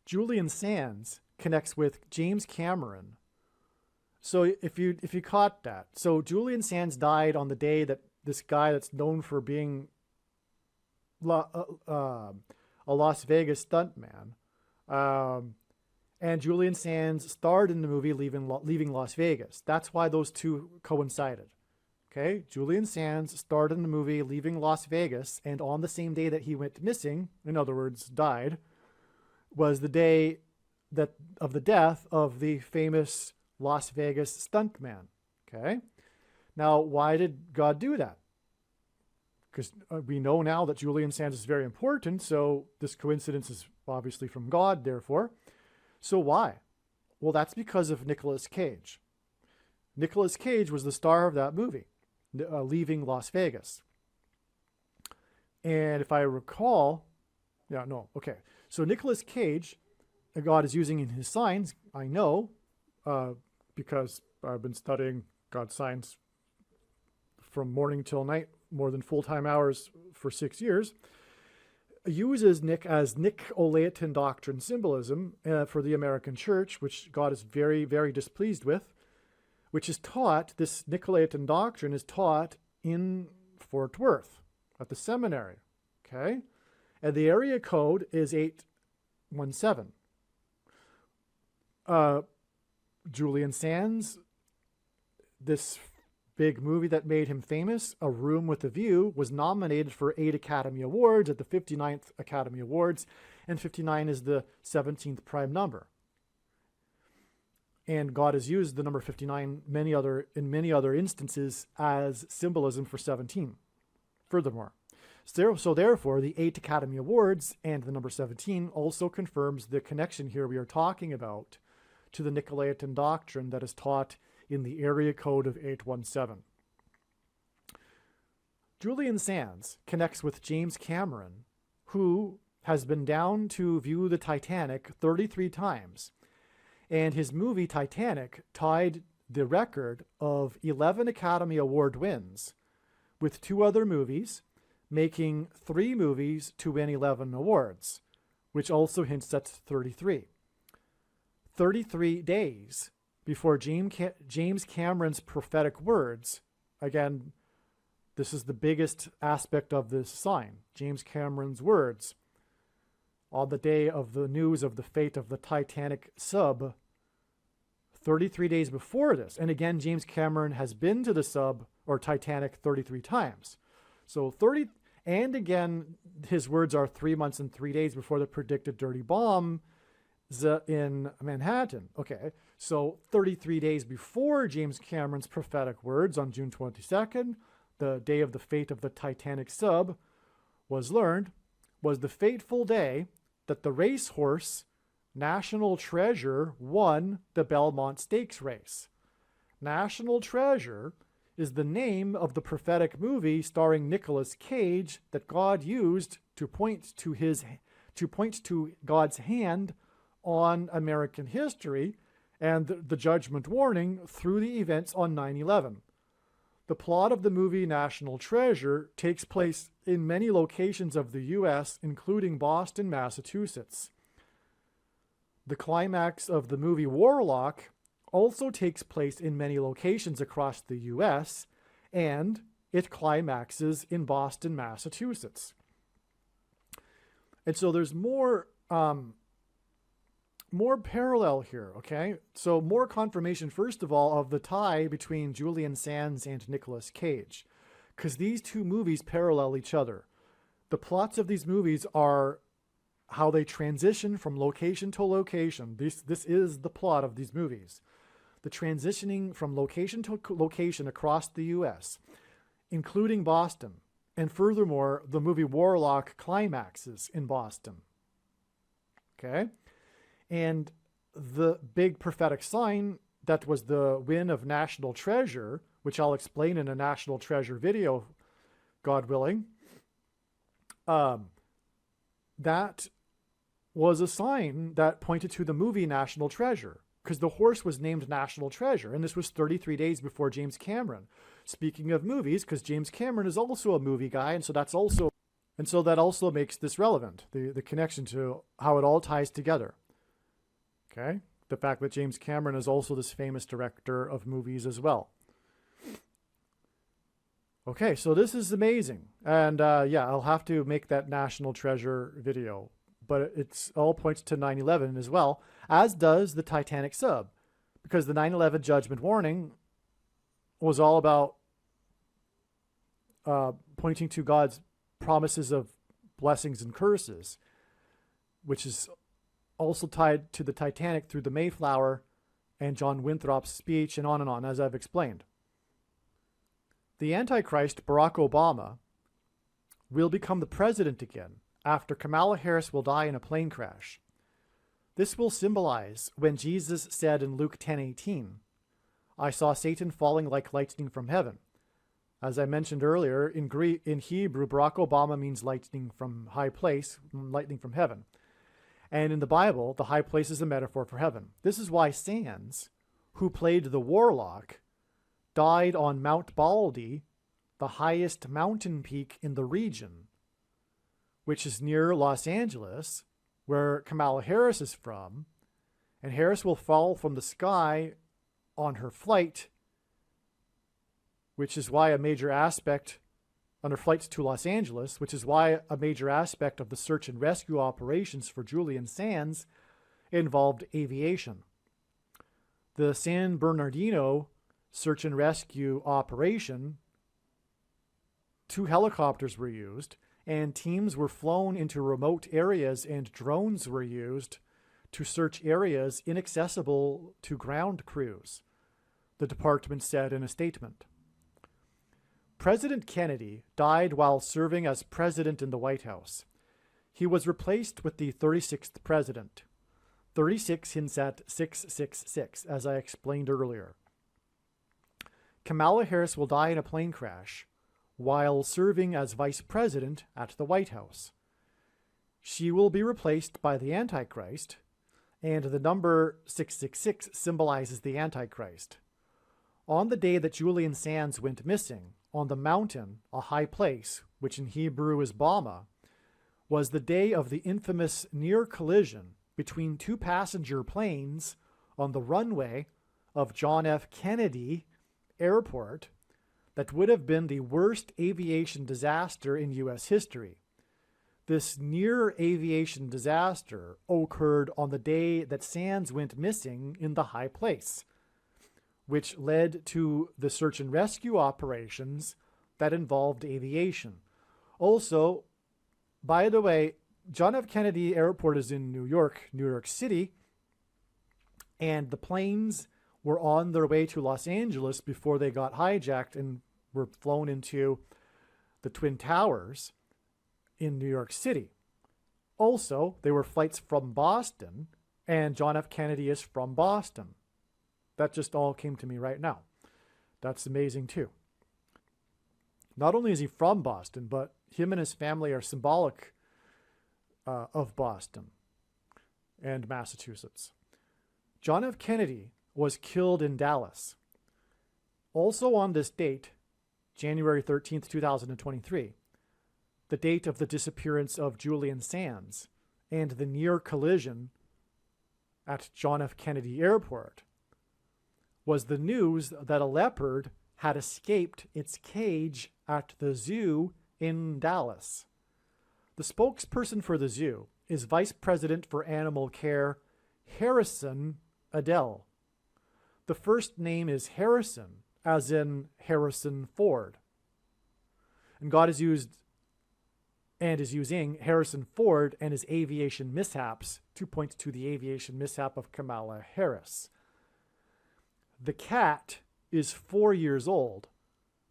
Julian Sands connects with James Cameron. So if you caught that, so Julian Sands died on the day that this guy that's known for being a Las Vegas stuntman, and Julian Sands starred in the movie Leaving Las Vegas. That's why those two coincided. Okay, Julian Sands starred in the movie Leaving Las Vegas, and on the same day that he went missing, in other words, died, was the day of the death of the famous Las Vegas stuntman. Okay, now why did God do that? Because we know now that Julian Sands is very important, so this coincidence is obviously from God, therefore. So why? Well, that's because of Nicolas Cage. Nicolas Cage was the star of that movie, Leaving Las Vegas. And if I recall, so Nicolas Cage, God is using in his signs, I know, because I've been studying God's signs from morning till night, more than full-time hours for 6 years, uses Nick as Nicolaitan doctrine symbolism for the American church, which God is very, very displeased with, which is taught, this Nicolaitan doctrine is taught in Fort Worth at the seminary, okay? And the area code is 817. Julian Sands, this big movie that made him famous, A Room with a View, was nominated for 8 Academy Awards at the 59th Academy Awards, and 59 is the 17th prime number. And God has used the number 59 in many other instances as symbolism for 17. Furthermore, so therefore, the 8 Academy Awards and the number 17 also confirms the connection here we are talking about to the Nicolaitan doctrine that is taught in the area code of 817. Julian Sands connects with James Cameron, who has been down to view the Titanic 33 times. And his movie Titanic tied the record of 11 Academy Award wins, with 2 other movies, making 3 movies to win 11 awards, which also hints at 33. 33 days before James Cameron's prophetic words. Again, this is the biggest aspect of this sign. James Cameron's words on the day of the news of the fate of the Titanic sub, 33 days before this. And again, James Cameron has been to the sub or Titanic 33 times. So and again, his words are 3 months and 3 days before the predicted dirty bomb in Manhattan. Okay, so 33 days before James Cameron's prophetic words on June 22nd, the day of the fate of the Titanic sub was learned, was the fateful day that the racehorse National Treasure won the Belmont Stakes race. National Treasure is the name of the prophetic movie starring Nicolas Cage that God used to point to God's hand on American history and the judgment warning through the events on 9/11. The plot of the movie National Treasure takes place in many locations of the U.S., including Boston, Massachusetts. The climax of the movie Warlock also takes place in many locations across the U.S., and it climaxes in Boston, Massachusetts. And so there's more parallel here, okay? So more confirmation, first of all, of the tie between Julian Sands and Nicolas Cage, because these two movies parallel each other. The plots of these movies are how they transition from location to location. This is the plot of these movies. The transitioning from location to location across the U.S., including Boston. And furthermore, the movie Warlock climaxes in Boston. Okay? And the big prophetic sign that was the win of National Treasure, which I'll explain in a National Treasure video, God willing, that was a sign that pointed to the movie National Treasure, because the horse was named National Treasure, and this was 33 days before James Cameron. Speaking of movies, because James Cameron is also a movie guy, and so that also makes this relevant, the connection to how it all ties together. Okay? The fact that James Cameron is also this famous director of movies as well. Okay, so this is amazing. And yeah, I'll have to make that National Treasure video. But it's all points to 9/11 as well, as does the Titanic sub. Because the 9/11 judgment warning was all about pointing to God's promises of blessings and curses, which is also tied to the Titanic through the Mayflower and John Winthrop's speech and on, as I've explained. The Antichrist, Barack Obama, will become the president again after Kamala Harris will die in a plane crash. This will symbolize when Jesus said in Luke 10:18, "I saw Satan falling like lightning from heaven." As I mentioned earlier, in Hebrew, Barack Obama means lightning from high place, lightning from heaven. And in the Bible, the high place is a metaphor for heaven. This is why Sands, who played the warlock, died on Mount Baldy, the highest mountain peak in the region, which is near Los Angeles, where Kamala Harris is from. And Harris will fall from the sky on her flight, which is why a major aspect on her flights to Los Angeles, which is why a major aspect of the search and rescue operations for Julian Sands involved aviation. The San Bernardino search and rescue operation, 2 helicopters were used, and teams were flown into remote areas and drones were used to search areas inaccessible to ground crews, the department said in a statement. President Kennedy died while serving as president in the White House. He was replaced with the 36th president. 36 hints at 666, as I explained earlier. Kamala Harris will die in a plane crash while serving as vice president at the White House. She will be replaced by the Antichrist, and the number 666 symbolizes the Antichrist. On the day that Julian Sands went missing, on the mountain, a high place, which in Hebrew is Bama, was the day of the infamous near collision between 2 passenger planes on the runway of John F. Kennedy Airport that would have been the worst aviation disaster in U.S. history. This near aviation disaster occurred on the day that Sands went missing in the high place, which led to the search and rescue operations that involved aviation. Also, by the way, John F. Kennedy Airport is in New York City, and the planes were on their way to Los Angeles before they got hijacked and were flown into the Twin Towers in New York City. Also, they were flights from Boston, and John F. Kennedy is from Boston. That just all came to me right now. That's amazing too. Not only is he from Boston, but him and his family are symbolic of Boston and Massachusetts. John F. Kennedy was killed in Dallas. Also on this date, January 13th, 2023, the date of the disappearance of Julian Sands and the near collision at John F. Kennedy Airport, was the news that a leopard had escaped its cage at the zoo in Dallas. The spokesperson for the zoo is Vice President for Animal Care, Harrison Adele. The first name is Harrison, as in Harrison Ford. And God is using Harrison Ford and his aviation mishaps to point to the aviation mishap of Kamala Harris. The cat is 4 years old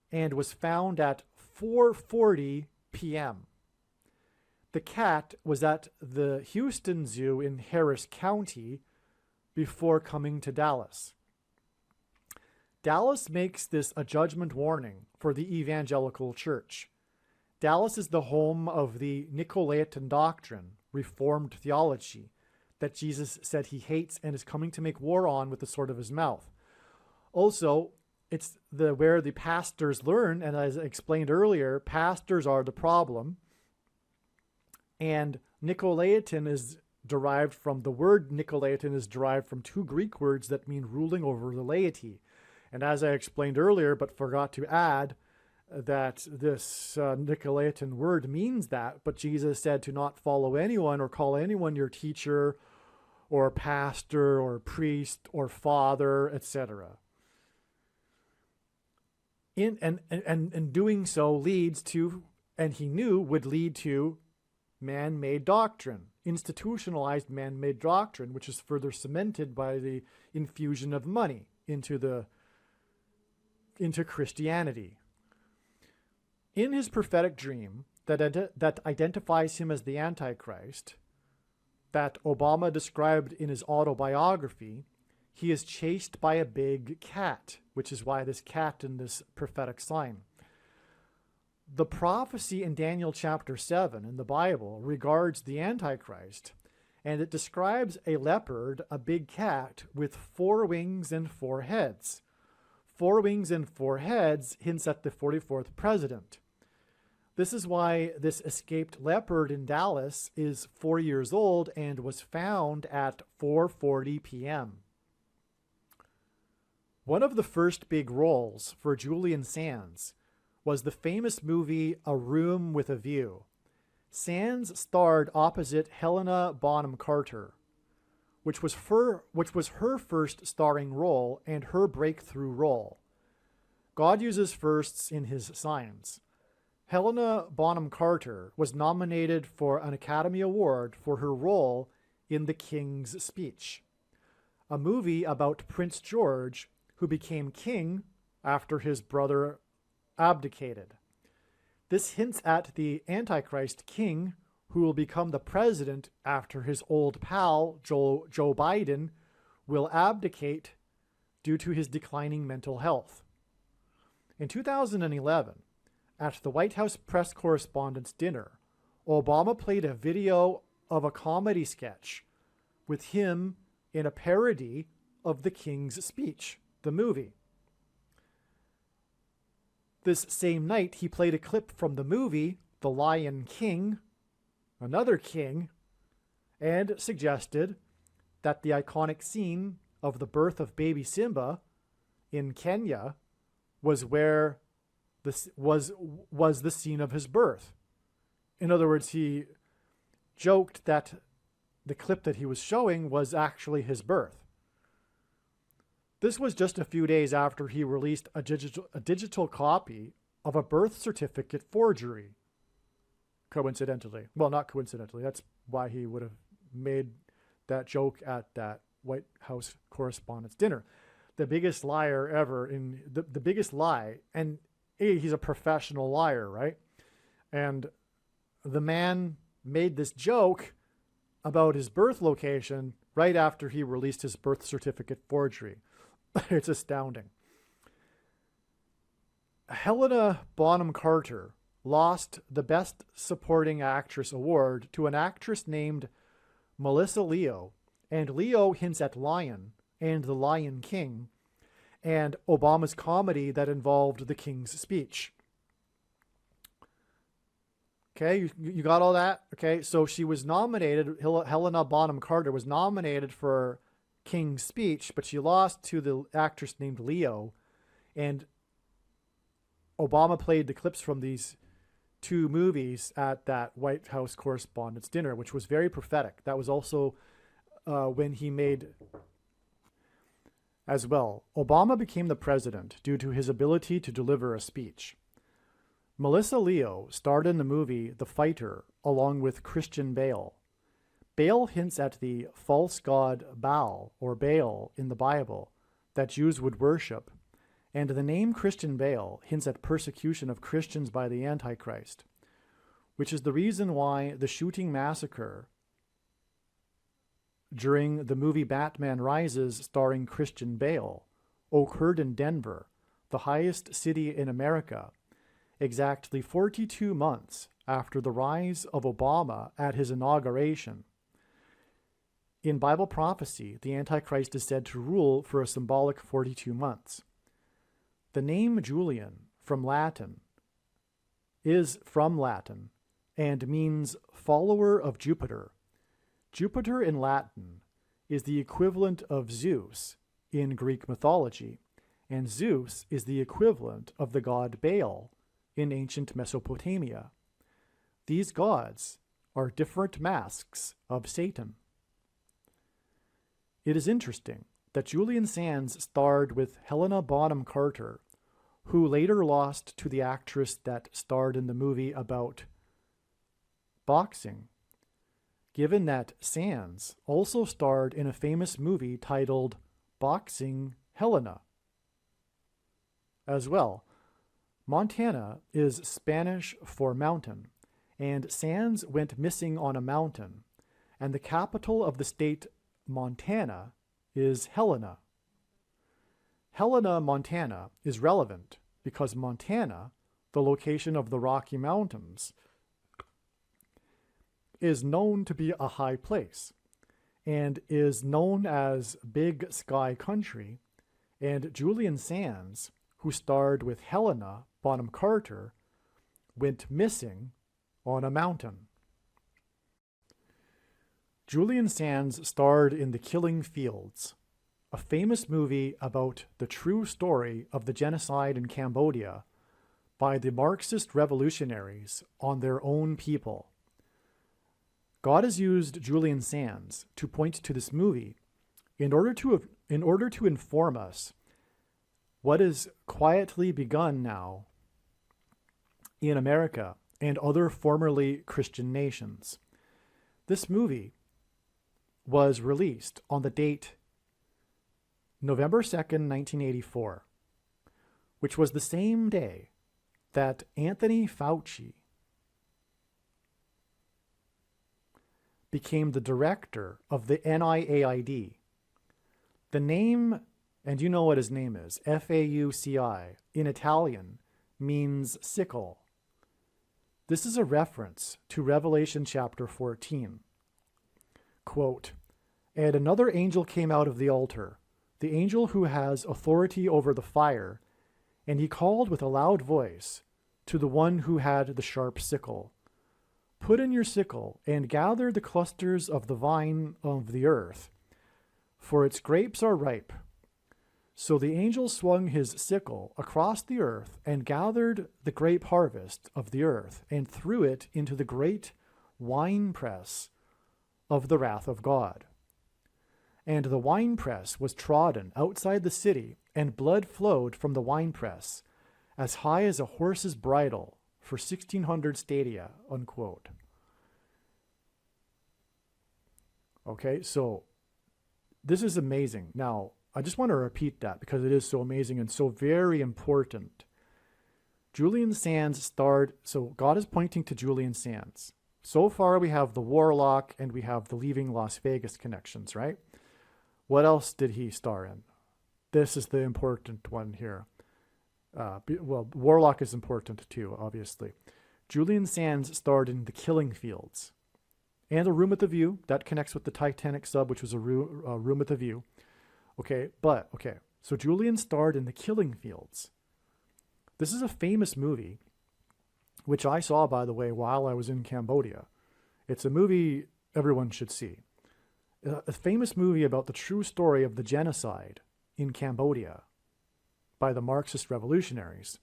and was found at 4:40 p.m. The cat was at the Houston Zoo in Harris County before coming to Dallas. Dallas makes this a judgment warning for the evangelical church. Dallas is the home of the Nicolaitan doctrine, Reformed theology, that Jesus said he hates and is coming to make war on with the sword of his mouth. Also, it's where the pastors learn, and as I explained earlier, pastors are the problem. And Nicolaitan is derived from the word Nicolaitan is derived from two Greek words that mean ruling over the laity. And as I explained earlier, but forgot to add, that this Nicolaitan word means that, but Jesus said to not follow anyone or call anyone your teacher or pastor or priest or father, etc. And doing so leads to, and he knew would lead to, man-made doctrine, institutionalized man-made doctrine, which is further cemented by the infusion of money into Christianity. In his prophetic dream that identifies him as the Antichrist, that Obama described in his autobiography, he is chased by a big cat, which is why this cat in this prophetic sign. The prophecy in Daniel chapter 7 in the Bible regards the Antichrist, and it describes a leopard, a big cat, with 4 wings and 4 heads. 4 wings and 4 heads hints at the 44th president. This is why this escaped leopard in Dallas is 4 years old and was found at 4:40 p.m. One of the first big roles for Julian Sands was the famous movie A Room with a View. Sands starred opposite Helena Bonham Carter, which was her first starring role and her breakthrough role. God uses firsts in his signs. Helena Bonham Carter was nominated for an Academy Award for her role in The King's Speech, a movie about Prince George, who became king after his brother abdicated. This hints at the Antichrist king, who will become the president after his old pal, Joe Biden, will abdicate due to his declining mental health. In 2011, at the White House press correspondents' dinner, Obama played a video of a comedy sketch with him in a parody of The King's Speech, the movie. This same night, he played a clip from the movie The Lion King, another king, and suggested that the iconic scene of the birth of baby Simba in Kenya was where this was the scene of his birth. In other words, he joked that the clip that he was showing was actually his birth. This was just a few days after he released a digital copy of a birth certificate forgery. Coincidentally. Well, not coincidentally. That's why he would have made that joke at that White House correspondents' dinner. The biggest liar ever in the biggest lie, and he's a professional liar, right? And the man made this joke about his birth location right after he released his birth certificate forgery. It's astounding. Helena Bonham Carter lost the Best Supporting Actress award to an actress named Melissa Leo, and Leo hints at Lion and The Lion King, and Obama's comedy that involved the King's Speech. Okay, you got all that? Okay, so she was nominated, Helena Bonham Carter was nominated for King's Speech, but she lost to the actress named Leo, and Obama played the clips from these 2 movies at that White House correspondents' dinner, which was very prophetic. That was also when he made as well. Obama became the president due to his ability to deliver a speech. Melissa Leo starred in the movie The Fighter along with Christian Bale. Bale hints at the false god Baal or Baal in the Bible that Jews would worship, and the name Christian Bale hints at persecution of Christians by the Antichrist, which is the reason why the shooting massacre during the movie Batman Rises starring Christian Bale occurred in Denver, the highest city in America, exactly 42 months after the rise of Obama at his inauguration. In Bible prophecy, the Antichrist is said to rule for a symbolic 42 months. The name Julian is from Latin and means follower of Jupiter. Jupiter in Latin is the equivalent of Zeus in Greek mythology, and Zeus is the equivalent of the god Baal in ancient Mesopotamia. These gods are different masks of Satan. It is interesting that Julian Sands starred with Helena Bonham Carter, who later lost to the actress that starred in the movie about boxing, given that Sands also starred in a famous movie titled Boxing Helena. As well, Montana is Spanish for mountain, and Sands went missing on a mountain, and the capital of the state Montana is Helena. Helena, Montana is relevant because Montana, the location of the Rocky Mountains, is known to be a high place and is known as Big Sky Country, and Julian Sands, who starred with Helena Bonham Carter, went missing on a mountain. Julian Sands starred in The Killing Fields, a famous movie about the true story of the genocide in Cambodia by the Marxist revolutionaries on their own people. God has used Julian Sands to point to this movie in order to inform us what is quietly begun now in America and other formerly Christian nations. This movie was released on the date November 2nd, 1984, which was the same day that Anthony Fauci became the director of the NIAID. The name, and you know what his name is, Fauci, in Italian, means sickle. This is a reference to Revelation chapter 14. Quote, "And another angel came out of the altar, the angel who has authority over the fire, and he called with a loud voice to the one who had the sharp sickle, 'Put in your sickle and gather the clusters of the vine of the earth, for its grapes are ripe.' So the angel swung his sickle across the earth and gathered the grape harvest of the earth and threw it into the great winepress of the wrath of God. And the winepress was trodden outside the city, and blood flowed from the winepress as high as a horse's bridle for 1,600 stadia," unquote. Okay, so this is amazing. Now, I just want to repeat that because it is so amazing and so very important. Julian Sands starred, so God is pointing to Julian Sands. So far we have the Warlock and we have the Leaving Las Vegas connections, right? What else did he star in? This is the important one here. Well, Warlock is important too, obviously. Julian Sands starred in The Killing Fields and A Room at the View. That connects with the Titanic Sub, which was a Room at the View. Okay, so Julian starred in The Killing Fields. This is a famous movie, which I saw, by the way, while I was in Cambodia. It's a movie everyone should see. A famous movie about the true story of the genocide in Cambodia by the Marxist revolutionaries,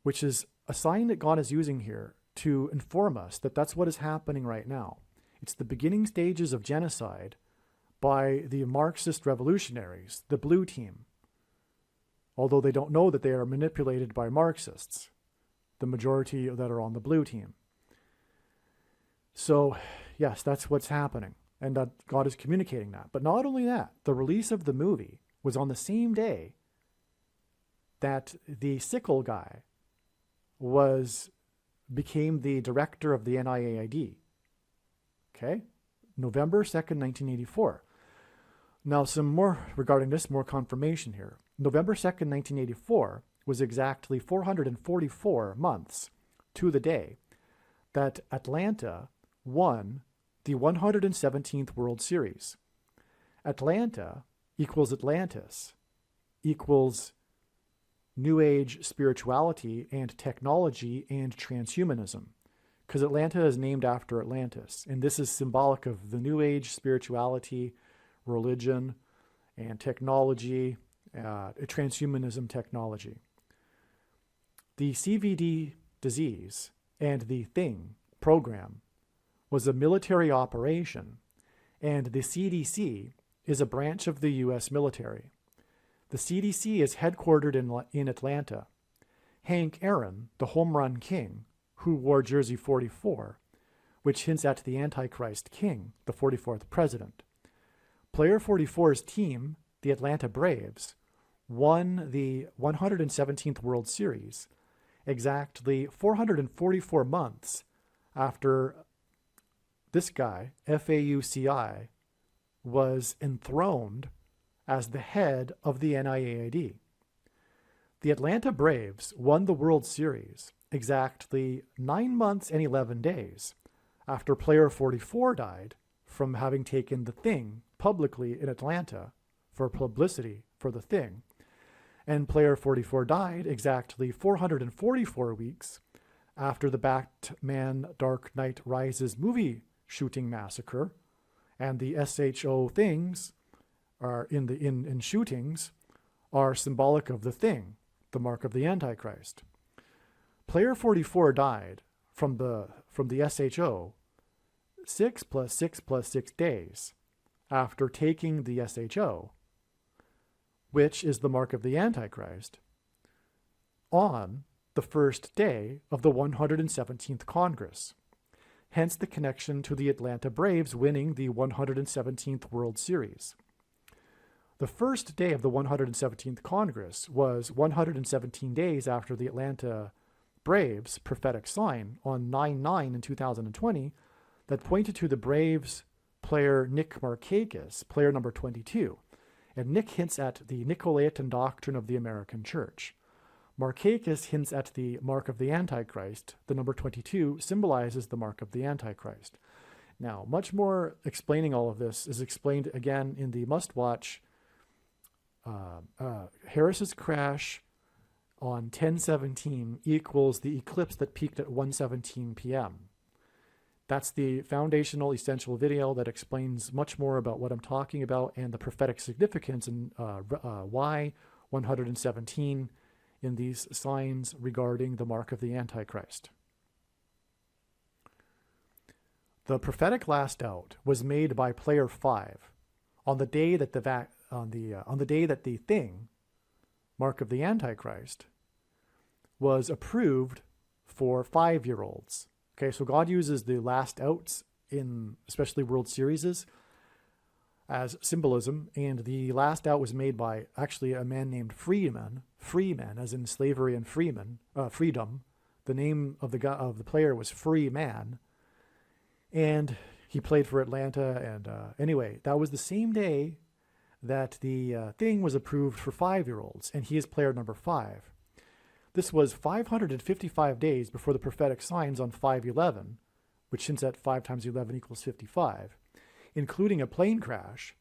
which is a sign that God is using here to inform us that that's what is happening right now. It's the beginning stages of genocide by the Marxist revolutionaries, the blue team, although they don't know that they are manipulated by Marxists, the majority that are on the blue team. So, yes, that's what's happening, and that God is communicating that. But not only that, the release of the movie was on the same day that the sickle guy became the director of the NIAID. Okay? November 2nd, 1984. Now, some more regarding this, more confirmation here. November 2nd, 1984 was exactly 444 months to the day that Atlanta won the 117th World Series. Atlanta equals Atlantis equals New Age spirituality and technology and transhumanism. because Atlanta is named after Atlantis. And this is symbolic of the New Age spirituality, religion, and technology, transhumanism technology. The CVD disease and the Thing program was a military operation, and the CDC is a branch of the U.S. military. The CDC is headquartered in Atlanta. Hank Aaron, the home run king, who wore jersey 44, which hints at the Antichrist king, the 44th president. Player 44's team, the Atlanta Braves, won the 117th World Series exactly 444 months after this guy, FAUCI, was enthroned as the head of the NIAID. The Atlanta Braves won the World Series exactly 9 months and 11 days after player 44 died from having taken the Thing publicly in Atlanta for publicity for the Thing. And player 44 died exactly 444 weeks after the Batman Dark Knight Rises movie shooting massacre, and the SHO things are in shootings are symbolic of the Thing, the mark of the Antichrist. Player 44 died from the SHO 6 plus 6 plus 6 days after taking the SHO, which is the mark of the Antichrist, on the first day of the 117th Congress. Hence the connection to the Atlanta Braves winning the 117th World Series. The first day of the 117th Congress was 117 days after the Atlanta Braves' prophetic sign on 9/9 in 2020 that pointed to the Braves player Nick Markakis, player number 22. And Nick hints at the Nicolaitan doctrine of the American Church. Markakis hints at the mark of the Antichrist. The number 22 symbolizes the mark of the Antichrist. Now, much more explaining all of this is explained again in the must-watch Harris's crash on 10/17 equals the eclipse that peaked at 1:17 p.m. That's the foundational essential video that explains much more about what I'm talking about and the prophetic significance and why 117 in these signs regarding the mark of the Antichrist. The prophetic last out was made by player 5 on the day that the Thing, mark of the Antichrist, was approved for 5-year-olds. Okay, so God uses the last outs in especially World Series as symbolism, and the last out was made by actually a man named Freeman, as in slavery and freedom. The name of the player was Freeman, and he played for Atlanta. And anyway, that was the same day that the Thing was approved for 5-year-olds, and he is player number 5. This was 555 days before the prophetic signs on 5/11, which hints at 5 times 11 equals 55, including a plane crash,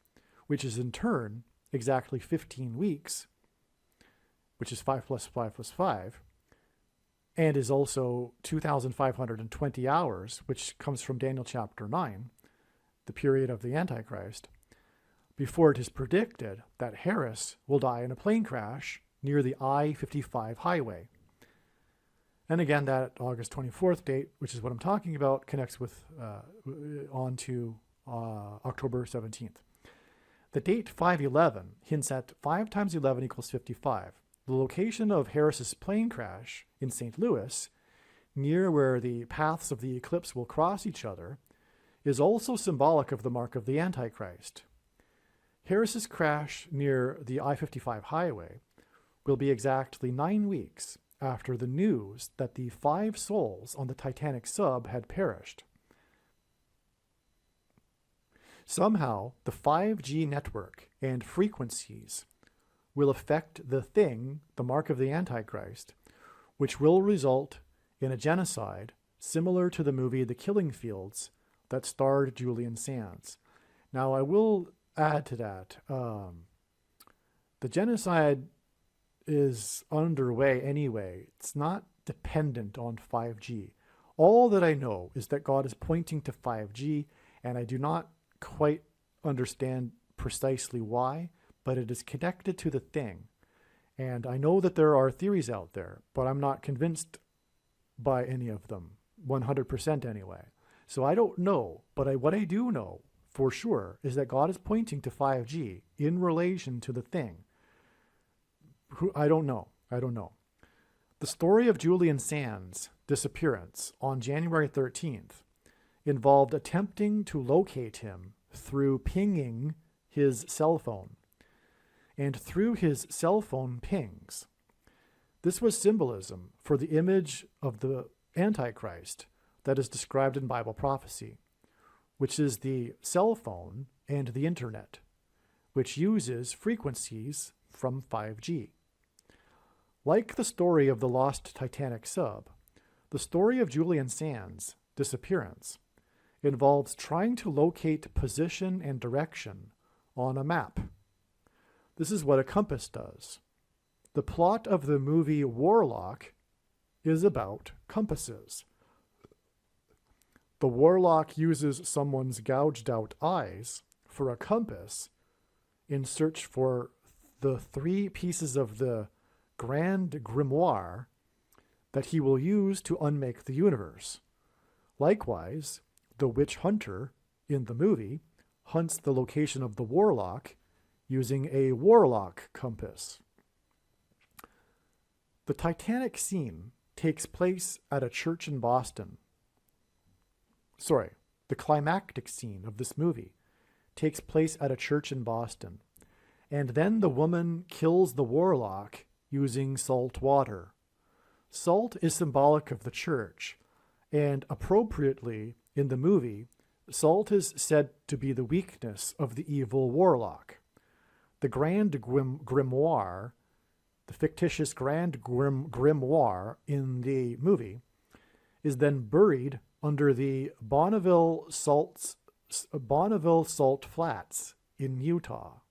which is in turn exactly 15 weeks, which is 5 plus 5 plus 5, and is also 2,520 hours, which comes from Daniel chapter 9, the period of the Antichrist, before it is predicted that Harris will die in a plane crash near the I-55 highway. And again, that August 24th date, which is what I'm talking about, connects with on to October 17th. The date 5/11 hints at 5 times 11 equals 55. The location of Harris's plane crash in St. Louis, near where the paths of the eclipse will cross each other, is also symbolic of the mark of the Antichrist. Harris's crash near the I-55 highway will be exactly 9 weeks after the news that the 5 souls on the Titanic sub had perished. Somehow, the 5G network and frequencies will affect the Thing, the mark of the Antichrist, which will result in a genocide similar to the movie The Killing Fields that starred Julian Sands. Now, I will add to that, the genocide is underway anyway. It's not dependent on 5G. All that I know is that God is pointing to 5G, and I do not quite understand precisely why, but it is connected to the thing. And I know that there are theories out there, but I'm not convinced by any of them, 100% anyway. So I don't know, but what I do know for sure is that God is pointing to 5G in relation to the thing. I don't know. The story of Julian Sands' disappearance on January 13th involved attempting to locate him through pinging his cell phone and through his cell phone pings. This was symbolism for the image of the Antichrist that is described in Bible prophecy, which is the cell phone and the internet, which uses frequencies from 5G. Like the story of the lost Titanic sub, the story of Julian Sands' disappearance involves trying to locate position and direction on a map. This is what a compass does. The plot of the movie Warlock is about compasses. The warlock uses someone's gouged out eyes for a compass in search for the 3 pieces of the Grand Grimoire that he will use to unmake the universe. Likewise, the witch hunter in the movie hunts the location of the warlock using a warlock compass. The Titanic scene takes place at a church in Boston. The climactic scene of this movie takes place at a church in Boston. And then the woman kills the warlock using salt water. Salt is symbolic of the church, and appropriately in the movie, salt is said to be the weakness of the evil warlock. The Grand Grimoire, the fictitious Grand Grimoire in the movie, is then buried under the Bonneville Salt Flats in Utah.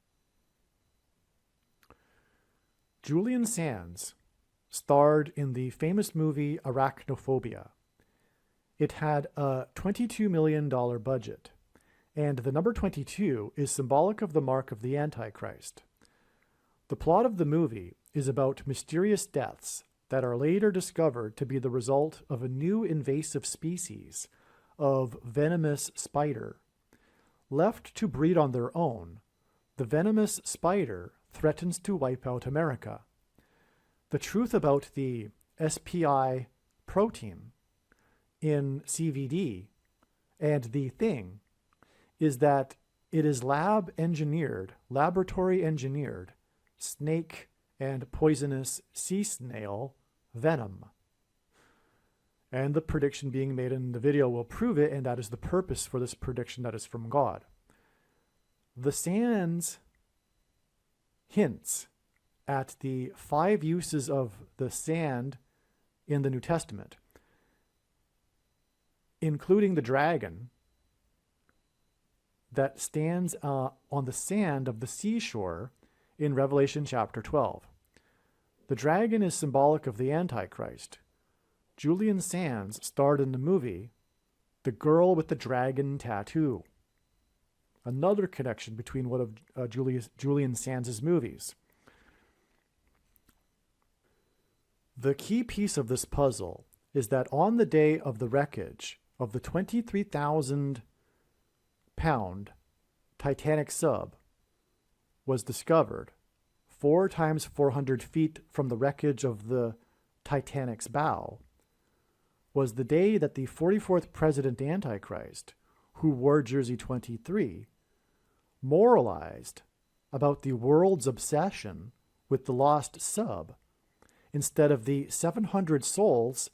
Julian Sands starred in the famous movie Arachnophobia. It had a $22 million budget, and the number 22 is symbolic of the mark of the Antichrist. The plot of the movie is about mysterious deaths that are later discovered to be the result of a new invasive species of venomous spider. Left to breed on their own, the venomous spider threatens to wipe out America. The truth about the SPI protein in CVD and the thing is that it is laboratory engineered snake and poisonous sea snail venom. And the prediction being made in the video will prove it, and that is the purpose for this prediction that is from God. The Sands hints at the 5 uses of the sand in the New Testament, including the dragon that stands on the sand of the seashore in Revelation chapter 12. The dragon is symbolic of the Antichrist. Julian Sands starred in the movie The Girl with the Dragon Tattoo. Another connection between one of Julian Sands' movies. The key piece of this puzzle is that on the day of the wreckage of the 23,000-pound Titanic sub was discovered 4 times 400 feet from the wreckage of the Titanic's bow, was the day that the 44th President Antichrist, who wore Jersey 23, moralized about the world's obsession with the lost sub instead of the 700 souls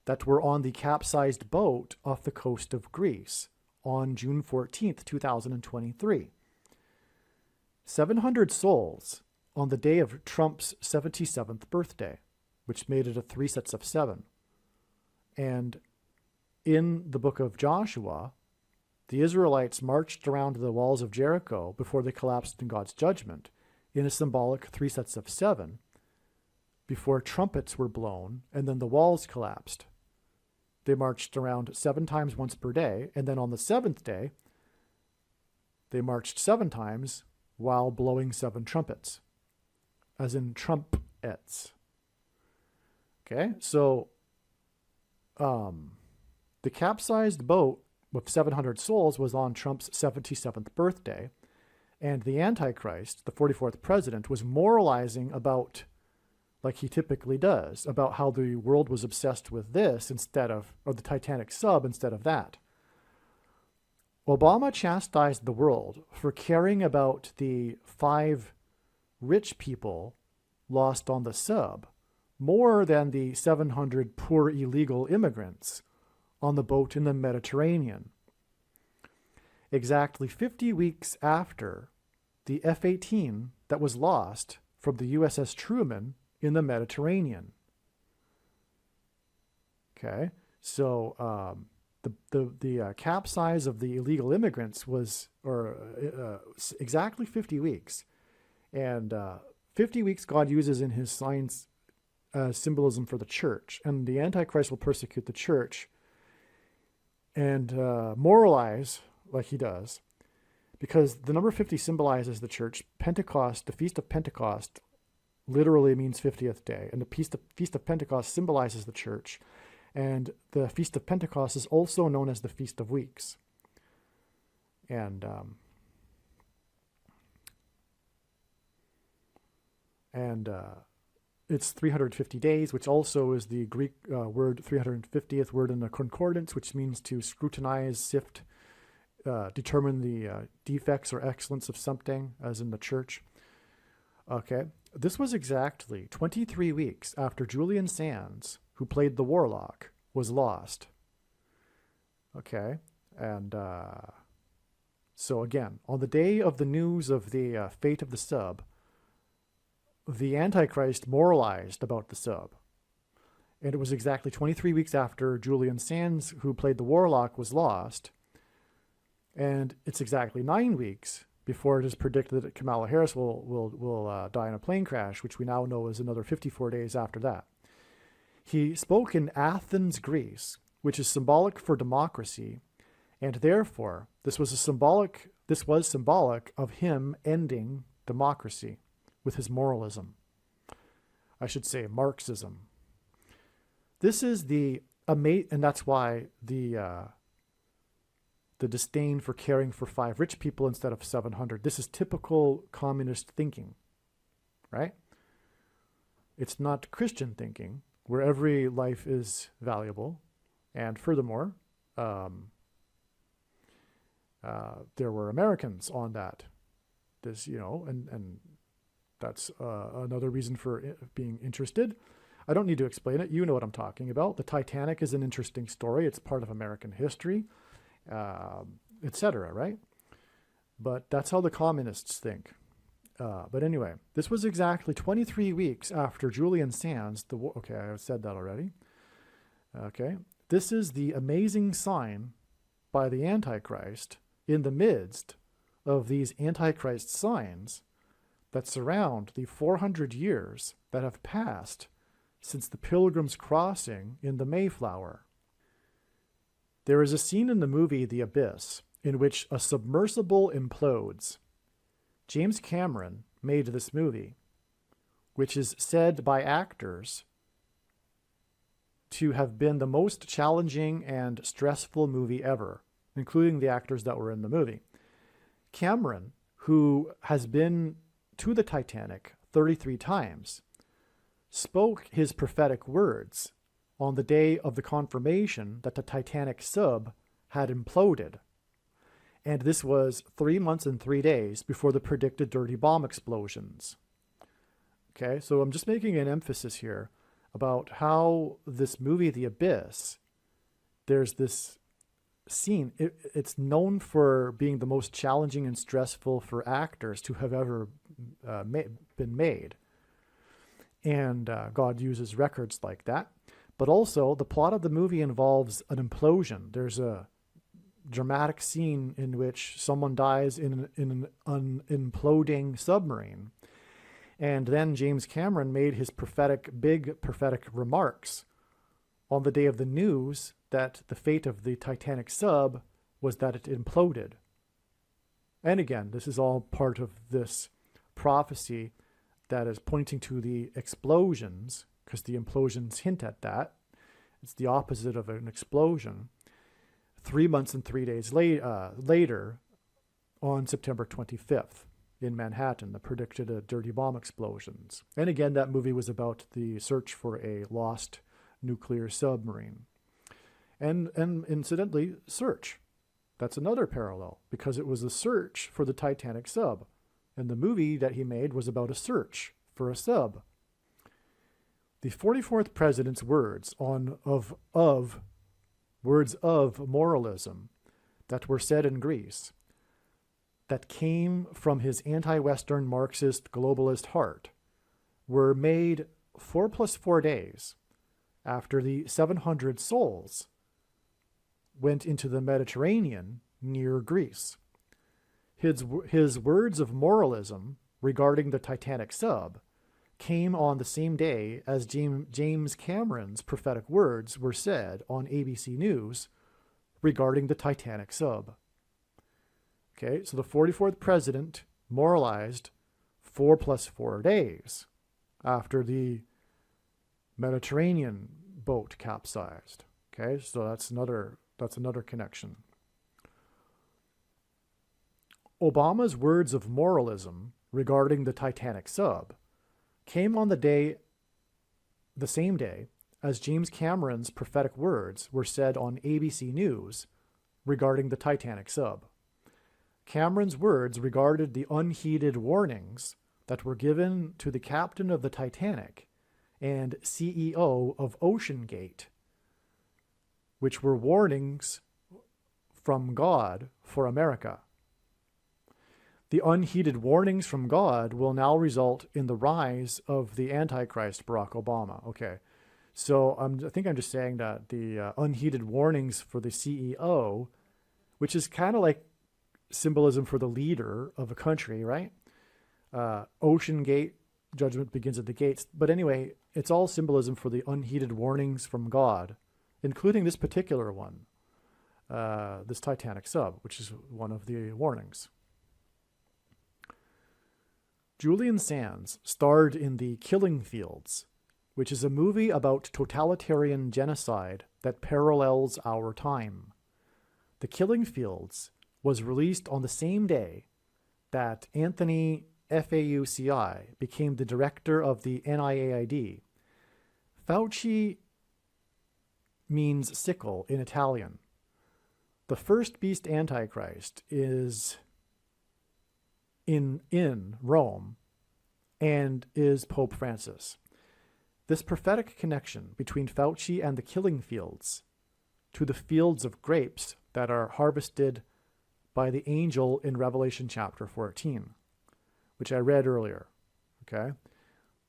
that were on the capsized boat off the coast of Greece on June 14th, 2023. 700 souls on the day of Trump's 77th birthday, which made it a 3 sets of 7. And in the book of Joshua, the Israelites marched around the walls of Jericho before they collapsed in God's judgment in a symbolic 3 sets of 7 before trumpets were blown and then the walls collapsed. they marched around 7 times once per day. And then on the 7th day, they marched 7 times while blowing 7 trumpets, as in trumpets. Okay, so the capsized boat with 700 souls was on Trump's 77th birthday, and the Antichrist, the 44th president, was moralizing about, like he typically does, about how the world was obsessed with this instead of, or the Titanic sub instead of that. Obama chastised the world for caring about the 5 rich people lost on the sub more than the 700 poor illegal immigrants on the boat in the Mediterranean. Exactly 50 weeks after the F-18 that was lost from the USS Truman in the Mediterranean. Okay, so the capsize of the illegal immigrants was exactly 50 weeks. And 50 weeks God uses in his signs symbolism for the church. And the Antichrist will persecute the church and moralize like he does, because the number 50 symbolizes the church. Pentecost, the Feast of Pentecost, literally means 50th day. And the Feast of Pentecost symbolizes the church. And the Feast of Pentecost is also known as the Feast of Weeks. And it's 350 days, which also is the Greek word 350th word in the concordance, which means to scrutinize, sift, determine the defects or excellence of something, as in the church. Okay, this was exactly 23 weeks after Julian Sands, who played the warlock, was lost. Okay, and so again, on the day of the news of the fate of the sub, the Antichrist moralized about the sub. And it was exactly 23 weeks after Julian Sands, who played the warlock, was lost. And it's exactly 9 weeks before it is predicted that Kamala Harris will die in a plane crash, which we now know is another 54 days after that. He spoke in Athens, Greece, which is symbolic for democracy, and therefore this was symbolic of him ending democracy with his moralism. I should say Marxism. This is and that's why the disdain for caring for 5 rich people instead of 700. This is typical communist thinking, right? It's not Christian thinking, where every life is valuable. And furthermore, there were Americans on that. This, and that's another reason for being interested. I don't need to explain it. You know what I'm talking about. The Titanic is an interesting story. It's part of American history, etc., right? But that's how the communists think. But anyway, this was exactly 23 weeks after Julian Sands, okay, I said that already. Okay, this is the amazing sign by the Antichrist in the midst of these Antichrist signs that surround the 400 years that have passed since the Pilgrim's Crossing in the Mayflower. There is a scene in the movie The Abyss in which a submersible implodes. James Cameron made this movie, which is said by actors to have been the most challenging and stressful movie ever, including the actors that were in the movie. Cameron, who has been to the Titanic 33 times, spoke his prophetic words on the day of the confirmation that the Titanic sub had imploded. And this was 3 months and 3 days before the predicted dirty bomb explosions. Okay, so I'm just making an emphasis here about how this movie, The Abyss, there's this scene. It's known for being the most challenging and stressful for actors to have ever been made. And God uses records like that. But also, the plot of the movie involves an implosion. There's a dramatic scene in which someone dies in an imploding submarine. And then James Cameron made his big prophetic remarks on the day of the news that the fate of the Titanic sub was that it imploded. And again, this is all part of this prophecy that is pointing to the explosions, because the implosions hint at that. It's the opposite of an explosion. 3 months and 3 days later, on September 25th in Manhattan, the predicted dirty bomb explosions. And again, that movie was about the search for a lost nuclear submarine. And incidentally, search. That's another parallel, because it was a search for the Titanic sub. And the movie that he made was about a search for a sub. The 44th president's words of moralism that were said in Greece, that came from his anti-Western Marxist globalist heart, were made 4 + 4 days after the 700 souls went into the Mediterranean near Greece. His words of moralism regarding the Titanic sub came on the same day as James Cameron's prophetic words were said on ABC News regarding the Titanic sub. Okay, so the 44th president moralized 4 + 4 days after the Mediterranean boat capsized. Okay, so that's another connection. Obama's words of moralism regarding the Titanic sub came on the same day as James Cameron's prophetic words were said on ABC News regarding the Titanic sub. Cameron's words regarded the unheeded warnings that were given to the captain of the Titanic and CEO of OceanGate, which were warnings from God for America. The unheeded warnings from God will now result in the rise of the Antichrist, Barack Obama. Okay, so I think I'm just saying that the unheeded warnings for the CEO, which is kind of like symbolism for the leader of a country, right? OceanGate, judgment begins at the gates. But anyway, it's all symbolism for the unheeded warnings from God, including this particular one, this Titanic sub, which is one of the warnings. Julian Sands starred in The Killing Fields, which is a movie about totalitarian genocide that parallels our time. The Killing Fields was released on the same day that Anthony Fauci became the director of the NIAID. Fauci means sickle in Italian. The first beast Antichrist is in Rome and is Pope Francis. This prophetic connection between Fauci and the Killing Fields to the fields of grapes that are harvested by the angel in Revelation chapter 14, which I read earlier. Okay?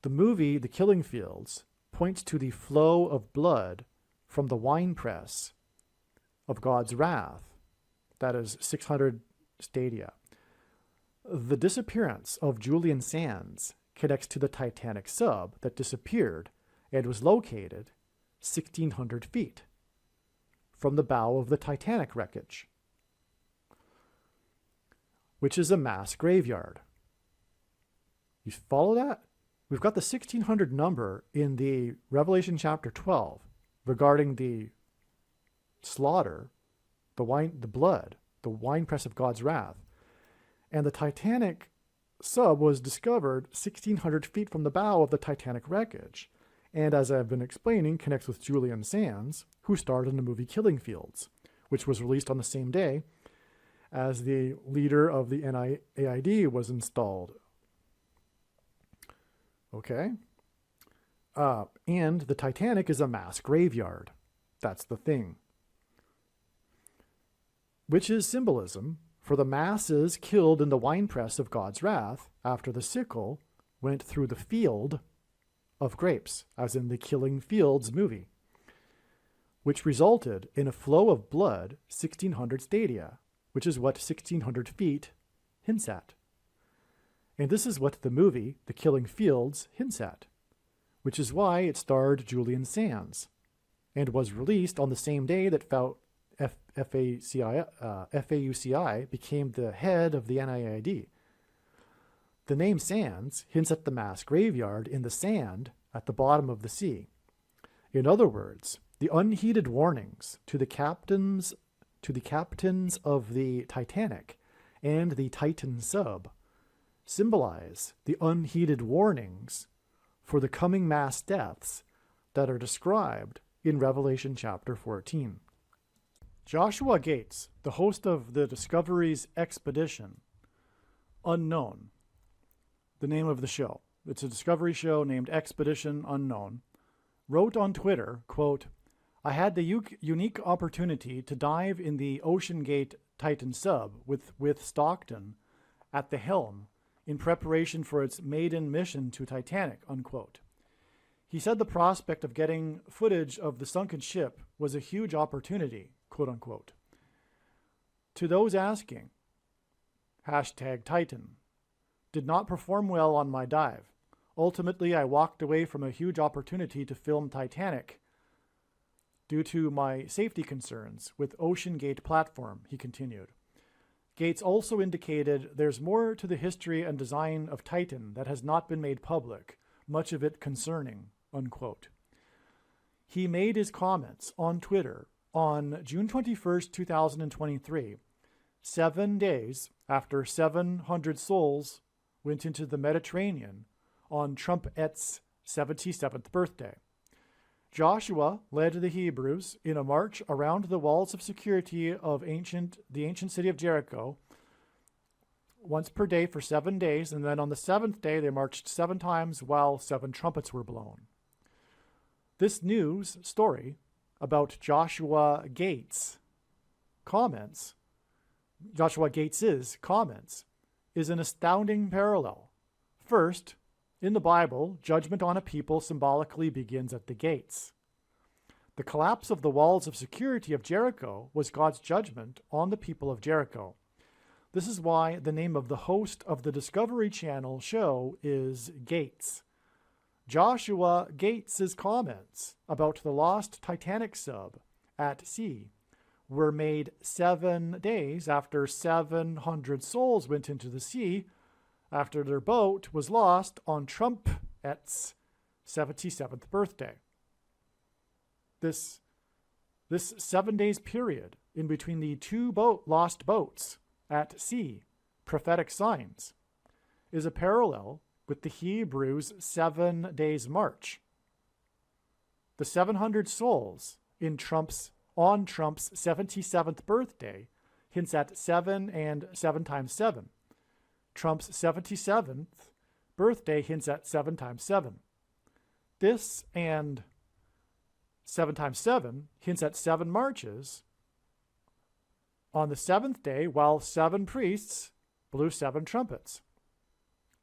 The movie, The Killing Fields, points to the flow of blood from the winepress of God's wrath, that is 600 stadia. The disappearance of Julian Sands connects to the Titanic sub that disappeared and was located 1,600 feet from the bow of the Titanic wreckage, which is a mass graveyard. You follow that? We've got the 1,600 number in the Revelation chapter 12 regarding the slaughter, the blood, the winepress of God's wrath. And the Titanic sub was discovered 1,600 feet from the bow of the Titanic wreckage. And as I've been explaining, connects with Julian Sands, who starred in the movie Killing Fields, which was released on the same day as the leader of the NIAID was installed. Okay? And the Titanic is a mass graveyard. That's the thing. Which is symbolism for the masses killed in the winepress of God's wrath after the sickle went through the field of grapes, as in the Killing Fields movie, which resulted in a flow of blood 1,600 stadia, which is what 1,600 feet hints at. And this is what the movie, The Killing Fields, hints at, which is why it starred Julian Sands and was released on the same day that FAUCI became the head of the NIAID. The name Sands hints at the mass graveyard in the sand at the bottom of the sea. In other words, the unheeded warnings to the captains of the Titanic and the Titan sub symbolize the unheeded warnings for the coming mass deaths that are described in Revelation chapter 14. Joshua Gates, the host of the Discovery's expedition, Unknown, the name of the show. It's a Discovery show named Expedition Unknown, wrote on Twitter, quote, "I had the unique opportunity to dive in the OceanGate Titan sub with Stockton at the helm in preparation for its maiden mission to Titanic," unquote. He said the prospect of getting footage of the sunken ship was a huge opportunity, quote unquote. To those asking, #Titan, did not perform well on my dive. Ultimately, I walked away from a huge opportunity to film Titanic due to my safety concerns with OceanGate platform, he continued. Gates also indicated there's more to the history and design of Titan that has not been made public, much of it concerning, unquote. He made his comments on Twitter on June 21st, 2023, 7 days after 700 souls went into the Mediterranean on Trumpet's 77th birthday. Joshua led the Hebrews in a march around the walls of security of the ancient city of Jericho once per day for 7 days, and then on the 7th day they marched 7 times while 7 trumpets were blown. This news story about Joshua Gates's comments, is an astounding parallel. First, in the Bible, judgment on a people symbolically begins at the gates. The collapse of the walls of security of Jericho was God's judgment on the people of Jericho. This is why the name of the host of the Discovery Channel show is Gates. Joshua Gates's comments about the lost Titanic sub at sea were made 7 days after 700 souls went into the sea after their boat was lost on Trumpet's 77th birthday. This 7 days period in between the 2 lost boats at sea, prophetic signs, is a parallel with the Hebrews' 7 days march. The 700 souls on Trump's 77th birthday hints at 7 and 7 times 7. Trump's 77th birthday hints at 7 times 7. This and 7 times 7 hints at 7 marches on the 7th day while 7 priests blew 7 trumpets.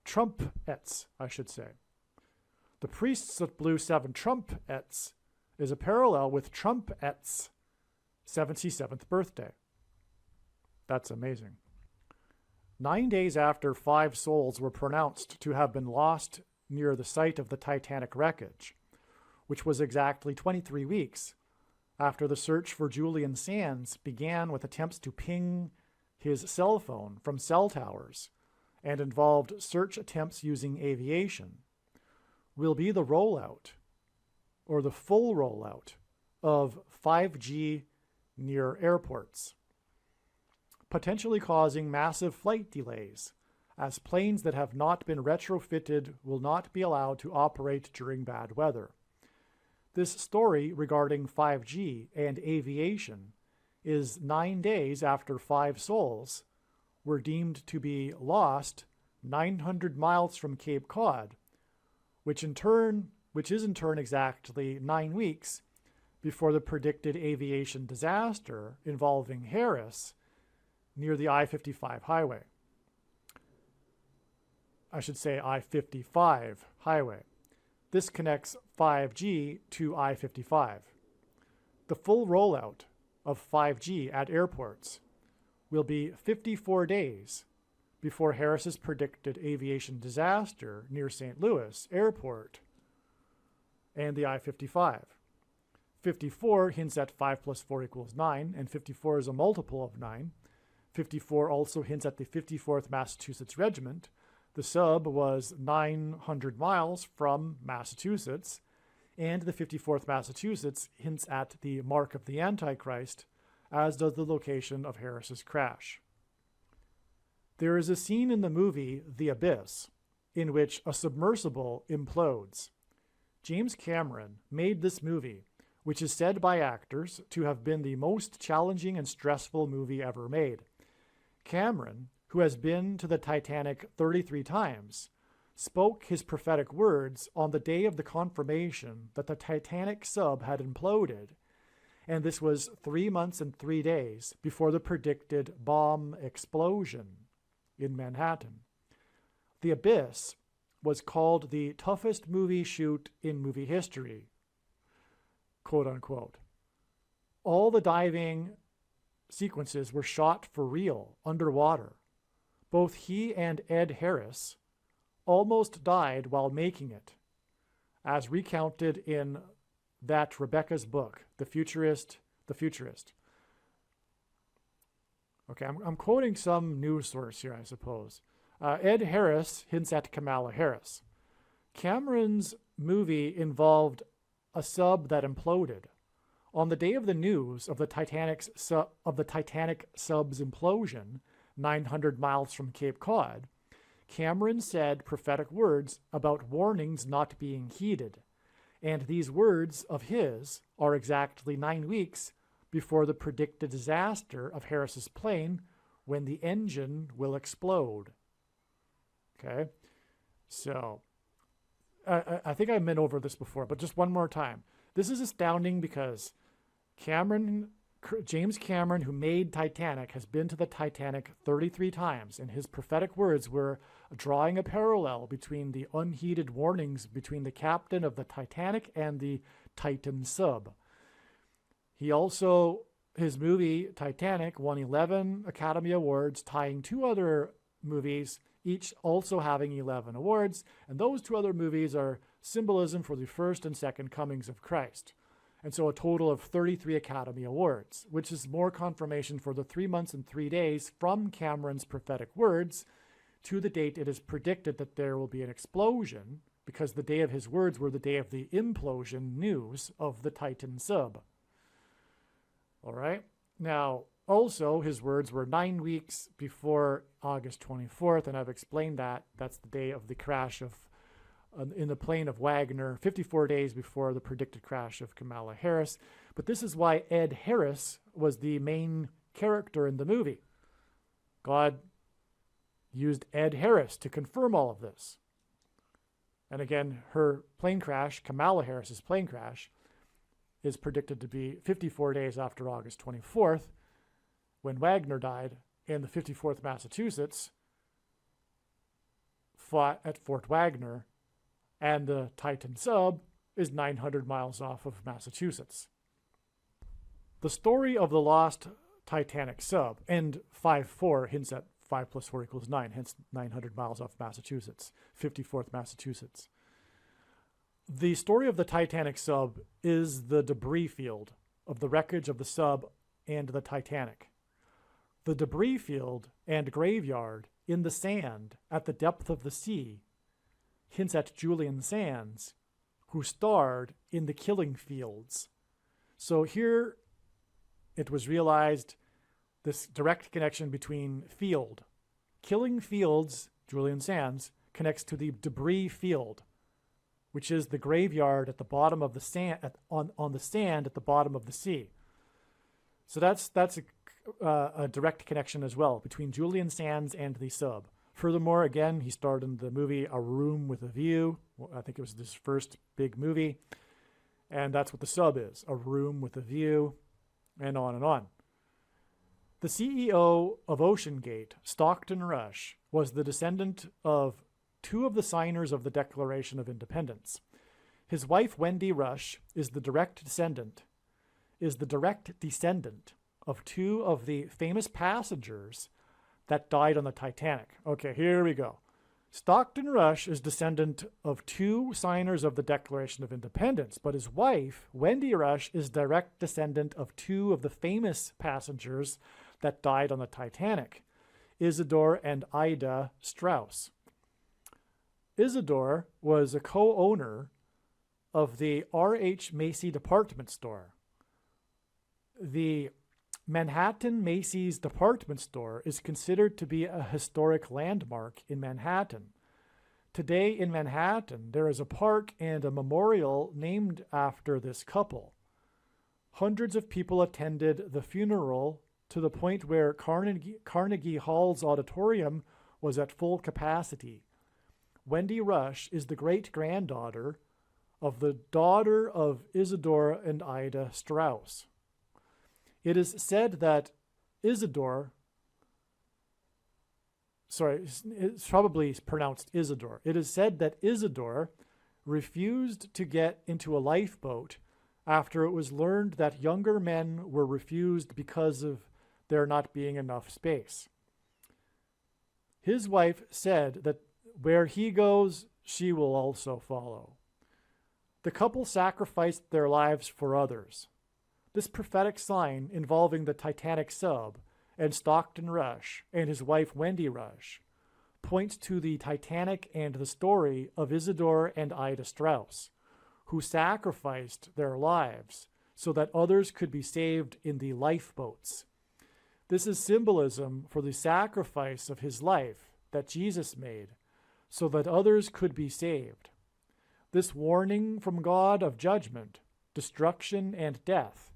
Trumpets, I should say. The priests that blew 7 trumpets is a parallel with Trumpet's 77th birthday. That's amazing. 9 days after 5 souls were pronounced to have been lost near the site of the Titanic wreckage, which was exactly 23 weeks after the search for Julian Sands began with attempts to ping his cell phone from cell towers and involved search attempts using aviation, will be the rollout, or the full rollout, of 5G near airports, potentially causing massive flight delays, as planes that have not been retrofitted will not be allowed to operate during bad weather. This story regarding 5G and aviation is 9 days after 5 souls were deemed to be lost 900 miles from Cape Cod, which is in turn exactly 9 weeks before the predicted aviation disaster involving Harris near the I-55 highway. I should say I-55 highway. This connects 5G to I-55. The full rollout of 5G at airports will be 54 days before Harris's predicted aviation disaster near St. Louis Airport and the I-55. 54 hints at 5 plus 4 equals 9, and 54 is a multiple of 9. 54 also hints at the 54th Massachusetts Regiment. The sub was 900 miles from Massachusetts, and the 54th Massachusetts hints at the mark of the Antichrist, as does the location of Harris's crash. There is a scene in the movie The Abyss in which a submersible implodes. James Cameron made this movie, which is said by actors to have been the most challenging and stressful movie ever made. Cameron, who has been to the Titanic 33 times, spoke his prophetic words on the day of the confirmation that the Titanic sub had imploded, and this was 3 months and 3 days before the predicted bomb explosion in Manhattan. The Abyss was called the toughest movie shoot in movie history, quote unquote. All the diving sequences were shot for real, underwater. Both he and Ed Harris almost died while making it, as recounted in that Rebecca's book, The Futurist. Okay, I'm quoting some news source here, I suppose. Ed Harris hints at Kamala Harris. Cameron's movie involved a sub that imploded. On the day of the news of the Titanic sub's implosion, 900 miles from Cape Cod, Cameron said prophetic words about warnings not being heeded. And these words of his are exactly 9 weeks before the predicted disaster of Harris's plane, when the engine will explode. Okay, so I think I've been over this before, but just one more time. This is astounding because James Cameron, who made Titanic, has been to the Titanic 33 times, and his prophetic words were drawing a parallel between the unheeded warnings between the captain of the Titanic and the Titan sub. He also, his movie Titanic won 11 Academy Awards, tying 2 other movies, each also having 11 awards, and those 2 other movies are symbolism for the first and second comings of Christ. And so a total of 33 Academy Awards, which is more confirmation for the 3 months and 3 days from Cameron's prophetic words to the date it is predicted that there will be an explosion, because the day of his words were the day of the implosion news of the Titan sub. All right. Now, also, his words were 9 weeks before August 24th, and I've explained that. That's the day of the crash of in the plane of Wagner, 54 days before the predicted crash of Kamala Harris. But this is why Ed Harris was the main character in the movie. God used Ed Harris to confirm all of this. And again, her plane crash, Kamala Harris's plane crash, is predicted to be 54 days after August 24th, when Wagner died, and the 54th Massachusetts fought at Fort Wagner, and the Titan sub is 900 miles off of Massachusetts. The story of the lost Titanic sub, and 5-4 hints at 5 plus 4 equals 9, hence 900 miles off Massachusetts, 54th Massachusetts. The story of the Titanic sub is the debris field of the wreckage of the sub and the Titanic. The debris field and graveyard in the sand at the depth of the sea hints at Julian Sands, who starred in The Killing Fields. So here it was realized this direct connection between field. Killing Fields, Julian Sands, connects to the debris field, which is the graveyard at the bottom of the sand, on the sand at the bottom of the sea. So that's a direct connection as well between Julian Sands and the sub. Furthermore, again, he starred in the movie A Room with a View. I think it was his first big movie. And that's what the sub is, a room with a view, and on and on. The CEO of OceanGate, Stockton Rush, was the descendant of 2 of the signers of the Declaration of Independence. His wife, Wendy Rush, is the direct descendant of 2 of the famous passengers that died on the Titanic. Okay, here we go. Stockton Rush is descendant of 2 signers of the Declaration of Independence, but his wife, Wendy Rush, is direct descendant of 2 of the famous passengers that died on the Titanic, Isidore and Ida Strauss. Isidore was a co-owner of the R.H. Macy department store. The Manhattan Macy's department store is considered to be a historic landmark in Manhattan. Today in Manhattan, there is a park and a memorial named after this couple. Hundreds of people attended the funeral to the point where Carnegie Hall's auditorium was at full capacity. Wendy Rush is the great-granddaughter of the daughter of Isidore and Ida Strauss. It is said that Isidore, it's probably pronounced Isidore. It is said that Isidore refused to get into a lifeboat after it was learned that younger men were refused because of there not being enough space. His wife said that where he goes, she will also follow. The couple sacrificed their lives for others. This prophetic sign involving the Titanic sub and Stockton Rush and his wife Wendy Rush points to the Titanic and the story of Isidore and Ida Strauss, who sacrificed their lives so that others could be saved in the lifeboats. This is symbolism for the sacrifice of his life that Jesus made so that others could be saved. This warning from God of judgment, destruction, and death,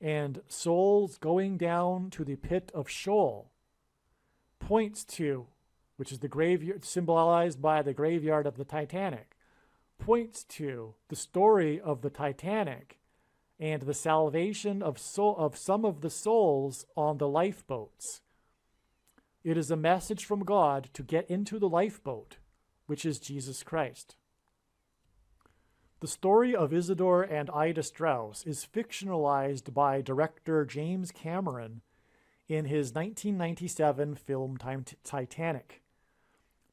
and souls going down to the pit of Sheol, points to, which is the graveyard symbolized by the graveyard of the Titanic, points to the story of the Titanic and the salvation of some of the souls on the lifeboats. It is a message from God to get into the lifeboat, which is Jesus Christ. The story of Isidore and Ida Strauss is fictionalized by director James Cameron in his 1997 film Titanic.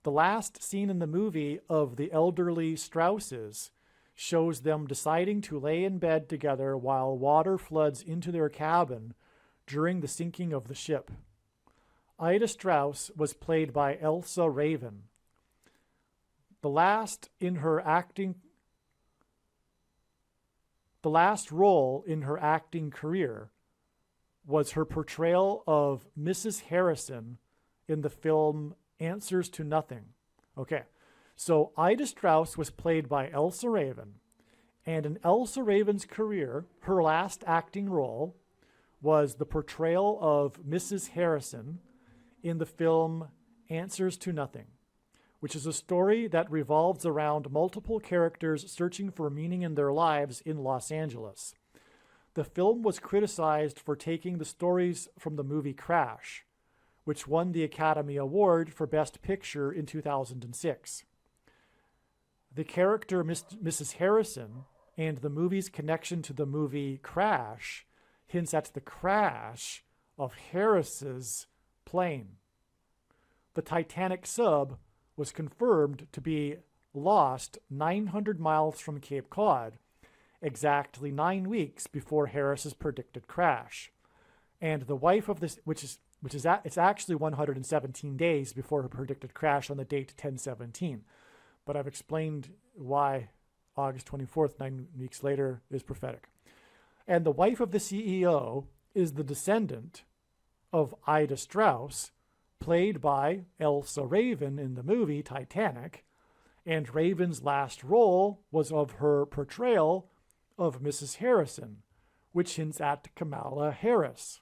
The last scene in the movie of the elderly Strausses shows them deciding to lay in bed together while water floods into their cabin during the sinking of the ship. Ida Strauss was played by Elsa Raven. The last role in her acting career was her portrayal of Mrs. Harrison in the film Answers to Nothing. Okay, so Ida Strauss was played by Elsa Raven, and in Elsa Raven's career, her last acting role was the portrayal of Mrs. Harrison in the film Answers to Nothing, which is a story that revolves around multiple characters searching for meaning in their lives in Los Angeles. The film was criticized for taking the stories from the movie Crash, which won the Academy Award for Best Picture in 2006. The character Mrs. Harrison and the movie's connection to the movie Crash hints at the crash of Harris's plane. The Titanic sub was confirmed to be lost 900 miles from Cape Cod, exactly 9 weeks before Harris's predicted crash. And the wife of this, it's actually 117 days before her predicted crash on the date 10/17. But I've explained why August 24th, 9 weeks later, is prophetic. And the wife of the CEO is the descendant of Ida Strauss, played by Elsa Raven in the movie Titanic, and Raven's last role was of her portrayal of Mrs. Harrison, which hints at Kamala Harris.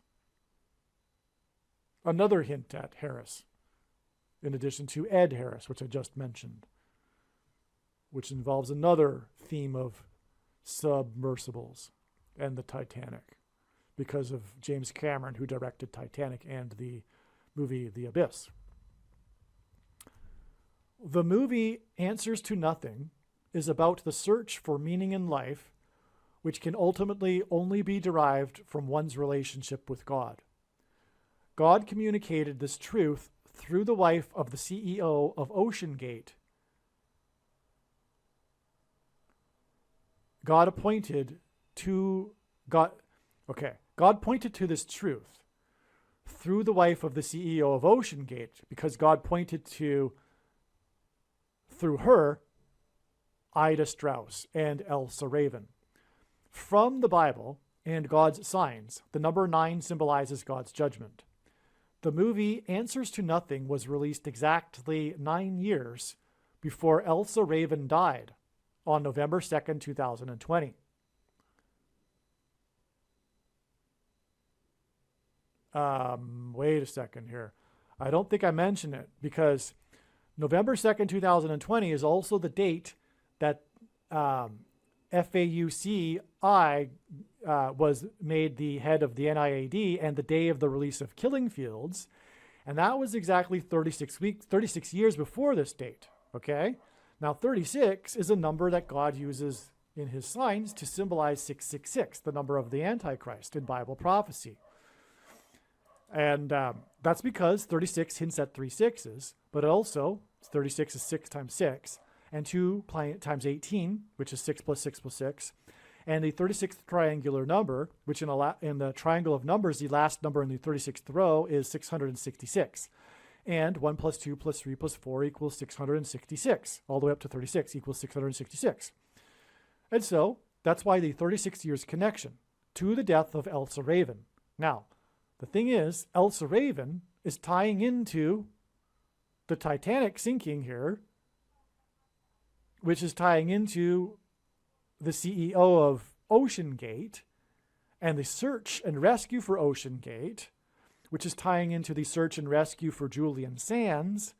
Another hint at Harris, in addition to Ed Harris, which I just mentioned, which involves another theme of submersibles and the Titanic, because of James Cameron, who directed Titanic and the movie The Abyss. The movie Answers to Nothing is about the search for meaning in life, which can ultimately only be derived from one's relationship with God. God communicated this truth through the wife of the CEO of OceanGate. God pointed to this truth through the wife of the CEO of OceanGate, because God pointed to, through her, Ida Strauss and Elsa Raven. From the Bible and God's signs, the number 9 symbolizes God's judgment. The movie Answers to Nothing was released exactly 9 years before Elsa Raven died on November 2nd, 2020. Wait a second here. I don't think I mentioned it, because November 2nd, 2020 is also the date that FAUCI was made the head of the NIAD, and the day of the release of Killing Fields. And that was exactly 36 years before this date. Okay? Now 36 is a number that God uses in his signs to symbolize 666, the number of the Antichrist in Bible prophecy. And that's because 36 hints at 3 6s, but also 36 is 6 times 6, and 2 times 18, which is 6 plus 6 plus 6. And the 36th triangular number, which in the triangle of numbers, the last number in the 36th row is 666. And 1 plus 2 plus 3 plus 4 equals 666, all the way up to 36 equals 666. And so that's why the 36 years connection to the death of Elsa Raven. Now, the thing is, Elsa Raven is tying into the Titanic sinking here, which is tying into the CEO of OceanGate and the search and rescue for OceanGate, which is tying into the search and rescue for Julian Sands.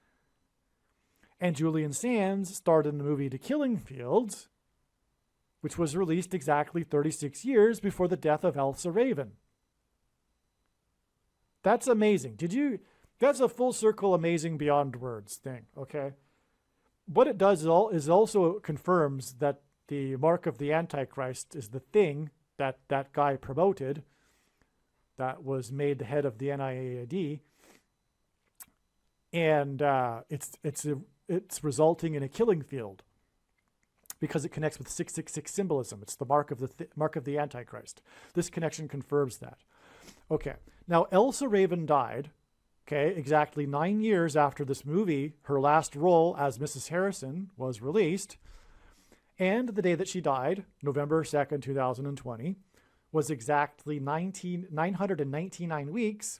And Julian Sands starred in the movie The Killing Fields, which was released exactly 36 years before the death of Elsa Raven. That's amazing. That's a full circle amazing beyond words thing, okay? What it does is also confirms that the mark of the Antichrist is the thing that that guy promoted that was made the head of the NIAID. And it's resulting in a killing field because it connects with 666 symbolism. It's the mark of the Antichrist. This connection confirms that. Okay, now Elsa Raven died, okay, exactly 9 years after this movie, her last role as Mrs. Harrison was released. And the day that she died, November 2nd, 2020, was exactly 999 weeks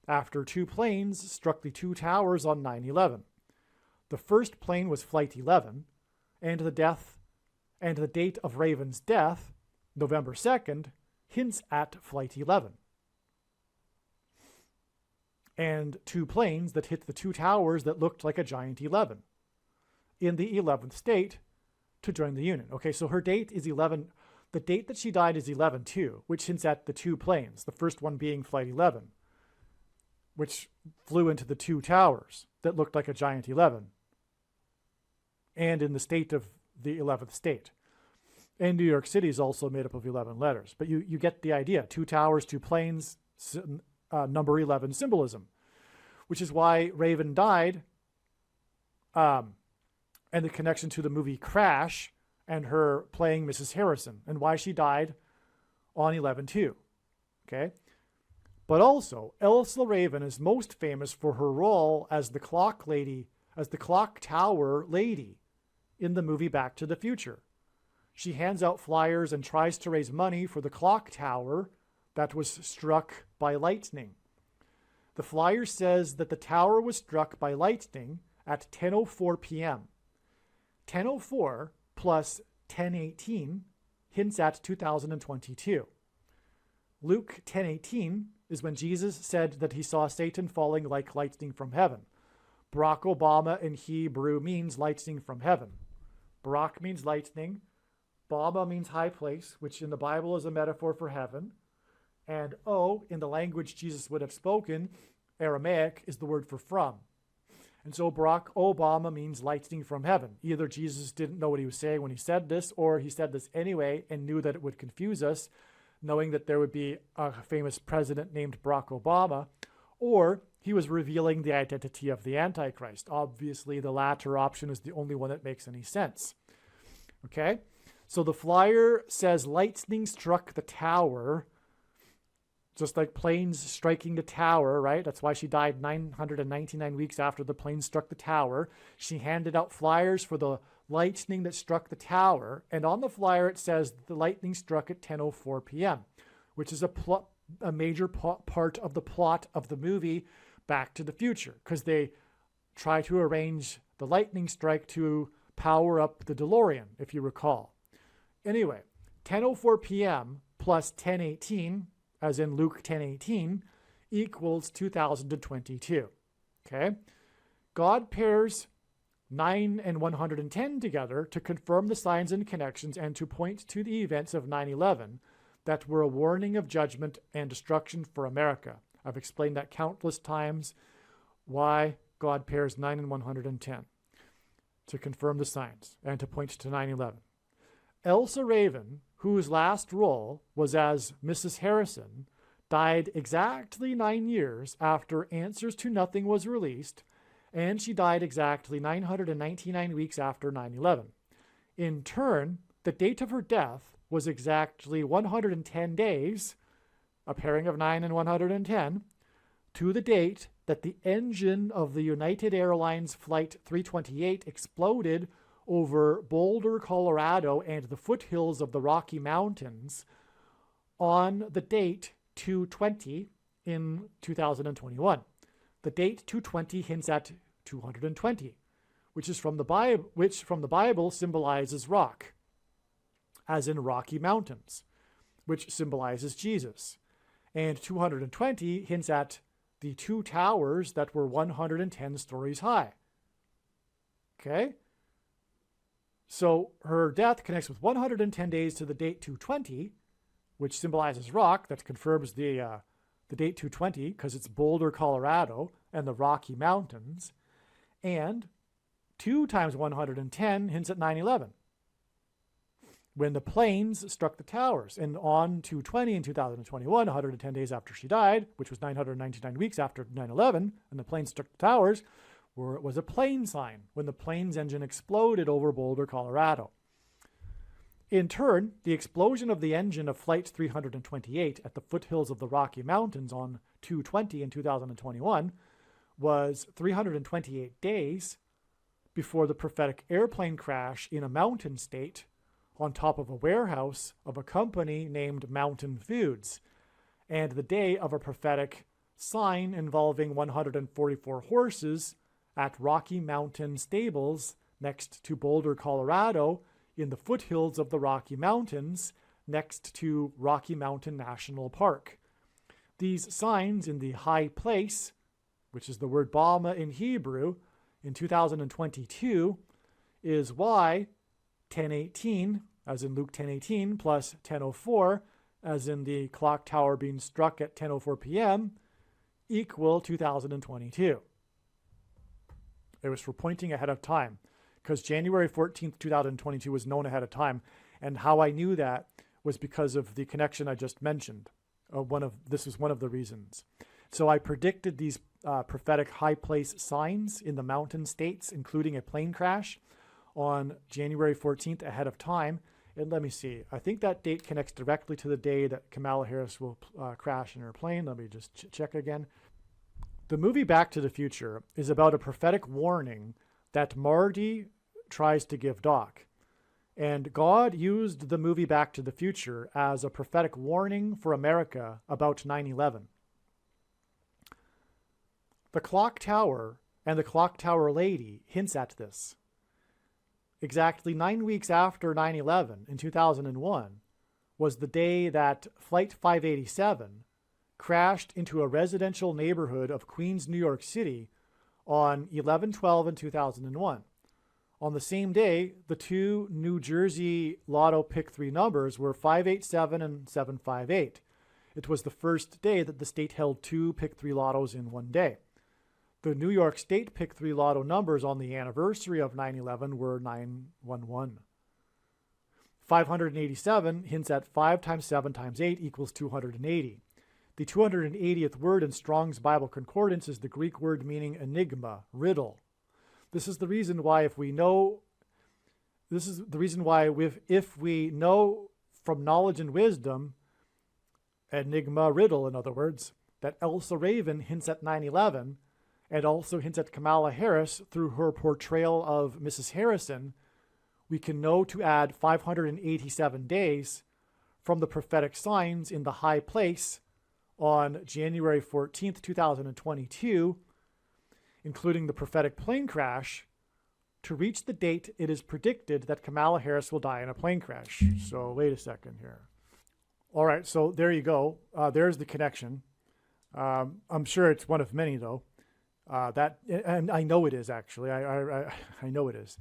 after 2 planes struck the 2 towers on 9/11. The first plane was Flight 11, and the date of Raven's death, November 2nd, hints at Flight 11. And 2 planes that hit the 2 towers that looked like a giant 11 in the 11th state to join the Union. Okay, so her date is 11. The date that she died is 11/2, which hints at the 2 planes, the first one being Flight 11, which flew into the 2 towers that looked like a giant 11, and in the state of the 11th state. And New York City is also made up of 11 letters. But you get the idea. 2 towers, 2 planes, number 11 symbolism, which is why Raven died, and the connection to the movie Crash and her playing Mrs. Harrison, and why she died on 11/2. Okay? But also, Elsa Raven is most famous for her role as the clock tower lady in the movie Back to the Future. She hands out flyers and tries to raise money for the clock tower that was struck by lightning. The flyer says that the tower was struck by lightning at 10:04 p.m. 10:04 plus 10:18 hints at 2022. Luke 10:18 is when Jesus said that he saw Satan falling like lightning from heaven. Barack Obama in Hebrew means lightning from heaven. Barak means lightning. Baba means high place, which in the Bible is a metaphor for heaven. And O, in the language Jesus would have spoken, Aramaic, is the word for from. And so Barack Obama means lightning from heaven. Either Jesus didn't know what he was saying when he said this, or he said this anyway and knew that it would confuse us, knowing that there would be a famous president named Barack Obama, or he was revealing the identity of the Antichrist. Obviously, the latter option is the only one that makes any sense. Okay? So the flyer says lightning struck the tower, just like planes striking the tower, right? That's why she died 999 weeks after the plane struck the tower. She handed out flyers for the lightning that struck the tower, and on the flyer it says the lightning struck at 10:04 p.m., which is a major part of the plot of the movie Back to the Future, because they try to arrange the lightning strike to power up the DeLorean, if you recall. Anyway, 10:04 p.m. plus 10:18, as in Luke 10:18, equals 2022. Okay? God pairs 9 and 110 together to confirm the signs and connections and to point to the events of 9/11 that were a warning of judgment and destruction for America. I've explained that countless times, why God pairs 9 and 110 to confirm the signs and to point to 9/11. Elsa Raven, whose last role was as Mrs. Harrison, died exactly 9 years after Answers to Nothing was released, and she died exactly 999 weeks after 9/11. In turn, the date of her death was exactly 110 days, a pairing of 9 and 110, to the date that the engine of the United Airlines Flight 328 exploded over Boulder, Colorado, and the foothills of the Rocky Mountains on the date 2/20 in 2021. The date 2/20 hints at 220, which from the Bible symbolizes rock, as in Rocky Mountains, which symbolizes Jesus. And 220 hints at the two towers that were 110 stories high. Okay? So her death connects with 110 days to the date 220, which symbolizes rock. That confirms the date 220 because it's Boulder, Colorado, and the Rocky Mountains. And 2 times 110 hints at 9/11, when the planes struck the towers. And on 220 in 2021, 110 days after she died, which was 999 weeks after 9/11, and the planes struck the towers, was a plane sign when the plane's engine exploded over Boulder, Colorado. In turn, the explosion of the engine of Flight 328 at the foothills of the Rocky Mountains on 2/20 in 2021 was 328 days before the prophetic airplane crash in a mountain state on top of a warehouse of a company named Mountain Foods, and the day of a prophetic sign involving 144 horses at Rocky Mountain Stables next to Boulder, Colorado, in the foothills of the Rocky Mountains next to Rocky Mountain National Park. These signs in the high place, which is the word Bama in Hebrew, in 2022 is why 10:18, as in Luke 10:18, plus 10:04, as in the clock tower being struck at 10:04 p.m., equal 2022. It was for pointing ahead of time, because January 14th, 2022 was known ahead of time, and how I knew that was because of the connection I just mentioned. This was one of the reasons. So I predicted these prophetic high place signs in the mountain states, including a plane crash, on January 14th ahead of time. And let me see. I think that date connects directly to the day that Kamala Harris will crash in her plane. Let me just check again. The movie Back to the Future is about a prophetic warning that Marty tries to give Doc. And God used the movie Back to the Future as a prophetic warning for America about 9/11. The clock tower and the clock tower lady hints at this. Exactly 9 weeks after 9/11 in 2001 was the day that Flight 587 crashed into a residential neighborhood of Queens, New York City on 11/12 in 2001. On the same day, the two New Jersey Lotto Pick 3 numbers were 587 and 758. It was the first day that the state held 2 Pick 3 Lottos in one day. The New York State Pick 3 Lotto numbers on the anniversary of 9/11 were 911. 587 hints at 5 times 7 times 8 equals 280. The 280th word in Strong's Bible Concordance is the Greek word meaning enigma, riddle. This is the reason why if we know from knowledge and wisdom, enigma, riddle, in other words, that Elsa Raven hints at 9/11 and also hints at Kamala Harris through her portrayal of Mrs. Harrison, we can know to add 587 days from the prophetic signs in the high place on January 14th, 2022, including the prophetic plane crash, to reach the date it is predicted that Kamala Harris will die in a plane crash. So wait a second here. All right, so there you go. There's the connection. I'm sure it's one of many, though. And I know it is, actually. I know it is.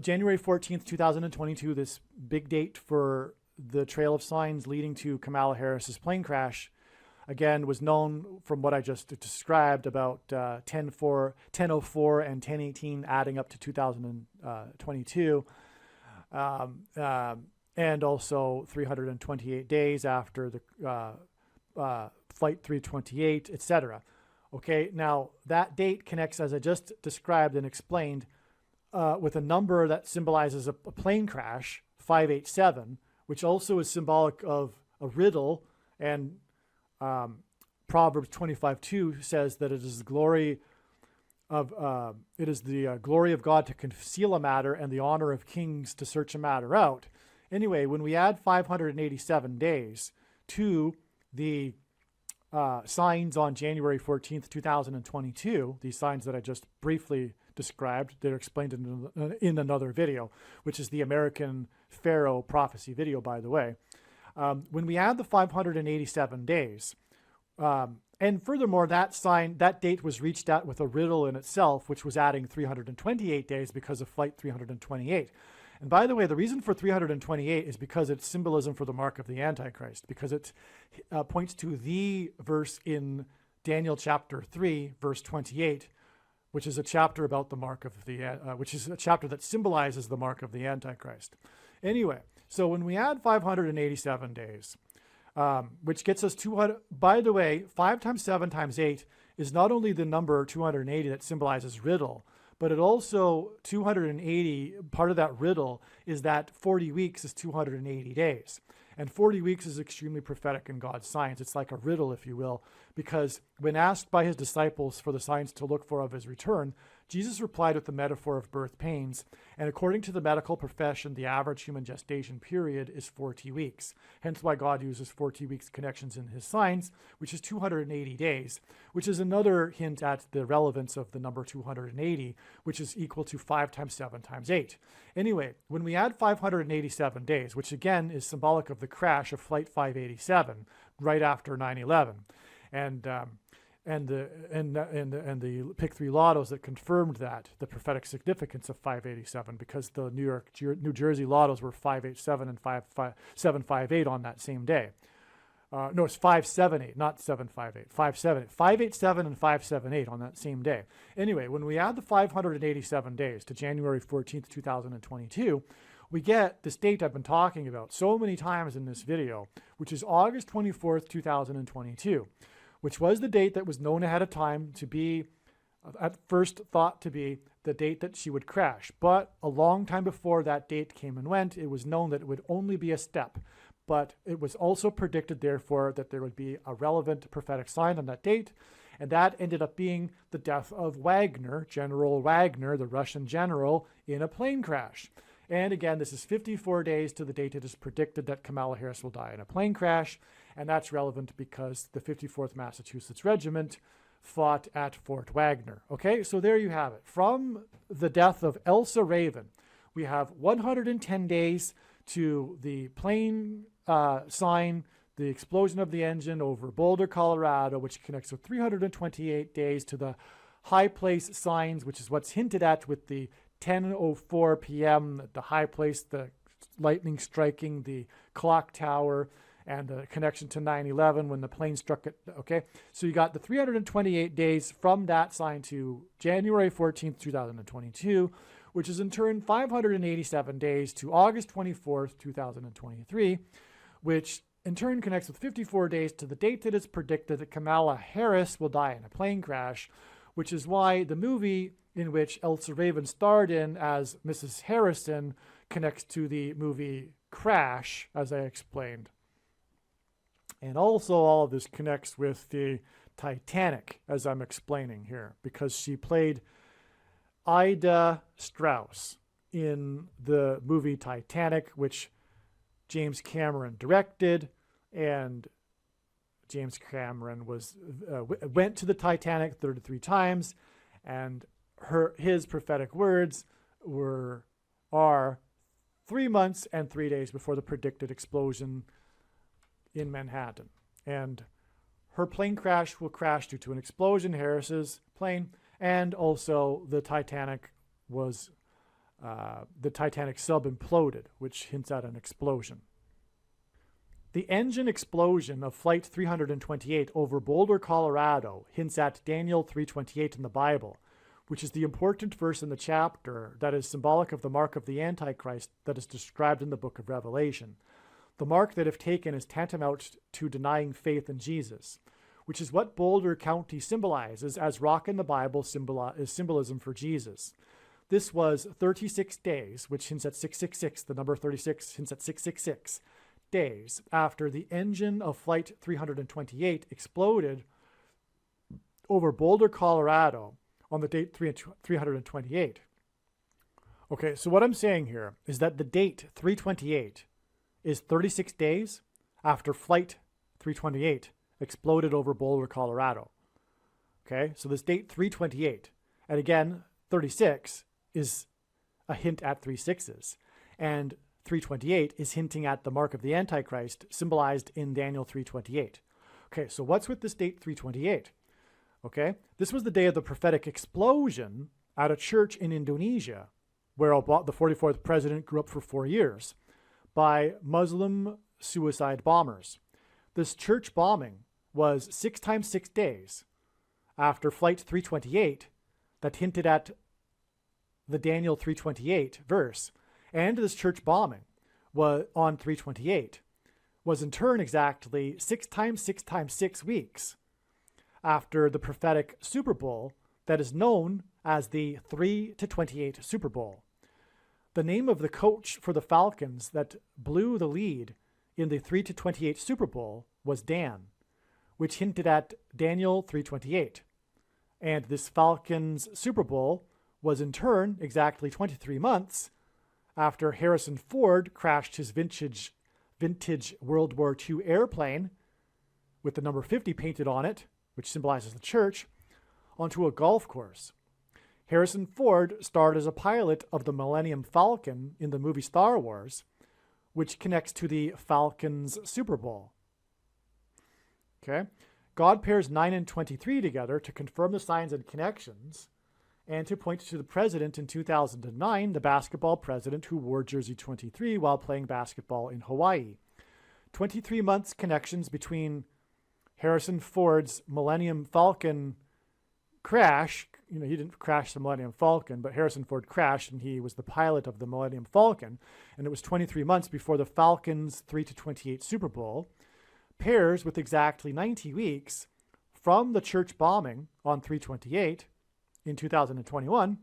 January 14th, 2022, this big date for the trail of signs leading to Kamala Harris's plane crash, again, was known from what I just described about 1004 and 1018 adding up to 2022. And also 328 days after the Flight 328, etc. Okay, now that date connects, as I just described and explained, with a number that symbolizes a plane crash, 587, which also is symbolic of a riddle, and Proverbs 25:2 says that it is the glory of glory of God to conceal a matter and the honor of kings to search a matter out. Anyway, when we add 587 days to the signs on January 14th, 2022, these signs that I just briefly described, they're explained in another video, which is the American Pharaoh prophecy video, by the way. When we add the 587 days, and furthermore, that date was reached at with a riddle in itself, which was adding 328 days because of Flight 328. And by the way, the reason for 328 is because it's symbolism for the mark of the Antichrist, because it points to the verse in Daniel chapter 3, verse 28, which is a chapter about the mark of the, which is a chapter that symbolizes the mark of the Antichrist. Anyway, so when we add 587 days, which gets us 200, by the way, 5 times 7 times 8 is not only the number 280 that symbolizes riddle, but it also, 280, part of that riddle is that 40 weeks is 280 days. And 40 weeks is extremely prophetic in God's science. It's like a riddle, if you will, because when asked by his disciples for the signs to look for of his return, Jesus replied with the metaphor of birth pains. And according to the medical profession, the average human gestation period is 40 weeks. Hence why God uses 40 weeks connections in his signs, which is 280 days, which is another hint at the relevance of the number 280, which is equal to 5 times 7 times 8. Anyway, when we add 587 days, which again is symbolic of the crash of Flight 587 right after 9/11, and the Pick 3 lottos that confirmed that, the prophetic significance of 587, because the New Jersey lottos were 587 and 758 on that same day. No, it's 578, not 758, 578, 587 and 578 on that same day. Anyway, when we add the 587 days to January 14th, 2022, we get this date I've been talking about so many times in this video, which is August 24th, 2022. Which was the date that was known ahead of time to be, at first thought to be, the date that she would crash. But a long time before that date came and went, it was known that it would only be a step. But it was also predicted, therefore, that there would be a relevant prophetic sign on that date. And that ended up being the death of Wagner, General Wagner, the Russian general, in a plane crash. And again, this is 54 days to the date it is predicted that Kamala Harris will die in a plane crash. And that's relevant because the 54th Massachusetts Regiment fought at Fort Wagner. Okay, so there you have it. From the death of Elsa Raven, we have 110 days to the plane sign, the explosion of the engine over Boulder, Colorado, which connects with 328 days to the high place signs, which is what's hinted at with the 10:04 p.m., the high place, the lightning striking the clock tower, and the connection to 9/11 when the plane struck it. Okay, so you got the 328 days from that sign to January 14th, 2022, which is in turn 587 days to August 24th, 2023, which in turn connects with 54 days to the date that it's predicted that Kamala Harris will die in a plane crash, which is why the movie in which Elsa Raven starred in as Mrs. Harrison connects to the movie Crash, as I explained. And also all of this connects with the Titanic, as I'm explaining here, because she played Ida Strauss in the movie Titanic, which James Cameron directed, and James Cameron went to the Titanic 33 times, and his prophetic words are 3 months and 3 days before the predicted explosion in Manhattan. And her plane crash will crash due to an explosion, Harris's plane, and also the Titanic sub imploded, which hints at an explosion. The engine explosion of Flight 328 over Boulder, Colorado hints at Daniel 3:28 in the Bible, which is the important verse in the chapter that is symbolic of the mark of the Antichrist that is described in the book of Revelation. The mark that, if taken, is tantamount to denying faith in Jesus, which is what Boulder County symbolizes, as rock in the Bible is symbolism for Jesus. This was 36 days, which hints at 666. The number 36 hints at 666 days after the engine of Flight 328 exploded over Boulder, Colorado on the date 328. Okay, so what I'm saying here is that the date 328 is 36 days after Flight 328 exploded over Boulder, Colorado. Okay, so this date 328, and again, 36 is a hint at 3 sixes, and 328 is hinting at the mark of the Antichrist symbolized in Daniel 3:28. Okay, so what's with this date 328? Okay, this was the day of the prophetic explosion at a church in Indonesia, where the 44th president grew up for 4 years, by Muslim suicide bombers. This church bombing was 6 times 6 days after Flight 328 that hinted at the Daniel 3:28 verse. And this church bombing on 328 was in turn exactly 6 times 6 times 6 weeks after the prophetic Super Bowl that is known as the 3-28 Super Bowl. The name of the coach for the Falcons that blew the lead in the 3-28 Super Bowl was Dan, which hinted at Daniel 3:28. And this Falcons Super Bowl was in turn exactly 23 months after Harrison Ford crashed his vintage World War II airplane with the number 50 painted on it, which symbolizes the church, onto a golf course. Harrison Ford starred as a pilot of the Millennium Falcon in the movie Star Wars, which connects to the Falcons Super Bowl. Okay? God pairs 9 and 23 together to confirm the signs and connections, and to point to the president in 2009, the basketball president who wore jersey 23 while playing basketball in Hawaii. 23 months connections between Harrison Ford's Millennium Falcon crash. He didn't crash the Millennium Falcon, but Harrison Ford crashed, and he was the pilot of the Millennium Falcon. And it was 23 months before the Falcons' 3-28 Super Bowl, pairs with exactly 90 weeks from the church bombing on 3/28 in 2021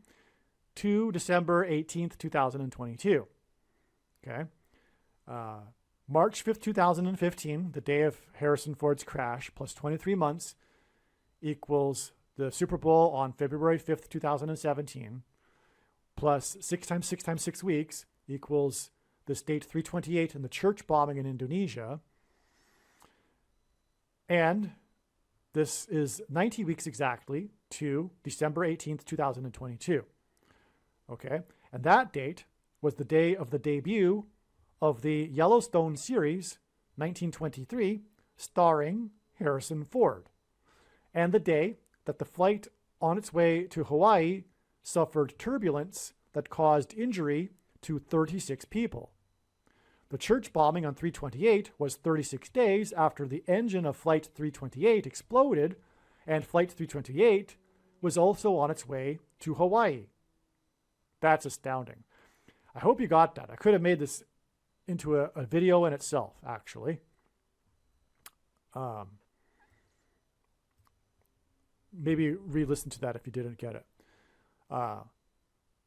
to December 18th, 2022. Okay. March 5th, 2015, the day of Harrison Ford's crash, plus 23 months equals the Super Bowl on February 5th, 2017, plus 6 times 6 times 6 weeks equals this date 3/28 and the church bombing in Indonesia. And this is 90 weeks exactly to December 18th, 2022. Okay, and that date was the day of the debut of the Yellowstone series, 1923, starring Harrison Ford, and the day that the flight on its way to Hawaii suffered turbulence that caused injury to 36 people. The church bombing on 3/28 was 36 days after the engine of Flight 328 exploded, and Flight 328 was also on its way to Hawaii. That's astounding. I hope you got that. I could have made this into a video in itself, actually. Maybe re-listen to that if you didn't get it.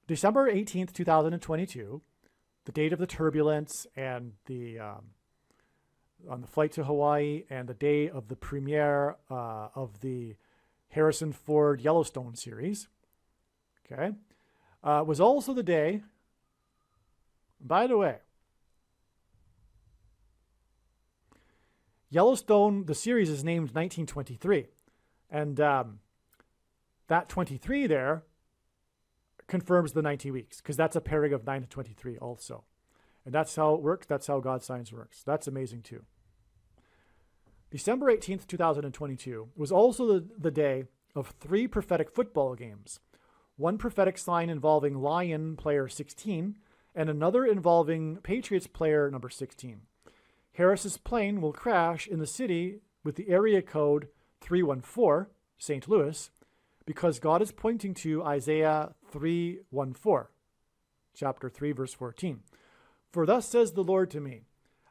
December 18th, 2022, the date of the turbulence and the on the flight to Hawaii, and the day of the premiere of the Harrison Ford Yellowstone series, okay, was also the day, by the way, Yellowstone, the series is named 1923. And that 23 there confirms the 90 weeks, because that's a pairing of 9 to 23 also. And that's how it works. That's how God's science works. That's amazing too. December 18th, 2022 was also the day of 3 prophetic football games. One prophetic sign involving Lion player 16 and another involving Patriots player number 16. Harris's plane will crash in the city with the area code 314, St. Louis, because God is pointing to Isaiah 3:14, chapter 3, verse 14. For thus says the Lord to me,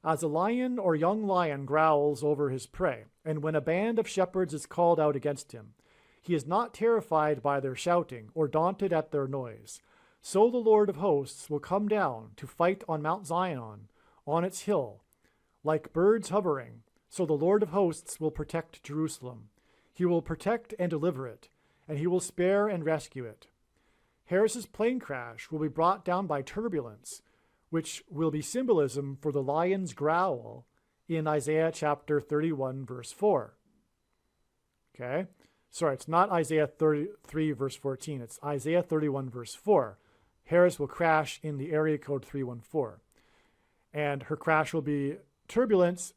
as a lion or young lion growls over his prey, and when a band of shepherds is called out against him, he is not terrified by their shouting or daunted at their noise. So the Lord of hosts will come down to fight on Mount Zion, on its hill, like birds hovering. So the Lord of hosts will protect Jerusalem. He will protect and deliver it, and he will spare and rescue it. Harris's plane crash will be brought down by turbulence, which will be symbolism for the lion's growl in Isaiah chapter 31, verse 4. Okay? Sorry, it's not Isaiah 33, verse 14. It's Isaiah 31, verse 4. Harris will crash in the area code 314. And her crash will be turbulence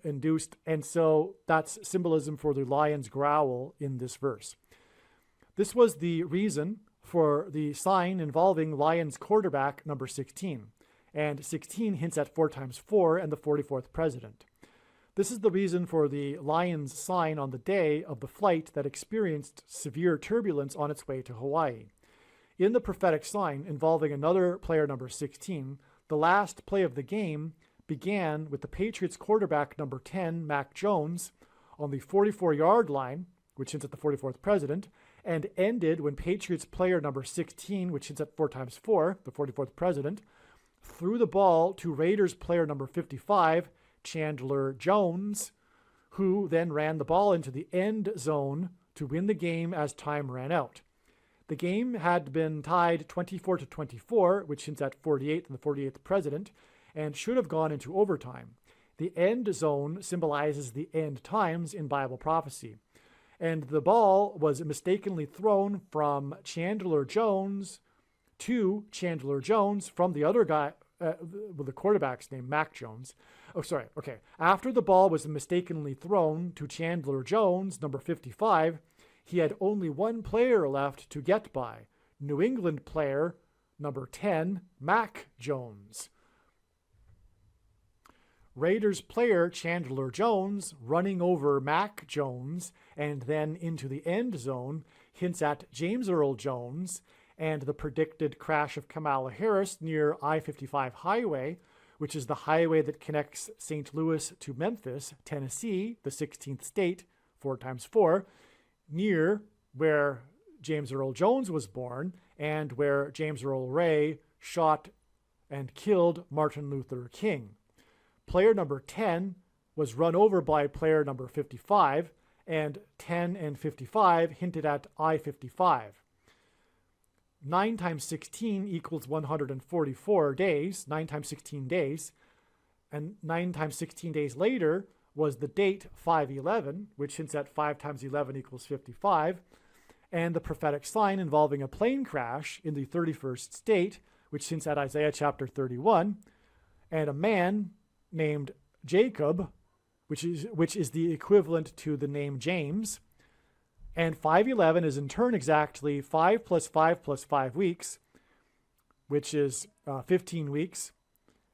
induced, and so that's symbolism for the lion's growl in this verse. This was the reason for the sign involving Lions quarterback number 16, and 16 hints at 4 times 4 and the 44th president. This is the reason for the Lions sign on the day of the flight that experienced severe turbulence on its way to Hawaii. In the prophetic sign involving another player number 16, the last play of the game began with the Patriots quarterback number 10, Mac Jones, on the 44-yard line, which hints at the 44th president, and ended when Patriots player number 16, which hints at 4 times 4, the 44th president, threw the ball to Raiders player number 55, Chandler Jones, who then ran the ball into the end zone to win the game as time ran out. The game had been tied 24-24, which hints at 48 and the 48th president, and should have gone into overtime. The end zone symbolizes the end times in Bible prophecy. And the ball was mistakenly thrown from Chandler Jones to Chandler Jones from the other guy, the quarterback's name, Mac Jones. After the ball was mistakenly thrown to Chandler Jones, number 55, he had only one player left to get by, New England player number 10, Mac Jones. Raiders player Chandler Jones running over Mac Jones and then into the end zone hints at James Earl Jones and the predicted crash of Kamala Harris near I-55 highway, which is the highway that connects St. Louis to Memphis, Tennessee, the 16th state, 4 times 4, near where James Earl Jones was born and where James Earl Ray shot and killed Martin Luther King. Player number 10 was run over by player number 55, and 10 and 55 hinted at I-55. 9 times 16 equals 144 days, 9 times 16 days, and 9 times 16 days later was the date 5/11, which hints at 5 times 11 equals 55, and the prophetic sign involving a plane crash in the 31st state, which hints at Isaiah chapter 31, and a man named Jacob, which is the equivalent to the name James, and 5/11 is in turn exactly 5 plus 5 plus 5 weeks, which is 15 weeks,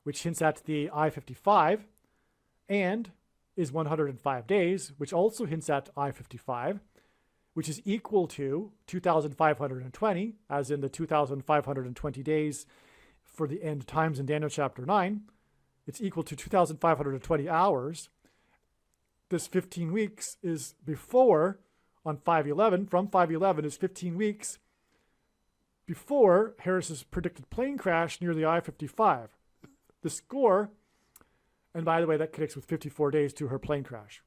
which hints at the I-55, and is 105 days, which also hints at I-55, which is equal to 2,520, as in the 2,520 days for the end times in Daniel chapter 9. It's equal to 2,520 hours, this 15 weeks is before, on 5/11, from 5/11 is 15 weeks before Harris's predicted plane crash near the I-55. The score, and by the way, that connects with 54 days to her plane crash.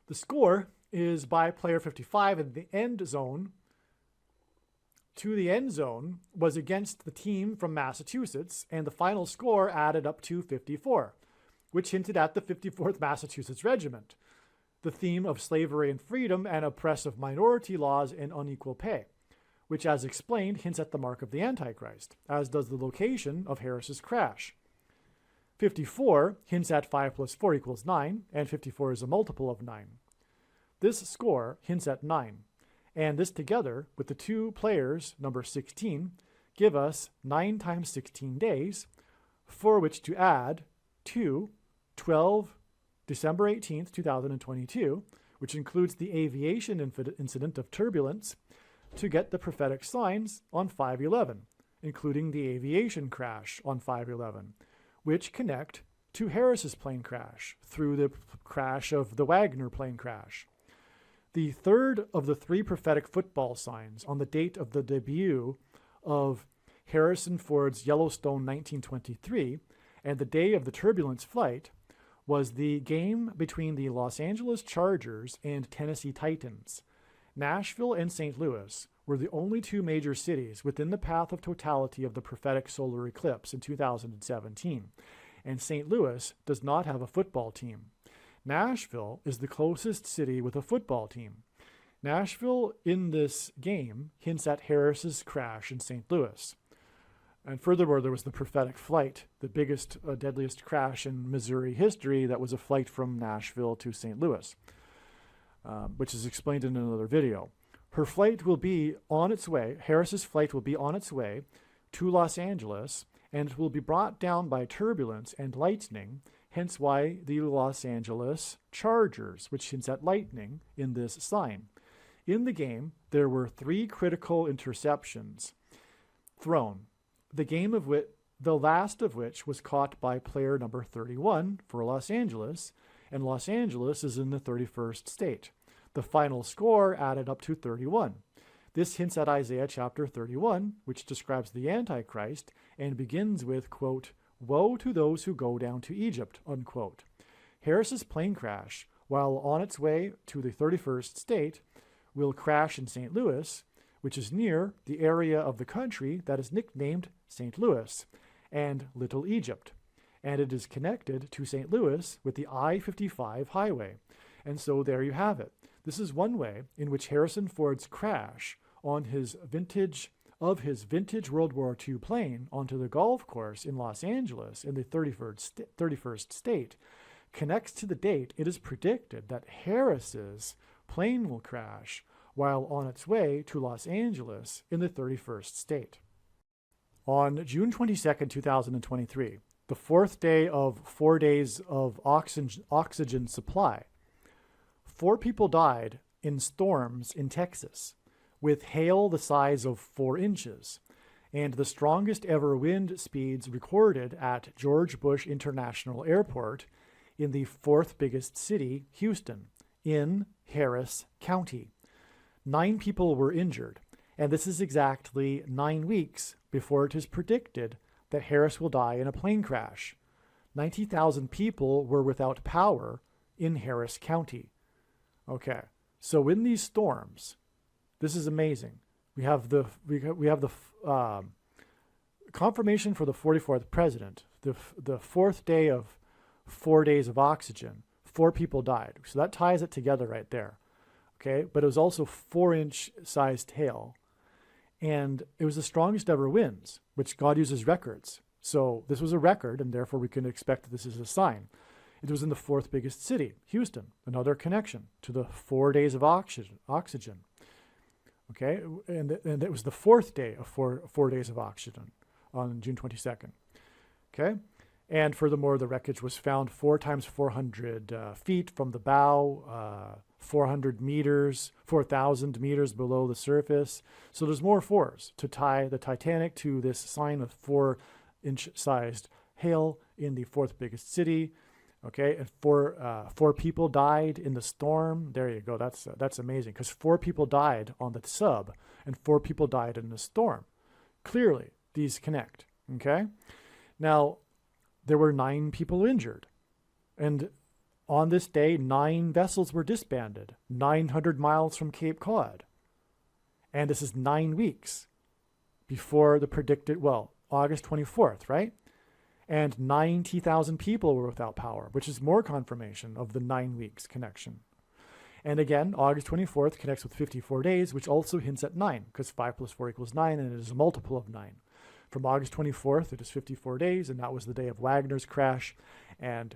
The score is by player 55 in the end zone. To the end zone was against the team from Massachusetts, and the final score added up to 54, which hinted at the 54th Massachusetts Regiment, the theme of slavery and freedom and oppressive minority laws and unequal pay, which, as explained, hints at the mark of the Antichrist, as does the location of Harris's crash. 54 hints at 5 plus 4 equals 9, and 54 is a multiple of 9. This score hints at 9, and this together with the two players, number 16, give us 9 times 16 days, for which to add 12 December 18th, 2022, which includes the aviation incident of turbulence, to get the prophetic signs on 5/11, including the aviation crash on 5/11, which connect to Harris's plane crash through the crash of the Wagner plane crash. The third of the 3 prophetic football signs on the date of the debut of Harrison Ford's Yellowstone 1923 and the day of the turbulence flight was the game between the Los Angeles Chargers and Tennessee Titans. Nashville and St. Louis were the only 2 major cities within the path of totality of the prophetic solar eclipse in 2017, and St. Louis does not have a football team. Nashville is the closest city with a football team. Nashville in this game hints at Harris's crash in St. Louis. And furthermore, there was the prophetic flight, the biggest, deadliest crash in Missouri history. That was a flight from Nashville to St. Louis, which is explained in another video. Her flight will be on its way, Harris's flight will be on its way to Los Angeles, and it will be brought down by turbulence and lightning, hence why the Los Angeles Chargers, which hints at lightning in this sign. In the game, there were 3 critical interceptions thrown, the last of which was caught by player number 31 for Los Angeles, and Los Angeles is in the 31st state. The final score added up to 31. This hints at Isaiah chapter 31, which describes the Antichrist and begins with, quote, "Woe to those who go down to Egypt," unquote. Harris's plane crash, while on its way to the 31st state, will crash in St. Louis, which is near the area of the country that is nicknamed St. Louis and Little Egypt, and it is connected to St. Louis with the I-55 highway. And so there you have it. This is one way in which Harrison Ford's crash on his vintage World War II plane onto the golf course in Los Angeles in the 31st state connects to the date it is predicted that Harris's plane will crash while on its way to Los Angeles in the 31st state. On June 22nd, 2023, the 4th day of 4 days of oxygen supply, 4 people died in storms in Texas, with hail the size of 4 inches, and the strongest ever wind speeds recorded at George Bush International Airport in the 4th biggest city, Houston, in Harris County. 9 people were injured, and this is exactly 9 weeks before it is predicted that Harris will die in a plane crash. 90,000 people were without power in Harris County. Okay, so in these storms, this is amazing. We have the confirmation for the 44th president, the 4th day of 4 days of oxygen. 4 people died, so that ties it together right there. Okay, but it was also 4-inch sized hail, and it was the strongest ever winds, which God uses records. So this was a record, and therefore we can expect that this is a sign. It was in the 4th biggest city, Houston, another connection to the 4 days of oxygen. Okay, and it was the 4th day of four days of oxygen on June 22nd. Okay, and furthermore, the wreckage was found 4 times 400 feet from the bow, 400 meters, 4,000 meters below the surface. So there's more 4s to tie the Titanic to this sign of 4-inch sized hail in the 4th biggest city. Okay, and four people died in the storm. There you go. That's amazing, because 4 people died on the sub, and 4 people died in the storm. Clearly, these connect. Okay, now there were 9 people injured, and on this day, 9 vessels were disbanded, 900 miles from Cape Cod, and this is 9 weeks before the predicted, well, August 24th, right? And 90,000 people were without power, which is more confirmation of the 9 weeks connection. And again, August 24th connects with 54 days, which also hints at 9, because 5 plus 4 equals 9, and it is a multiple of 9. From August 24th, it is 54 days, and that was the day of Wagner's crash, and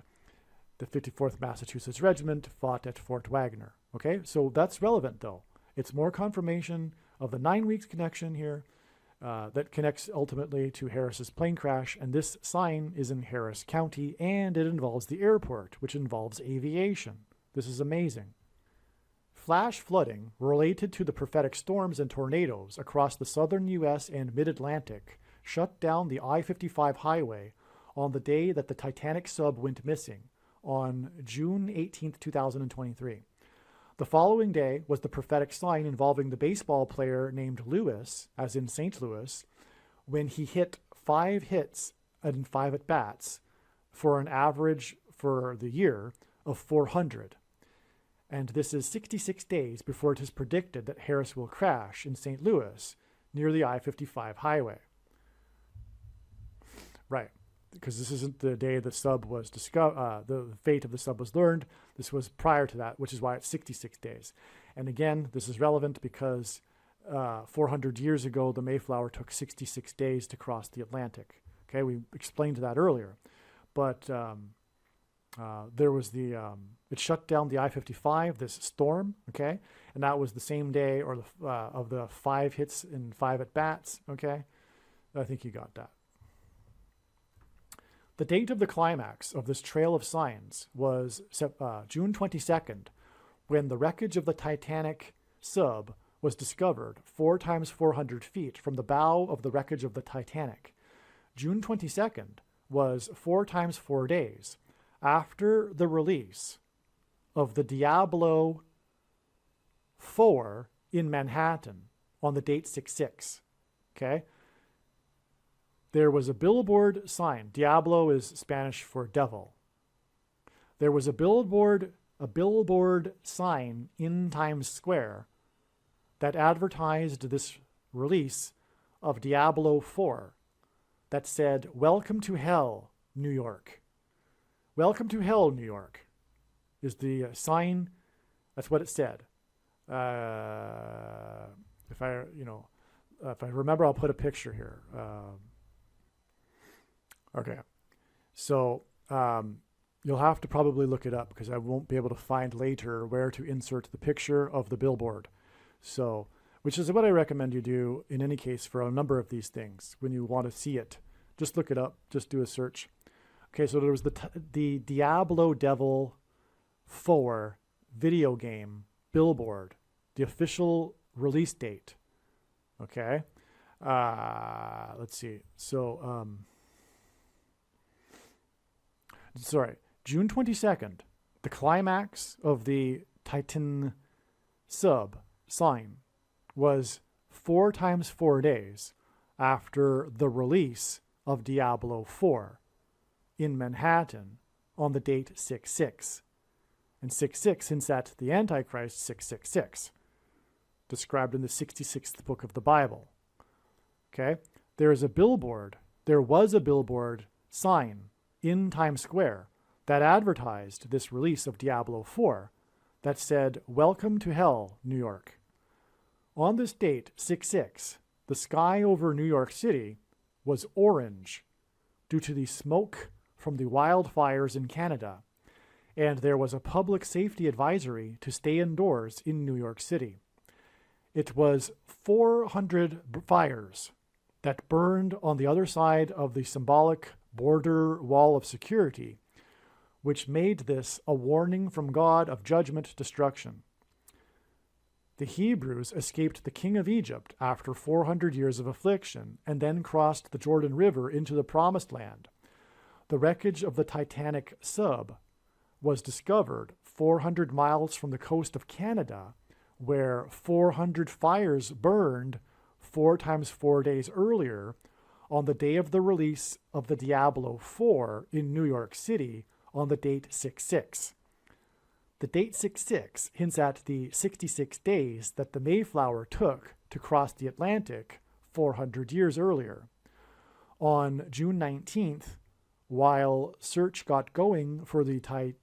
the 54th Massachusetts Regiment fought at Fort Wagner. Okay, so that's relevant, though. It's more confirmation of the 9 weeks connection here, that connects ultimately to Harris's plane crash, and this sign is in Harris County, and it involves the airport, which involves aviation. This is amazing. Flash flooding related to the prophetic storms and tornadoes across the southern U.S. and mid-Atlantic shut down the I-55 highway on the day that the Titanic sub went missing, on June 18, 2023. The following day was the prophetic sign involving the baseball player named Lewis, as in St. Louis, when he hit 5 hits and 5 at-bats for an average for the year of 400. And this is 66 days before it is predicted that Harris will crash in St. Louis near the I-55 highway. Right. Because this isn't the day the sub was discovered, the fate of the sub was learned. This was prior to that, which is why it's 66 days. And again, this is relevant because 400 years ago, the Mayflower took 66 days to cross the Atlantic. Okay, we explained that earlier. But there was it shut down the I-55, this storm, okay? And that was the same day or of the 5 hits and 5 at-bats, okay? I think you got that. The date of the climax of this trail of signs was June 22nd, when the wreckage of the Titanic sub was discovered 4 times 400 feet from the bow of the wreckage of the Titanic. June 22nd was 4 times 4 days after the release of the Diablo 4 in Manhattan on the date 6/6. Okay? There was a billboard sign. Diablo is Spanish for devil. There was a billboard sign in Times Square that advertised this release of Diablo 4 that said, "Welcome to Hell, New York." Welcome to Hell, New York is the sign. That's what it said. If I remember, I'll put a picture here. Okay, so you'll have to probably look it up because I won't be able to find later where to insert the picture of the billboard. So, which is what I recommend you do in any case for a number of these things. When you want to see it, just look it up, just do a search. Okay, so there was the Diablo Devil 4 video game billboard, the official release date. Okay, let's see. So, June 22nd, the climax of the Titan sub sign was 4 times 4 days after the release of Diablo 4 in Manhattan on the date 6/6. And 6/6 hints at the Antichrist 666, described in the 66th book of the Bible. Okay? There was a billboard sign in Times Square that advertised this release of Diablo 4 that said, "Welcome to Hell, New York." On this date, 6/6, the sky over New York City was orange due to the smoke from the wildfires in Canada, and there was a public safety advisory to stay indoors in New York City. It was 400 fires that burned on the other side of the symbolic border wall of security, which made this a warning from God of judgment destruction. The Hebrews escaped the king of Egypt after 400 years of affliction and then crossed the Jordan River into the Promised Land. The wreckage of the Titanic sub was discovered 400 miles from the coast of Canada, where 400 fires burned 4 times 4 days earlier on the day of the release of the Diablo 4 in New York City on the date 6/6. The date 6/6 hints at the 66 days that the Mayflower took to cross the Atlantic 400 years earlier. On June 19th, while search got going for the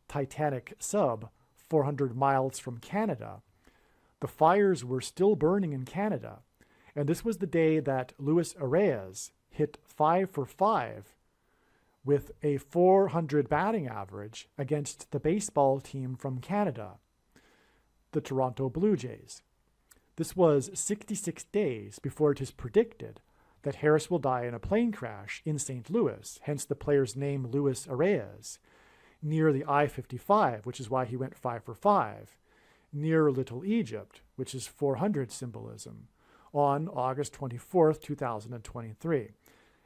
Titanic sub 400 miles from Canada, the fires were still burning in Canada, and this was the day that Luis Arraez hit 5 for 5 with a .400 batting average against the baseball team from Canada, the Toronto Blue Jays. This was 66 days before it is predicted that Harris will die in a plane crash in St. Louis, hence the player's name Luis Arraez, near the I-55, which is why he went 5 for 5, near Little Egypt, which is 400 symbolism, on August 24th, 2023.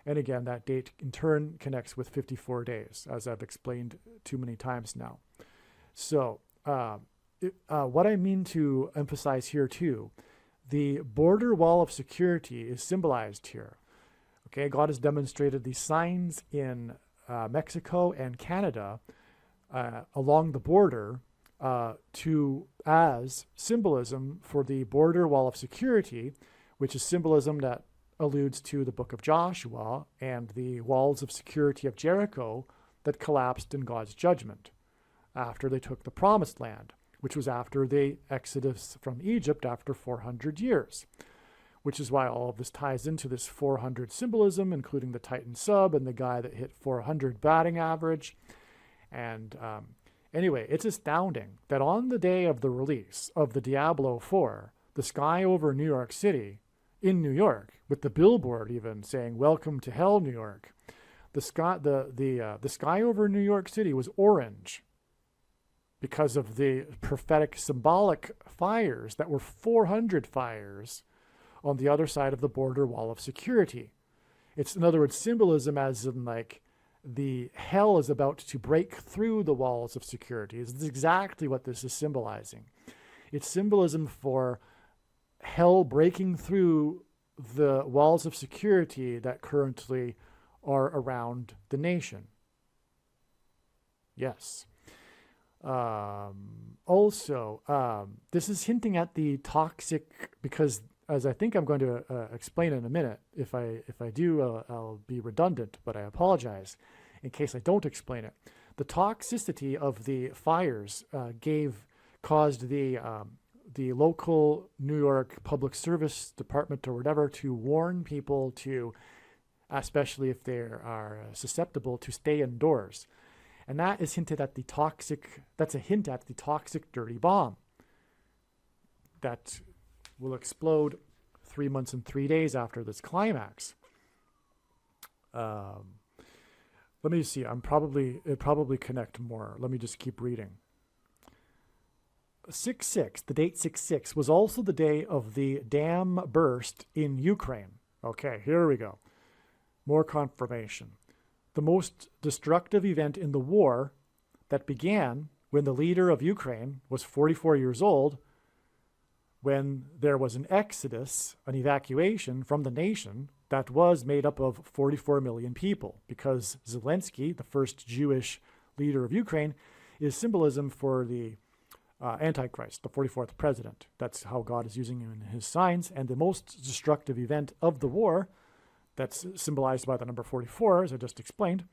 And again, that date in turn connects with 54 days, as I've explained too many times now. So what I mean to emphasize here too, the border wall of security is symbolized here. Okay, God has demonstrated these signs in Mexico and Canada along the border as symbolism for the border wall of security, which is symbolism that alludes to the book of Joshua and the walls of security of Jericho that collapsed in God's judgment after they took the promised land, which was after the exodus from Egypt after 400 years, which is why all of this ties into this 400 symbolism, including the Titan sub and the guy that hit 400 batting average. And anyway, it's astounding that on the day of the release of the Diablo 4, the sky over New York City, in New York, with the billboard even saying, "Welcome to Hell, New York," the sky over New York City was orange because of the prophetic symbolic fires that were 400 fires on the other side of the border wall of security. It's, in other words, symbolism as in like the hell is about to break through the walls of security. It's exactly what this is symbolizing. It's symbolism for hell breaking through the walls of security that currently are around the nation. Yes. Also, this is hinting at the toxic, because as I think I'm going to explain in a minute, if I do, I'll be redundant, but I apologize in case I don't explain it. The toxicity of the fires caused the local New York Public Service Department or whatever to warn people to, especially if they are susceptible, to stay indoors. And that is hinted at that's a hint at the toxic dirty bomb that will explode 3 months and 3 days after this climax. Let me see. It'll probably connect more. Let me just keep reading. 6/6, the date 6/6 was also the day of the dam burst in Ukraine. Okay, here we go. More confirmation. The most destructive event in the war that began when the leader of Ukraine was 44 years old, when there was an exodus, an evacuation from the nation that was made up of 44 million people, because Zelensky, the first Jewish leader of Ukraine, is symbolism for the Antichrist, the 44th president. That's how God is using him in his signs. And the most destructive event of the war, that's symbolized by the number 44, as I just explained,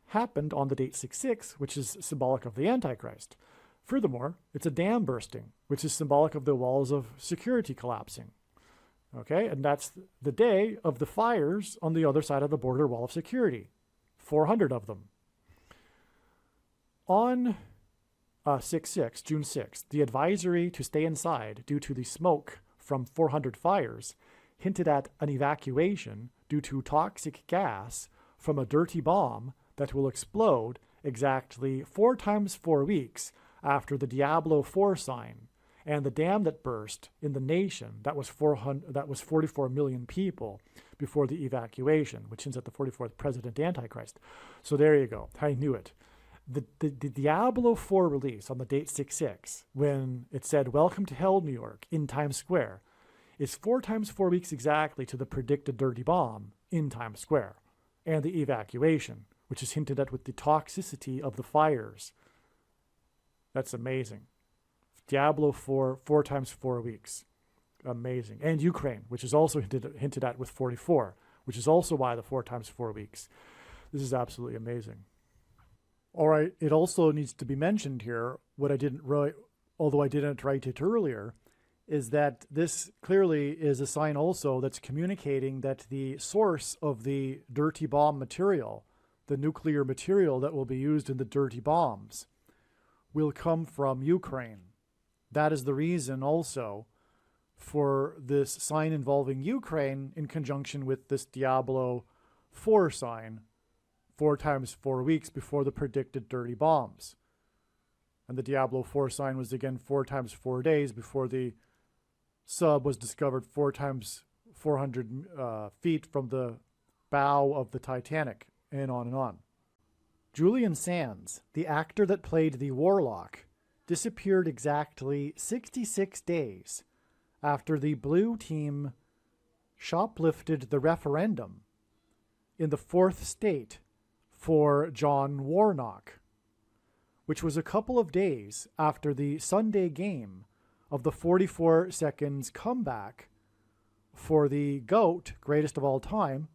happened on the date 6/6, which is symbolic of the Antichrist. Furthermore, it's a dam bursting, which is symbolic of the walls of security collapsing. Okay, and that's the day of the fires on the other side of the border wall of security. 400 of them. On 6/6, June 6th, the advisory to stay inside due to the smoke from 400 fires hinted at an evacuation due to toxic gas from a dirty bomb that will explode exactly 4 times 4 weeks after the Diablo 4 sign and the dam that burst in the nation that was 44 million people before the evacuation, which hints at the 44th president Antichrist. So there you go. I knew it. The Diablo 4 release on the date 6/6, when it said, "Welcome to Hell, New York," in Times Square, is 4 times 4 weeks exactly to the predicted dirty bomb in Times Square, and the evacuation, which is hinted at with the toxicity of the fires. That's amazing. Diablo 4, 4 times 4 weeks. Amazing. And Ukraine, which is also hinted at with 44, which is also why the 4 times 4 weeks. This is absolutely amazing. All right, it also needs to be mentioned here, what I didn't write, although I didn't write it earlier, is that this clearly is a sign also that's communicating that the source of the dirty bomb material, the nuclear material that will be used in the dirty bombs, will come from Ukraine. That is the reason also for this sign involving Ukraine in conjunction with this Diablo 4 sign, 4 times 4 weeks before the predicted dirty bombs. And the Diablo 4 sign was again 4 times 4 days before the sub was discovered 4 times 400 feet from the bow of the Titanic, and on and on. Julian Sands, the actor that played the Warlock, disappeared exactly 66 days after the blue team shoplifted the referendum in the 4th state for John Warnock, which was a couple of days after the Sunday game of the 44 seconds comeback for the GOAT, greatest of all time,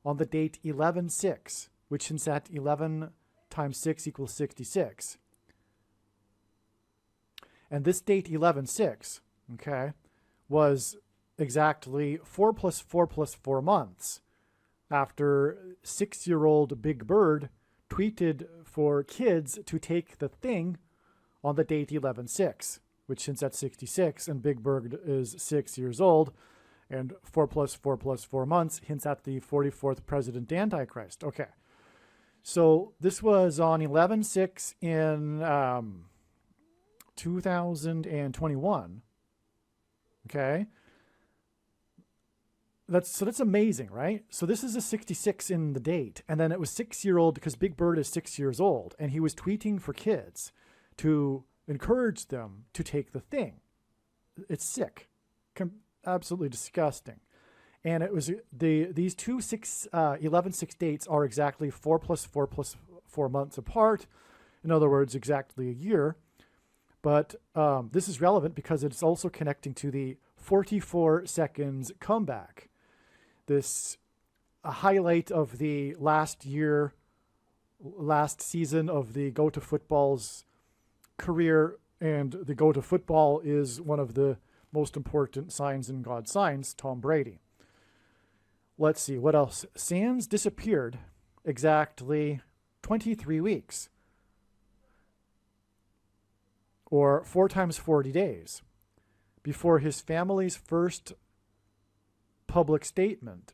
on the date 11/6, which hints at 11 times 6 equals 66. And this date 11/6, okay, was exactly 4 plus 4 plus 4 months after 6-year-old Big Bird tweeted for kids to take the thing on the date 11/6, which hints at 66, and Big Bird is 6 years old, and 4 plus 4 plus 4 months hints at the 44th President Antichrist. Okay, so this was on 11/6 in 2021. Okay, that's amazing, right? So this is a 66 in the date, and then it was 6-year-old because Big Bird is 6 years old, and he was tweeting for kids to encourage them to take the thing. It's sick, absolutely disgusting. And it was these two 11/6 dates are exactly 4 plus 4 plus 4 months apart. In other words, exactly a year. But this is relevant because it's also connecting to the 44 seconds comeback. This a highlight of the last season of the Go to Football's career, and the Go to Football is one of the most important signs in God's signs, Tom Brady. Let's see, what else? Sands disappeared exactly 23 weeks, or 4 times 40 days, before his family's first public statement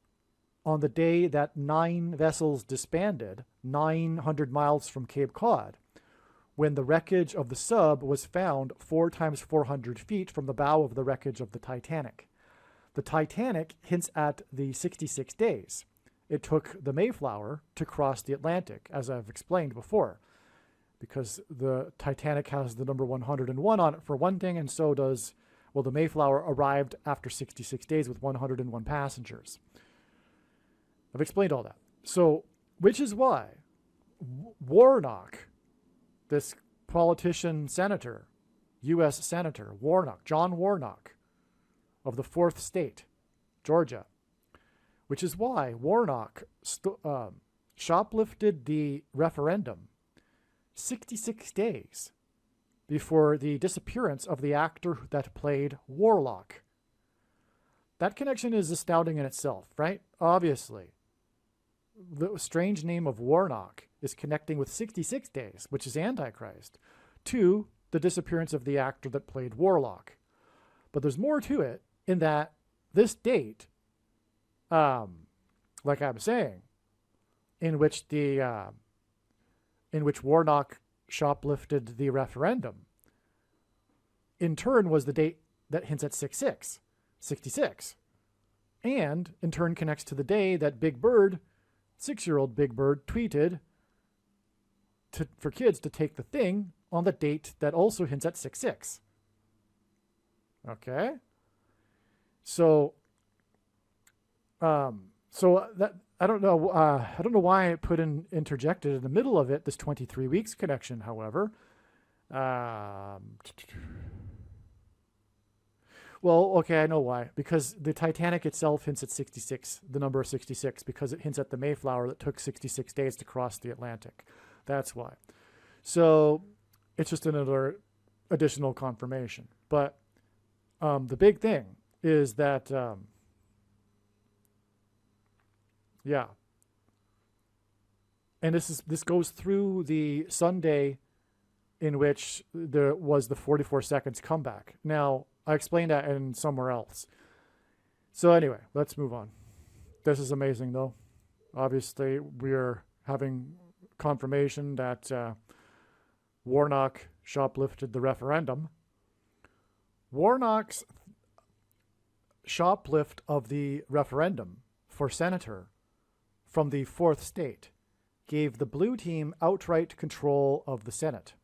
on the day that 9 vessels disbanded 900 miles from Cape Cod, when the wreckage of the sub was found 4 times 400 feet from the bow of the wreckage of the Titanic. The Titanic hints at the 66 days it took the Mayflower to cross the Atlantic, as I've explained before, because the Titanic has the number 101 on it for one thing, and so does, well, the Mayflower arrived after 66 days with 101 passengers. I've explained all that. So, which is why Warnock, this politician senator, U.S. Senator Warnock, John Warnock of the 4th state, Georgia, which is why Warnock shoplifted the referendum 66 days before the disappearance of the actor that played Warlock. That connection is astounding in itself, right? Obviously. The strange name of Warnock is connecting with 66 days, which is Antichrist, to the disappearance of the actor that played Warlock. But there's more to it in that this date, like I'm saying, in which Warnock shoplifted the referendum, in turn was the date that hints at 66, and in turn connects to the day that Big Bird, 6-year-old Big Bird, tweeted for kids to take the thing on the date that also hints at 6/6. Okay? So that I don't know why I interjected in the middle of it this 23 weeks connection, however. Well, okay, I know why. Because the Titanic itself hints at 66, the number 66, because it hints at the Mayflower that took 66 days to cross the Atlantic. That's why. So it's just another additional confirmation. But the big thing is that, yeah. And this goes through the Sunday in which there was the 44 seconds comeback. Now, I explained that in somewhere else. So anyway, let's move on. This is amazing, though. Obviously, we're having confirmation that Warnock shoplifted the referendum. Warnock's shoplift of the referendum for senator from the 4th state gave the blue team outright control of the Senate.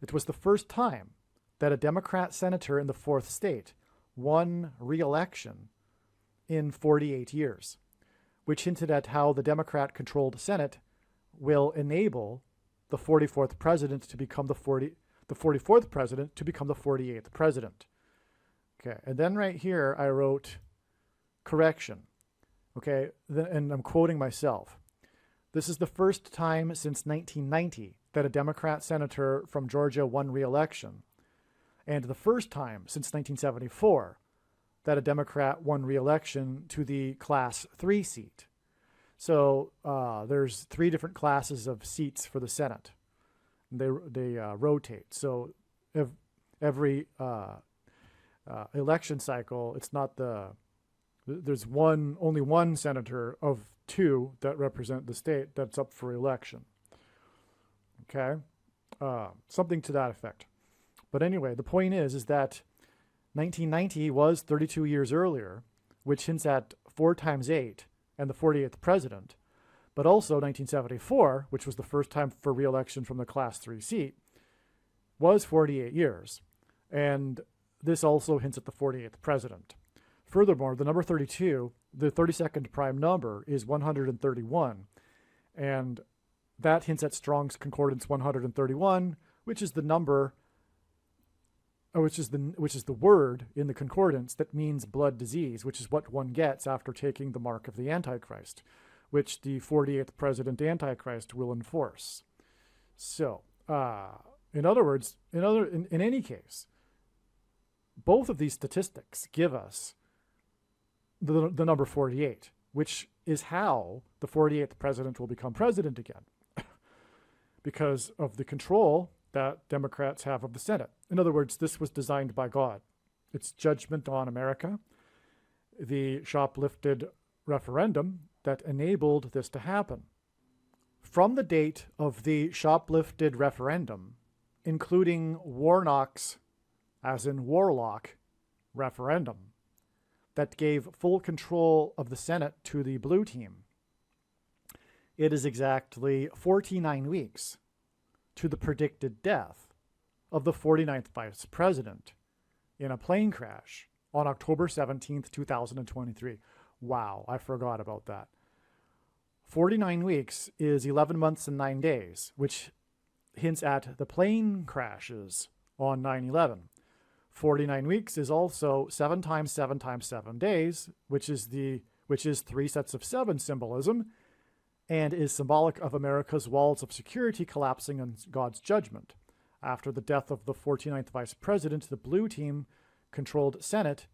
It was the first time that a Democrat senator in the 4th state won re-election in 48 years, which hinted at how the Democrat-controlled Senate will enable the 44th president to become the 44th president to become the 48th president. Okay, and then right here I wrote correction. Okay, and I'm quoting myself. This is the first time since 1990 that a Democrat senator from Georgia won re-election, and the first time since 1974 that a Democrat won re-election to the Class 3 seat. So there's 3 different classes of seats for the Senate. They rotate. So every election cycle, it's not there's only one senator of 2 that represent the state that's up for election. Okay, something to that effect. But anyway, the point is that 1990 was 32 years earlier, which hints at 4 times 8 and the 48th president. But also 1974, which was the first time for re-election from the Class 3 seat, was 48 years. And this also hints at the 48th president. Furthermore, the number 32, the 32nd prime number, is 131. And that hints at Strong's Concordance 131, which is the number, which is the word in the concordance that means blood disease, which is what one gets after taking the mark of the Antichrist, which the 48th president Antichrist will enforce. So, in other words, in any case, both of these statistics give us the number 48, which is how the 48th president will become president again, because of the control that Democrats have of the Senate. In other words, this was designed by God. It's judgment on America, the shoplifted referendum that enabled this to happen. From the date of the shoplifted referendum, including Warnock's, as in Warlock, referendum, that gave full control of the Senate to the blue team, it is exactly 49 weeks to the predicted death of the 49th vice president in a plane crash on October 17th, 2023. Wow, I forgot about that. 49 weeks is 11 months and 9 days, which hints at the plane crashes on 9/11. 49 weeks is also 7 times 7 times 7 days, which is 3 sets of 7 symbolism, and is symbolic of America's walls of security collapsing on God's judgment. After the death of the 49th vice president, the blue team-controlled Senate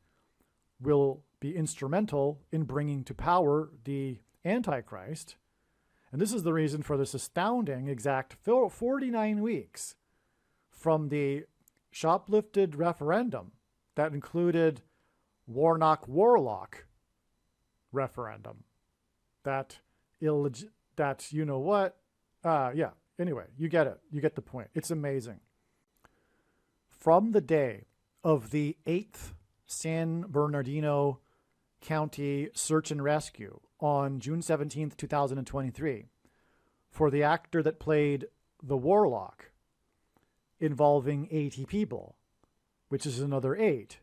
will be instrumental in bringing to power the Antichrist. And this is the reason for this astounding exact 49 weeks from the shoplifted referendum that included Warnock-Warlock referendum. You know what? Yeah, anyway, you get it. You get the point. It's amazing. From the day of the 8th San Bernardino County search and rescue on June 17th, 2023, for the actor that played the warlock, involving 80 people, which is another 8,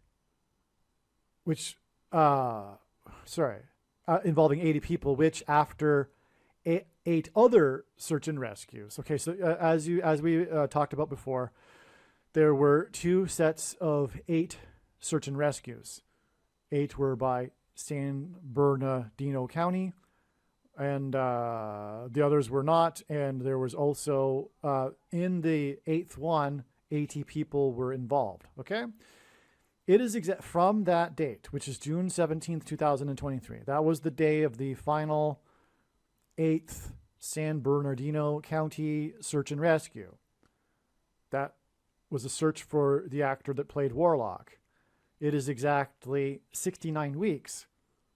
which, involving 80 people, which after 8 other search and rescues. Okay, so as we talked about before, there were 2 sets of 8 search and rescues. 8 were by San Bernardino County, and the others were not. And there was also, in the 8th one, 80 people were involved. Okay? It is from that date, which is June 17th, 2023. That was the day of the final 8th San Bernardino County search and rescue. That was a search for the actor that played Warlock. It is exactly 69 weeks,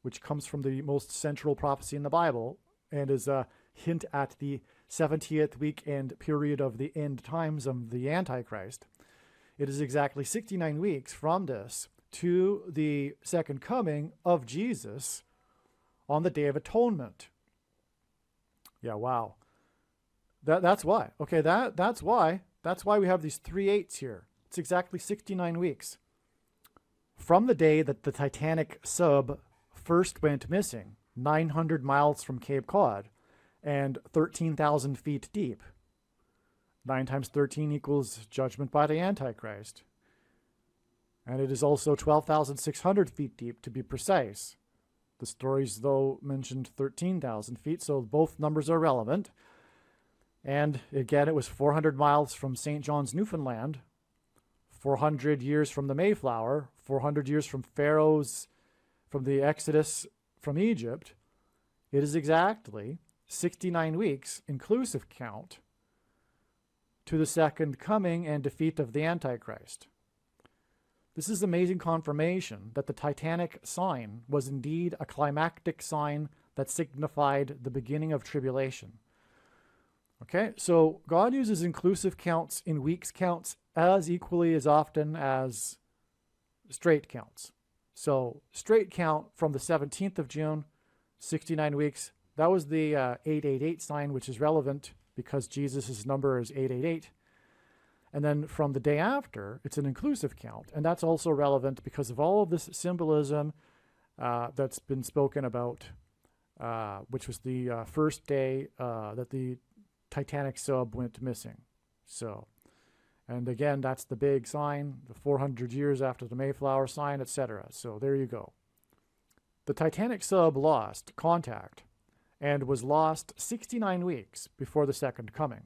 which comes from the most central prophecy in the Bible and is a hint at the 70th week and period of the end times of the Antichrist. It is exactly 69 weeks from this to the second coming of Jesus on the Day of Atonement. Yeah, wow. That's why. Okay, that's why we have these 3 8s here. It's exactly 69 weeks. From the day that the Titanic sub first went missing, 900 miles from Cape Cod and 13,000 feet deep. 9 times 13 equals judgment by the Antichrist. And it is also 12,600 feet deep, to be precise. The stories, though, mentioned 13,000 feet, so both numbers are relevant. And again, it was 400 miles from St. John's, Newfoundland, 400 years from the Mayflower, 400 years from from the Exodus from Egypt. It is exactly 69 weeks, inclusive count, to the second coming and defeat of the Antichrist. This is amazing confirmation that the Titanic sign was indeed a climactic sign that signified the beginning of tribulation. Okay, so God uses inclusive counts in weeks counts as equally as often as straight counts. So straight count from the 17th of June, 69 weeks. That was the 888 sign, which is relevant because Jesus' number is 888. And then from the day after, it's an inclusive count. And that's also relevant because of all of this symbolism that's been spoken about, which was the first day that the Titanic sub went missing. So, and again, that's the big sign, the 400 years after the Mayflower sign, etc. So there you go. The Titanic sub lost contact and was lost 69 weeks before the second coming,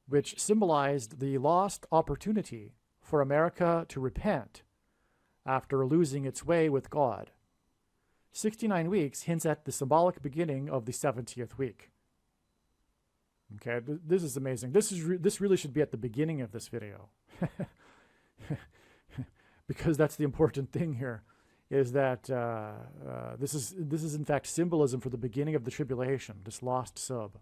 which symbolized the lost opportunity for America to repent after losing its way with God. 69 weeks hints at the symbolic beginning of the 70th week. Okay, this is amazing. This really should be at the beginning of this video. Because that's the important thing here, is that this is in fact symbolism for the beginning of the tribulation, this lost sub.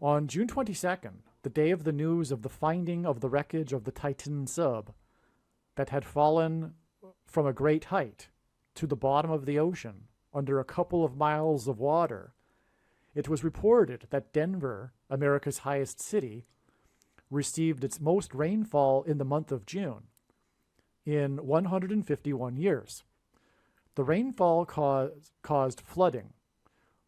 On June 22nd, the day of the news of the finding of the wreckage of the Titan sub that had fallen from a great height to the bottom of the ocean under a couple of miles of water, it was reported that Denver, America's highest city, received its most rainfall in the month of June in 151 years. The rainfall caused flooding.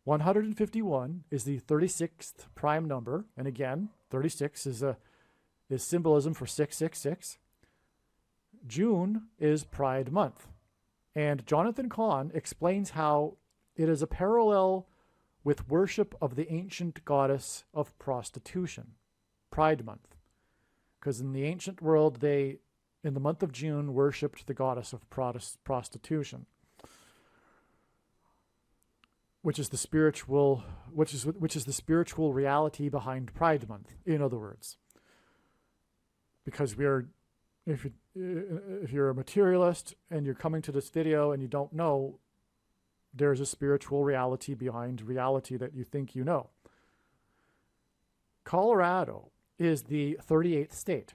151 is the 36th prime number, and again, 36 is symbolism for 666. June is Pride Month, and Jonathan Cahn explains how it is a parallel with worship of the ancient goddess of prostitution, Pride Month, because in the ancient world they, in the month of June, worshipped the goddess of prostitution, which is the spiritual reality behind Pride Month. In other words, because if you're a materialist and you're coming to this video and you don't know, there's a spiritual reality behind reality that you think you know. Colorado is the 38th state.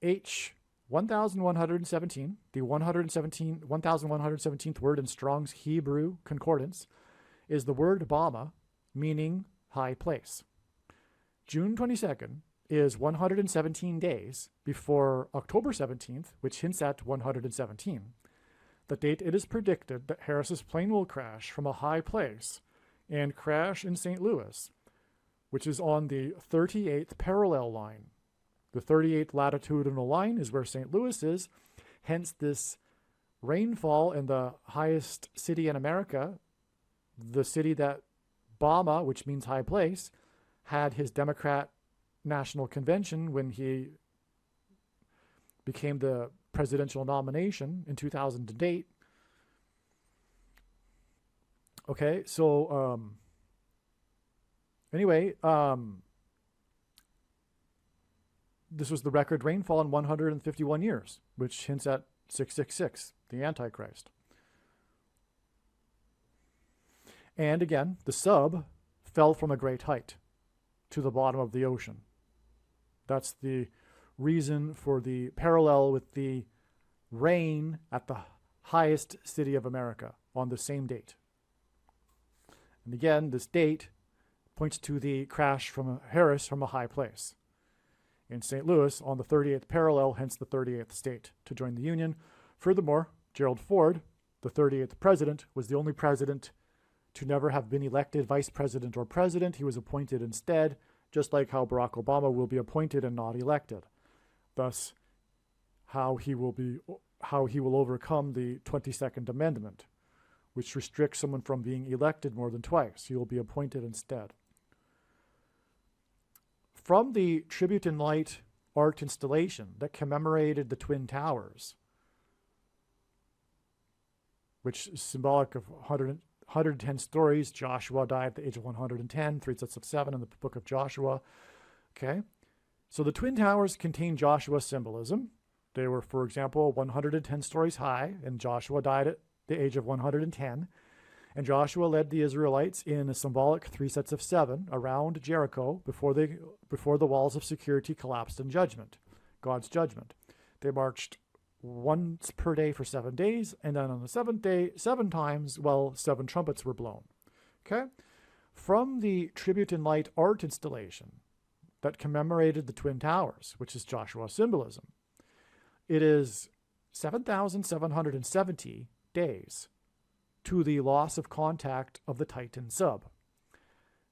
H 1117, the 1117th word in Strong's Hebrew Concordance, is the word Bama, meaning high place. June 22nd is 117 days before October 17th, which hints at 117, the date it is predicted that Harris's plane will crash from a high place and crash in St. Louis, which is on the 38th parallel line. The 38th latitudinal line is where St. Louis is, hence this rainfall in the highest city in America, the city that Obama, which means high place, had his Democrat National Convention when he became the presidential nomination in 2008. Okay, so anyway, this was the record rainfall in 151 years, which hints at 666, the Antichrist. And again, the sub fell from a great height to the bottom of the ocean. That's the reason for the parallel with the rain at the highest city of America on the same date. And again, this date points to the crash from Harris from a high place in St. Louis on the 38th parallel, hence the 38th state to join the Union. Furthermore, Gerald Ford, the 38th president, was the only president to never have been elected vice president or president. He was appointed instead, just like how Barack Obama will be appointed and not elected. Thus, how he will overcome the 22nd Amendment, which restricts someone from being elected more than twice. He will be appointed instead. From the Tribute in Light art installation that commemorated the Twin Towers, which is symbolic of 110 stories. Joshua died at the age of 110, 3 sets of 7 in the book of Joshua. Okay, so the Twin Towers contain Joshua's symbolism. They were, for example, 110 stories high, and Joshua died at the age of 110. And Joshua led the Israelites in a symbolic 3 sets of 7 around Jericho before the walls of security collapsed in judgment, God's judgment. They marched once per day for 7 days, and then on the 7th day, 7 times, 7 trumpets were blown. Okay? From the Tribute in Light art installation that commemorated the Twin Towers, which is Joshua's symbolism, it is 7,770 days to the loss of contact of the Titan sub.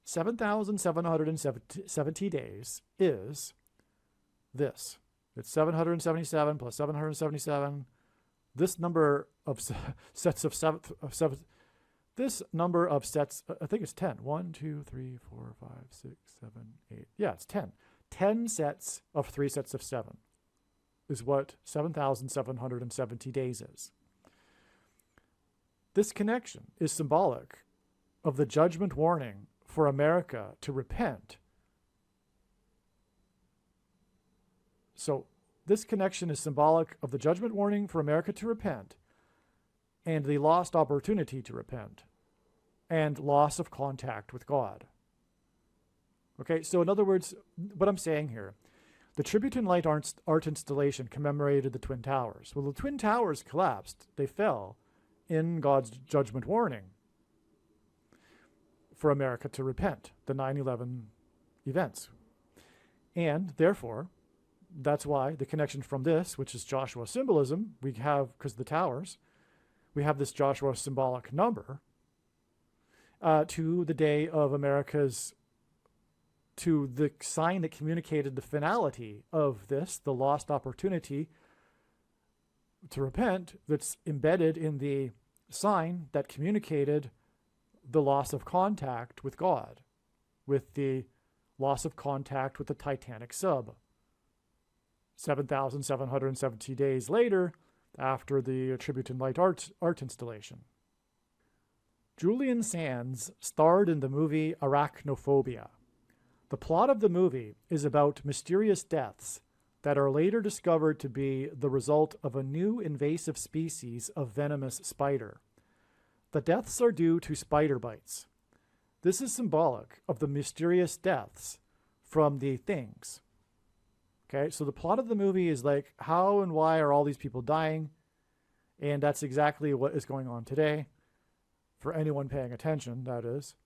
7,770 days is this. It's 777 plus 777. This number of sets of seven. This number of sets, I think it's 10. 1, 2, 3, 4, 5, 6, 7, 8. Yeah, it's 10. 10 sets of 3 sets of 7 is what 7,770 days is. This connection is symbolic of the judgment warning for America to repent. So this connection is symbolic of the judgment warning for America to repent and the lost opportunity to repent and loss of contact with God. Okay, so in other words, what I'm saying here, the Tribute in Light art installation commemorated the Twin Towers. Well, the Twin Towers collapsed. They fell in God's judgment warning for America to repent, the 9/11 events. And therefore, that's why the connection from this, which is Joshua symbolism, we have, because the towers, we have this Joshua symbolic number to the day of America's, to the sign that communicated the finality of this, the lost opportunity to repent, that's embedded in the sign that communicated the loss of contact with God, with the loss of contact with the Titanic sub. 7,770 days later, after the Tribute in Light art installation. Julian Sands starred in the movie Arachnophobia. The plot of the movie is about mysterious deaths that are later discovered to be the result of a new invasive species of venomous spider. The deaths are due to spider bites. This is symbolic of the mysterious deaths from the things. Okay, so the plot of the movie is like, how and why are all these people dying? And that's exactly what is going on today, for anyone paying attention, that is.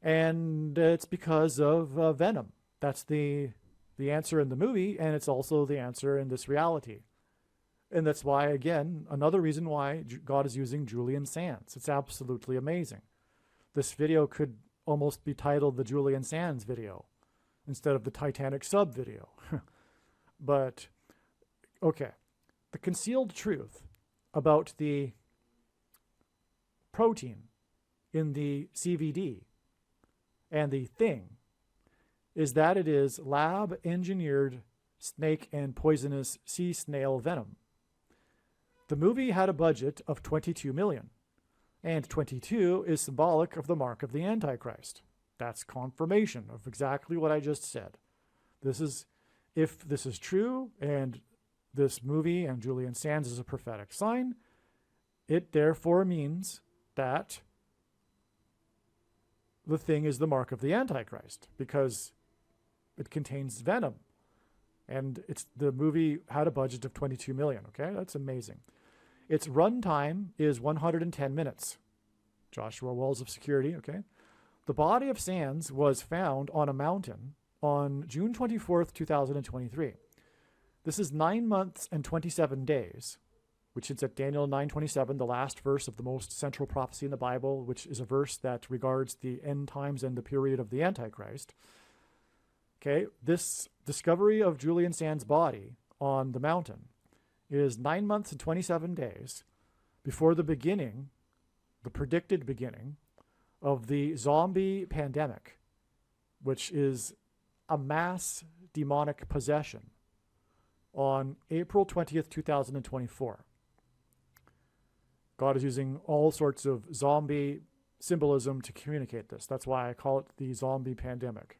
And it's because of venom. That's the answer in the movie, and it's also the answer in this reality. And that's why, again, another reason why God is using Julian Sands. It's absolutely amazing. This video could almost be titled the Julian Sands video instead of the Titanic Sub video. But, okay. The concealed truth about the protein in the CVD and the thing is that it is lab-engineered snake and poisonous sea snail venom. The movie had a budget of $22 million, and 22 is symbolic of the mark of the Antichrist. That's confirmation of exactly what I just said. If this is true, and this movie and Julian Sands is a prophetic sign, it therefore means that the thing is the mark of the Antichrist, because it contains venom. And the movie had a budget of $22 million, okay? That's amazing. Its runtime is 110 minutes. Joshua Walls of Security, okay? The body of Sands was found on a mountain on June 24th, 2023. This is 9 months and 27 days, which is at Daniel 9:27, the last verse of the most central prophecy in the Bible, which is a verse that regards the end times and the period of the Antichrist. Okay, this discovery of Julian Sands' body on the mountain is 9 months and 27 days before the beginning, the predicted beginning, of the zombie pandemic, which is a mass demonic possession on April 20th, 2024. God is using all sorts of zombie symbolism to communicate this. That's why I call it the zombie pandemic,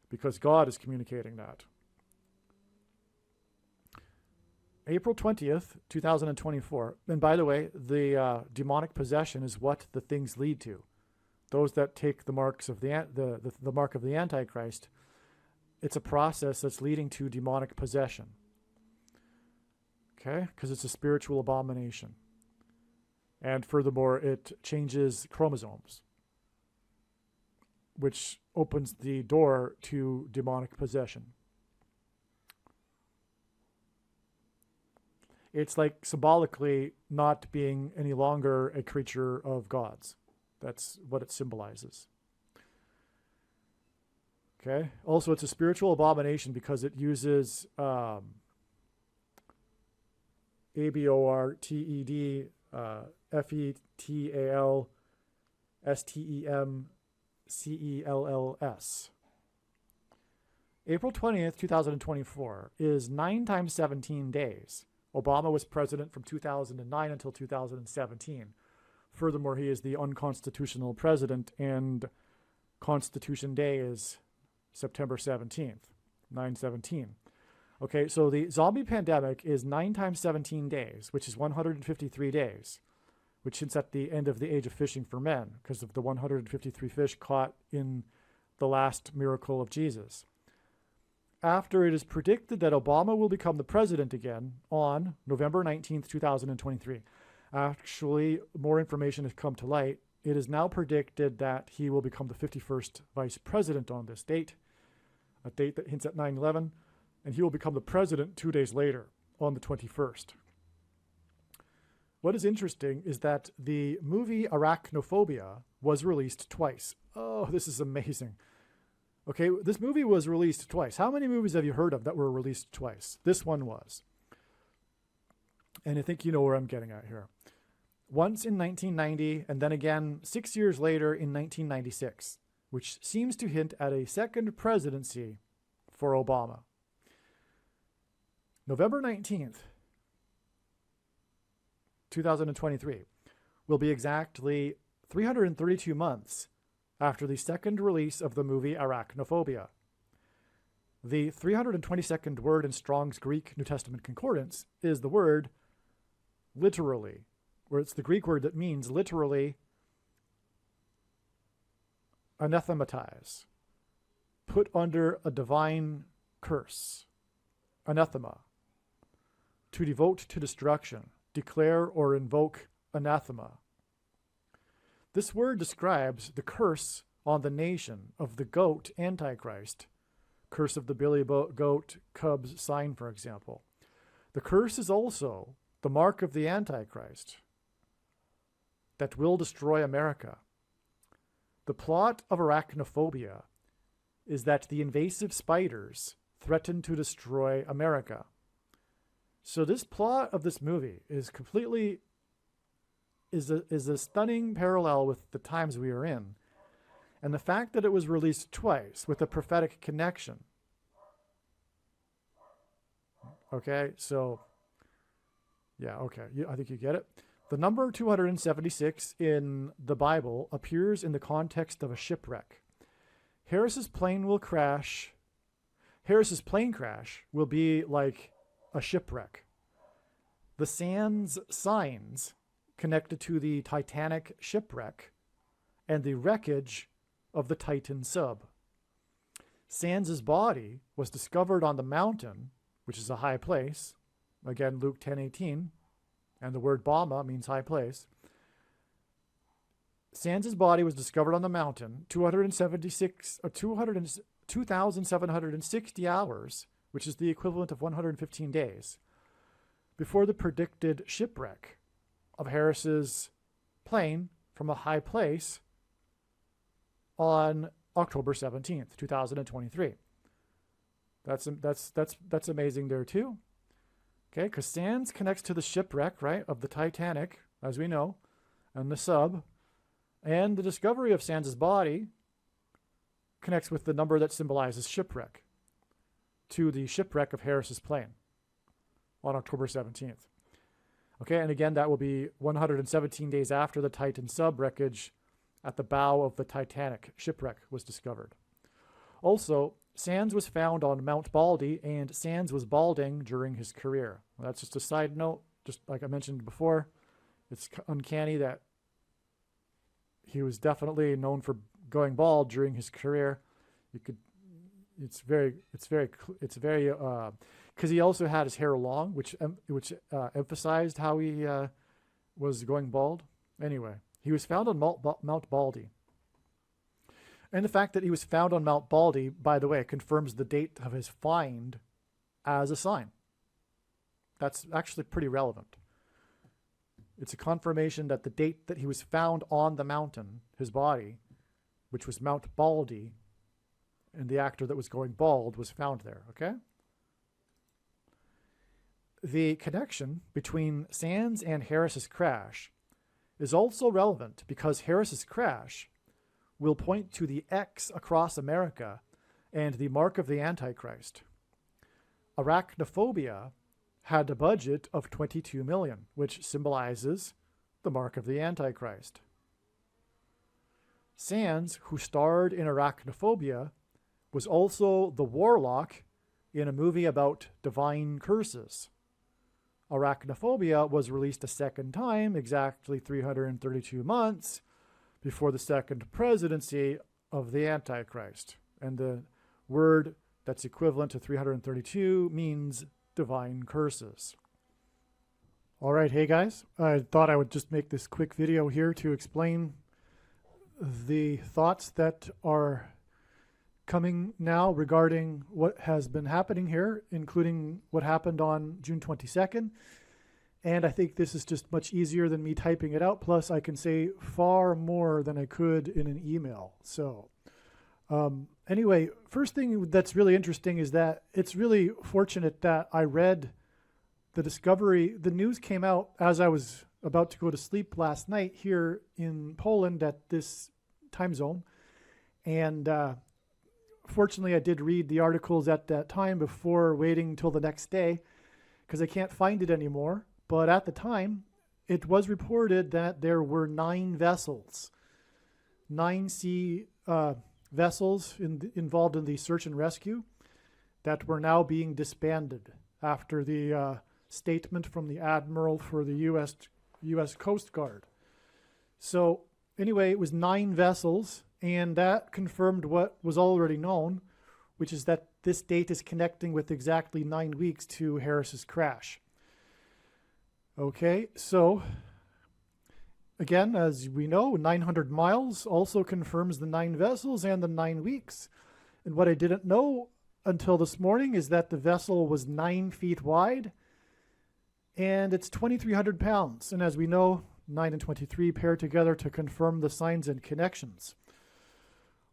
because God is communicating that. April 20th, 2024. And by the way, the demonic possession is what the things lead to. Those that take the marks of the mark of the Antichrist, it's a process that's leading to demonic possession. Okay? Because it's a spiritual abomination. And furthermore, it changes chromosomes, which opens the door to demonic possession. It's like symbolically not being any longer a creature of God's. That's what it symbolizes. Okay. Also, it's a spiritual abomination because it uses ABORTED, FETAL, STEMCELLS. April 20th, 2024 is 9 times 17 days. Obama was president from 2009 until 2017. Furthermore, he is the unconstitutional president, and Constitution Day is September 17th, 9/17. Okay, so the zombie pandemic is 9 times 17 days, which is 153 days, which hints at the end of the age of fishing for men because of the 153 fish caught in the last miracle of Jesus. After it is predicted that Obama will become the president again on November 19th, 2023. Actually, more information has come to light. It is now predicted that he will become the 51st vice president on this date, a date that hints at 9/11, and he will become the president 2 days later on the 21st. What is interesting is that the movie Arachnophobia was released twice. Oh, this is amazing. Okay, this movie was released twice. How many movies have you heard of that were released twice? This one was. And I think you know where I'm getting at here. Once in 1990, and then again 6 years later in 1996, which seems to hint at a second presidency for Obama. November 19th, 2023, will be exactly 332 months after the second release of the movie Arachnophobia. The 322nd word in Strong's Greek New Testament Concordance is the word literally, where it's the Greek word that means literally anathematize, put under a divine curse, anathema, to devote to destruction, declare or invoke anathema. This word describes the curse on the nation of the goat Antichrist curse of the billy goat cubs sign, for example. The curse is also the mark of the Antichrist that will destroy America. The plot of arachnophobia is that the invasive spiders threaten to destroy America. So this plot of this movie is completely is a stunning parallel with the times we are in, and the fact that it was released twice with a prophetic connection. Okay, so yeah, okay, I think you get it. The number 276 in the Bible appears in the context of a shipwreck. Harris's plane crash will be like a shipwreck. The Sands signs connected to the Titanic shipwreck and the wreckage of the Titan sub. Sands's body was discovered on the mountain, which is a high place. Again, Luke 10:18, and the word Bama means high place. Sands's body was discovered on the mountain 2,760 hours, which is the equivalent of 115 days, before the predicted shipwreck of Harris's plane from a high place on October 17th, 2023. That's amazing there too. Okay, because Sands connects to the shipwreck, right, of the Titanic, as we know, and the sub, and the discovery of Sands' body connects with the number that symbolizes shipwreck to the shipwreck of Harris's plane on October 17th. Okay, and again, that will be 117 days after the Titan sub wreckage at the bow of the Titanic shipwreck was discovered. Also, Sands was found on Mount Baldy, and Sands was balding during his career. Well, that's just a side note. Just like I mentioned before, it's uncanny that he was definitely known for going bald during his career. It's very, because he also had his hair long, which emphasized how he was going bald. Anyway, he was found on Mount Baldy. And the fact that he was found on Mount Baldy, by the way, confirms the date of his find as a sign. That's actually pretty relevant. It's a confirmation that the date that he was found on the mountain, his body, which was Mount Baldy, and the actor that was going bald was found there, okay? The connection between Sands and Harris's crash is also relevant because Harris's crash will point to the X across America and the mark of the Antichrist. Arachnophobia had a budget of $22 million, which symbolizes the mark of the Antichrist. Sands, who starred in Arachnophobia, was also the warlock in a movie about divine curses. Arachnophobia was released a second time, exactly 332 months, before the second presidency of the Antichrist. And the word that's equivalent to 332 means divine curses. All right, hey guys, I thought I would just make this quick video here to explain the thoughts that are coming now regarding what has been happening here, including what happened on June 22nd. And I think this is just much easier than me typing it out. Plus, I can say far more than I could in an email. So anyway, first thing that's really interesting is that it's really fortunate that I read the discovery. The news came out as I was about to go to sleep last night here in Poland at this time zone. And fortunately, I did read the articles at that time before waiting until the next day because I can't find it anymore. But at the time, it was reported that there were 9 vessels, 9 sea vessels involved in the search and rescue that were now being disbanded after the statement from the Admiral for the U.S. Coast Guard. So anyway, it was 9 vessels, and that confirmed what was already known, which is that this date is connecting with exactly 9 weeks to Harris's crash. Okay, so again, as we know, 900 miles also confirms the 9 vessels and the 9 weeks. And what I didn't know until this morning is that the vessel was 9 feet wide and it's 2,300 pounds. And as we know, 9 and 23 pair together to confirm the signs and connections.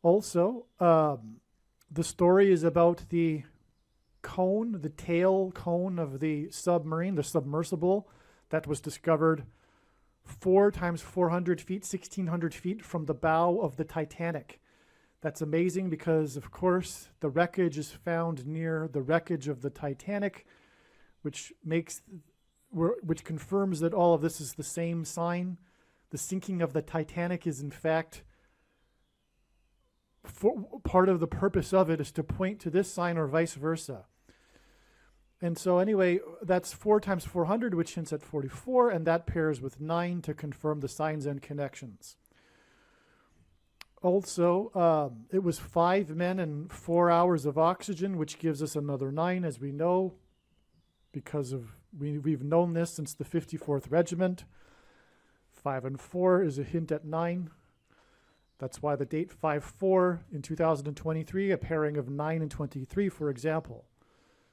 Also, the story is about the cone, the tail cone of the submarine, the submersible, that was discovered 4 times 400 feet, 1,600 feet from the bow of the Titanic. That's amazing because, of course, the wreckage is found near the wreckage of the Titanic, which confirms that all of this is the same sign. The sinking of the Titanic is, in fact, part of the purpose of it is to point to this sign or vice versa. And so anyway, that's 4 times 400, which hints at 44, and that pairs with 9 to confirm the signs and connections. Also, it was 5 men and 4 hours of oxygen, which gives us another 9, as we know, because we've known this since the 54th Regiment. 5 and 4 is a hint at 9. That's why the date 5-4 in 2023, a pairing of 9 and 23, for example.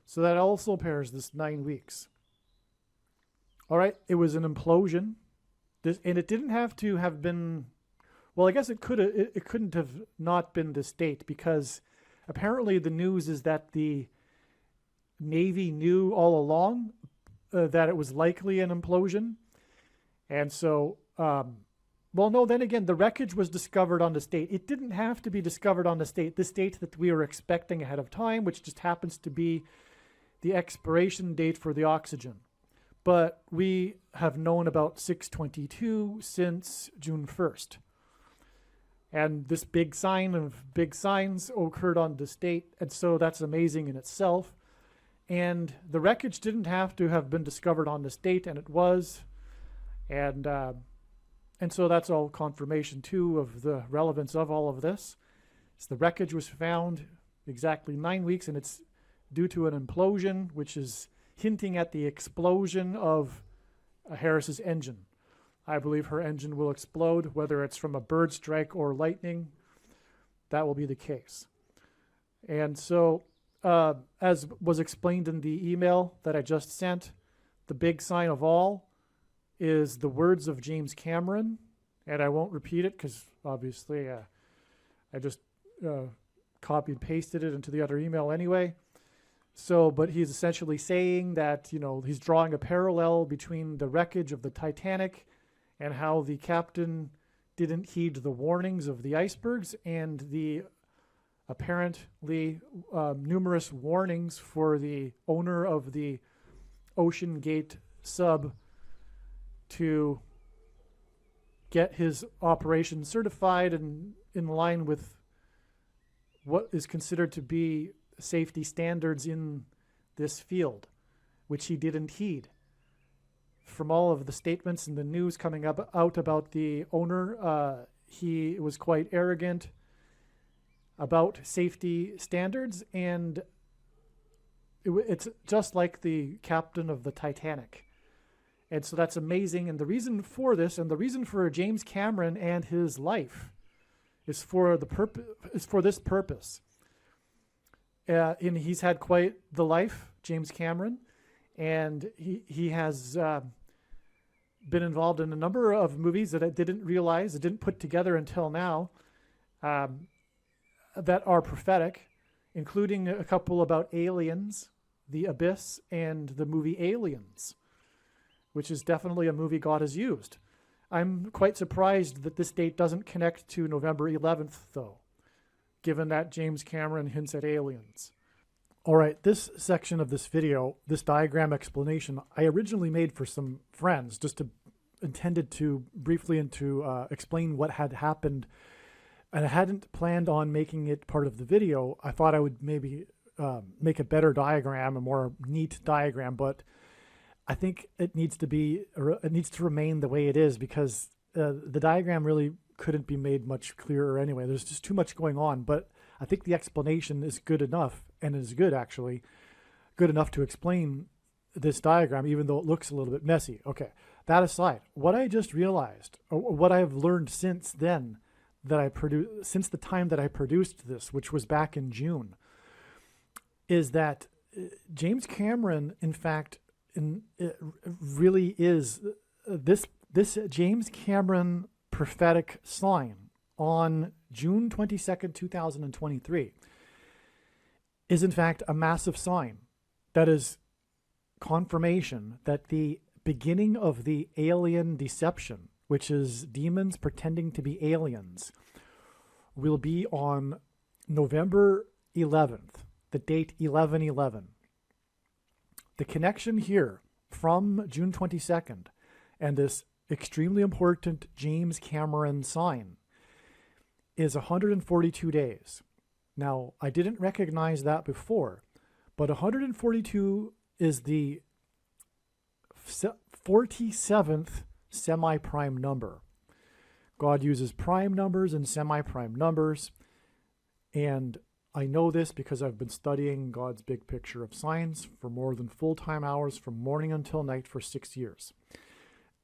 So that also pairs this 9 weeks. All right, it was an implosion. And it didn't have to have been, well, I guess it couldn't have not been this date, because apparently the news is that the Navy knew all along that it was likely an implosion. And so, well, no, then again, the wreckage was discovered on this date. It didn't have to be discovered on this date that we were expecting ahead of time, which just happens to be the expiration date for the oxygen. But we have known about 622 since June 1st. And this big sign of big signs occurred on this date, and so that's amazing in itself. And the wreckage didn't have to have been discovered on this date, and it was. And so that's all confirmation, too, of the relevance of all of this. So the wreckage was found exactly 9 weeks, and it's due to an implosion, which is hinting at the explosion of Harris's engine. I believe her engine will explode, whether it's from a bird strike or lightning. That will be the case. And so, as was explained in the email that I just sent, the big sign of all is the words of James Cameron, and I won't repeat it because obviously I just copy and pasted it into the other email anyway. So, but he's essentially saying that, he's drawing a parallel between the wreckage of the Titanic and how the captain didn't heed the warnings of the icebergs and the apparently numerous warnings for the owner of the Ocean Gate sub to get his operation certified and in line with what is considered to be safety standards in this field, which he didn't heed. From all of the statements and the news coming out about the owner, he was quite arrogant about safety standards, and it's just like the captain of the Titanic. And so that's amazing. And the reason for this, and the reason for James Cameron and his life, is for this purpose. And he's had quite the life, James Cameron, and he has been involved in a number of movies that I didn't put together until now, that are prophetic, including a couple about aliens, the abyss, and the movie Aliens, which is definitely a movie God has used. I'm quite surprised that this date doesn't connect to November 11th, though, given that James Cameron hints at aliens. All right, this section of this video, this diagram explanation, I originally made for some friends, intended to briefly explain what had happened, and I hadn't planned on making it part of the video. I thought I would maybe make a better diagram, a more neat diagram, but I think it needs to remain the way it is, because the diagram really couldn't be made much clearer anyway. There's just too much going on, but I think the explanation is good enough, and is good enough to explain this diagram, even though it looks a little bit messy. Okay, that aside, what I just realized, or what I've learned since then, since the time that I produced this, which was back in June, is that James Cameron, in fact, really is this James Cameron prophetic sign on June 22nd, 2023 is in fact a massive sign that is confirmation that the beginning of the alien deception, which is demons pretending to be aliens, will be on November 11th, the date 11/11. The connection here from June 22nd and this extremely important James Cameron sign is 142 days. Now, I didn't recognize that before, but 142 is the 47th semi-prime number. God uses prime numbers and semi-prime numbers, and I know this because I've been studying God's big picture of science for more than full-time hours from morning until night for 6 years.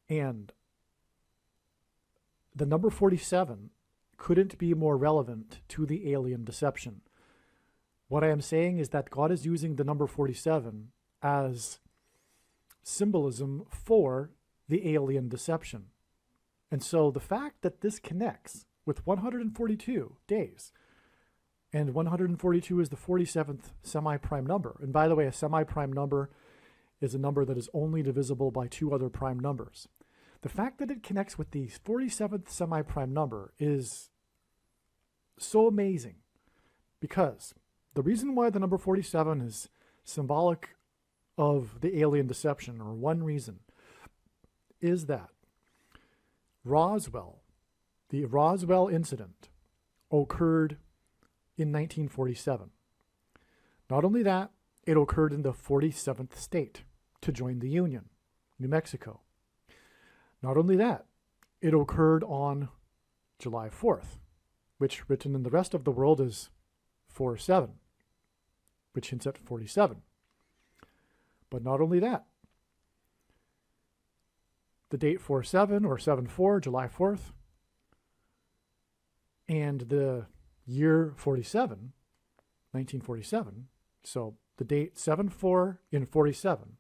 And the number 47 couldn't be more relevant to the alien deception. What I am saying is that God is using the number 47 as symbolism for the alien deception. And so the fact that this connects with 142 days, and 142 is the 47th semi-prime number. And by the way, a semi-prime number is a number that is only divisible by two other prime numbers. The fact that it connects with the 47th semi-prime number is so amazing, because the reason why the number 47 is symbolic of the alien deception, or one reason, is that the Roswell incident occurred in 1947. Not only that, it occurred in the 47th state to join the Union, New Mexico. Not only that, it occurred on July 4th, which written in the rest of the world is 4/7, which hints at 47. But not only that, the date 4/7 or 7/4, July 4th, and the year 47, 1947, so the date 7/4 in 47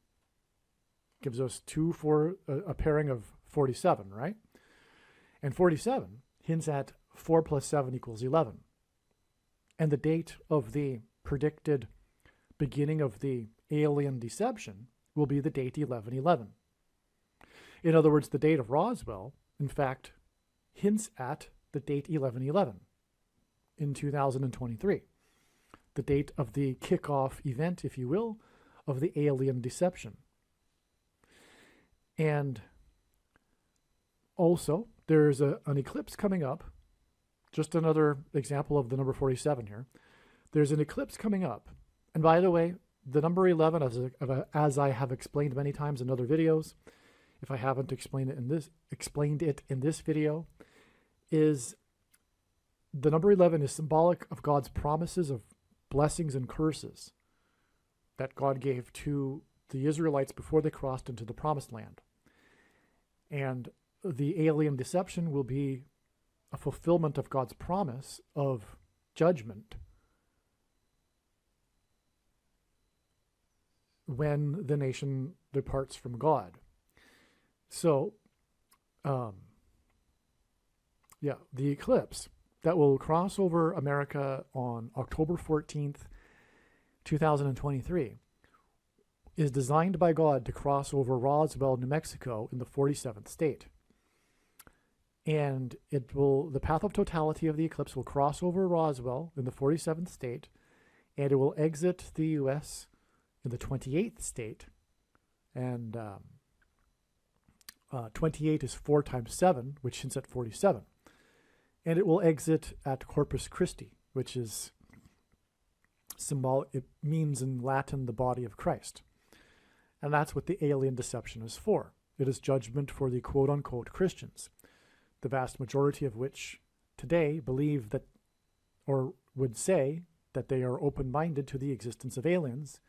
gives us a pairing of 47, right? And 47 hints at 4 plus 7 equals 11. And the date of the predicted beginning of the alien deception will be the date 11/11. In other words, the date of Roswell, in fact, hints at the date 11/11 in 2023, the date of the kickoff event, if you will, of the alien deception. And also, there's an eclipse coming up. Just another example of the number 47 here. There's an eclipse coming up. And by the way, the number 11, as I have explained many times in other videos, if I haven't explained it in this video, is the number 11 is symbolic of God's promises of blessings and curses that God gave to the Israelites before they crossed into the promised land. And the alien deception will be a fulfillment of God's promise of judgment when the nation departs from God. So, the eclipse that will cross over America on October 14th, 2023, is designed by God to cross over Roswell, New Mexico in the 47th state. And the path of totality of the eclipse will cross over Roswell in the 47th state, and it will exit the U.S. in the 28th state. And 28 is 4 times 7, which hints at 47. And it will exit at Corpus Christi, which is symbolic. It means in Latin the body of Christ. And that's what the alien deception is for. It is judgment for the quote-unquote Christians, the vast majority of which today believe that, or would say that they are open-minded to the existence of aliens,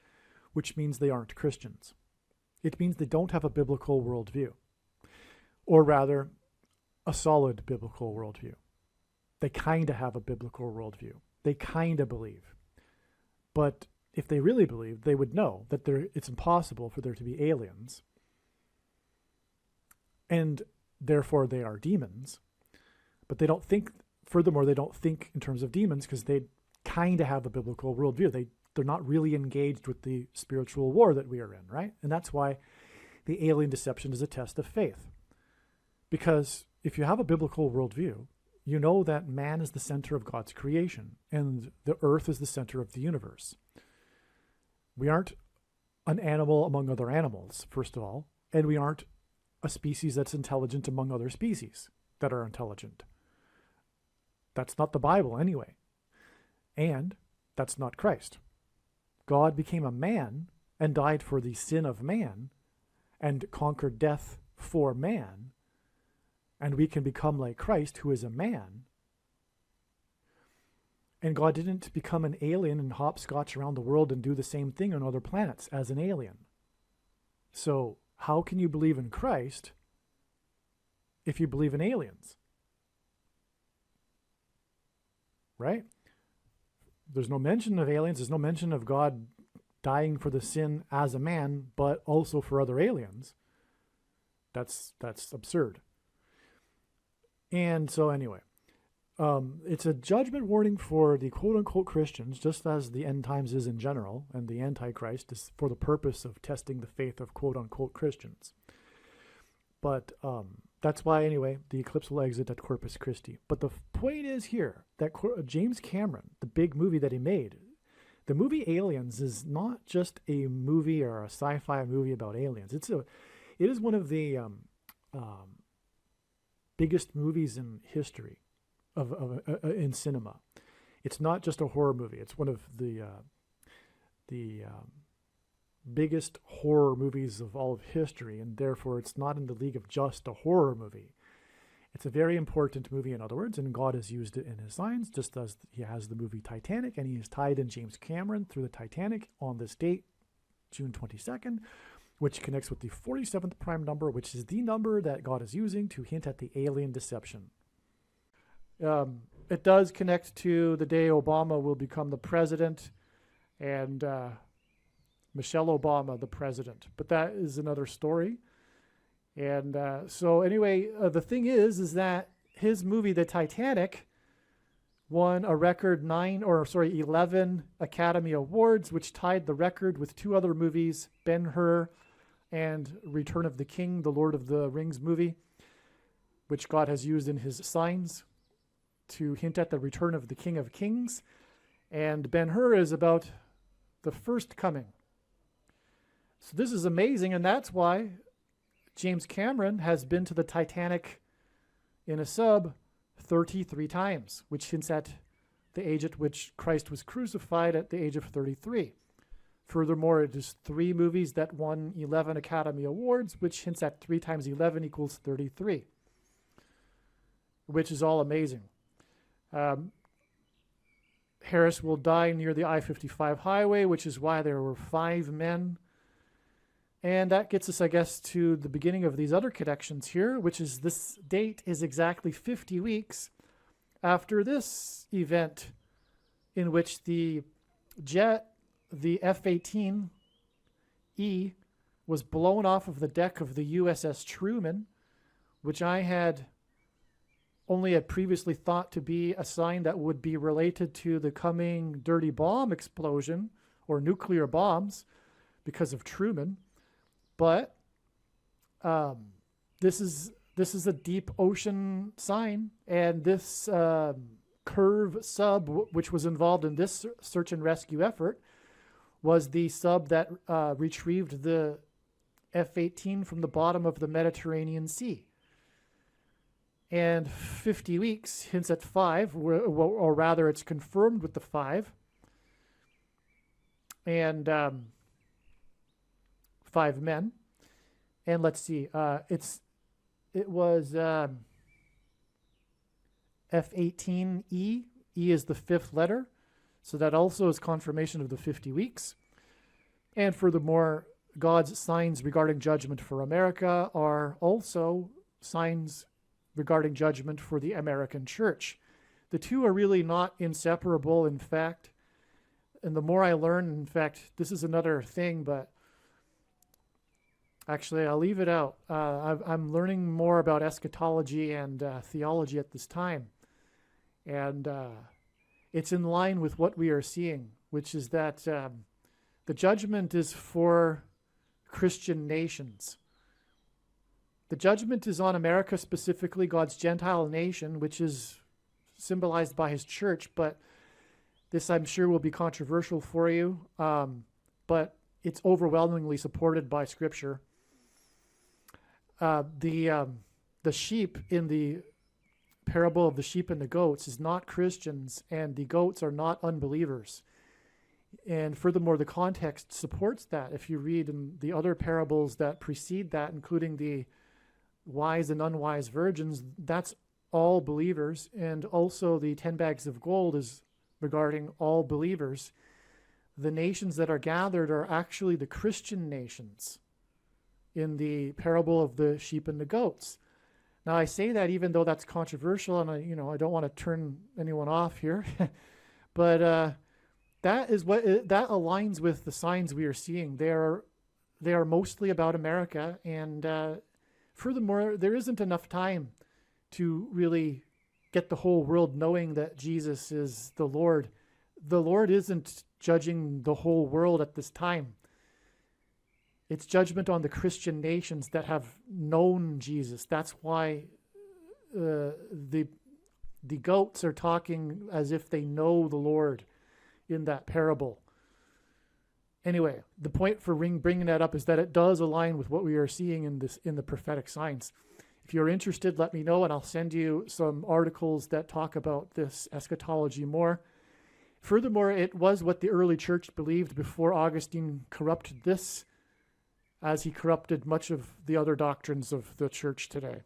which means they aren't Christians. It means they don't have a biblical worldview, or rather, a solid biblical worldview. They kind of have a biblical worldview. They kind of believe. But if they really believed, they would know that it's impossible for there to be aliens, and therefore they are demons. But they don't think, furthermore, they don't think in terms of demons because they kind of have a biblical worldview. They're not really engaged with the spiritual war that we are in, right? And that's why the alien deception is a test of faith. Because if you have a biblical worldview, you know that man is the center of God's creation and the earth is the center of the universe. We aren't an animal among other animals, first of all, and we aren't a species that's intelligent among other species that are intelligent. That's not the Bible anyway. And that's not Christ. God became a man and died for the sin of man and conquered death for man. And we can become like Christ, who is a man. And God didn't become an alien and hopscotch around the world and do the same thing on other planets as an alien. So how can you believe in Christ if you believe in aliens? Right? There's no mention of aliens. There's no mention of God dying for the sin as a man, but also for other aliens. That's absurd. And so anyway, it's a judgment warning for the quote-unquote Christians, just as the end times is in general, and the Antichrist is for the purpose of testing the faith of quote-unquote Christians. But that's why, anyway, the eclipse will exit at Corpus Christi. But the point is here that James Cameron, the big movie that he made, the movie Aliens is not just a movie or a sci-fi movie about aliens. It is one of the biggest movies in history in cinema. It's not just a horror movie. It's one of the biggest horror movies of all of history, and therefore it's not in the league of just a horror movie. It's a very important movie, in other words, and God has used it in his signs, just as he has the movie Titanic, and he has tied in James Cameron through the Titanic on this date, June 22nd, which connects with the 47th prime number, which is the number that God is using to hint at the alien deception. It does connect to the day Obama will become the president, and Michelle Obama the president. But that is another story. And so anyway, the thing is that his movie, The Titanic, won a record 11 Academy Awards, which tied the record with two other movies, Ben-Hur and Return of the King, the Lord of the Rings movie, which God has used in his signs to hint at the return of the King of Kings. And Ben-Hur is about the first coming. So this is amazing, and that's why James Cameron has been to the Titanic in a sub 33 times, which hints at the age at which Christ was crucified at the age of 33. Furthermore, it is 3 movies that won 11 Academy Awards, which hints at 3 times 11 equals 33, which is all amazing. Harris will die near the I-55 highway, which is why there were 5 men. And that gets us, I guess, to the beginning of these other connections here, which is this date is exactly 50 weeks after this event in which the jet, the F-18E, was blown off of the deck of the USS Truman, which I had previously thought to be a sign that would be related to the coming dirty bomb explosion or nuclear bombs because of Truman. But this is a deep ocean sign, and this Curve sub, which was involved in this search and rescue effort, was the sub that retrieved the F-18 from the bottom of the Mediterranean Sea. And 50 weeks hints at 5, or rather it's confirmed with the 5. And 5 men. And let's see, it was F-18E. E is the 5th letter. So that also is confirmation of the 50 weeks. And furthermore, God's signs regarding judgment for America are also signs regarding judgment for the American church. The two are really not inseparable. In fact, and the more I learn, in fact, this is another thing, but actually I'll leave it out. I'm learning more about eschatology and theology at this time. And it's in line with what we are seeing, which is that the judgment is for Christian nations. The judgment is on America specifically, God's Gentile nation, which is symbolized by his church, but this I'm sure will be controversial for you, but it's overwhelmingly supported by Scripture. The sheep in the parable of the sheep and the goats is not Christians, and the goats are not unbelievers. And furthermore, the context supports that. If you read in the other parables that precede that, including the wise and unwise virgins, that's all believers. And also the 10 bags of gold is regarding all believers. The nations that are gathered are actually the Christian nations in the parable of the sheep and the goats. Now, I say that even though that's controversial, and I don't want to turn anyone off here, but that aligns with the signs we are seeing. They are mostly about America, and furthermore, there isn't enough time to really get the whole world knowing that Jesus is the Lord. The Lord isn't judging the whole world at this time. It's judgment on the Christian nations that have known Jesus. That's why the goats are talking as if they know the Lord in that parable. Anyway, the point for bringing that up is that it does align with what we are seeing in the prophetic signs. If you're interested, let me know, and I'll send you some articles that talk about this eschatology more. Furthermore, it was what the early church believed before Augustine corrupted this, as he corrupted much of the other doctrines of the church today.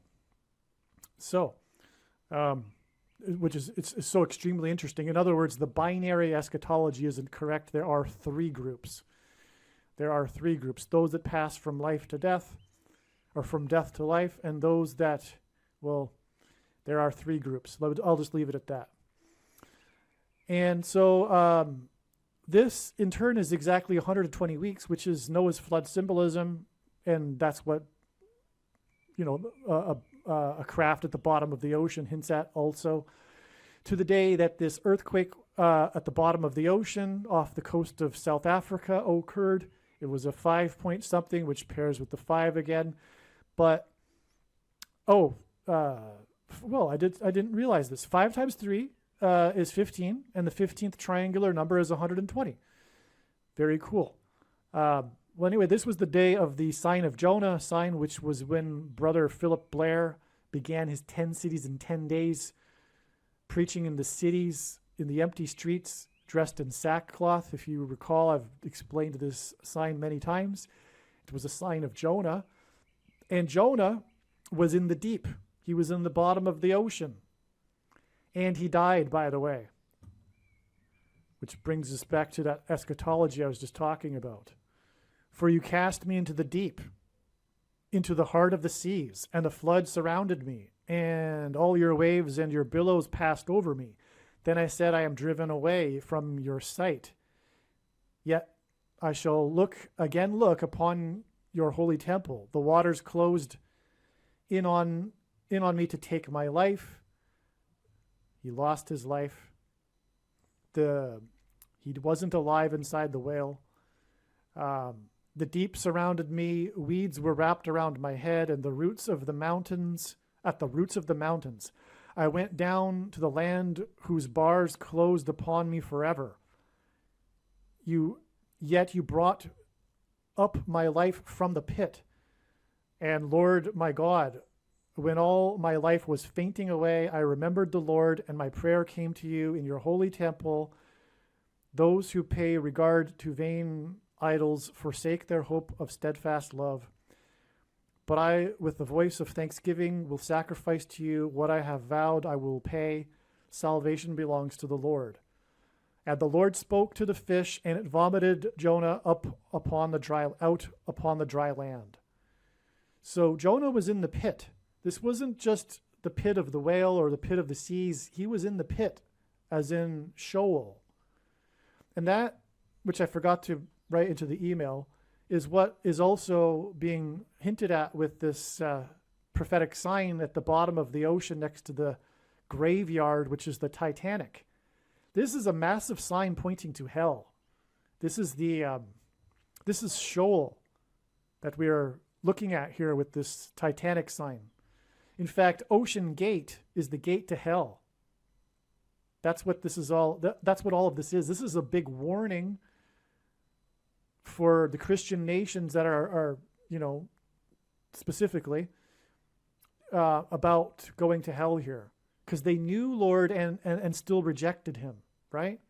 So, it's so extremely interesting. In other words, the binary eschatology isn't correct. There are three groups. Those that pass from life to death, or from death to life, and those that, there are three groups. I'll just leave it at that. And so this, in turn, is exactly 120 weeks, which is Noah's flood symbolism, and that's what, a craft at the bottom of the ocean hints at also. To the day that this earthquake at the bottom of the ocean off the coast of South Africa occurred. It was a 5 something, which pairs with the 5 again. But, I didn't realize this. 5 times 3 is 15, and the 15th triangular number is 120. Very cool. Anyway, this was the day of the sign of Jonah, sign which was when Brother Philip Blair began his 10 cities in 10 days, preaching in the cities, in the empty streets, dressed in sackcloth. If you recall, I've explained this sign many times. It was a sign of Jonah. And Jonah was in the deep. He was in the bottom of the ocean. And he died, by the way. Which brings us back to that eschatology I was just talking about. For you cast me into the deep, into the heart of the seas, and the flood surrounded me, and all your waves and your billows passed over me. Then I said, I am driven away from your sight. Yet I shall look upon your holy temple. The waters closed in on me to take my life. He lost his life. He wasn't alive inside the whale. The deep surrounded me. Weeds were wrapped around my head, and at the roots of the mountains, I went down to the land whose bars closed upon me forever. Yet you brought up my life from the pit. And Lord, my God, when all my life was fainting away, I remembered the Lord, and my prayer came to you in your holy temple. Those who pay regard to vain idols forsake their hope of steadfast love. But I, with the voice of thanksgiving, will sacrifice to you what I have vowed I will pay. Salvation belongs to the Lord. And the Lord spoke to the fish, and it vomited Jonah out upon the dry land. So Jonah was in the pit. This wasn't just the pit of the whale or the pit of the seas. He was in the pit, as in Sheol. And that which I forgot to write into the email, is what is also being hinted at with this prophetic sign at the bottom of the ocean next to the graveyard, which is the Titanic. This is a massive sign pointing to hell. This is Sheol that we are looking at here with this Titanic sign. In fact, Ocean Gate is the gate to hell. That's what this is all. That's what all of this is. This is a big warning for the Christian nations that are specifically about going to hell here, because they knew Lord and still rejected him, right?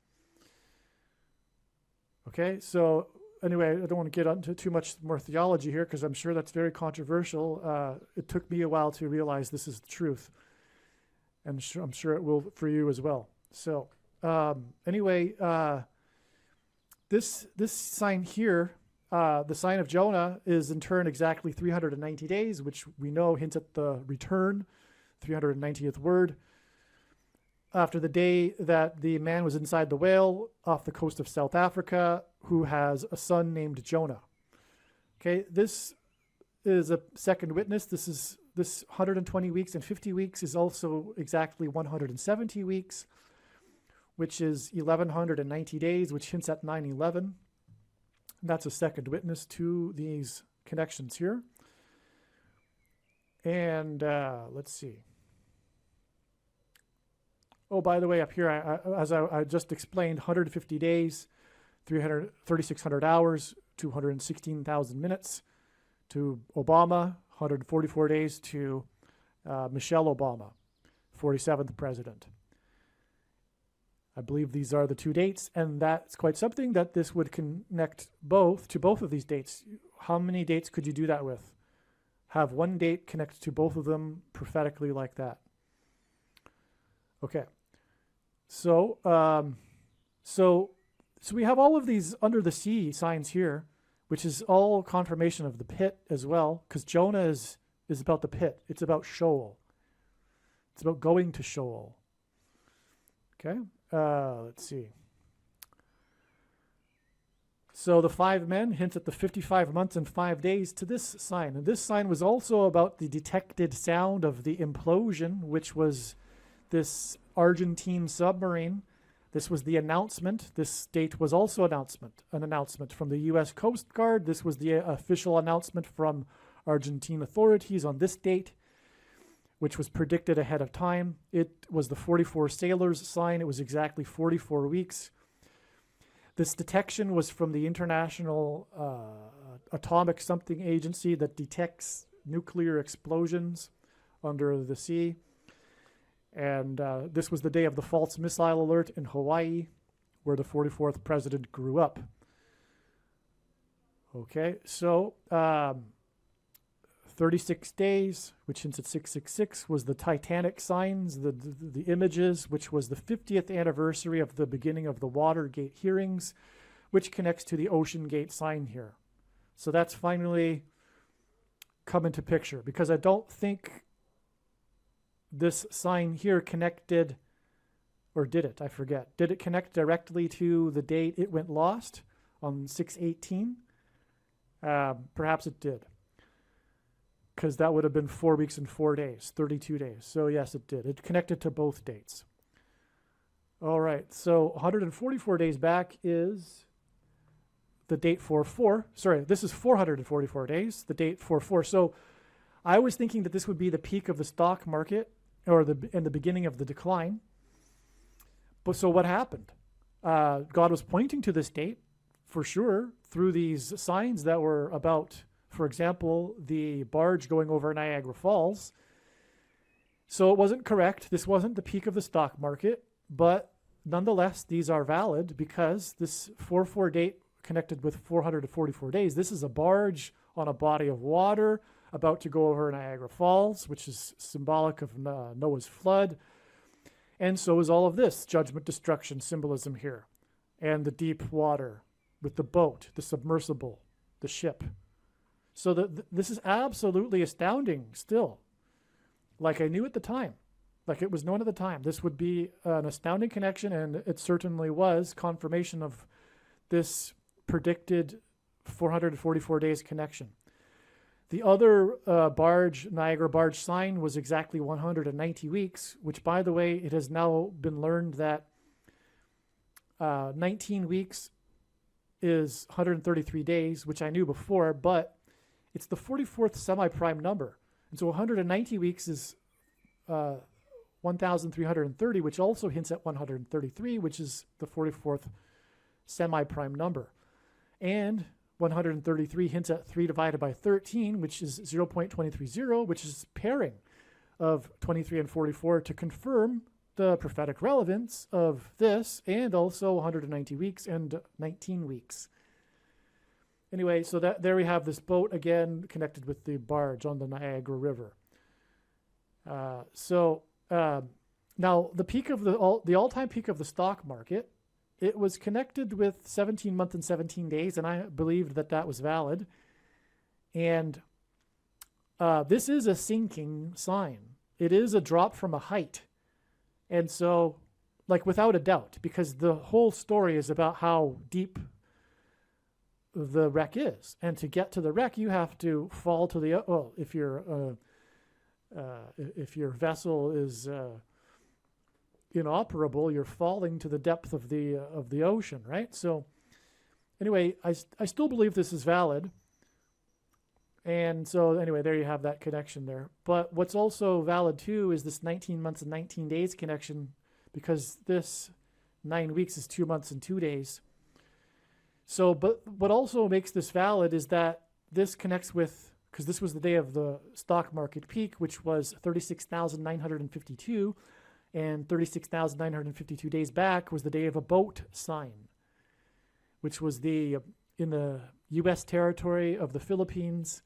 Okay, so anyway, I don't want to get into too much more theology here because I'm sure that's very controversial. It took me a while to realize this is the truth, and I'm sure it will for you as well. So anyway, this sign here, the sign of Jonah, is in turn exactly 390 days, which we know hints at the return, 390th word, after the day that the man was inside the whale off the coast of South Africa, who has a son named Jonah. Okay, this is a second witness. This 120 weeks and 50 weeks is also exactly 170 weeks, which is 1,190 days, which hints at 9/11. That's a second witness to these connections here. And let's see. Oh, by the way, up here, as I just explained, 150 days, 3,600 hours, 216,000 minutes to Obama, 144 days to Michelle Obama, 47th president. I believe these are the two dates, and that's quite something that this would connect to both of these dates. How many dates could you do that with? Have one date connect to both of them prophetically like that. Okay. So we have all of these under the sea signs here, which is all confirmation of the pit as well, because Jonah is about the pit. It's about Sheol. It's about going to Sheol. Okay. Let's see. So the 5 men hints at the 55 months and 5 days to this sign. And this sign was also about the detected sound of the implosion, which was this Argentine submarine. This was the announcement. This date was also an announcement from the U.S. Coast Guard. This was the official announcement from Argentine authorities on this date, which was predicted ahead of time. It was the 44 sailors sign. It was exactly 44 weeks. This detection was from the International Atomic Something Agency that detects nuclear explosions under the sea. And this was the day of the false missile alert in Hawaii, where the 44th president grew up. Okay, so 36 days, which hints at 666, was the Titanic signs, the images, which was the 50th anniversary of the beginning of the Watergate hearings, which connects to the Ocean Gate sign here. So that's finally come into picture, because I don't think this sign here connected, or did it? I forget. Did it connect directly to the date it went lost on 6/18? Perhaps it did, because that would have been 4 weeks and 4 days, 32 days. So yes, it did. It connected to both dates. All right, so 144 days back is the date 4/4. Sorry, this is 444 days, the date 4/4. So I was thinking that this would be the peak of the stock market, or the beginning of the decline. But so what happened? God was pointing to this date for sure through these signs that were about, for example, the barge going over Niagara Falls. So it wasn't correct. This wasn't the peak of the stock market, but nonetheless, these are valid because this 4/4 date connected with 444 days. This is a barge on a body of water about to go over Niagara Falls, which is symbolic of Noah's flood. And so is all of this judgment, destruction symbolism here, and the deep water with the boat, the submersible, the ship. So this is absolutely astounding still. Like I knew at the time, like it was known at the time, this would be an astounding connection, and it certainly was confirmation of this predicted 444 days connection. The other Niagara barge sign was exactly 190 weeks, which, by the way, it has now been learned that 19 weeks is 133 days, which I knew before, but it's the 44th semi-prime number. And so 190 weeks is 1,330, which also hints at 133, which is the 44th semi-prime number. And 133 hints at 3 divided by 13, which is 0.230, which is pairing of 23 and 44 to confirm the prophetic relevance of this, and also 190 weeks and 19 weeks. Anyway, so there we have this boat again connected with the barge on the Niagara River. Now the peak of the all-time peak of the stock market, it was connected with 17 months and 17 days, and I believed that that was valid. And this is a sinking sign. It is a drop from a height. And so, like, without a doubt, because the whole story is about how deep the wreck is. And to get to the wreck, you have to fall to the, well, if your vessel is inoperable, you're falling to the depth of the ocean, right? So anyway, I still believe this is valid. And so anyway, there you have that connection there. But what's also valid too is this 19 months and 19 days connection, because this 9 weeks is 2 months and 2 days. So, but what also makes this valid is that this connects with, because this was the day of the stock market peak, which was 36,952, and 36,952 days back was the day of a boat sign, which was in the U.S. territory of the Philippines,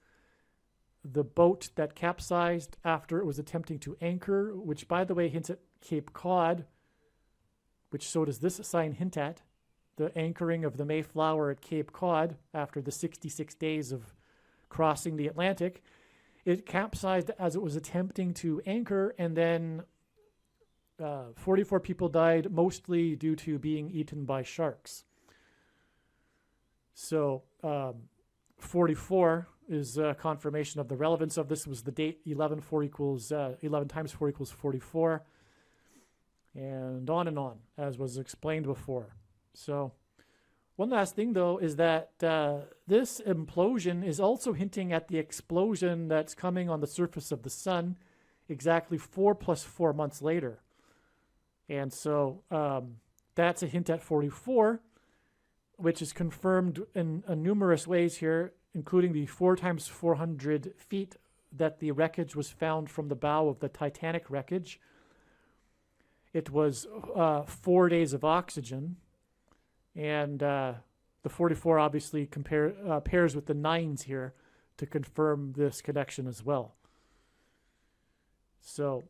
the boat that capsized after it was attempting to anchor, which, by the way, hints at Cape Cod, which so does this sign hint at, the anchoring of the Mayflower at Cape Cod after the 66 days of crossing the Atlantic. It capsized as it was attempting to anchor, and then 44 people died, mostly due to being eaten by sharks. So 44 is a confirmation of the relevance of this. Was the date 11 times 4 equals 44, and on, as was explained before. So one last thing, though, is that this implosion is also hinting at the explosion that's coming on the surface of the sun exactly 4 plus 4 months later. And so that's a hint at 44, which is confirmed in numerous ways here, including the 4 times 400 feet that the wreckage was found from the bow of the Titanic wreckage. It was 4 days of oxygen. And the 44 obviously pairs with the 9s here to confirm this connection as well. So,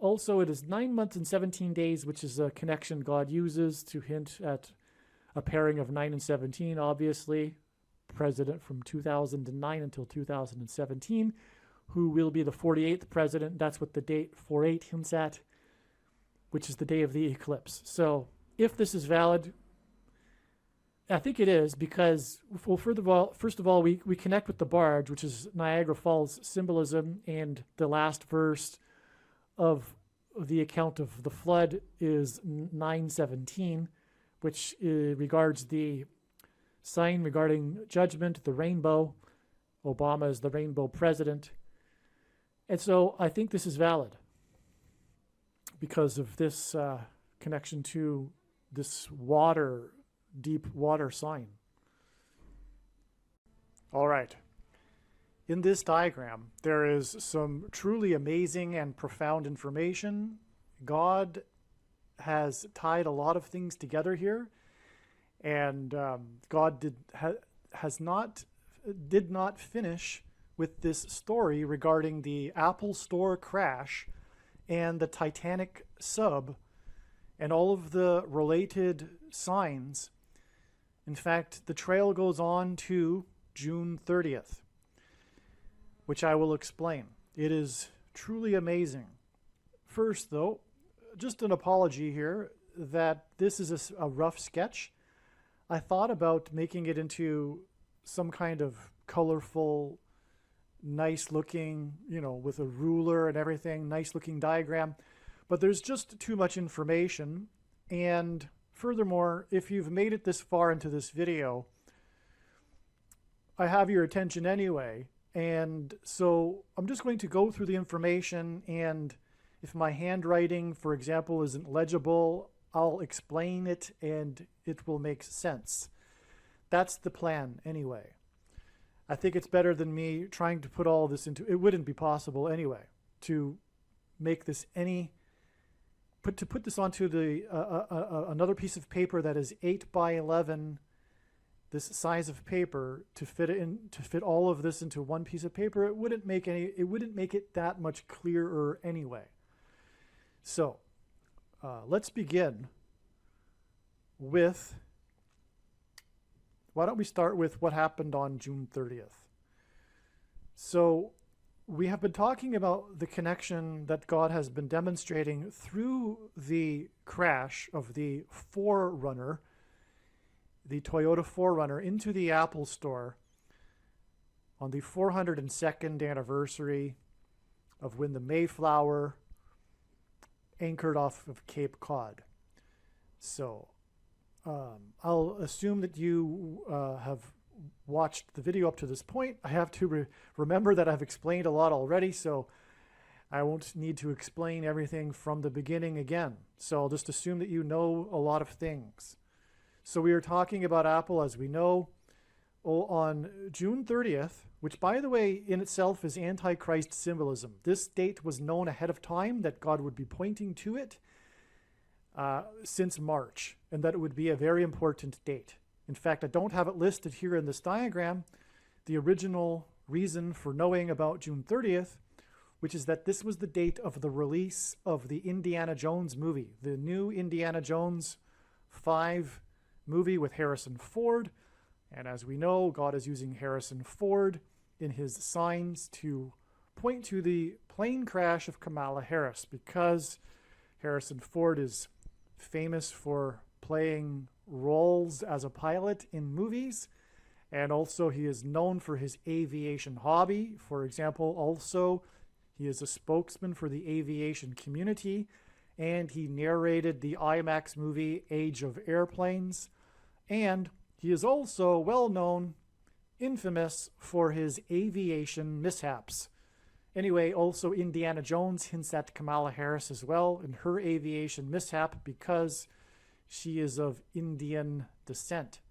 also it is 9 months and 17 days, which is a connection God uses to hint at a pairing of 9 and 17, obviously. President from 2009 until 2017, who will be the 48th president. That's what the date 48 hints at, which is the day of the eclipse. So if this is valid, I think it is, because, well, first of all, we connect with the barge, which is Niagara Falls symbolism, and the last verse of the account of the flood is 9:17, which regards the sign regarding judgment, the rainbow. Obama is the rainbow president. And so I think this is valid because of this connection to this deep water sign. All right. In this diagram, there is some truly amazing and profound information. God has tied a lot of things together here, and God did not finish with this story regarding the Apple Store crash and the Titanic sub and all of the related signs. In fact, the trail goes on to June 30th, which I will explain. It is truly amazing. First, though, just an apology here. that this is a rough sketch, I thought about making it into some kind of colorful, nice looking, with a ruler and everything, nice looking diagram. But there's just too much information. And furthermore, if you've made it this far into this video, I have your attention anyway. And so I'm just going to go through the information, and if my handwriting, for example, isn't legible, I'll explain it and it will make sense. That's the plan anyway. I think it's better than me trying to put all this into, it wouldn't be possible anyway, to make this put this onto the another piece of paper that is 8 by 11, this size of paper, to fit all of this into one piece of paper. It wouldn't make it that much clearer anyway. So let's begin with, why don't we start with what happened on June 30th? So we have been talking about the connection that God has been demonstrating through the crash of the 4Runner, the Toyota 4Runner, into the Apple Store on the 402nd anniversary of when the Mayflower anchored off of Cape Cod. So I'll assume that you have watched the video up to this point. I have to remember that I've explained a lot already, so I won't need to explain everything from the beginning again. So I'll just assume that you know a lot of things. So we are talking about Apple, as we know, on June 30th, which, by the way, in itself is Antichrist symbolism. This date was known ahead of time, that God would be pointing to it since March, and that it would be a very important date. In fact, I don't have it listed here in this diagram, the original reason for knowing about June 30th, which is that this was the date of the release of the Indiana Jones movie, the new Indiana Jones 5 movie with Harrison Ford. And as we know, God is using Harrison Ford in his signs to point to the plane crash of Kamala Harris, because Harrison Ford is famous for playing roles as a pilot in movies, and also he is known for his aviation hobby. For example, also he is a spokesman for the aviation community, and he narrated the IMAX movie Age of Airplanes, and he is also well known, infamous for his aviation mishaps. Anyway, also Indiana Jones hints at Kamala Harris as well in her aviation mishap, because she is of Indian descent.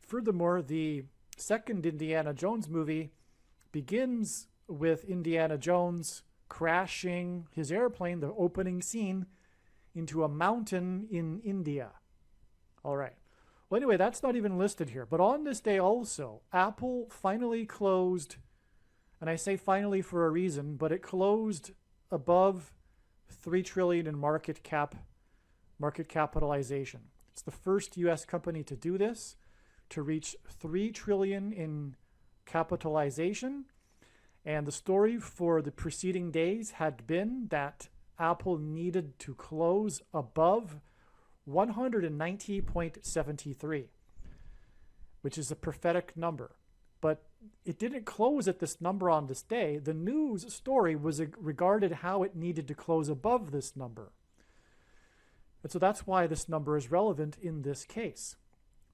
Furthermore, the second Indiana Jones movie begins with Indiana Jones crashing his airplane, the opening scene, into a mountain in India. All right. Well, anyway, that's not even listed here. But on this day also, Apple finally closed, and I say finally for a reason, but it closed above $3 trillion in market capitalization. It's the first U.S. company to do this, to reach $3 trillion in capitalization. And the story for the preceding days had been that Apple needed to close above 190.73, which is a prophetic number. But it didn't close at this number on this day. The news story was regarded how it needed to close above this number. And so that's why this number is relevant in this case.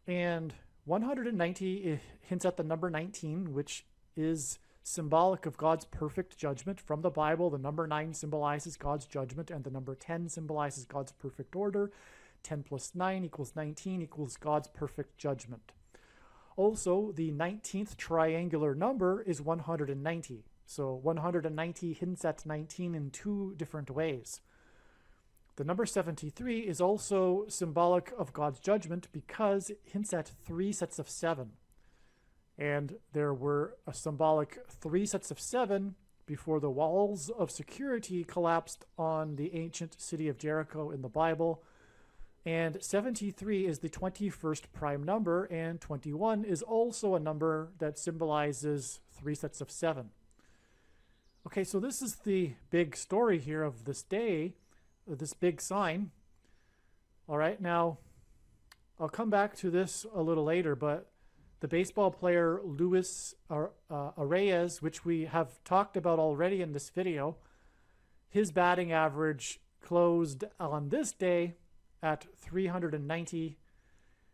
And 190 hints at the number 19, which is symbolic of God's perfect judgment. From the Bible, the number 9 symbolizes God's judgment, and the number 10 symbolizes God's perfect order. 10 plus 9 equals 19 equals God's perfect judgment. Also, the 19th triangular number is 190. So 190 hints at 19 in two different ways. The number 73 is also symbolic of God's judgment because it hints at 3 sets of 7. And there were a symbolic 3 sets of 7 before the walls of security collapsed on the ancient city of Jericho in the Bible. And 73 is the 21st prime number, and 21 is also a number that symbolizes 3 sets of 7. Okay, so this is the big story here of this day, this big sign. All right, now I'll come back to this a little later, but the baseball player Luis Arraez, which we have talked about already in this video, his batting average closed on this day at 390,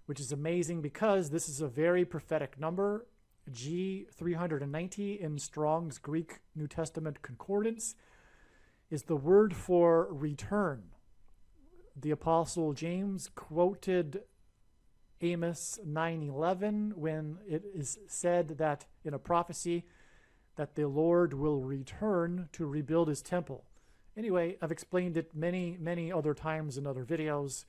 which is amazing because this is a very prophetic number. G 390 in Strong's Greek New Testament Concordance is the word for return. The Apostle James quoted Amos 9:11 when it is said that in a prophecy that the Lord will return to rebuild his temple. Anyway, I've explained it many other times in other videos,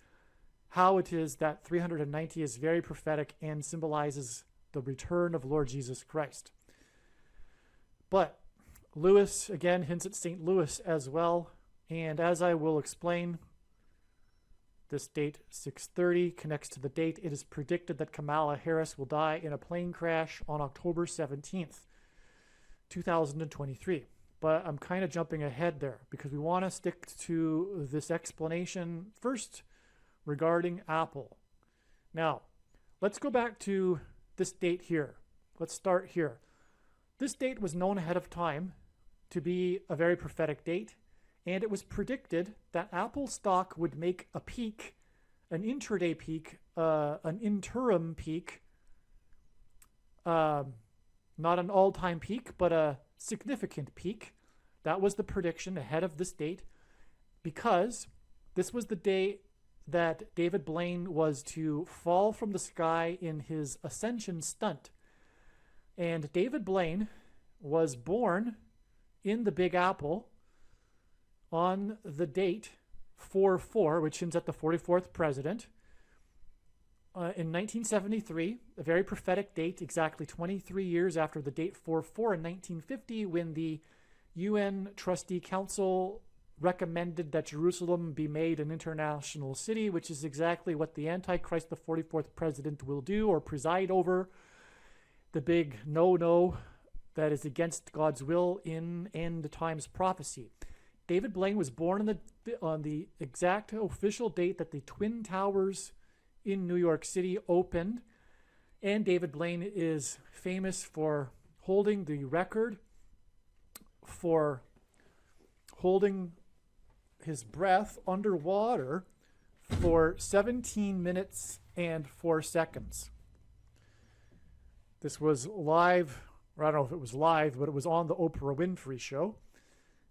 how it is that 390 is very prophetic and symbolizes the return of Lord Jesus Christ. But Lewis, again, hints at St. Louis as well. And as I will explain, this date, 6/30, connects to the date it is predicted that Kamala Harris will die in a plane crash on October 17th, 2023. But I'm kind of jumping ahead there because we want to stick to this explanation first regarding Apple. Now, let's go back to this date here. Let's start here. This date was known ahead of time to be a very prophetic date, and it was predicted that Apple stock would make a peak, an intraday peak, an interim peak, not an all-time peak, but a significant peak. That was the prediction ahead of this date, because this was the day that David Blaine was to fall from the sky in his ascension stunt. And David Blaine was born in the Big Apple on the date 4/4, which hints at the 44th president, in 1973, a very prophetic date, exactly 23 years after the date 4/4 in 1950, when the UN Trustee Council recommended that Jerusalem be made an international city, which is exactly what the Antichrist, the 44th president, will do or preside over. The big no-no that is against God's will in end times prophecy. David Blaine was born on the exact official date that the Twin Towers in New York City opened, and David Blaine is famous for holding the record for holding his breath underwater for 17 minutes and 4 seconds. This was live, or I don't know if it was live, but it was on the Oprah Winfrey Show.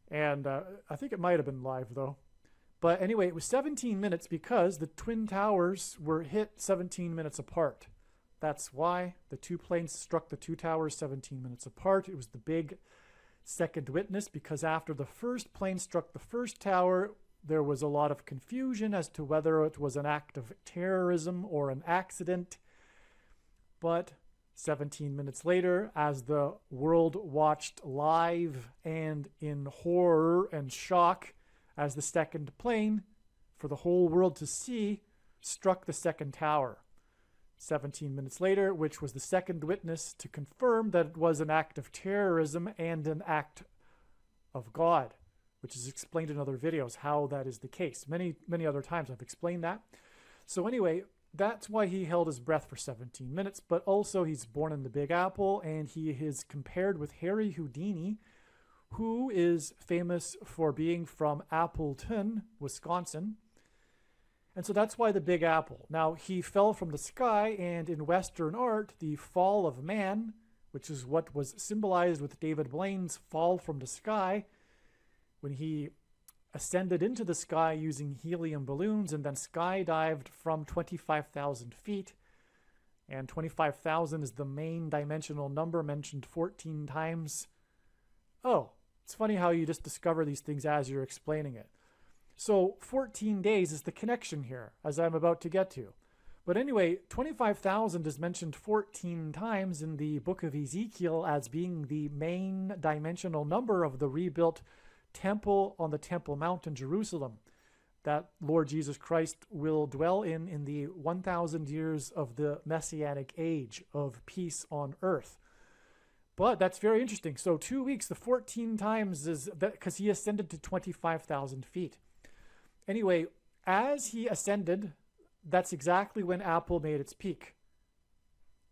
And I think it might have been live, though. But anyway, it was 17 minutes because the Twin Towers were hit 17 minutes apart. That's why the two planes struck the two towers 17 minutes apart. It was the big second witness, because after the first plane struck the first tower, there was a lot of confusion as to whether it was an act of terrorism or an accident. But 17 minutes later, as the world watched live and in horror and shock as the second plane, for the whole world to see, struck the second tower. 17 minutes later, which was the second witness to confirm that it was an act of terrorism and an act of God, which is explained in other videos how that is the case. Many other times I've explained that. So anyway, that's why he held his breath for 17 minutes, but also he's born in the Big Apple, and he is compared with Harry Houdini, who is famous for being from Appleton, Wisconsin. And so that's why the Big Apple. Now, he fell from the sky, and in Western art, the fall of man, which is what was symbolized with David Blaine's fall from the sky, when he ascended into the sky using helium balloons and then skydived from 25,000 feet. And 25,000 is the main dimensional number mentioned 14 times. Oh, it's funny how you just discover these things as you're explaining it. So 14 days is the connection here, as I'm about to get to. But anyway, 25,000 is mentioned 14 times in the book of Ezekiel as being the main dimensional number of the rebuilt temple on the Temple Mount in Jerusalem that Lord Jesus Christ will dwell in the 1,000 years of the Messianic age of peace on earth. But that's very interesting. So 2 weeks, the 14 times is that because he ascended to 25,000 feet. Anyway, as he ascended that's exactly when Apple made its peak.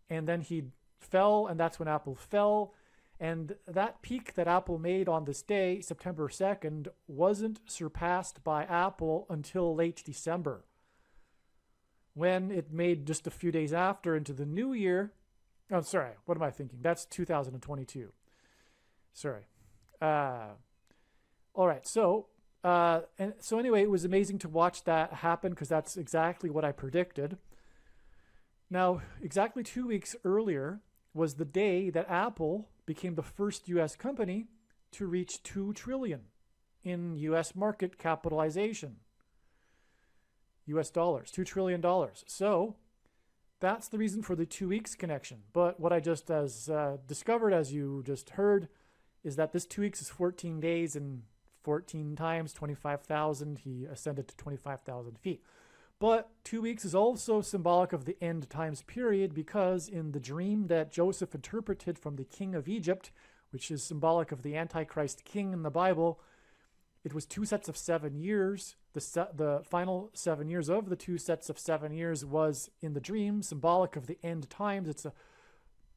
And then he fell, and that's when Apple fell. And that peak that Apple made on this day, September 2nd, wasn't surpassed by Apple until late December, when it made just a few days after into the new year. Oh, sorry, what am I thinking? That's 2022. Sorry. All right, so anyway, it was amazing to watch that happen, because that's exactly what I predicted. Now, exactly 2 weeks earlier was the day that Apple became the first U.S. company to reach $2 trillion in U.S. market capitalization. U.S. dollars, $2 trillion. So that's the reason for the 2 weeks connection. But what I just discovered, as you just heard, is that this 2 weeks is 14 days, and 14 times 25,000, he ascended to 25,000 feet. But 2 weeks is also symbolic of the end times period, because in the dream that Joseph interpreted from the king of Egypt, which is symbolic of the Antichrist king in the Bible, it was 2 sets of 7 years. The final 7 years of the 2 sets of 7 years was in the dream, symbolic of the end times. It's a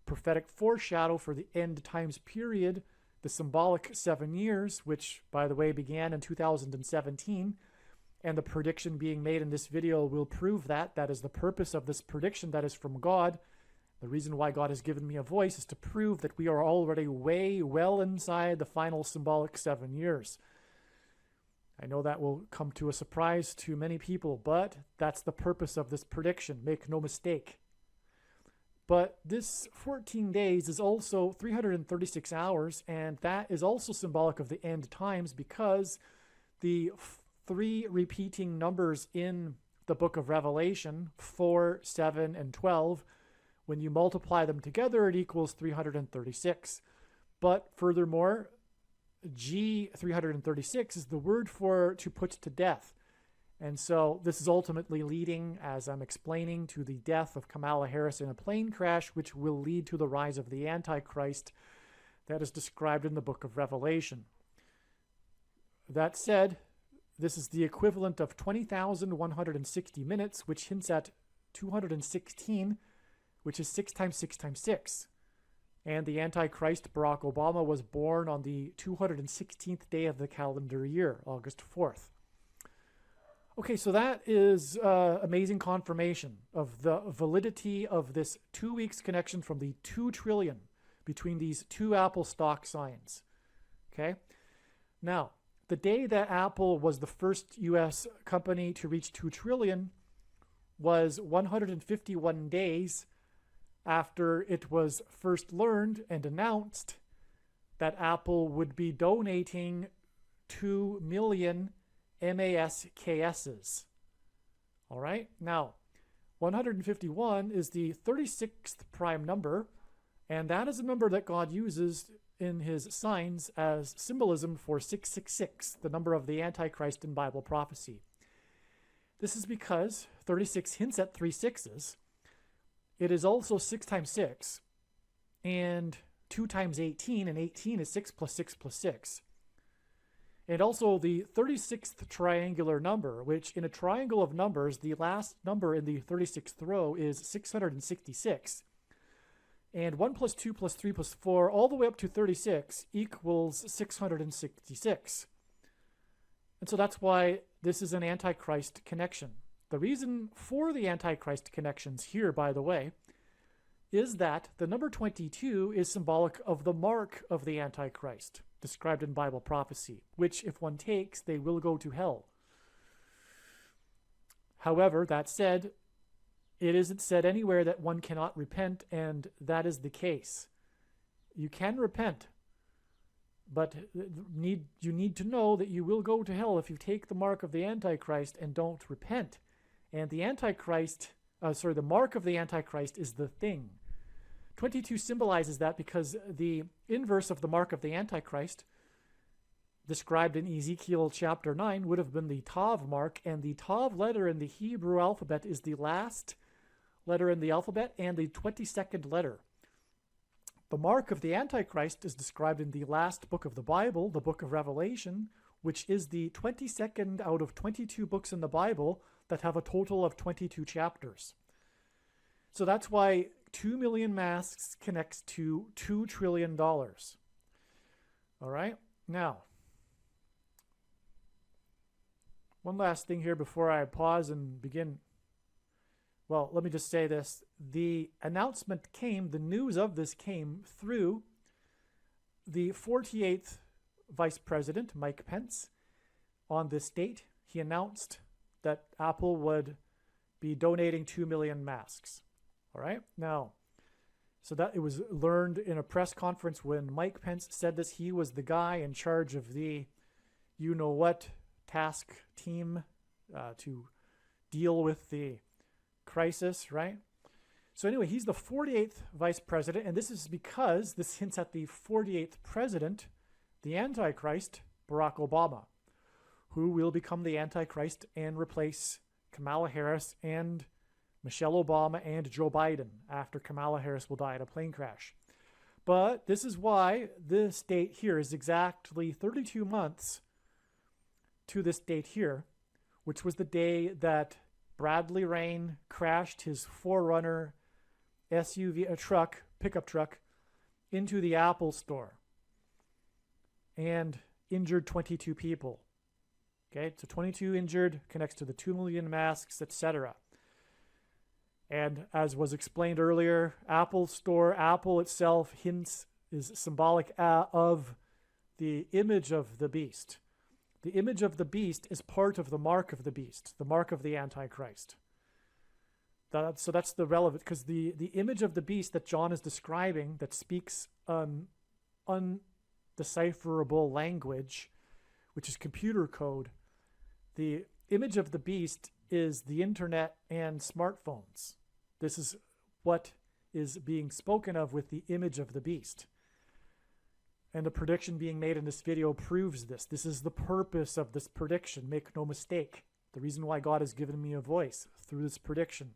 prophetic foreshadow for the end times period, the symbolic 7 years, which, by the way, began in 2017. And the prediction being made in this video will prove that. That is the purpose of this prediction that is from God. The reason why God has given me a voice is to prove that we are already well inside the final symbolic 7 years. I know that will come to a surprise to many people, but that's the purpose of this prediction. Make no mistake. But this 14 days is also 336 hours, and that is also symbolic of the end times, because the 3 repeating numbers in the book of Revelation, 4, 7, and 12, when you multiply them together, it equals 336. But furthermore, G 336 is the word for to put to death. And so this is ultimately leading, as I'm explaining, to the death of Kamala Harris in a plane crash, which will lead to the rise of the Antichrist that is described in the book of Revelation. That said, this is the equivalent of 20,160 minutes, which hints at 216, which is 6 times 6 times 6. And the Antichrist, Barack Obama, was born on the 216th day of the calendar year, August 4th. Okay, so that is amazing confirmation of the validity of this 2 weeks connection from the 2 trillion between these 2 Apple stock signs. Okay, now, the day that Apple was the first U.S. company to reach 2 trillion was 151 days after it was first learned and announced that Apple would be donating 2 million MASKSs. All right, now 151 is the 36th prime number, and that is a number that God uses in his signs as symbolism for 666, the number of the Antichrist in Bible prophecy. This is because 36 hints at 3 6s. It is also 6 times 6, and 2 times 18, and 18 is 6 plus 6 plus 6. And also the 36th triangular number, which in a triangle of numbers, the last number in the 36th row is 666. And 1 plus 2 plus 3 plus 4, all the way up to 36, equals 666. And so that's why this is an Antichrist connection. The reason for the Antichrist connections here, by the way, is that the number 22 is symbolic of the mark of the Antichrist, described in Bible prophecy, which if one takes, they will go to hell. However, that said, it isn't said anywhere that one cannot repent, and that is the case. You can repent, but you need to know that you will go to hell if you take the mark of the Antichrist and don't repent. And the the mark of the Antichrist is the thing. 22 symbolizes that because the inverse of the mark of the Antichrist, described in Ezekiel chapter 9, would have been the Tav mark, and the Tav letter in the Hebrew alphabet is the last letter in the alphabet and the 22nd letter. The mark of the Antichrist is described in the last book of the Bible, the book of Revelation, which is the 22nd out of 22 books in the Bible that have a total of 22 chapters. So that's why 2 million masks connects to $2 trillion. All right. Now, one last thing here before I pause and begin. Well, let me just say this. The announcement came, the news of this came through the 48th Vice President, Mike Pence. On this date, he announced that Apple would be donating 2 million masks. All right. Now, so that it was learned in a press conference when Mike Pence said this. He was the guy in charge of the you-know-what task team to deal with the crisis, right? So anyway, he's the 48th vice president, and this is because this hints at the 48th president, the Antichrist, Barack Obama, who will become the Antichrist and replace Kamala Harris and Michelle Obama and Joe Biden after Kamala Harris will die in a plane crash. But this is why this date here is exactly 32 months to this date here, which was the day that Bradley Rain crashed his 4Runner SUV, pickup truck, into the Apple store and injured 22 people. Okay, so 22 injured, connects to the 2 million masks, etc. And as was explained earlier, Apple store, Apple itself is symbolic of the image of the beast. The image of the beast is part of the mark of the beast, the mark of the Antichrist. So that's the relevant, because the image of the beast that John is describing that speaks undecipherable language, which is computer code, the image of the beast is the internet and smartphones. This is what is being spoken of with the image of the beast. And the prediction being made in this video proves this. This is the purpose of this prediction. Make no mistake. The reason why God has given me a voice through this prediction.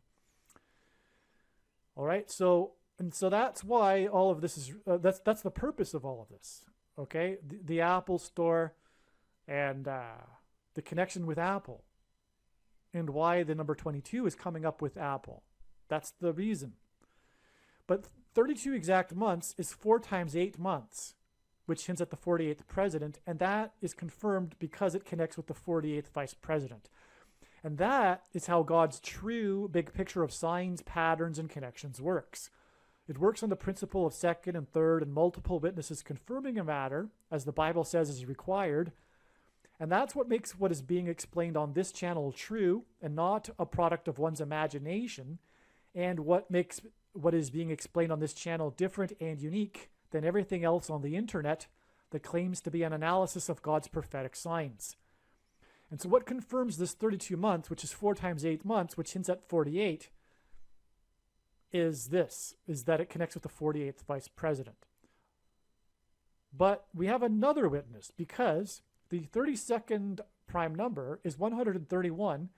All right. So that's why all of this is. That's the purpose of all of this. Okay. The Apple Store and the connection with Apple, and why the number 22 is coming up with Apple. That's the reason. But 32 exact months is 4 times 8 months, which hints at the 48th president, and that is confirmed because it connects with the 48th vice president. And that is how God's true big picture of signs, patterns, and connections works. It works on the principle of second and third and multiple witnesses confirming a matter, as the Bible says is required. And that's what makes what is being explained on this channel true and not a product of one's imagination, and what makes what is being explained on this channel different and unique than everything else on the internet that claims to be an analysis of God's prophetic signs. And so what confirms this 32 months, which is 4 times 8 months, which hints at 48, is that it connects with the 48th vice president. But we have another witness, because the 32nd prime number is 131,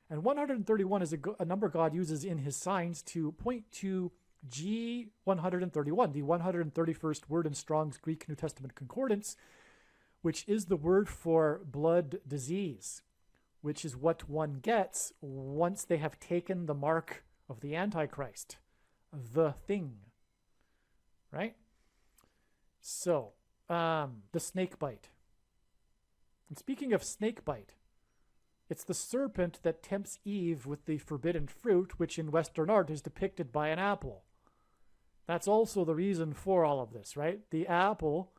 and 131 is a number God uses in his signs to point to G131, the 131st word in Strong's Greek New Testament Concordance, which is the word for blood disease, which is what one gets once they have taken the mark of the Antichrist, the thing, right? So, the snake bite. And speaking of snake bite, it's the serpent that tempts Eve with the forbidden fruit, which in Western art is depicted by an apple. That's also the reason for all of this, right? The apple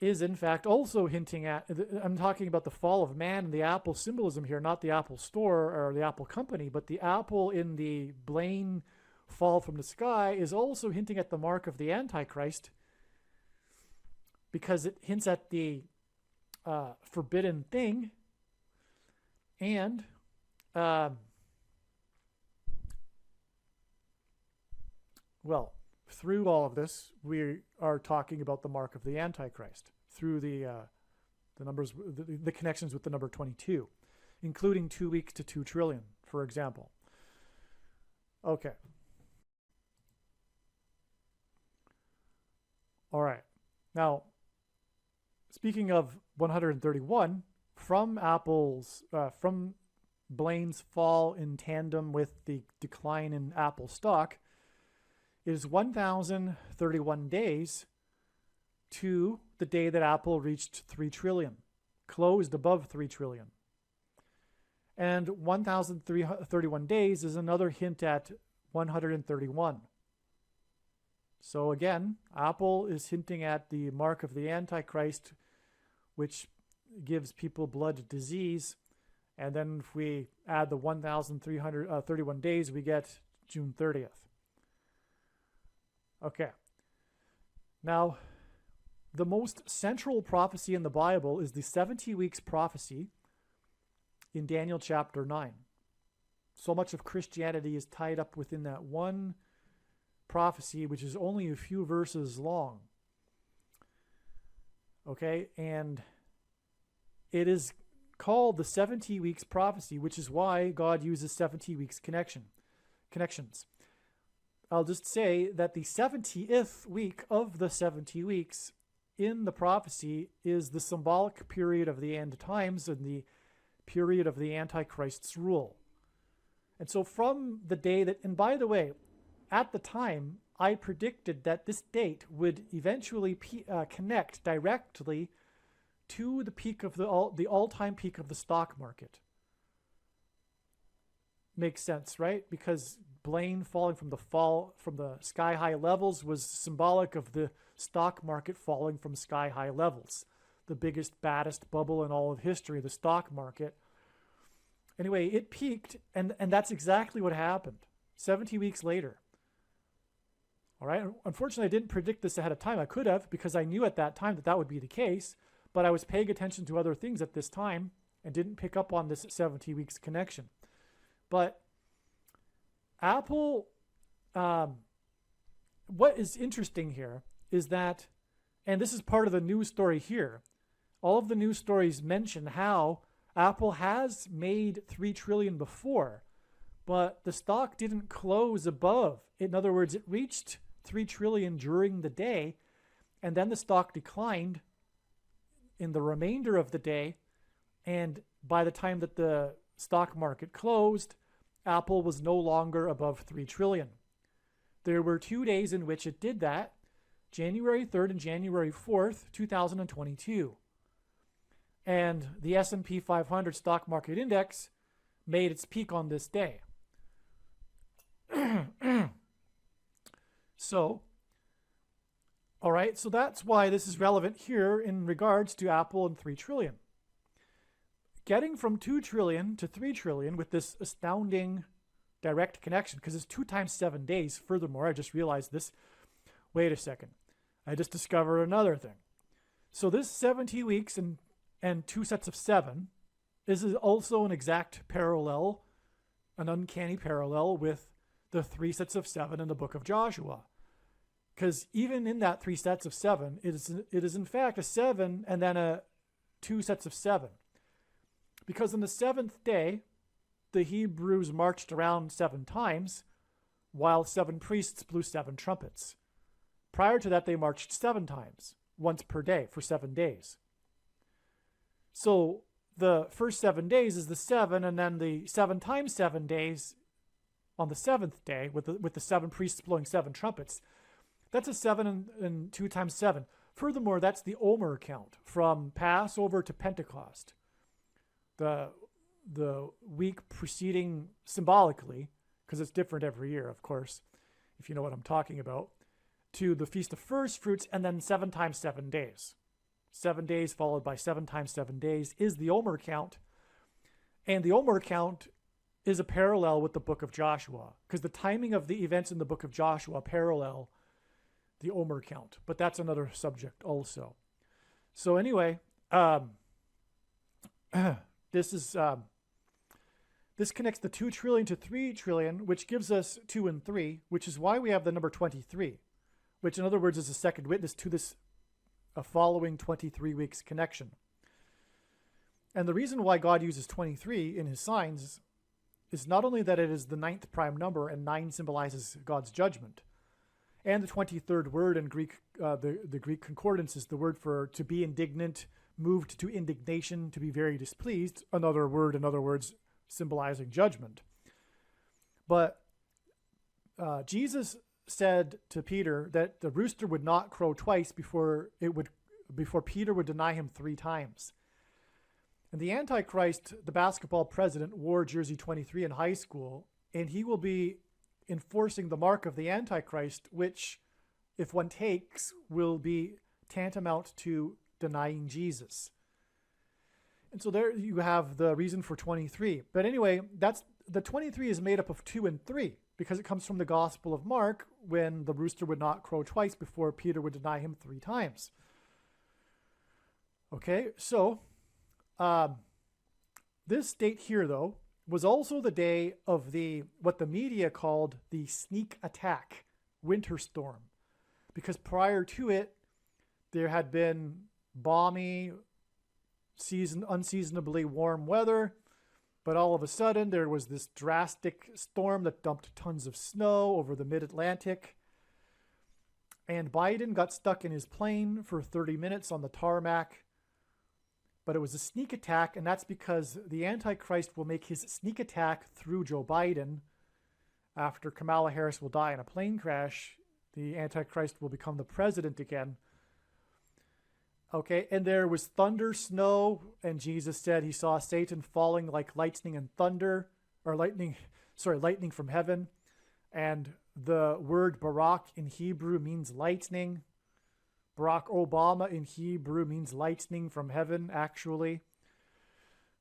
is in fact also hinting at, I'm talking about the fall of man and the apple symbolism here, not the Apple Store or the Apple Company, but the apple in the Blaine fall from the sky is also hinting at the mark of the Antichrist, because it hints at the forbidden thing. And well, through all of this, we are talking about the mark of the Antichrist through the numbers, the connections with the number 22, including 2 weeks to 2 trillion, for example. Okay. All right. Now, speaking of 131, from Blaine's fall in tandem with the decline in Apple stock, is 1,031 days to the day that Apple reached 3 trillion, closed above 3 trillion. And 1,031 days is another hint at 131. So again, Apple is hinting at the mark of the Antichrist, which gives people blood disease. And then if we add the 1,331 days, we get June 30th. Okay. Now, the most central prophecy in the Bible is the 70 weeks prophecy in Daniel chapter 9. So much of Christianity is tied up within that one prophecy, which is only a few verses long. Okay, and it is called the 70 weeks prophecy, which is why God uses 70 weeks connections. I'll just say that the 70th week of the 70 weeks in the prophecy is the symbolic period of the end times and the period of the Antichrist's rule. And so from the day that, and by the way, at the time, I predicted that this date would eventually connect directly to the peak of the all-time peak of the stock market. Makes sense, right? Because Blaine falling from the sky-high levels was symbolic of the stock market falling from sky-high levels. The biggest, baddest bubble in all of history, the stock market. Anyway, it peaked, and that's exactly what happened 70 weeks later. All right. Unfortunately, I didn't predict this ahead of time. I could have, because I knew at that time that would be the case, but I was paying attention to other things at this time and didn't pick up on this 70 weeks connection. But Apple, what is interesting here is that, and this is part of the news story here, all of the news stories mention how Apple has made 3 trillion before, but the stock didn't close above. In other words, it reached 3 trillion during the day, and then the stock declined in the remainder of the day, and by the time that the stock market closed, Apple was no longer above 3 trillion. There were 2 days in which it did that, January 3rd and January 4th, 2022. And the S&P 500 stock market index made its peak on this day. So, all right, so that's why this is relevant here in regards to Apple and 3 trillion. Getting from 2 trillion to 3 trillion with this astounding direct connection, because it's 2 times 7 days. Furthermore, I just realized this. Wait a second. I just discovered another thing. So this 70 weeks and 2 sets of 7 is also an exact parallel, an uncanny parallel with the 3 sets of 7 in the book of Joshua. Because even in that 3 sets of 7, it is in fact a 7 and then a 2 sets of 7. Because on the 7th day, the Hebrews marched around 7 times, while 7 priests blew 7 trumpets. Prior to that, they marched 7 times, once per day, for 7 days. So the first 7 days is the 7, and then the 7 times 7 days on the 7th day, with the 7 priests blowing 7 trumpets. That's a 7 and 2 times 7. Furthermore, that's the Omer count from Passover to Pentecost. The week preceding, symbolically, because it's different every year, of course, if you know what I'm talking about, to the Feast of First Fruits, and then 7 times 7 days. 7 days followed by 7 times 7 days is the Omer count. And the Omer count is a parallel with the book of Joshua, because the timing of the events in the book of Joshua parallel the Omer count. But that's another subject also. So anyway, this connects the 2 trillion to 3 trillion, which gives us 2 and 3, which is why we have the number 23, which in other words is a second witness to this following 23 weeks connection. And the reason why God uses 23 in his signs is not only that it is the 9th prime number, and 9 symbolizes God's judgment, and the 23rd word in Greek the Greek concordance is the word for to be indignant, moved to indignation, to be very displeased. Another word, in other words, symbolizing judgment. But Jesus said to Peter that the rooster would not crow twice before Peter would deny him 3 times. And the Antichrist, the basketball president, wore jersey 23 in high school, and he will be enforcing the mark of the Antichrist, which, if one takes, will be tantamount to denying Jesus. And so there you have the reason for 23. But anyway, the 23 is made up of 2 and 3, because it comes from the Gospel of Mark, when the rooster would not crow twice before Peter would deny him 3 times. Okay, so this date here, though, was also the day of what the media called the sneak attack winter storm, because prior to it, there had been balmy, unseasonably warm weather, but all of a sudden there was this drastic storm that dumped tons of snow over the mid-Atlantic, and Biden got stuck in his plane for 30 minutes on the tarmac. But it was a sneak attack, and that's because the Antichrist will make his sneak attack through Joe Biden. After Kamala Harris will die in a plane crash, the Antichrist will become the president again. Okay, and there was thunder, snow, and Jesus said he saw Satan falling like lightning and thunder, or lightning from heaven. And the word Barak in Hebrew means lightning. Barack Obama in Hebrew means lightning from heaven, actually.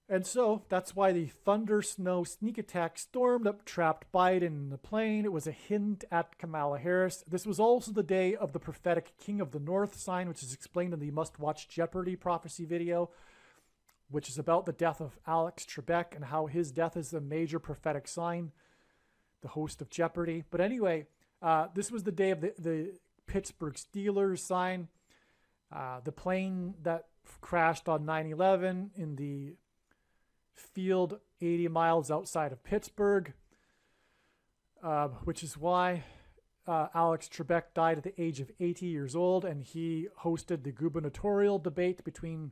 And so that's why the thunder, snow, sneak attack storm that trapped Biden in the plane, it was a hint at Kamala Harris. This was also the day of the prophetic King of the North sign, which is explained in the must-watch Jeopardy prophecy video, which is about the death of Alex Trebek and how his death is a major prophetic sign, the host of Jeopardy. But anyway, this was the day of the Pittsburgh Steelers sign, the plane that crashed on 9/11 in the field 80 miles outside of Pittsburgh, which is why Alex Trebek died at the age of 80 years old, and he hosted the gubernatorial debate between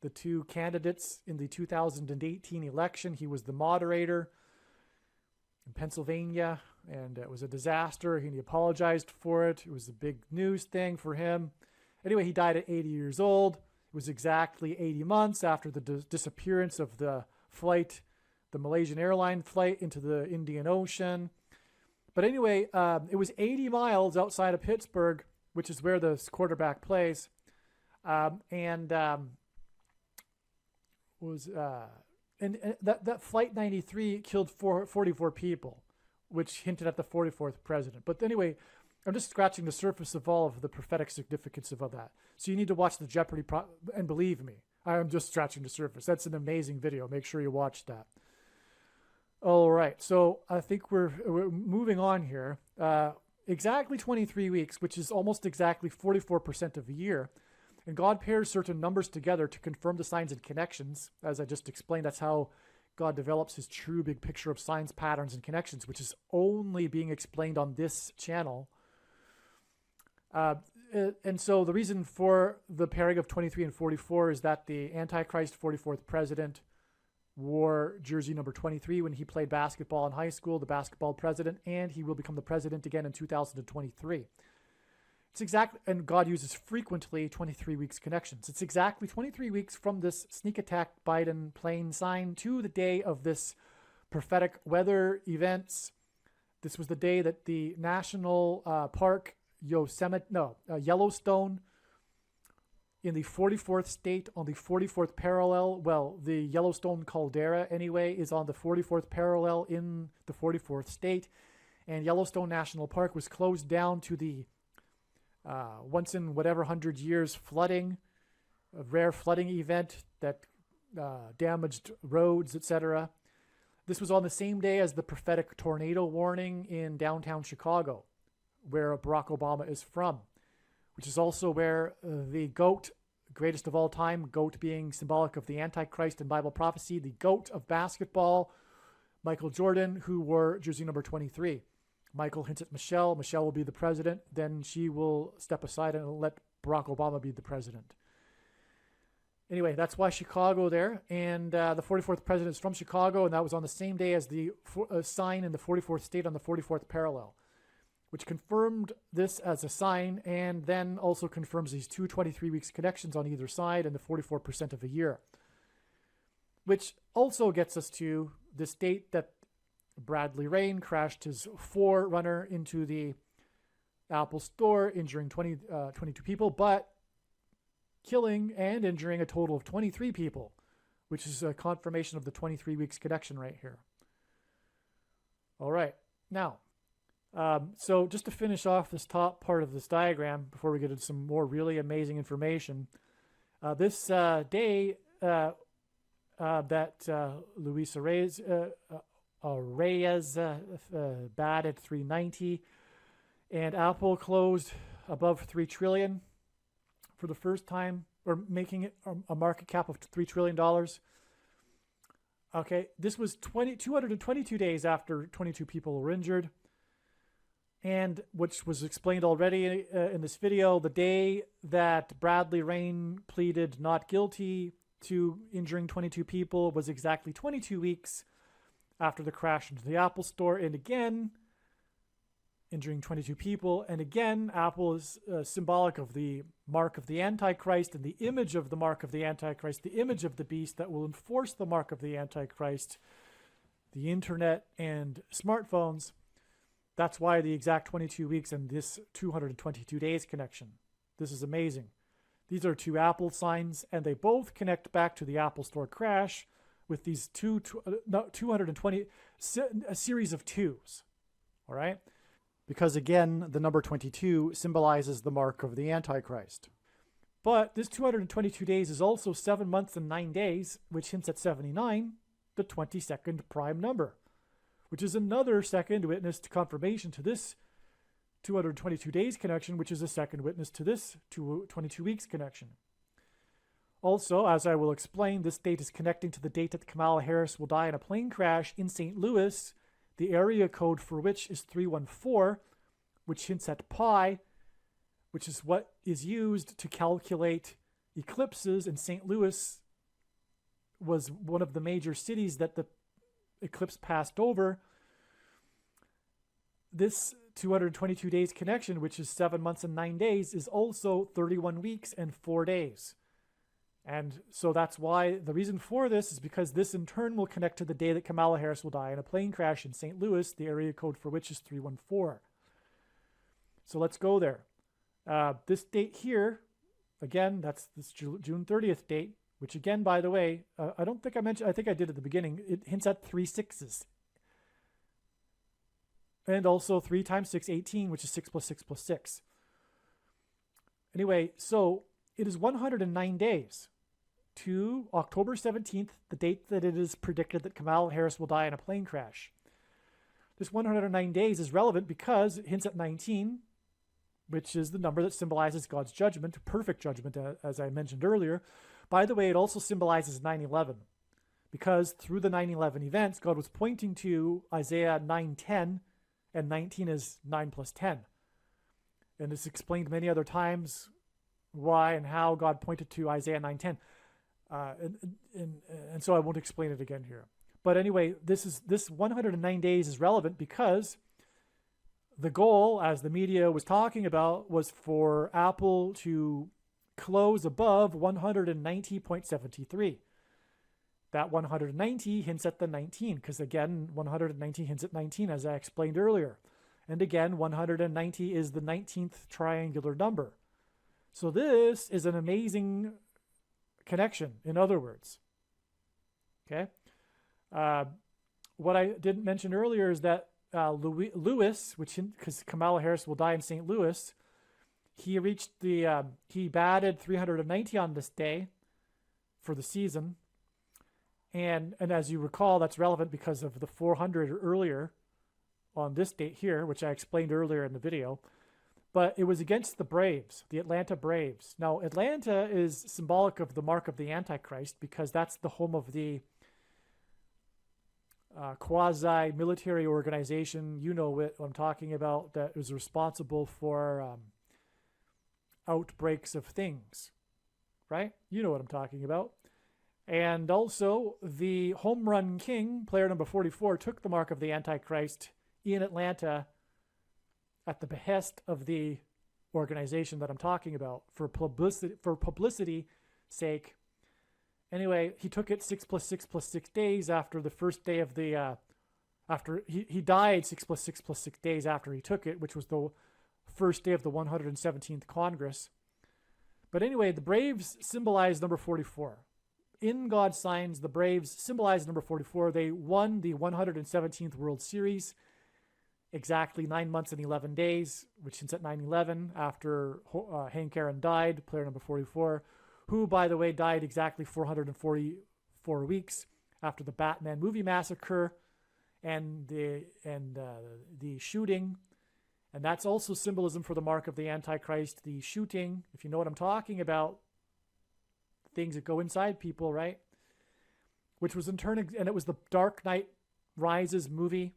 the 2 candidates in the 2018 election. He was the moderator in Pennsylvania, and it was a disaster. He apologized for it. It was a big news thing for him. Anyway, he died at 80 years old. It was exactly 80 months after the disappearance of the flight, the Malaysian airline flight into the Indian Ocean. But anyway, it was 80 miles outside of Pittsburgh, which is where the quarterback plays. And that Flight 93 killed 44 people, which hinted at the 44th president. But anyway, I'm just scratching the surface of all of the prophetic significance of that. So you need to watch the Jeopardy, and believe me, I am just scratching the surface. That's an amazing video. Make sure you watch that. All right, so I think we're moving on here. Exactly 23 weeks, which is almost exactly 44% of a year. And God pairs certain numbers together to confirm the signs and connections. As I just explained, that's how God develops his true big picture of signs, patterns, and connections, which is only being explained on this channel. And so the reason for the pairing of 23 and 44 is that the Antichrist 44th president wore jersey number 23 when he played basketball in high school, the basketball president, and he will become the president again in 2023. It's exactly, and God uses frequently 23 weeks connections. It's exactly 23 weeks from this sneak attack Biden plane sign to the day of this prophetic weather events. This was the day that the national park Yellowstone in the 44th state on the 44th parallel. Well, the Yellowstone caldera anyway is on the 44th parallel in the 44th state, and Yellowstone National Park was closed down to the once in whatever 100 years flooding, a rare flooding event that damaged roads, etc. This was on the same day as the prophetic tornado warning in downtown Chicago, where Barack Obama is from, which is also where the GOAT, greatest of all time, GOAT being symbolic of the Antichrist in Bible prophecy, the GOAT of basketball, Michael Jordan, who wore jersey number 23. Michael hints at Michelle. Michelle will be the president. Then she will step aside and let Barack Obama be the president. Anyway, that's why Chicago there. And the 44th president is from Chicago, and that was on the same day as the sign in the 44th state on the 44th parallel, which confirmed this as a sign, and then also confirms these two 23 weeks connections on either side and the 44% of a year, which also gets us to this date that Bradley Rain crashed his Forerunner into the Apple store, injuring 22 people, but killing and injuring a total of 23 people, which is a confirmation of the 23 weeks connection right here. All right. Now, so just to finish off this top part of this diagram before we get into some more really amazing information, this day that Luis Reyes batted 390, and Apple closed above 3 trillion for the first time, or making it a market cap of $3 trillion. Okay, this was 222 days after 22 people were injured, and which was explained already in this video, the day that Bradley Rain pleaded not guilty to injuring 22 people was exactly 22 weeks after the crash into the Apple store, and again injuring 22 people. And again, Apple is symbolic of the mark of the Antichrist and the image of the mark of the Antichrist, the image of the beast that will enforce the mark of the Antichrist, the internet and smartphones. That's why the exact 22 weeks and this 222 days connection. This is amazing. These are two Apple signs, and they both connect back to the Apple Store crash with these 220, a series of twos. All right? Because again, the number 22 symbolizes the mark of the Antichrist. But this 222 days is also 7 months and 9 days, which hints at 79, the 22nd prime number, which is another second witness to confirmation to this 222 days connection, which is a second witness to this 22 weeks connection. Also, as I will explain, this date is connecting to the date that Kamala Harris will die in a plane crash in St. Louis, the area code for which is 314, which hints at pi, which is what is used to calculate eclipses. And St. Louis was one of the major cities that the eclipse passed over. This 222 days connection, which is 7 months and 9 days, is also 31 weeks and 4 days. And so that's why the reason for this is because this in turn will connect to the day that Kamala Harris will die in a plane crash in St. Louis, the area code for which is 314. So let's go there. This date here, again, that's this June 30th date, which again, by the way, I don't think I mentioned, I think I did at the beginning, it hints at 3 6s. And also 3 times 6, 18, which is 6 plus 6 plus 6. Anyway, so it is 109 days to October 17th, the date that it is predicted that Kamala Harris will die in a plane crash. This 109 days is relevant because it hints at 19, which is the number that symbolizes God's judgment, perfect judgment, as I mentioned earlier. By the way, it also symbolizes 9/11, because through the 9/11 events, God was pointing to Isaiah 9:10, and 19 is 9 plus 10. And it's explained many other times why and how God pointed to Isaiah 9:10. And so I won't explain it again here. But anyway, this 109 days is relevant because the goal, as the media was talking about, was for Apple to close above 190.73. That 190 hints at the 19, because again, 190 hints at 19, as I explained earlier. And again, 190 is the 19th triangular number. So this is an amazing connection, in other words. Okay? What I didn't mention earlier is that Lewis, because Kamala Harris will die in St. Louis, he reached he batted 390 on this day for the season. And as you recall, that's relevant because of the 400 earlier on this date here, which I explained earlier in the video. But it was against the Braves, the Atlanta Braves. Now, Atlanta is symbolic of the mark of the Antichrist because that's the home of the quasi-military organization, you know what I'm talking about, that was responsible for outbreaks of things, right? You know what I'm talking about. And also, the home run king, player number 44, took the mark of the Antichrist in Atlanta at the behest of the organization that I'm talking about for publicity sake. Anyway, he took it 6 + 6 + 6 days after the first day of the after he died 6 + 6 + 6 days after he took it, which was the first day of the 117th Congress. But anyway, the Braves symbolize number 44. In God's signs, the Braves symbolize number 44. They won the 117th World Series exactly 9 months and 11 days, which hints at 9/11, after Hank Aaron died, player number 44, who, by the way, died exactly 444 weeks after the Batman movie massacre and the shooting. And that's also symbolism for the mark of the Antichrist, the shooting, if you know what I'm talking about, things that go inside people, right? Which was in turn, and it was the Dark Knight Rises movie.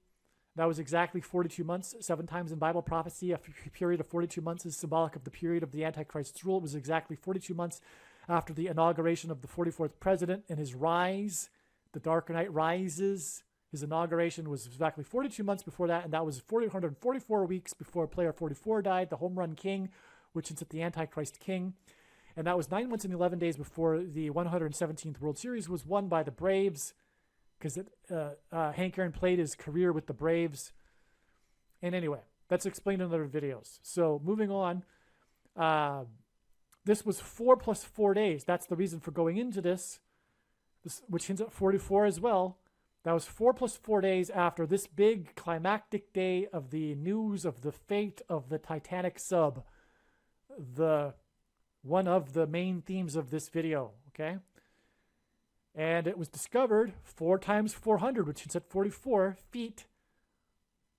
That was exactly 42 months, 7 times in Bible prophecy. A period of 42 months is symbolic of the period of the Antichrist's rule. It was exactly 42 months after the inauguration of the 44th president and his rise. The Dark Knight Rises, his inauguration was exactly 42 months before that, and that was 444 weeks before player 44 died, the home run king, which is the Antichrist king. And that was 9 months and 11 days before the 117th World Series was won by the Braves, because Hank Aaron played his career with the Braves. And anyway, that's explained in other videos. So moving on, this was 4 + 4 days. That's the reason for going into this which hints at 44 as well. That was 4 + 4 days after this big climactic day of the news of the fate of the Titanic sub, one of the main themes of this video, okay? And it was discovered 4 × 400, which is at 44 feet.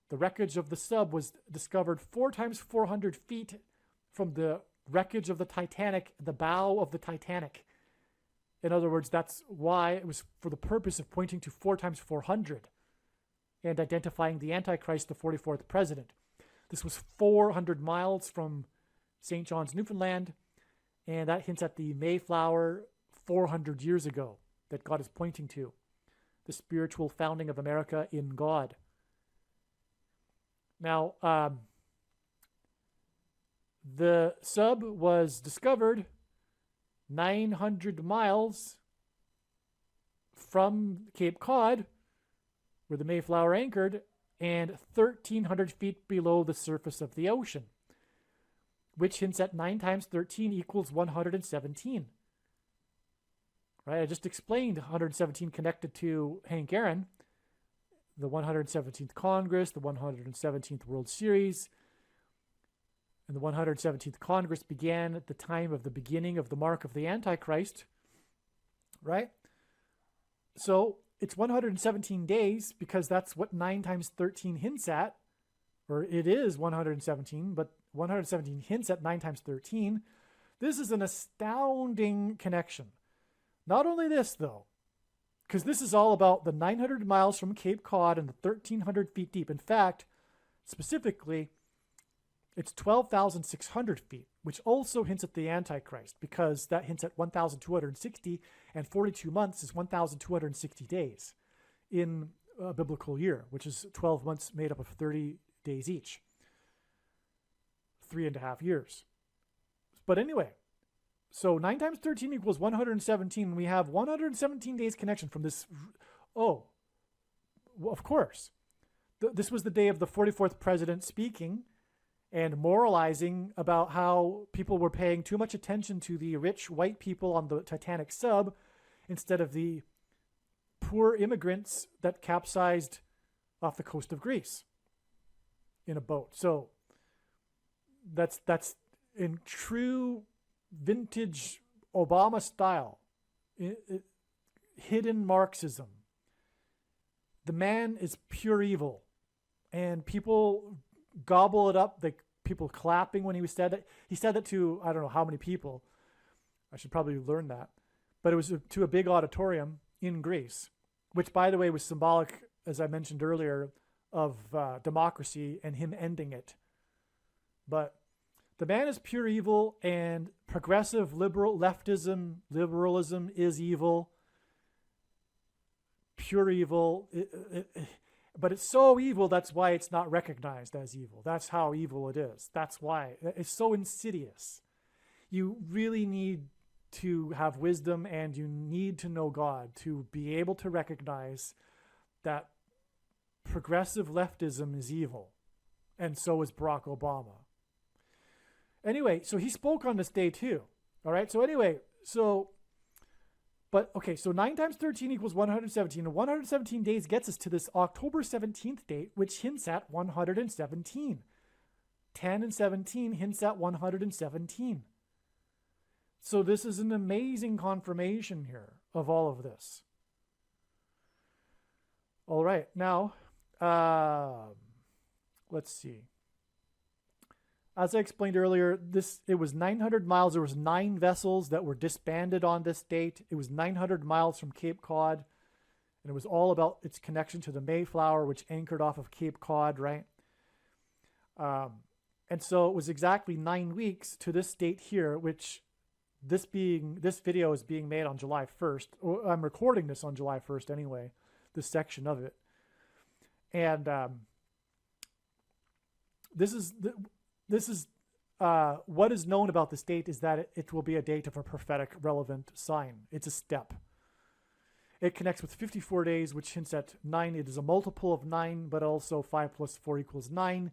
The wreckage of the sub was discovered 4 × 400 feet from the wreckage of the Titanic, the bow of the Titanic. In other words, that's why it was for the purpose of pointing to 4 × 400 and identifying the Antichrist, the 44th president. This was 400 miles from St. John's, Newfoundland, and that hints at the Mayflower 400 years ago that God is pointing to, the spiritual founding of America in God. Now, the sub was discovered 900 miles from Cape Cod, where the Mayflower anchored, and 1,300 feet below the surface of the ocean, which hints at 9 × 13 = 117. Right? I just explained 117 connected to Hank Aaron, the 117th Congress, the 117th World Series. And the 117th Congress began at the time of the beginning of the mark of the Antichrist, right? So it's 117 days because that's what 9 × 13 hints at, or it is 117, but 117 hints at 9 × 13. This is an astounding connection. Not only this, though, because this is all about the 900 miles from Cape Cod and the 1,300 feet deep. In fact, specifically, it's 12,600 feet, which also hints at the Antichrist, because that hints at 1,260, and 42 months is 1,260 days in a biblical year, which is 12 months made up of 30 days each. 3.5 years. But anyway, so 9 × 13 = 117. We have 117 days connection from this. Oh, well, of course. This was the day of the 44th president speaking and moralizing about how people were paying too much attention to the rich white people on the Titanic sub instead of the poor immigrants that capsized off the coast of Greece in a boat. So that's in true vintage Obama style, hidden Marxism. The man is pure evil, and people gobble it up. Like people clapping when he said it. He said it to I don't know how many people. I should probably learn that, but it was to a big auditorium in Greece, which, by the way, was symbolic as I mentioned earlier, of democracy and him ending it. But the man is pure evil, and progressive liberalism is evil. Pure evil. But it's so evil, that's why it's not recognized as evil. That's how evil it is. That's why. It's so insidious. You really need to have wisdom, and you need to know God to be able to recognize that progressive leftism is evil. And so is Barack Obama. Anyway, so he spoke on this day too. All right. So anyway, so 9 times 13 equals 117. And 117 days gets us to this October 17th date, which hints at 117. 10 and 17 hints at 117. So this is an amazing confirmation here of all of this. All right. Now, let's see. As I explained earlier, it was 900 miles. There was 9 vessels that were disbanded on this date. It was 900 miles from Cape Cod, and it was all about its connection to the Mayflower, which anchored off of Cape Cod, right? And so it was exactly 9 weeks to this date here, which this video is being made on July 1st. I'm recording this on July 1st anyway, this section of it. And this is what is known about this date is that it will be a date of a prophetic relevant sign. It's a step. It connects with 54 days, which hints at 9. It is a multiple of 9, but also 5 plus 4 equals 9.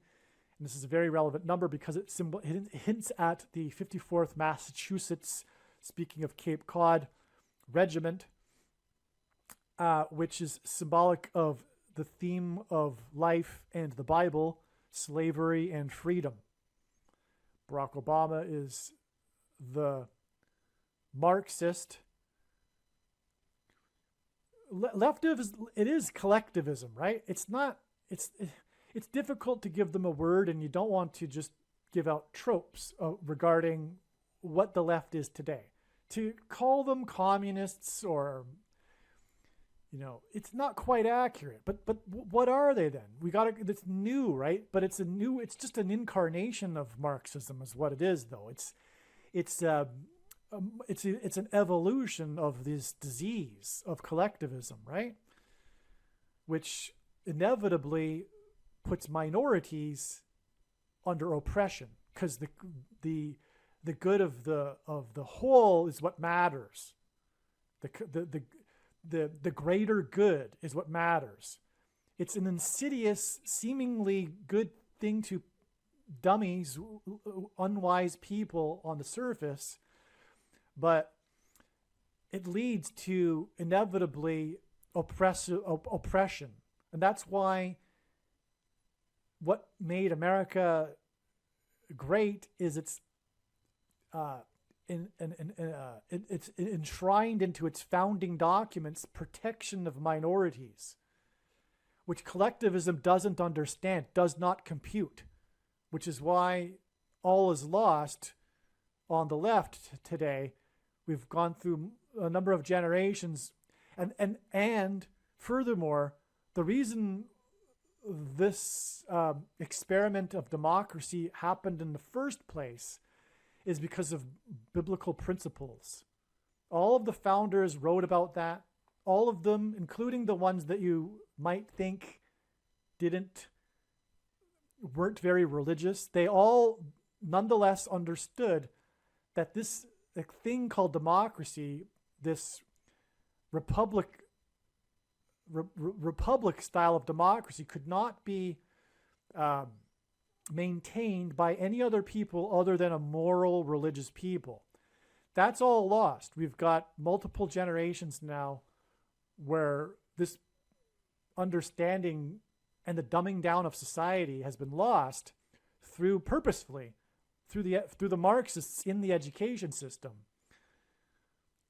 And this is a very relevant number because it hints at the 54th Massachusetts, speaking of Cape Cod, regiment, which is symbolic of the theme of life and the Bible, slavery and freedom. Barack Obama is the Marxist. It is collectivism, right? It's difficult to give them a word, and you don't want to just give out tropes regarding what the left is today. To call them communists or, it's not quite accurate. But what are they then? It's new, right? But it's just an incarnation of Marxism is what it is, though. It's an evolution of this disease of collectivism, right? Which inevitably puts minorities under oppression, because the good of the whole is what matters. The greater good is what matters. It's an insidious, seemingly good thing to dummies, unwise people on the surface, but it leads to inevitably oppression. And that's why what made America great is it's enshrined into its founding documents protection of minorities, which collectivism doesn't understand, does not compute, which is why all is lost on the left today. We've gone through a number of generations, and furthermore, the reason this experiment of democracy happened in the first place is because of biblical principles. All of the founders wrote about that. All of them, including the ones that you might think weren't very religious, they all nonetheless understood that this thing called democracy, this republic style of democracy, could not be maintained by any other people other than a moral religious people. That's all lost. We've got multiple generations now where this understanding and the dumbing down of society has been lost purposefully through the Marxists in the education system,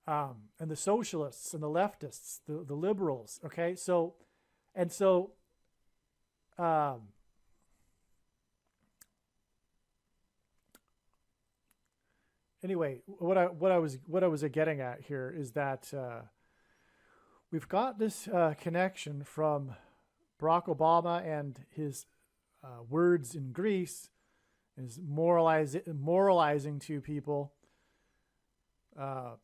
and the socialists and the leftists, the liberals. Okay, anyway, what I was getting at here is that we've got this connection from Barack Obama and his words in Greece, is moralizing to people,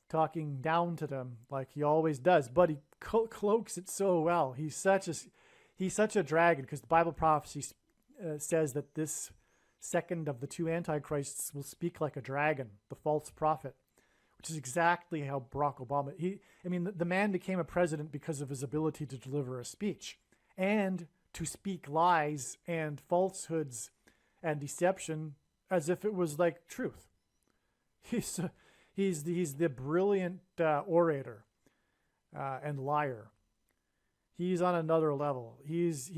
talking down to them like he always does, but he cloaks it so well. He's such a dragon, because the Bible prophecy says that this second of the two antichrists will speak like a dragon, the false prophet, which is exactly how Barack Obama, the man became a president because of his ability to deliver a speech and to speak lies and falsehoods and deception as if it was like truth. He's the brilliant orator and liar. He's on another level. He's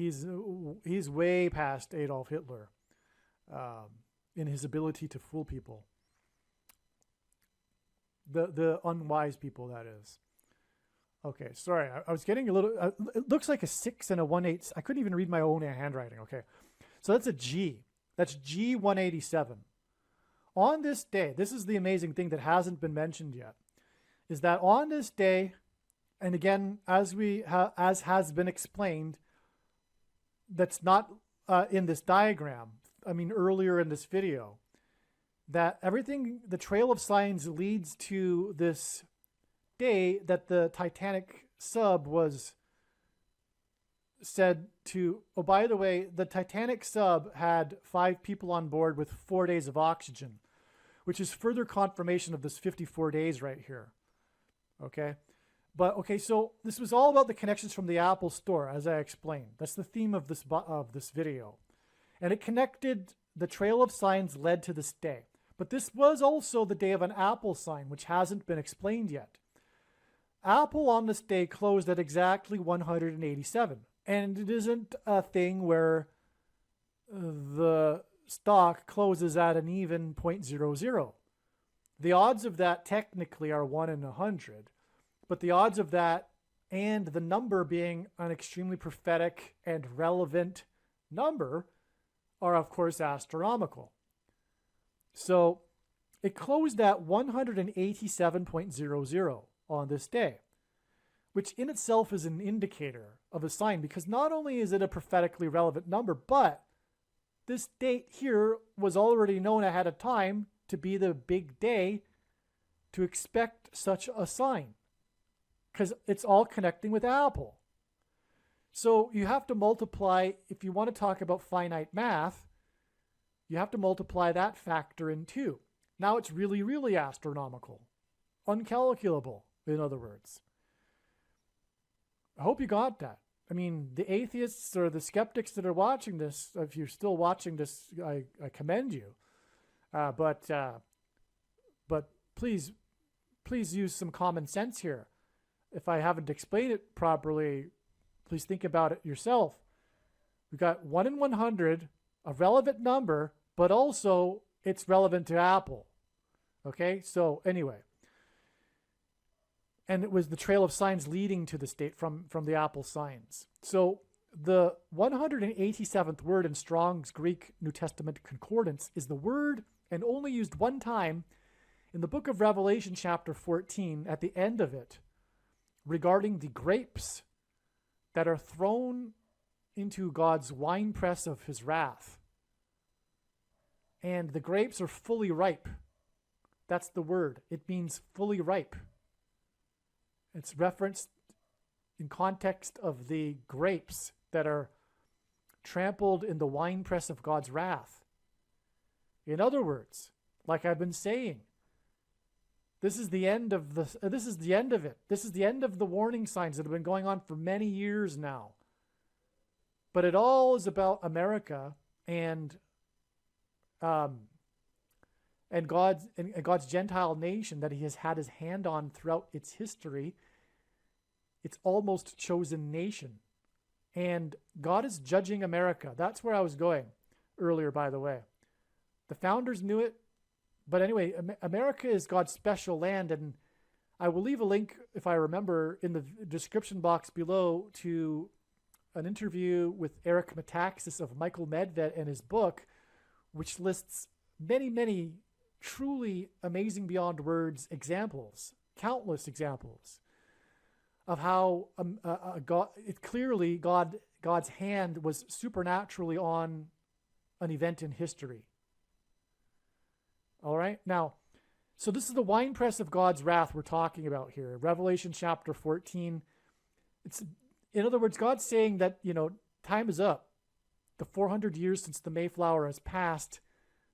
way past Adolf Hitler in his ability to fool people. The unwise people, that is. Okay, sorry. I was getting a little... it looks like a 6 and a 1/8. I couldn't even read my own handwriting. Okay, so that's a G. That's G187. On this day, this is the amazing thing that hasn't been mentioned yet, is that on this day, and again, as has been explained, that's not in this diagram, earlier in this video, that everything, the trail of signs leads to this day that the Titanic sub was said to, oh, by the way, the Titanic sub had 5 people on board with 4 days of oxygen, which is further confirmation of this 54 days right here. Okay. But okay, so this was all about the connections from the Apple store, as I explained. That's the theme of this video. And it connected, the trail of signs led to this day. But this was also the day of an Apple sign, which hasn't been explained yet. Apple on this day closed at exactly 187. And it isn't a thing where the stock closes at an even 0.00. The odds of that technically are 1 in 100. But the odds of that and the number being an extremely prophetic and relevant number are, of course, astronomical. So it closed at 187.00 on this day, which in itself is an indicator of a sign, because not only is it a prophetically relevant number, but this date here was already known ahead of time to be the big day to expect such a sign, because it's all connecting with Apple. So you have to multiply, if you want to talk about finite math, you have to multiply that factor in 2. Now it's really, really astronomical. Uncalculable, in other words. I hope you got that. The atheists or the skeptics that are watching this, if you're still watching this, I commend you. But please use some common sense here. If I haven't explained it properly, please think about it yourself. We've got 1 in 100, a relevant number, but also it's relevant to Apple. Okay, so anyway. And it was the trail of signs leading to this date from the Apple signs. So the 187th word in Strong's Greek New Testament Concordance is the word, and only used one time, in the book of Revelation chapter 14, at the end of it, regarding the grapes that are thrown into God's winepress of his wrath. And the grapes are fully ripe. That's the word. It means fully ripe. It's referenced in context of the grapes that are trampled in the winepress of God's wrath. In other words, like I've been saying, this is the end of it. This is the end of the warning signs that have been going on for many years now. But it all is about America and God's Gentile nation that he has had his hand on throughout its history. It's almost chosen nation. And God is judging America. That's where I was going earlier, by the way. The founders knew it. But anyway, America is God's special land. And I will leave a link, if I remember, in the description box below to an interview with Eric Metaxas of Michael Medved and his book, which lists many, many truly amazing beyond words examples, countless examples of how God God's hand was supernaturally on an event in history. All right? Now, so this is the winepress of God's wrath we're talking about here. Revelation chapter 14. In other words, God's saying that, time is up. The 400 years since the Mayflower has passed,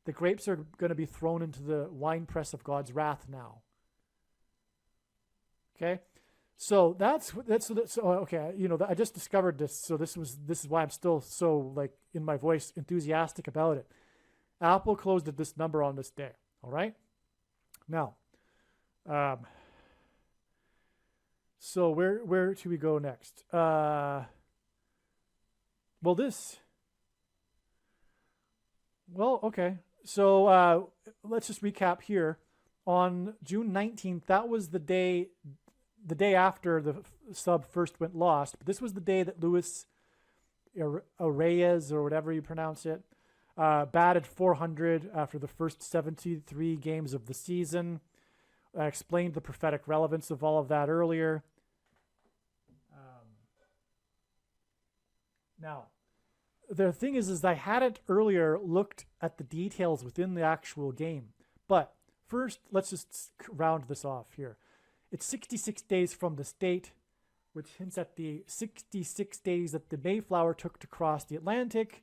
the grapes are going to be thrown into the winepress of God's wrath now. Okay? So okay, I just discovered this, so this is why I'm still so, like, in my voice, enthusiastic about it. Apple closed at this number on this day. All right? Now, so where should we go next? Okay. So let's just recap here. On June 19th, that was the day after the sub first went lost. But this was the day that Luis Arraez, or whatever you pronounce it, batted 400 after the first 73 games of the season. I explained the prophetic relevance of all of that earlier. Now, the thing is I hadn't earlier looked at the details within the actual game. But first, let's just round this off here. It's 66 days from this date, which hints at the 66 days that the Mayflower took to cross the Atlantic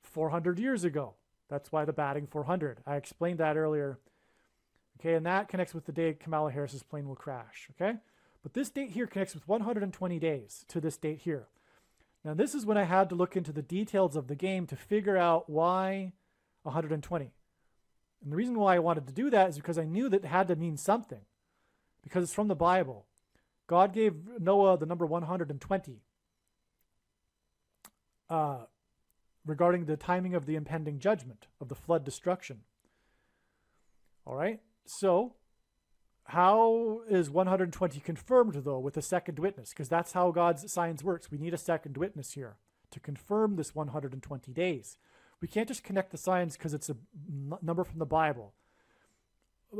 400 years ago. That's why the batting 400. I explained that earlier. Okay, and that connects with the day Kamala Harris's plane will crash. Okay, but this date here connects with 120 days to this date here. Now, this is when I had to look into the details of the game to figure out why 120. And the reason why I wanted to do that is because I knew that it had to mean something, because it's from the Bible. God gave Noah the number 120 regarding the timing of the impending judgment of the flood destruction. All right, so how is 120 confirmed, though, with a second witness? Because that's how God's signs works. We need a second witness here to confirm this 120 days. We can't just connect the signs because it's a number from the Bible.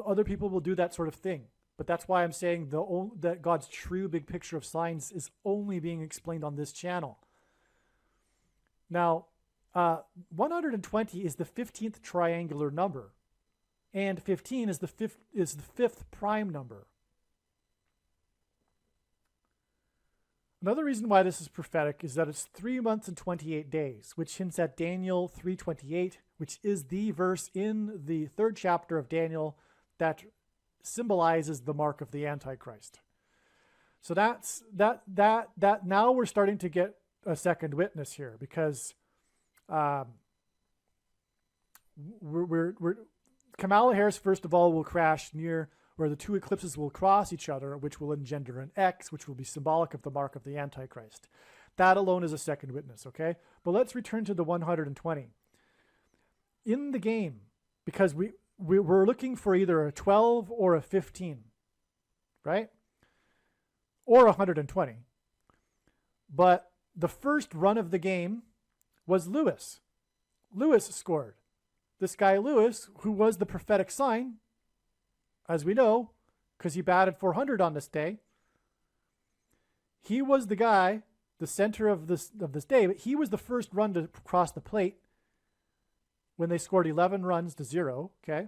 Other people will do that sort of thing. But that's why I'm saying that God's true big picture of signs is only being explained on this channel. Now, 120 is the 15th triangular number. And 15 is the fifth prime number. Another reason why this is prophetic is that it's 3 months and 28 days, which hints at Daniel 3:28, which is the verse in the 3rd chapter of Daniel that symbolizes the mark of the Antichrist. So that's that now we're starting to get a second witness here, because Kamala Harris, first of all, will crash near where the two eclipses will cross each other, which will engender an X, which will be symbolic of the mark of the Antichrist. That alone is a second witness, okay? But let's return to the 120. In the game, because we're looking for either a 12 or a 15, right? Or 120. But the first run of the game was Lewis. Lewis scored. This guy Lewis, who was the prophetic sign, as we know, because he batted 400 on this day, he was the guy, the center of this day, but he was the first run to cross the plate when they scored 11 runs to 0, okay?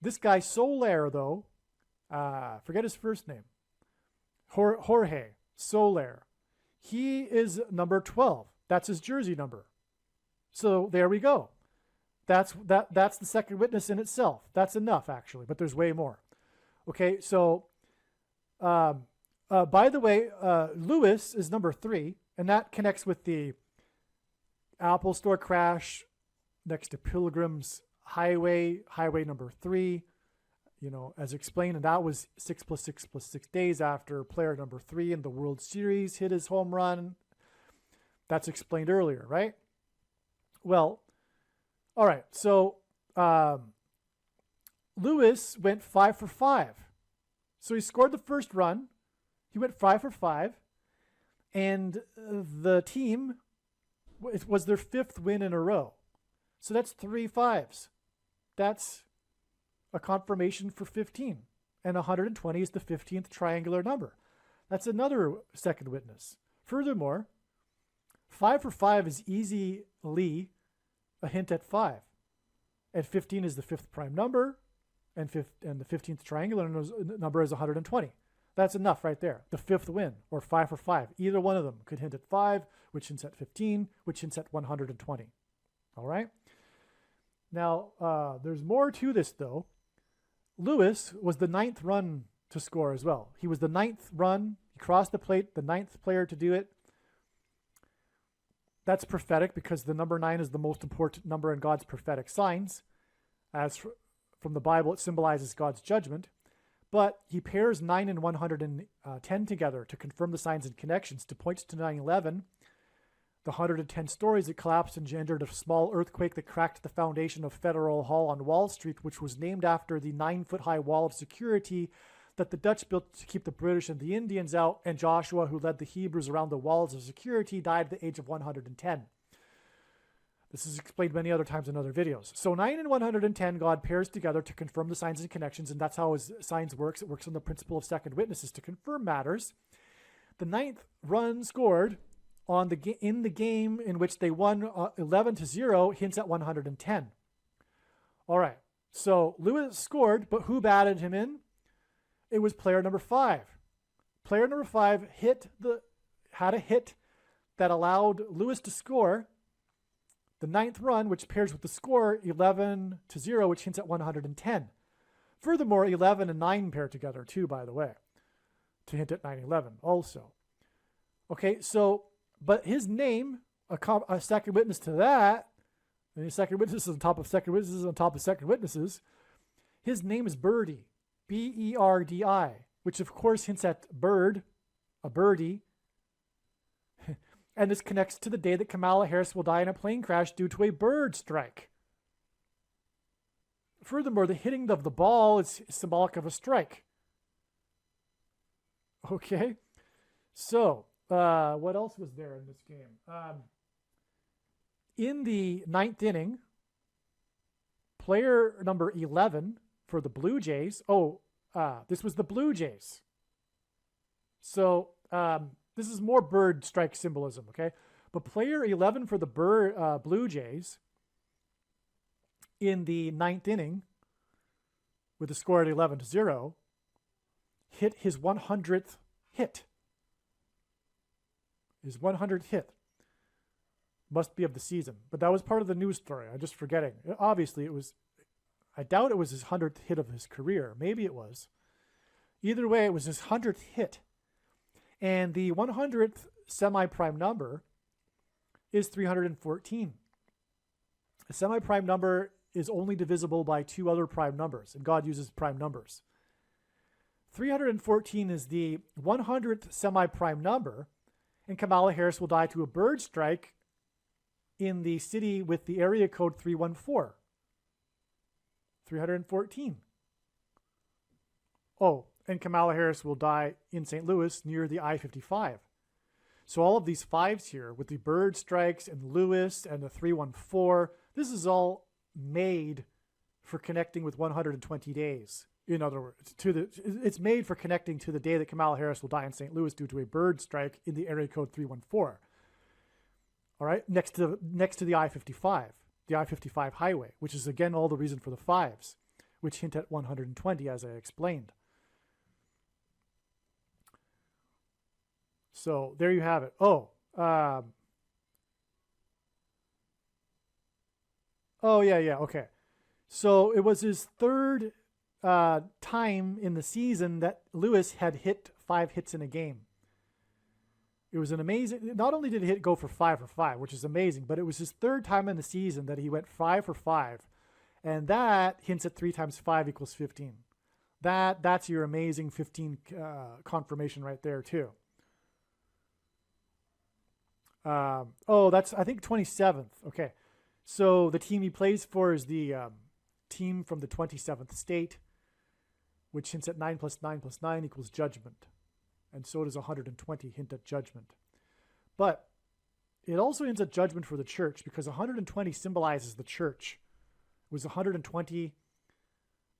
This guy Soler, though, forget his first name, Jorge Soler, he is number 12. That's his jersey number. So there we go. That's the second witness in itself. That's enough, actually, but there's way more. Okay, so by the way, Lewis is number 3, and that connects with the Apple Store crash next to Pilgrim's Highway number 3, as explained, and that was 6 + 6 + 6 days after player number 3 in the World Series hit his home run. That's explained earlier, right? Well, all right, so Lewis went 5 for 5. So he scored the first run. He went 5 for 5. And the team, it was their 5th win in a row. So that's 3 5s. That's a confirmation for 15. And 120 is the 15th triangular number. That's another second witness. Furthermore, 5 for 5 is easily a hint at 5. And 15 is the fifth prime number, and the 15th triangular number is 120. That's enough right there. The fifth win, or 5 for 5. Either one of them could hint at 5, which hints at 15, which hints at 120. All right? Now, there's more to this, though. Lewis was the 9th run to score as well. He was the 9th run. He crossed the plate, the 9th player to do it. That's prophetic because the number 9 is the most important number in God's prophetic signs. As from the Bible, it symbolizes God's judgment. But he pairs 9 and 110 together to confirm the signs and connections to point to 9/11, the 110 stories that collapsed engendered a small earthquake that cracked the foundation of Federal Hall on Wall Street, which was named after the 9-foot-high wall of security that the Dutch built to keep the British and the Indians out, and Joshua, who led the Hebrews around the walls of security, died at the age of 110. This is explained many other times in other videos. So 9 and 110, God pairs together to confirm the signs and connections, and that's how his signs works. It works on the principle of second witnesses to confirm matters. The 9th run scored in the game in which they won 11-0 hints at 110. All right, so Lewis scored, but who batted him in? It was player number 5. Player number 5 had a hit that allowed Lewis to score the 9th run, which pairs with the score 11-0, which hints at 110. Furthermore, 11 and 9 pair together too, by the way, to hint at 9/11 also. Okay, so, but his name, a second witness to that, and his second witness is on top of second witnesses on top of second witnesses, his name is Birdie. B-E-R-D-I, which of course hints at bird, a birdie. And this connects to the day that Kamala Harris will die in a plane crash due to a bird strike. Furthermore, the hitting of the ball is symbolic of a strike. Okay, so what else was there in this game? In the 9th inning, player number 11 for the Blue Jays. This was the Blue Jays. So this is more bird strike symbolism, okay? But player 11 for the Blue Jays in the 9th inning with the score at 11-0 hit his 100th hit. His 100th hit must be of the season. But that was part of the news story. I'm just forgetting. Obviously, I doubt it was his 100th hit of his career. Maybe it was. Either way, it was his 100th hit. And the 100th semi-prime number is 314. A semi-prime number is only divisible by 2 other prime numbers, and God uses prime numbers. 314 is the 100th semi-prime number, and Kamala Harris will die to a bird strike in the city with the area code 314. 314. Oh, and Kamala Harris will die in St. Louis near the I-55. So all of these 5s here with the bird strikes and Lewis and the 314, this is all made for connecting with 120 days. In other words, it's made for connecting to the day that Kamala Harris will die in St. Louis due to a bird strike in the area code 314. All right, next to the I-55, the I-55 highway, which is again all the reason for the 5s, which hint at 120 as I explained. So there you have it. Okay. So it was his 3rd time in the season that Lewis had hit 5 hits in a game. It was an amazing, not only did he go for 5 for 5, which is amazing, but it was his 3rd time in the season that he went 5 for 5. And that hints at 3 times 5 equals 15. That's your amazing 15 confirmation right there too. That's, I think, 27th. Okay. So the team he plays for is the team from the 27th state, which hints at 9 + 9 + 9 equals judgment. And so does 120 hint at judgment. But it also hints at judgment for the church because 120 symbolizes the church. It was 120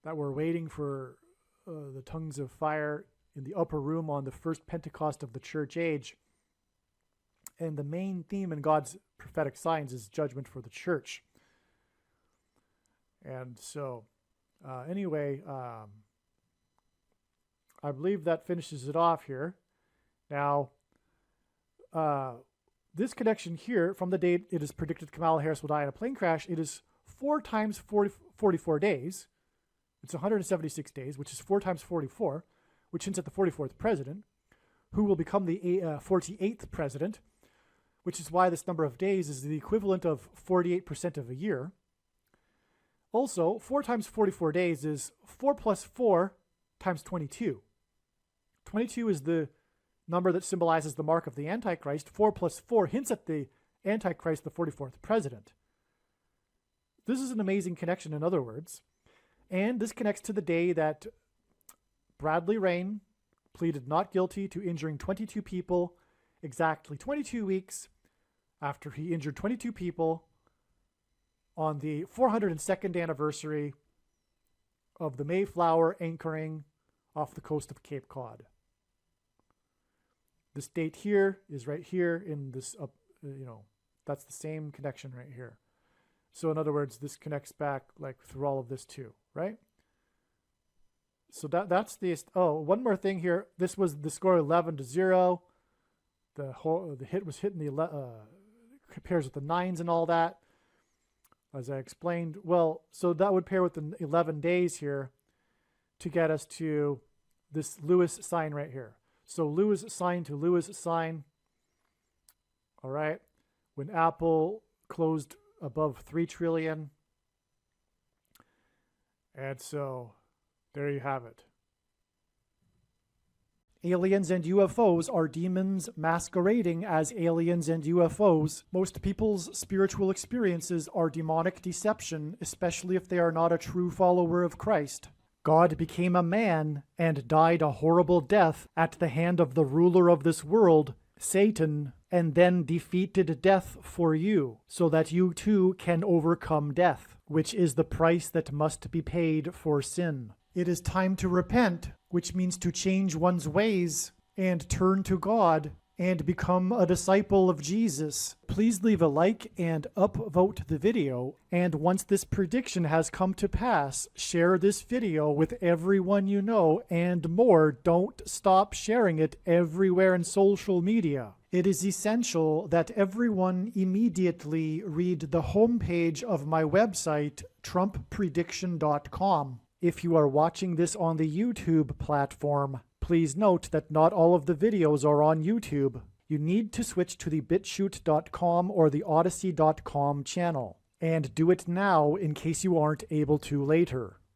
that were waiting for the tongues of fire in the upper room on the first Pentecost of the church age. And the main theme in God's prophetic signs is judgment for the church. And so, anyway, I believe that finishes it off here. Now, this connection here, from the date it is predicted Kamala Harris will die in a plane crash, it is 4 times 44 days. It's 176 days, which is 4 times 44, which hints at the 44th president, who will become the 48th president, which is why this number of days is the equivalent of 48% of a year. Also, 4 times 44 days is 4 plus 4 times 22. 22 is the number that symbolizes the mark of the Antichrist. 4 plus 4 hints at the Antichrist, the 44th president. This is an amazing connection, in other words. And this connects to the day that Bradley Rain pleaded not guilty to injuring 22 people exactly 22 weeks after he injured 22 people on the 402nd anniversary of the Mayflower anchoring off the coast of Cape Cod. This date here is right here in this, that's the same connection right here. So in other words, this connects back like through all of this too, right? So that's the, one more thing here. This was the score 11-0. The hit was hitting the, compares with the 9s and all that. As I explained, well, so that would pair with the 11 days here to get us to this Lewis sign right here. So Lewis sign to Lewis sign. All right. When Apple closed above 3 trillion. And so there you have it. Aliens and UFOs are demons masquerading as aliens and UFOs. Most people's spiritual experiences are demonic deception, especially if they are not a true follower of Christ. God became a man and died a horrible death at the hand of the ruler of this world, Satan, and then defeated death for you, so that you too can overcome death, which is the price that must be paid for sin. It is time to repent, which means to change one's ways and turn to God and become a disciple of Jesus. Please leave a like and upvote the video. And once this prediction has come to pass, share this video with everyone you know, and more. Don't stop sharing it everywhere in social media. It is essential that everyone immediately read the homepage of my website, TrumpPrediction.com. If you are watching this on the YouTube platform, please note that not all of the videos are on YouTube. You need to switch to the BitChute.com or the Odyssey.com channel. And do it now in case you aren't able to later.